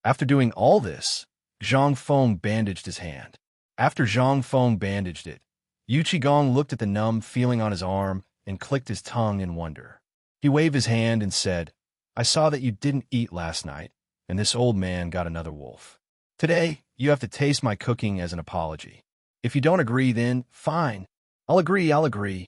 After doing all this, Zhang Feng bandaged his hand. After Zhang Feng bandaged it, Yu Qigong looked at the numb feeling on his arm and clicked his tongue in wonder. He waved his hand and said, I saw that you didn't eat last night, and this old man got another wolf. Today, you have to taste my cooking as an apology. If you don't agree, then fine. I'll agree.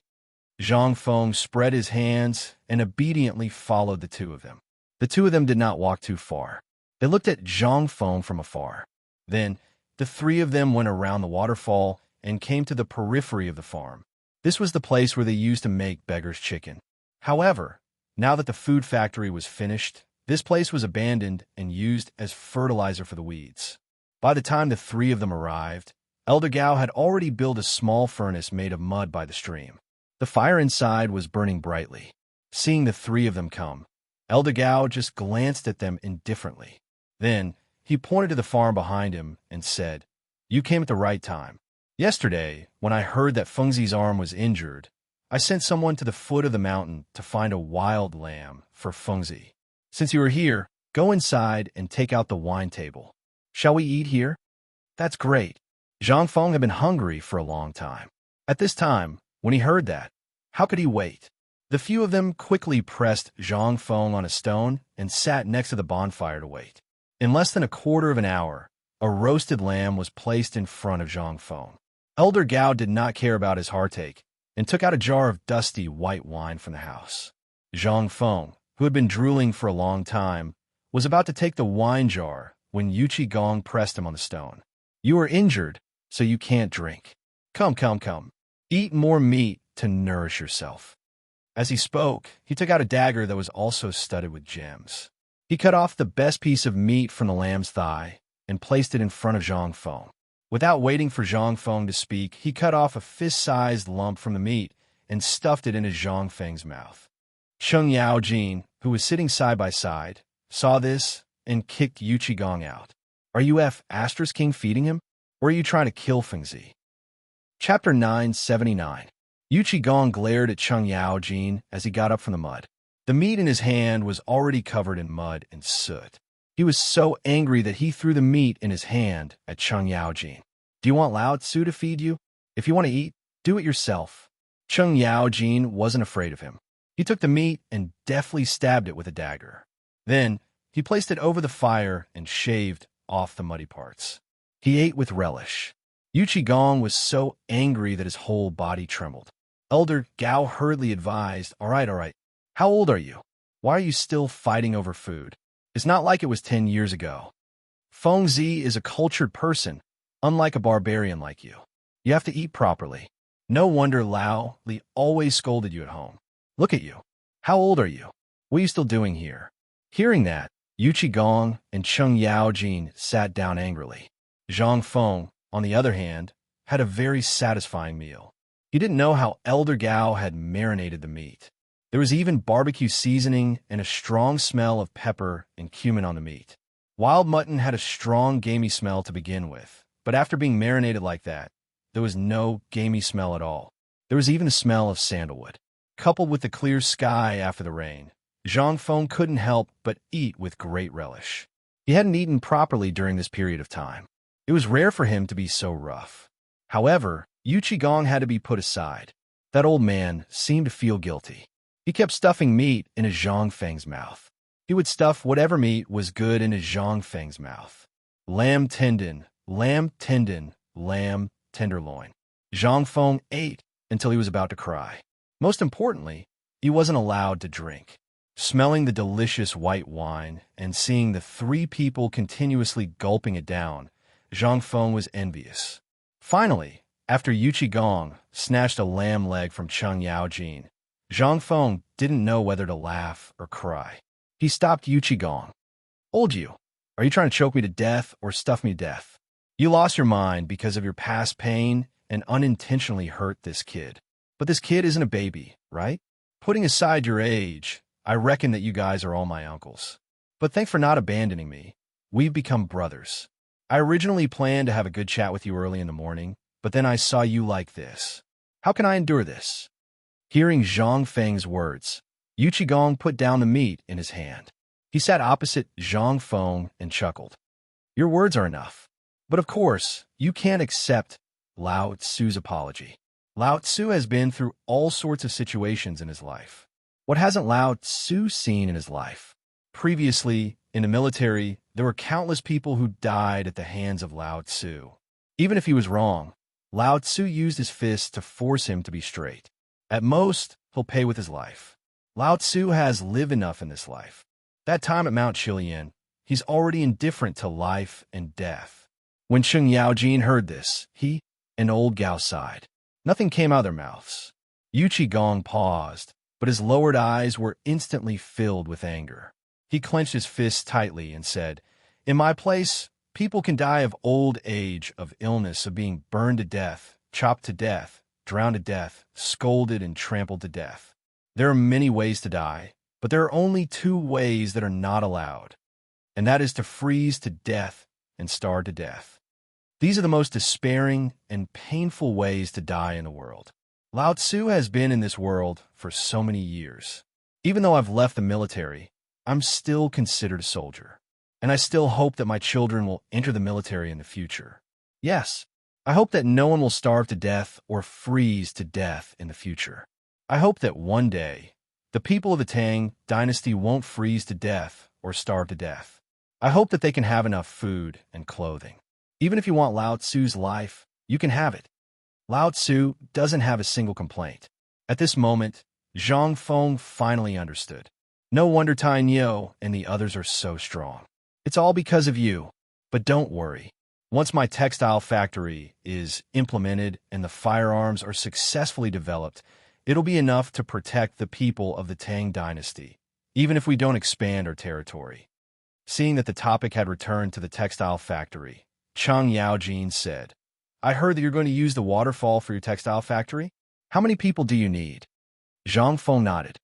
Zhang Feng spread his hands and obediently followed the two of them. The two of them did not walk too far. They looked at Zhang Feng from afar. Then, the three of them went around the waterfall and came to the periphery of the farm. This was the place where they used to make beggar's chicken. However, now that the food factory was finished, this place was abandoned and used as fertilizer for the weeds. By the time the three of them arrived, Elder Gao had already built a small furnace made of mud by the stream. The fire inside was burning brightly. Seeing the three of them come, Elder Gao just glanced at them indifferently. Then, he pointed to the farm behind him and said, You came at the right time. Yesterday, when I heard that Fengzi's arm was injured, I sent someone to the foot of the mountain to find a wild lamb for Fengzi. Since you are here, go inside and take out the wine table. Shall we eat here? That's great. Zhang Feng had been hungry for a long time. At this time, when he heard that, how could he wait? The few of them quickly pressed Zhang Feng on a stone and sat next to the bonfire to wait. In less than a quarter of an hour, a roasted lamb was placed in front of Zhang Feng. Elder Gao did not care about his heartache and took out a jar of dusty white wine from the house. Zhang Feng, who had been drooling for a long time, was about to take the wine jar when Yu Qigong pressed him on the stone. You are injured, so you can't drink. Come. Eat more meat to nourish yourself. As he spoke, he took out a dagger that was also studded with gems. He cut off the best piece of meat from the lamb's thigh and placed it in front of Zhang Feng. Without waiting for Zhang Feng to speak, he cut off a fist-sized lump from the meat and stuffed it into Zhang Feng's mouth. Cheng Yaojin, who was sitting side by side, saw this and kicked Yu Qigong out. Are you King feeding him, or are you trying to kill Fengzi? Chapter 979. Yu Qigong glared at Cheng Yaojin as he got up from the mud. The meat in his hand was already covered in mud and soot. He was so angry that he threw the meat in his hand at Cheng Yaojin. Do you want Lao Tzu to feed you? If you want to eat, do it yourself. Cheng Yaojin wasn't afraid of him. He took the meat and deftly stabbed it with a dagger. Then, he placed it over the fire and shaved off the muddy parts. He ate with relish. Yu Qigong was so angry that his whole body trembled. Elder Gao hurriedly advised, All right. How old are you? Why are you still fighting over food? It's not like it was 10 years ago. Fengzi is a cultured person, unlike a barbarian like you. You have to eat properly. No wonder Lao Li always scolded you at home. Look at you. How old are you? What are you still doing here? Hearing that, Yu Qigong and Cheng Yaojin sat down angrily. Zhang Feng, on the other hand, had a very satisfying meal. He didn't know how Elder Gao had marinated the meat. There was even barbecue seasoning and a strong smell of pepper and cumin on the meat. Wild mutton had a strong gamey smell to begin with, but after being marinated like that, there was no gamey smell at all. There was even the smell of sandalwood. Coupled with the clear sky after the rain, Zhang Feng couldn't help but eat with great relish. He hadn't eaten properly during this period of time. It was rare for him to be so rough. However, Yu Qigong had to be put aside. That old man seemed to feel guilty. He kept stuffing meat in his Zhang Feng's mouth. He would stuff whatever meat was good in his Zhang Feng's mouth. Lamb tendon, lamb tenderloin. Zhang Feng ate until he was about to cry. Most importantly, he wasn't allowed to drink. Smelling the delicious white wine and seeing the three people continuously gulping it down, Zhang Feng was envious. Finally, after Yu Qigong snatched a lamb leg from Cheng Yaojin, Zhang Feng didn't know whether to laugh or cry. He stopped Yu Qigong. Old you, are you trying to choke me to death or stuff me to death? You lost your mind because of your past pain and unintentionally hurt this kid. But this kid isn't a baby, right? Putting aside your age, I reckon that you guys are all my uncles. But thanks for not abandoning me. We've become brothers. I originally planned to have a good chat with you early in the morning, but then I saw you like this. How can I endure this? Hearing Zhang Feng's words, Yu Qigong put down the meat in his hand. He sat opposite Zhang Feng and chuckled. Your words are enough. But of course, you can't accept Lao Tzu's apology. Lao Tzu has been through all sorts of situations in his life. What hasn't Lao Tzu seen in his life? Previously, in the military, there were countless people who died at the hands of Lao Tzu. Even if he was wrong, Lao Tzu used his fists to force him to be straight. At most, he'll pay with his life. Lao Tzu has lived enough in this life. That time at Mount Chilian, he's already indifferent to life and death. When Cheng Yaojin heard this, he and old Gao sighed. Nothing came out of their mouths. Yu Qigong paused, but his lowered eyes were instantly filled with anger. He clenched his fists tightly and said, "In my place, people can die of old age, of illness, of being burned to death, chopped to death, drowned to death, scolded and trampled to death. There are many ways to die, but there are only two ways that are not allowed, and that is to freeze to death and starve to death. These are the most despairing and painful ways to die in the world." Lao Tzu has been in this world for so many years. Even though I've left the military, I'm still considered a soldier, and I still hope that my children will enter the military in the future. Yes, I hope that no one will starve to death or freeze to death in the future. I hope that one day, the people of the Tang dynasty won't freeze to death or starve to death. I hope that they can have enough food and clothing. Even if you want Lao Tzu's life, you can have it. Lao Tzu doesn't have a single complaint. At this moment, Zhang Feng finally understood. No wonder Tai Niu and the others are so strong. It's all because of you. But don't worry. Once my textile factory is implemented and the firearms are successfully developed, it'll be enough to protect the people of the Tang dynasty, even if we don't expand our territory. Seeing that the topic had returned to the textile factory, Cheng Yaojin said, "I heard that you're going to use the waterfall for your textile factory? How many people do you need?" Zhang Feng nodded.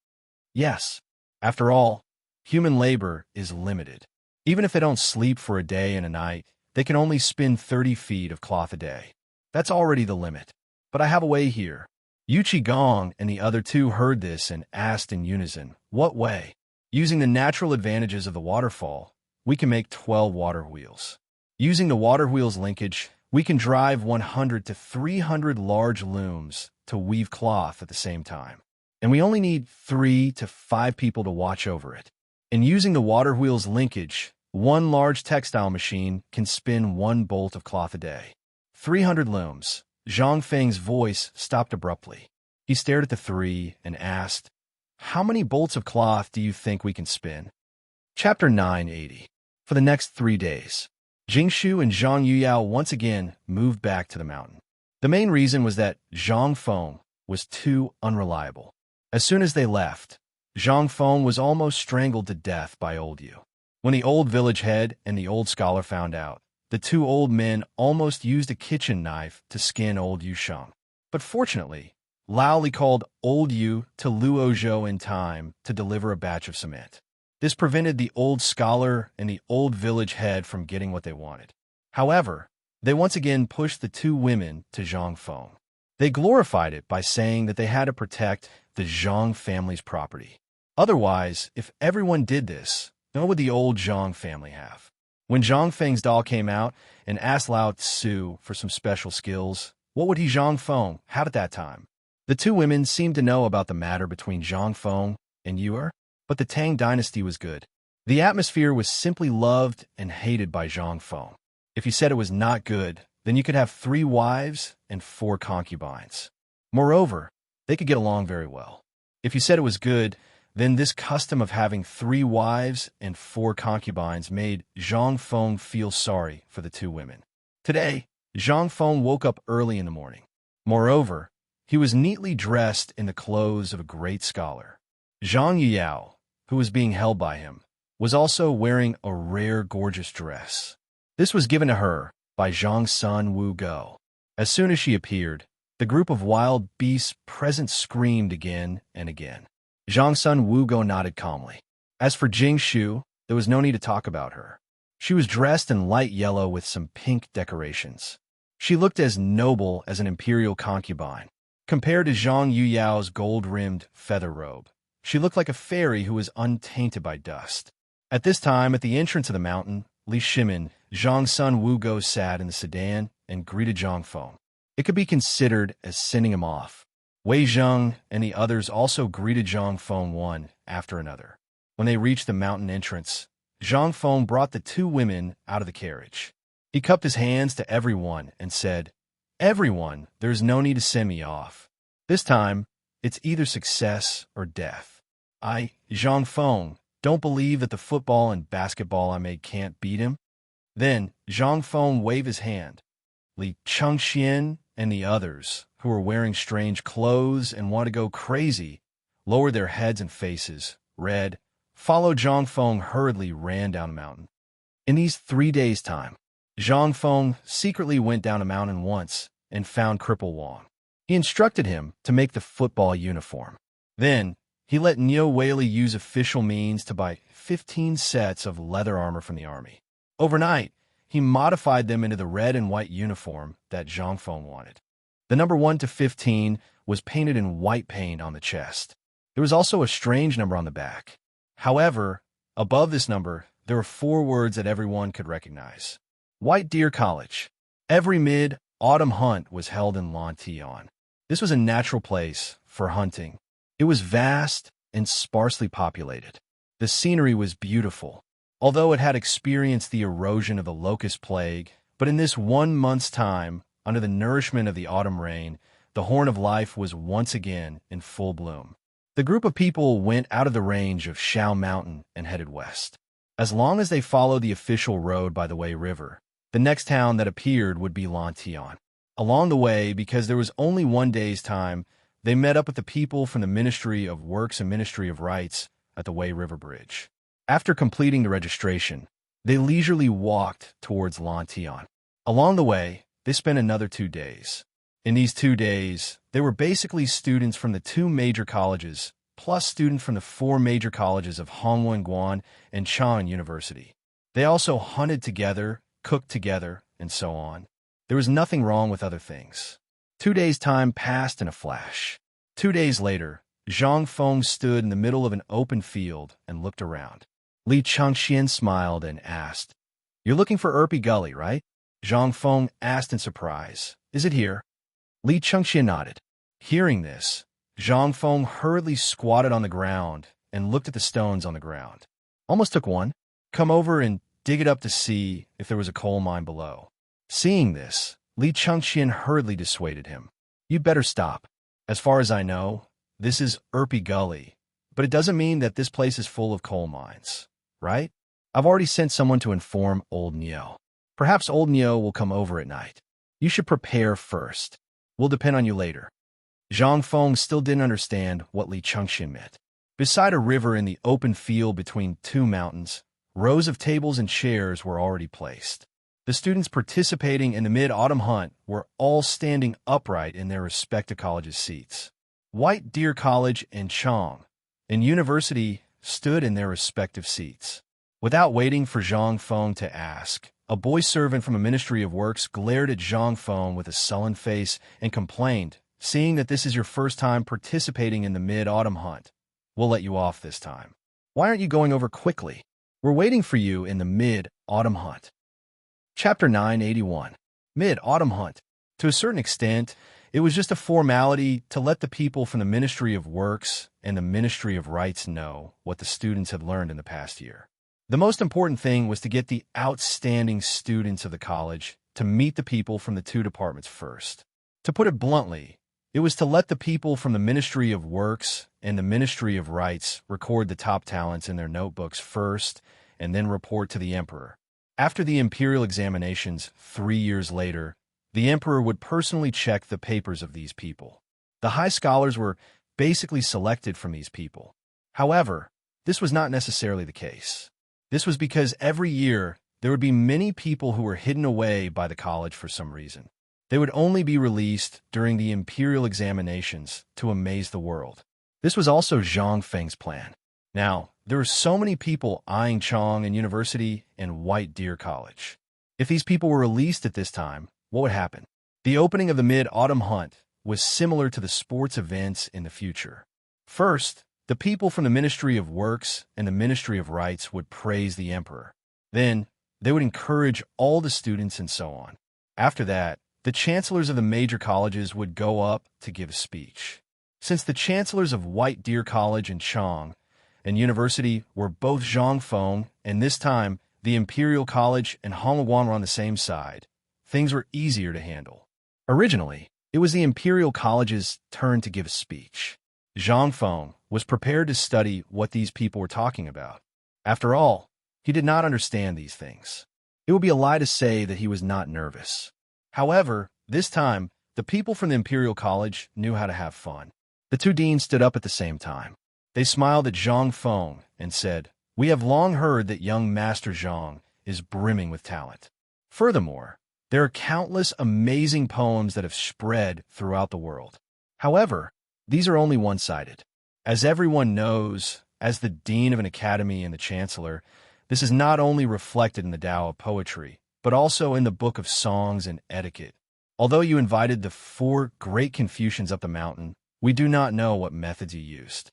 "Yes. After all, human labor is limited. Even if they don't sleep for a day and a night, they can only spin 30 feet of cloth a day. That's already the limit. But I have a way here." Yu Qigong and the other two heard this and asked in unison, "What way?" "Using the natural advantages of the waterfall, we can make 12 water wheels. Using the water wheel's linkage, we can drive 100 to 300 large looms to weave cloth at the same time. And we only need 3 to 5 people to watch over it. And using the water wheel's linkage, one large textile machine can spin 1 bolt of cloth a day. 300 looms." Zhang Feng's voice stopped abruptly. He stared at the three and asked, "How many bolts of cloth do you think we can spin?" Chapter 980. For the next 3 days, Jingshu and Zhang Yuyao once again moved back to the mountain. The main reason was that Zhang Feng was too unreliable. As soon as they left, Zhang Feng was almost strangled to death by old Yu. When the old village head and the old scholar found out, the two old men almost used a kitchen knife to skin old Yu Sheng. But fortunately, Lao Li called old Yu to Luozhou in time to deliver a batch of cement. This prevented the old scholar and the old village head from getting what they wanted. However, they once again pushed the two women to Zhang Feng. They glorified it by saying that they had to protect the Zhang family's property. Otherwise, if everyone did this, what would the old Zhang family have? When Zhang Feng's doll came out and asked Lao Tzu for some special skills, what would he Zhang Feng have at that time? The two women seemed to know about the matter between Zhang Feng and Yuer, but the Tang dynasty was good. The atmosphere was simply loved and hated by Zhang Feng. If you said it was not good, then you could have 3 wives and 4 concubines. Moreover, they could get along very well. If you said it was good, then this custom of having 3 wives and 4 concubines made Zhang Feng feel sorry for the two women. Today, Zhang Feng woke up early in the morning. Moreover, he was neatly dressed in the clothes of a great scholar. Zhang Yuyao, who was being held by him, was also wearing a rare gorgeous dress. This was given to her by Zhang's son Wu Go. As soon as she appeared, the group of wild beasts present screamed again and again. Zhang's son Wu Go nodded calmly. As for Jing Shu, there was no need to talk about her. She was dressed in light yellow with some pink decorations. She looked as noble as an imperial concubine. Compared to Zhang Yuyao's gold-rimmed feather robe, she looked like a fairy who was untainted by dust. At this time, at the entrance of the mountain, Li Shimin, Zhang's son Wu Go sat in the sedan and greeted Zhang Feng. It could be considered as sending him off. Wei Zheng and the others also greeted Zhang Feng one after another. When they reached the mountain entrance, Zhang Feng brought the two women out of the carriage. He cupped his hands to everyone and said, "Everyone, there's no need to send me off. This time, it's either success or death. I, Zhang Feng, don't believe that the football and basketball I made can't beat him." Then, Zhang Feng waved his hand. Li Chengxian and the others, who were wearing strange clothes and wanted to go crazy, lowered their heads and faces, read, followed Zhang Feng hurriedly ran down the mountain. In these 3 days' time, Zhang Feng secretly went down a mountain once and found Cripple Wang. He instructed him to make the football uniform. Then, he let Niu Weili use official means to buy 15 sets of leather armor from the army. Overnight, he modified them into the red and white uniform that Zhang Feng wanted. The number 1 to 15 was painted in white paint on the chest. There was also a strange number on the back. However, above this number, there were 4 words that everyone could recognize. White Deer College. Every mid-autumn hunt was held in Lantian. This was a natural place for hunting. It was vast and sparsely populated. The scenery was beautiful, although it had experienced the erosion of the locust plague, but in this 1 month's time, under the nourishment of the autumn rain, the horn of life was once again in full bloom. The group of people went out of the range of Shao Mountain and headed west. As long as they followed the official road by the Wei River, the next town that appeared would be Lantian. Along the way, because there was only 1 day's time, they met up with the people from the Ministry of Works and Ministry of Rights at the Wei River Bridge. After completing the registration, they leisurely walked towards Lantian. Along the way, they spent another 2 days. In these 2 days, they were basically students from the 2 major colleges, plus students from the 4 major colleges of Hongwen and Chang University. They also hunted together, cooked together, and so on. There was nothing wrong with other things. 2 days' time passed in a flash. 2 days later, Zhang Feng stood in the middle of an open field and looked around. Li Chengxian smiled and asked, "You're looking for Erpy Gully, right?" Zhang Feng asked in surprise, "Is it here?" Li Chengxian nodded. Hearing this, Zhang Feng hurriedly squatted on the ground and looked at the stones on the ground. "Almost took one. Come over and dig it up to see if there was a coal mine below." Seeing this, Li Chengxian hurriedly dissuaded him. "You'd better stop. As far as I know, this is Erpy Gully, but it doesn't mean that this place is full of coal mines, right? I've already sent someone to inform Old Niu. Perhaps Old Niu will come over at night. You should prepare first. We'll depend on you later." Zhang Feng still didn't understand what Li Chengxian meant. Beside a river in the open field between 2 mountains, rows of tables and chairs were already placed. The students participating in the mid-autumn hunt were all standing upright in their respective colleges' seats. White Deer College and Chang and University stood in their respective seats. Without waiting for Zhang Feng to ask, a boy servant from the Ministry of Works glared at Zhang Feng with a sullen face and complained, "Seeing that this is your first time participating in the mid-autumn hunt, we'll let you off this time. Why aren't you going over quickly? We're waiting for you in the mid-autumn hunt." Chapter 981. Mid-Autumn Hunt. To a certain extent, it was just a formality to let the people from the Ministry of Works and the Ministry of Rights know what the students had learned in the past year. The most important thing was to get the outstanding students of the college to meet the people from the 2 departments first. To put it bluntly, it was to let the people from the Ministry of Works and the Ministry of Rights record the top talents in their notebooks first and then report to the emperor. After the imperial examinations 3 years later, the emperor would personally check the papers of these people. The high scholars were basically selected from these people. However, this was not necessarily the case. This was because every year there would be many people who were hidden away by the college for some reason. They would only be released during the imperial examinations to amaze the world. This was also Zhang Feng's plan. Now, there were so many people eyeing Chang and University and White Deer College. If these people were released at this time, what would happen? The opening of the mid-autumn hunt was similar to the sports events in the future. First, the people from the Ministry of Works and the Ministry of Rights would praise the emperor. Then, they would encourage all the students and so on. After that, the chancellors of the major colleges would go up to give a speech. Since the chancellors of White Deer College and Chang and University were both Zhang Feng, and this time the Imperial College and Hongguan were on the same side, things were easier to handle. Originally, it was the Imperial College's turn to give a speech. Zhang Feng was prepared to study what these people were talking about. After all, he did not understand these things. It would be a lie to say that he was not nervous. However, this time, the people from the Imperial College knew how to have fun. The two deans stood up at the same time. They smiled at Zhang Feng and said, "We have long heard that young Master Zhang is brimming with talent. Furthermore, there are countless amazing poems that have spread throughout the world. However, these are only one-sided. As everyone knows, as the dean of an academy and the chancellor, this is not only reflected in the Tao of poetry, but also in the book of songs and etiquette. Although you invited the 4 great Confucians up the mountain, we do not know what methods you used.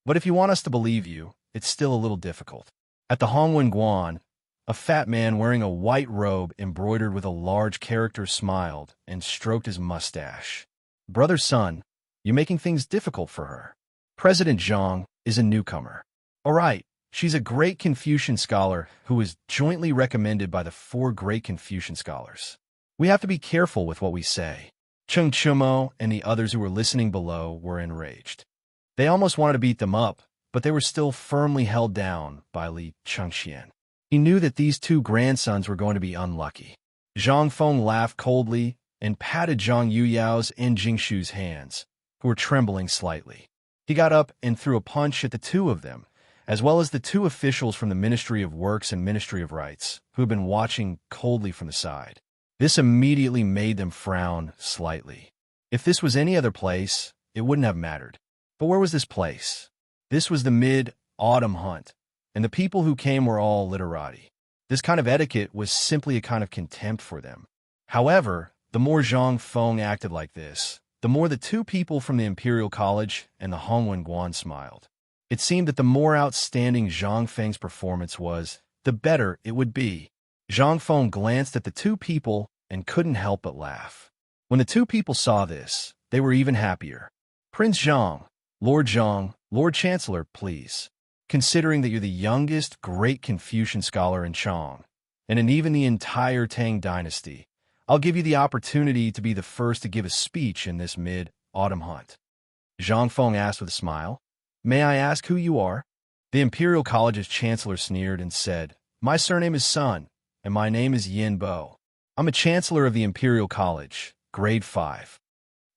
But if you want us to believe you, it's still a little difficult." At the Hongwen Guan, a fat man wearing a white robe embroidered with a large character smiled and stroked his mustache. "Brother Sun, you're making things difficult for her. President Zhang is a newcomer. All right, she's a great Confucian scholar who was jointly recommended by the 4 great Confucian scholars. We have to be careful with what we say." Cheng Chumo and the others who were listening below were enraged. They almost wanted to beat them up, but they were still firmly held down by Li Chengxian. He knew that these 2 grandsons were going to be unlucky. Zhang Feng laughed coldly and patted Zhang Yuyao's and Jingshu's hands, who were trembling slightly. He got up and threw a punch at the 2 of them, as well as the 2 officials from the Ministry of Works and Ministry of Rights, who had been watching coldly from the side. This immediately made them frown slightly. If this was any other place, it wouldn't have mattered. But where was this place? This was the mid-autumn hunt, and the people who came were all literati. This kind of etiquette was simply a kind of contempt for them. However, the more Zhang Feng acted like this, the more the 2 people from the Imperial College and the Hongwen Guan smiled. It seemed that the more outstanding Zhang Feng's performance was, the better it would be. Zhang Feng glanced at the 2 people and couldn't help but laugh. When the 2 people saw this, they were even happier. "Prince Zhang, Lord Zhang, Lord Chancellor, please. Considering that you're the youngest great Confucian scholar in Chang, and in even the entire Tang dynasty, I'll give you the opportunity to be the first to give a speech in this mid-autumn hunt." Zhang Feng asked with a smile, "May I ask who you are?" The Imperial College's chancellor sneered and said, "My surname is Sun, and my name is Yin Bo. I'm a chancellor of the Imperial College, grade 5.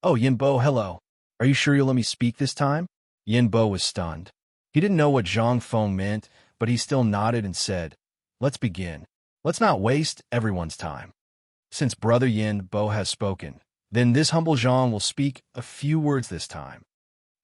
"Oh, Yin Bo, hello. Are you sure you'll let me speak this time?" Yin Bo was stunned. He didn't know what Zhang Feng meant, but he still nodded and said, "Let's begin. Let's not waste everyone's time. Since Brother Yin Bo has spoken, then this humble Zhang will speak a few words this time."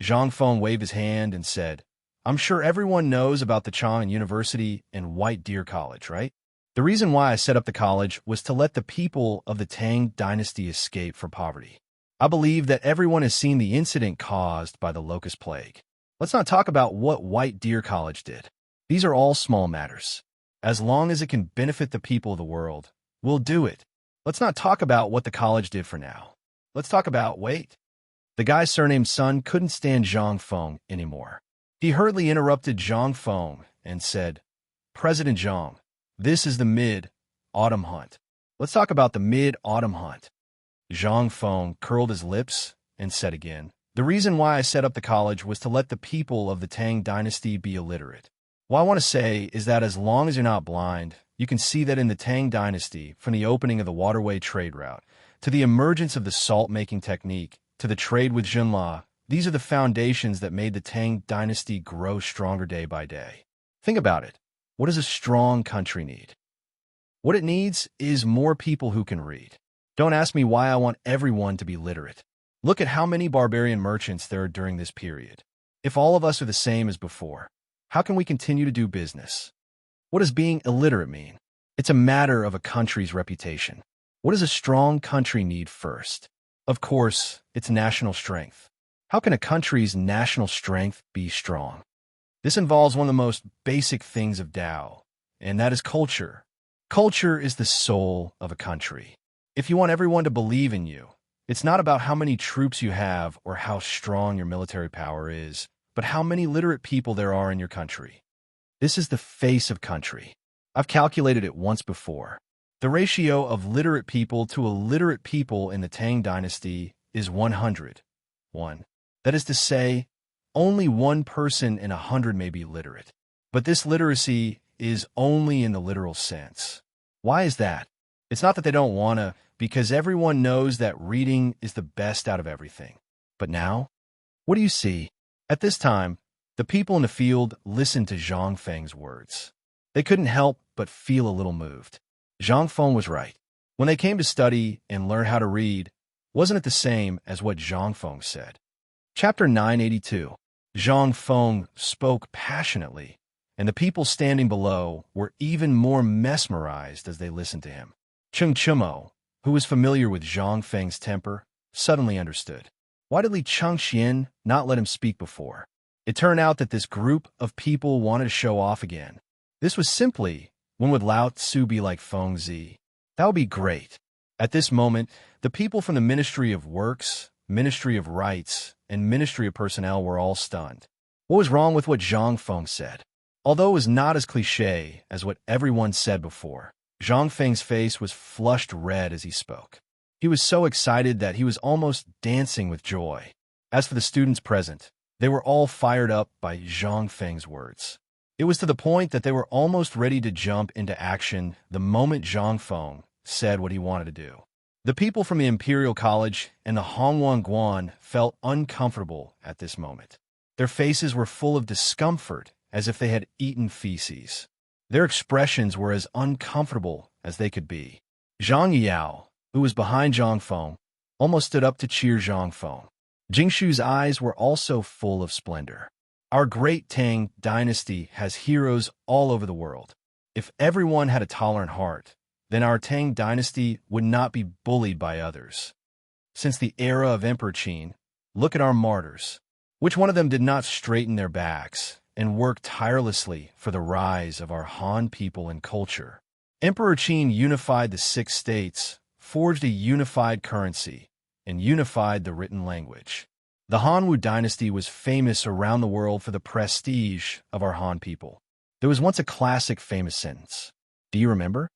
Zhang Feng waved his hand and said, "I'm sure everyone knows about the Chang University and White Deer College, right? The reason why I set up the college was to let the people of the Tang dynasty escape from poverty. I believe that everyone has seen the incident caused by the locust plague. Let's not talk about what White Deer College did. These are all small matters. As long as it can benefit the people of the world, we'll do it. Let's not talk about what the college did for now. Let's talk about wait." The guy surnamed Sun couldn't stand Zhang Feng anymore. He hurriedly interrupted Zhang Feng and said, "President Zhang, this is the mid-autumn hunt. Let's talk about the mid-autumn hunt." Zhang Feng curled his lips and said again, "The reason why I set up the college was to let the people of the Tang dynasty be illiterate. What I want to say is that as long as you're not blind, you can see that in the Tang dynasty, from the opening of the waterway trade route, to the emergence of the salt-making technique, to the trade with Jinla, these are the foundations that made the Tang dynasty grow stronger day by day. Think about it. What does a strong country need? What it needs is more people who can read. Don't ask me why I want everyone to be literate. Look at how many barbarian merchants there are during this period. If all of us are the same as before, how can we continue to do business? What does being illiterate mean? It's a matter of a country's reputation. What does a strong country need first? Of course, it's national strength. How can a country's national strength be strong? This involves one of the most basic things of Tao, and that is culture. Culture is the soul of a country. If you want everyone to believe in you, it's not about how many troops you have or how strong your military power is, but how many literate people there are in your country. This is the face of country. I've calculated it once before. The ratio of literate people to illiterate people in the Tang dynasty is 100. That is to say, only one person in 100 may be literate. But this literacy is only in the literal sense. Why is that? It's not that they don't want to, because everyone knows that reading is the best out of everything. But now, what do you see? At this time, the people in the field listened to Zhang Feng's words. They couldn't help but feel a little moved. Zhang Feng was right. When they came to study and learn how to read, wasn't it the same as what Zhang Feng said? Chapter 982. Zhang Feng spoke passionately, and the people standing below were even more mesmerized as they listened to him. Cheng Chumo, who was familiar with Zhang Feng's temper, suddenly understood. Why did Li Chengxian not let him speak before? It turned out that this group of people wanted to show off again. This was simply, when would Lao Tzu be like Feng Zi? That would be great. At this moment, the people from the Ministry of Works, Ministry of Rights, and Ministry of Personnel were all stunned. What was wrong with what Zhang Feng said? Although it was not as cliché as what everyone said before, Zhang Feng's face was flushed red as he spoke. He was so excited that he was almost dancing with joy. As for the students present, they were all fired up by Zhang Feng's words. It was to the point that they were almost ready to jump into action the moment Zhang Feng said what he wanted to do. The people from the Imperial College and the Hongwon Guan felt uncomfortable at this moment. Their faces were full of discomfort, as if they had eaten feces. Their expressions were as uncomfortable as they could be. Zhang Yao, who was behind Zhang Feng, almost stood up to cheer Zhang Feng. Jingshu's eyes were also full of splendor. Our great Tang dynasty has heroes all over the world. If everyone had a tolerant heart, then our Tang dynasty would not be bullied by others. Since the era of Emperor Qin, look at our martyrs. Which one of them did not straighten their backs and work tirelessly for the rise of our Han people and culture? Emperor Qin unified the 6 states, forged a unified currency, and unified the written language. The Hanwu dynasty was famous around the world for the prestige of our Han people. There was once a classic famous sentence. Do you remember?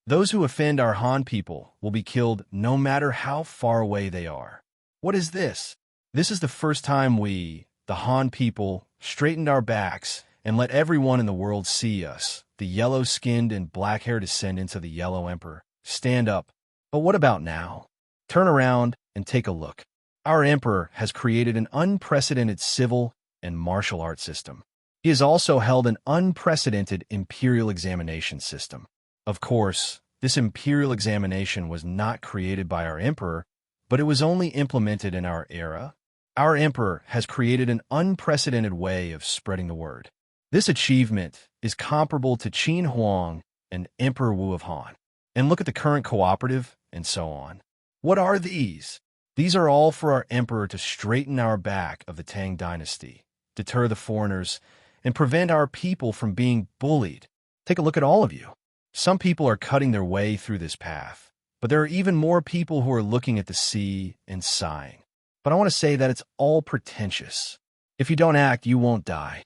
Those who offend our Han people will be killed no matter how far away they are. What is this? This is the first time we, the Han people, straightened our backs and let everyone in the world see us, the yellow-skinned and black-haired descendants of the Yellow Emperor, stand up. But what about now? Turn around and take a look. Our emperor has created an unprecedented civil and martial arts system. He has also held an unprecedented imperial examination system. Of course, this imperial examination was not created by our emperor, but it was only implemented in our era. Our emperor has created an unprecedented way of spreading the word. This achievement is comparable to Qin Huang and Emperor Wu of Han. And look at the current cooperative, and so on. What are these? These are all for our emperor to straighten our back of the Tang dynasty, deter the foreigners, and prevent our people from being bullied. Take a look at all of you. Some people are cutting their way through this path, but there are even more people who are looking at the sea and sighing. But I want to say that it's all pretentious. If you don't act, you won't die.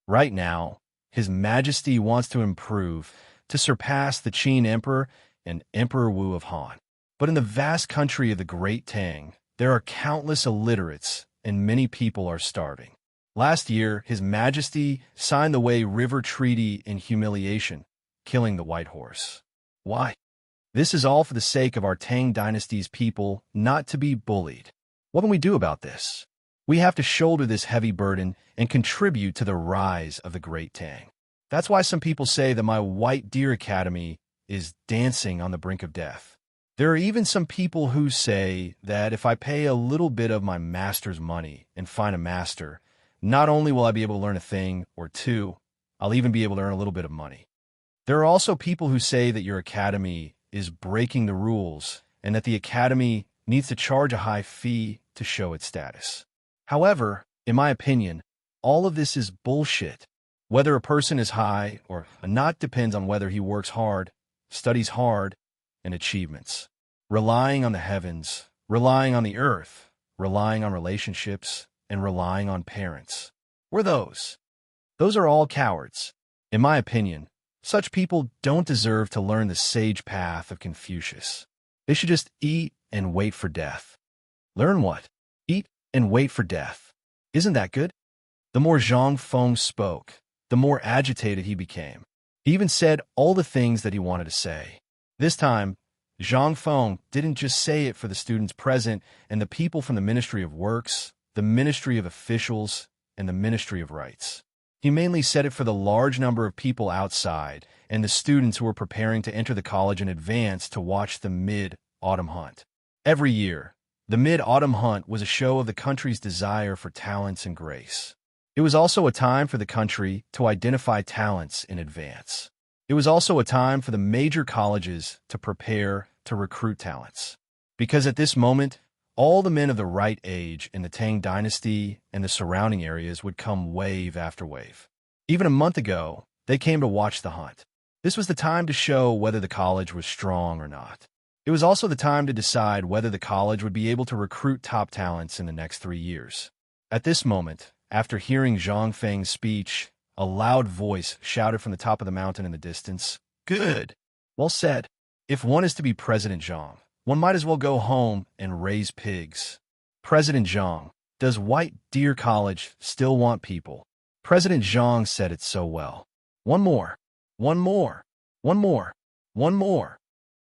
Right now, His Majesty wants to improve, to surpass the Qin Emperor and Emperor Wu of Han. But in the vast country of the Great Tang, there are countless illiterates, and many people are starving. Last year, His Majesty signed the Wei River Treaty in humiliation, killing the White Horse. Why? This is all for the sake of our Tang dynasty's people not to be bullied. What can we do about this? We have to shoulder this heavy burden and contribute to the rise of the Great Tang. That's why some people say that my White Deer Academy is dancing on the brink of death. There are even some people who say that if I pay a little bit of my master's money and find a master, not only will I be able to learn a thing or two, I'll even be able to earn a little bit of money. There are also people who say that your academy is breaking the rules and that the academy needs to charge a high fee to show its status. However, in my opinion, all of this is bullshit. Whether a person is high or not depends on whether he works hard, studies hard, and achievements. relying on the heavens, relying on the earth, relying on relationships, and relying on parents. We're those. Those are all cowards. In my opinion, such people don't deserve to learn the sage path of Confucius. They should just eat and wait for death. Learn what? Eat and wait for death. Isn't that good? The more Zhang Feng spoke, the more agitated he became. He even said all the things that he wanted to say. This time, Zhang Feng didn't just say it for the students present and the people from the Ministry of Works, the Ministry of Officials, and the Ministry of Rights. He mainly said it for the large number of people outside and the students who were preparing to enter the college in advance to watch the Mid-Autumn Hunt. Every year, the Mid-Autumn Hunt was a show of the country's desire for talents and grace. It was also a time for the country to identify talents in advance. It was also a time for the major colleges to prepare to recruit talents. Because at this moment, all the men of the right age in the Tang dynasty and the surrounding areas would come wave after wave. Even a month ago, they came to watch the hunt. This was the time to show whether the college was strong or not. It was also the time to decide whether the college would be able to recruit top talents in the next 3 years. At this moment, after hearing Zhang Feng's speech, a loud voice shouted from the top of the mountain in the distance, "Good! Well said. If one is to be President Zhang, one might as well go home and raise pigs." President Zhang, does White Deer College still want people? President Zhang said it so well. One more. One more. One more. One more.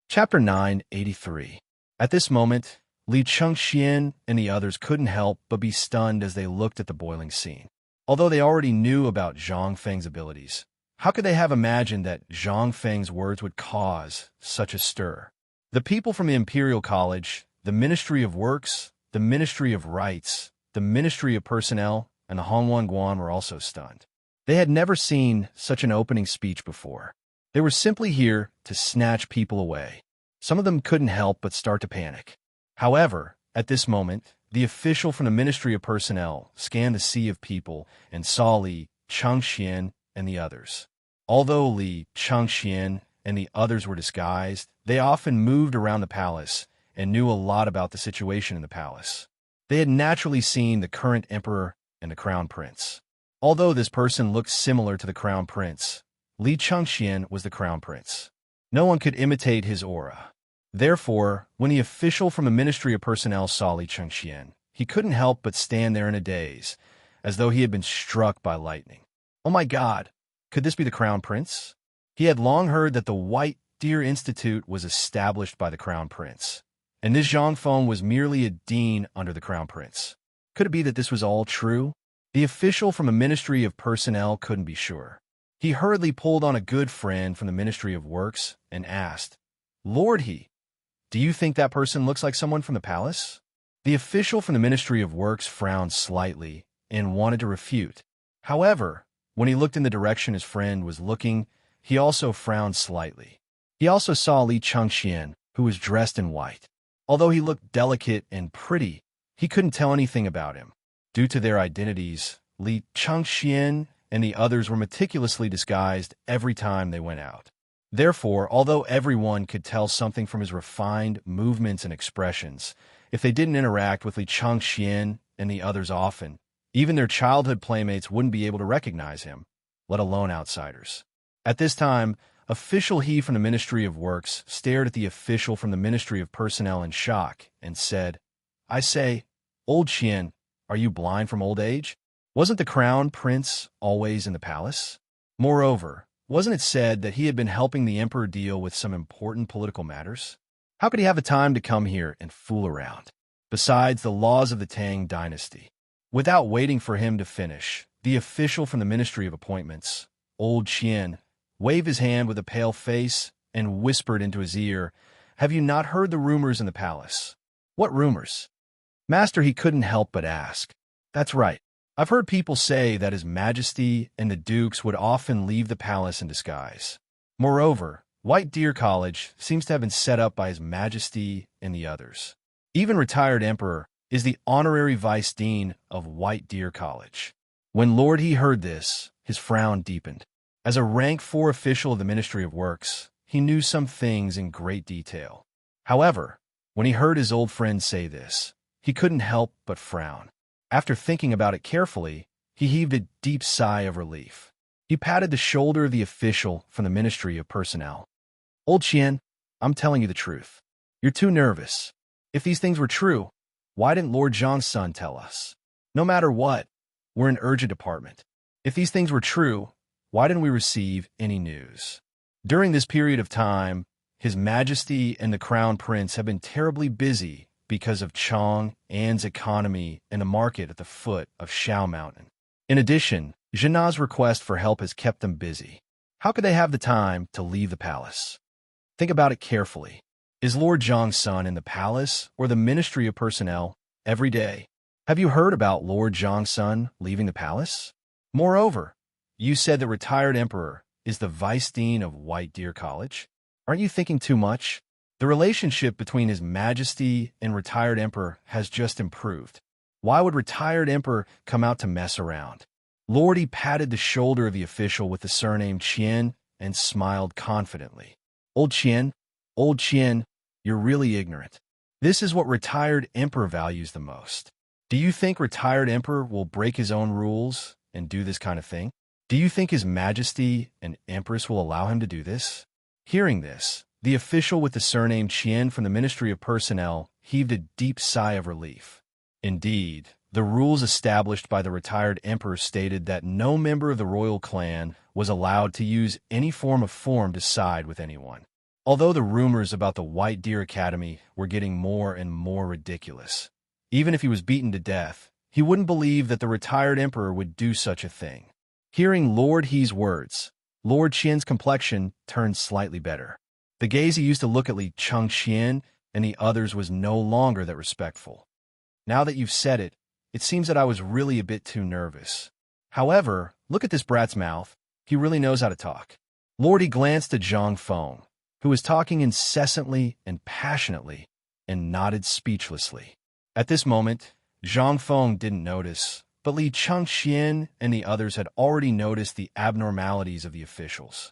Chapter 983. At this moment, Li Chengxian and the others couldn't help but be stunned as they looked at the boiling scene. Although they already knew about Zhang Feng's abilities, how could they have imagined that Zhang Feng's words would cause such a stir? The people from the Imperial College, the Ministry of Works, the Ministry of Rights, the Ministry of Personnel, and the Hongwan Guan were also stunned. They had never seen such an opening speech before. They were simply here to snatch people away. Some of them couldn't help but start to panic. However, at this moment, the official from the Ministry of Personnel scanned the sea of people and saw Li Chengxian and the others. Although Li Chengxian and the others were disguised, they often moved around the palace and knew a lot about the situation in the palace. They had naturally seen the current emperor and the crown prince. Although this person looked similar to the crown prince, Li Chengxian was the crown prince. No one could imitate his aura. Therefore, when the official from the Ministry of Personnel saw Li Chengxian, he couldn't help but stand there in a daze, as though he had been struck by lightning. Oh my God, could this be the crown prince? He had long heard that the White Deer Institute was established by the crown prince, and this Zhang Feng was merely a dean under the crown prince. Could it be that this was all true? The official from the Ministry of Personnel couldn't be sure. He hurriedly pulled on a good friend from the Ministry of Works and asked, "Lord He, do you think that person looks like someone from the palace?" The official from the Ministry of Works frowned slightly and wanted to refute. However, when he looked in the direction his friend was looking, he also frowned slightly. He also saw Li Chengxian, who was dressed in white. Although he looked delicate and pretty, he couldn't tell anything about him. Due to their identities, Li Chengxian and the others were meticulously disguised every time they went out. Therefore, although everyone could tell something from his refined movements and expressions, if they didn't interact with Li Chengxian and the others often, even their childhood playmates wouldn't be able to recognize him, let alone outsiders. At this time, official He from the Ministry of Works stared at the official from the Ministry of Personnel in shock and said, "I say, old Qian, are you blind from old age? Wasn't the crown prince always in the palace? Moreover, wasn't it said that he had been helping the emperor deal with some important political matters? How could he have the time to come here and fool around? Besides the laws of the Tang dynasty." Without waiting for him to finish, the official from the Ministry of Appointments, old Qian, waved his hand with a pale face and whispered into his ear, "Have you not heard the rumors in the palace?" "What rumors?" "Master," he couldn't help but ask. "That's right. I've heard people say that His Majesty and the dukes would often leave the palace in disguise. Moreover, White Deer College seems to have been set up by His Majesty and the others. Even retired emperor is the honorary vice dean of White Deer College." When Lord He heard this, his frown deepened. As a rank 4 official of the Ministry of Works, he knew some things in great detail. However, When he heard his old friend say this, he couldn't help but frown. After thinking about it carefully, he heaved a deep sigh of relief. He patted the shoulder of the official from the Ministry of Personnel. "Old Chien, I'm telling you the truth. You're too nervous. If these things were true, why didn't Lord Zhang's son tell us? No matter what, we're an urgent department. If these things were true, why didn't we receive any news?" During this period of time, His Majesty and the Crown Prince have been terribly busy because of Chong An's economy and the market at the foot of Shao Mountain. In addition, Zhena's request for help has kept them busy. How could they have the time to leave the palace? Think about it carefully. Is Lord Zhang's son in the palace or the Ministry of Personnel every day? Have you heard about Lord Zhang's son leaving the palace? Moreover, you said the retired emperor is the vice dean of White Deer College. Aren't you thinking too much? The relationship between His Majesty and retired emperor has just improved. Why would retired emperor come out to mess around? Lordy patted the shoulder of the official with the surname Qian and smiled confidently. Old Qian, you're really ignorant. This is what retired emperor values the most. Do you think retired emperor will break his own rules and do this kind of thing? Do you think His Majesty and Empress will allow him to do this? Hearing this, the official with the surname Qian from the Ministry of Personnel heaved a deep sigh of relief. Indeed, the rules established by the retired emperor stated that no member of the royal clan was allowed to use any form to side with anyone. Although the rumors about the White Deer Academy were getting more and more ridiculous, even if he was beaten to death, he wouldn't believe that the retired emperor would do such a thing. Hearing Lord He's words, Lord Qian's complexion turned slightly better. The gaze he used to look at Li Chengqian and the others was no longer that respectful. Now that you've said it, it seems that I was really a bit too nervous. However, look at this brat's mouth. He really knows how to talk. Lordy glanced at Zhang Feng, who was talking incessantly and passionately, and nodded speechlessly. At this moment, Zhang Feng didn't notice, but Li Chengqian and the others had already noticed the abnormalities of the officials.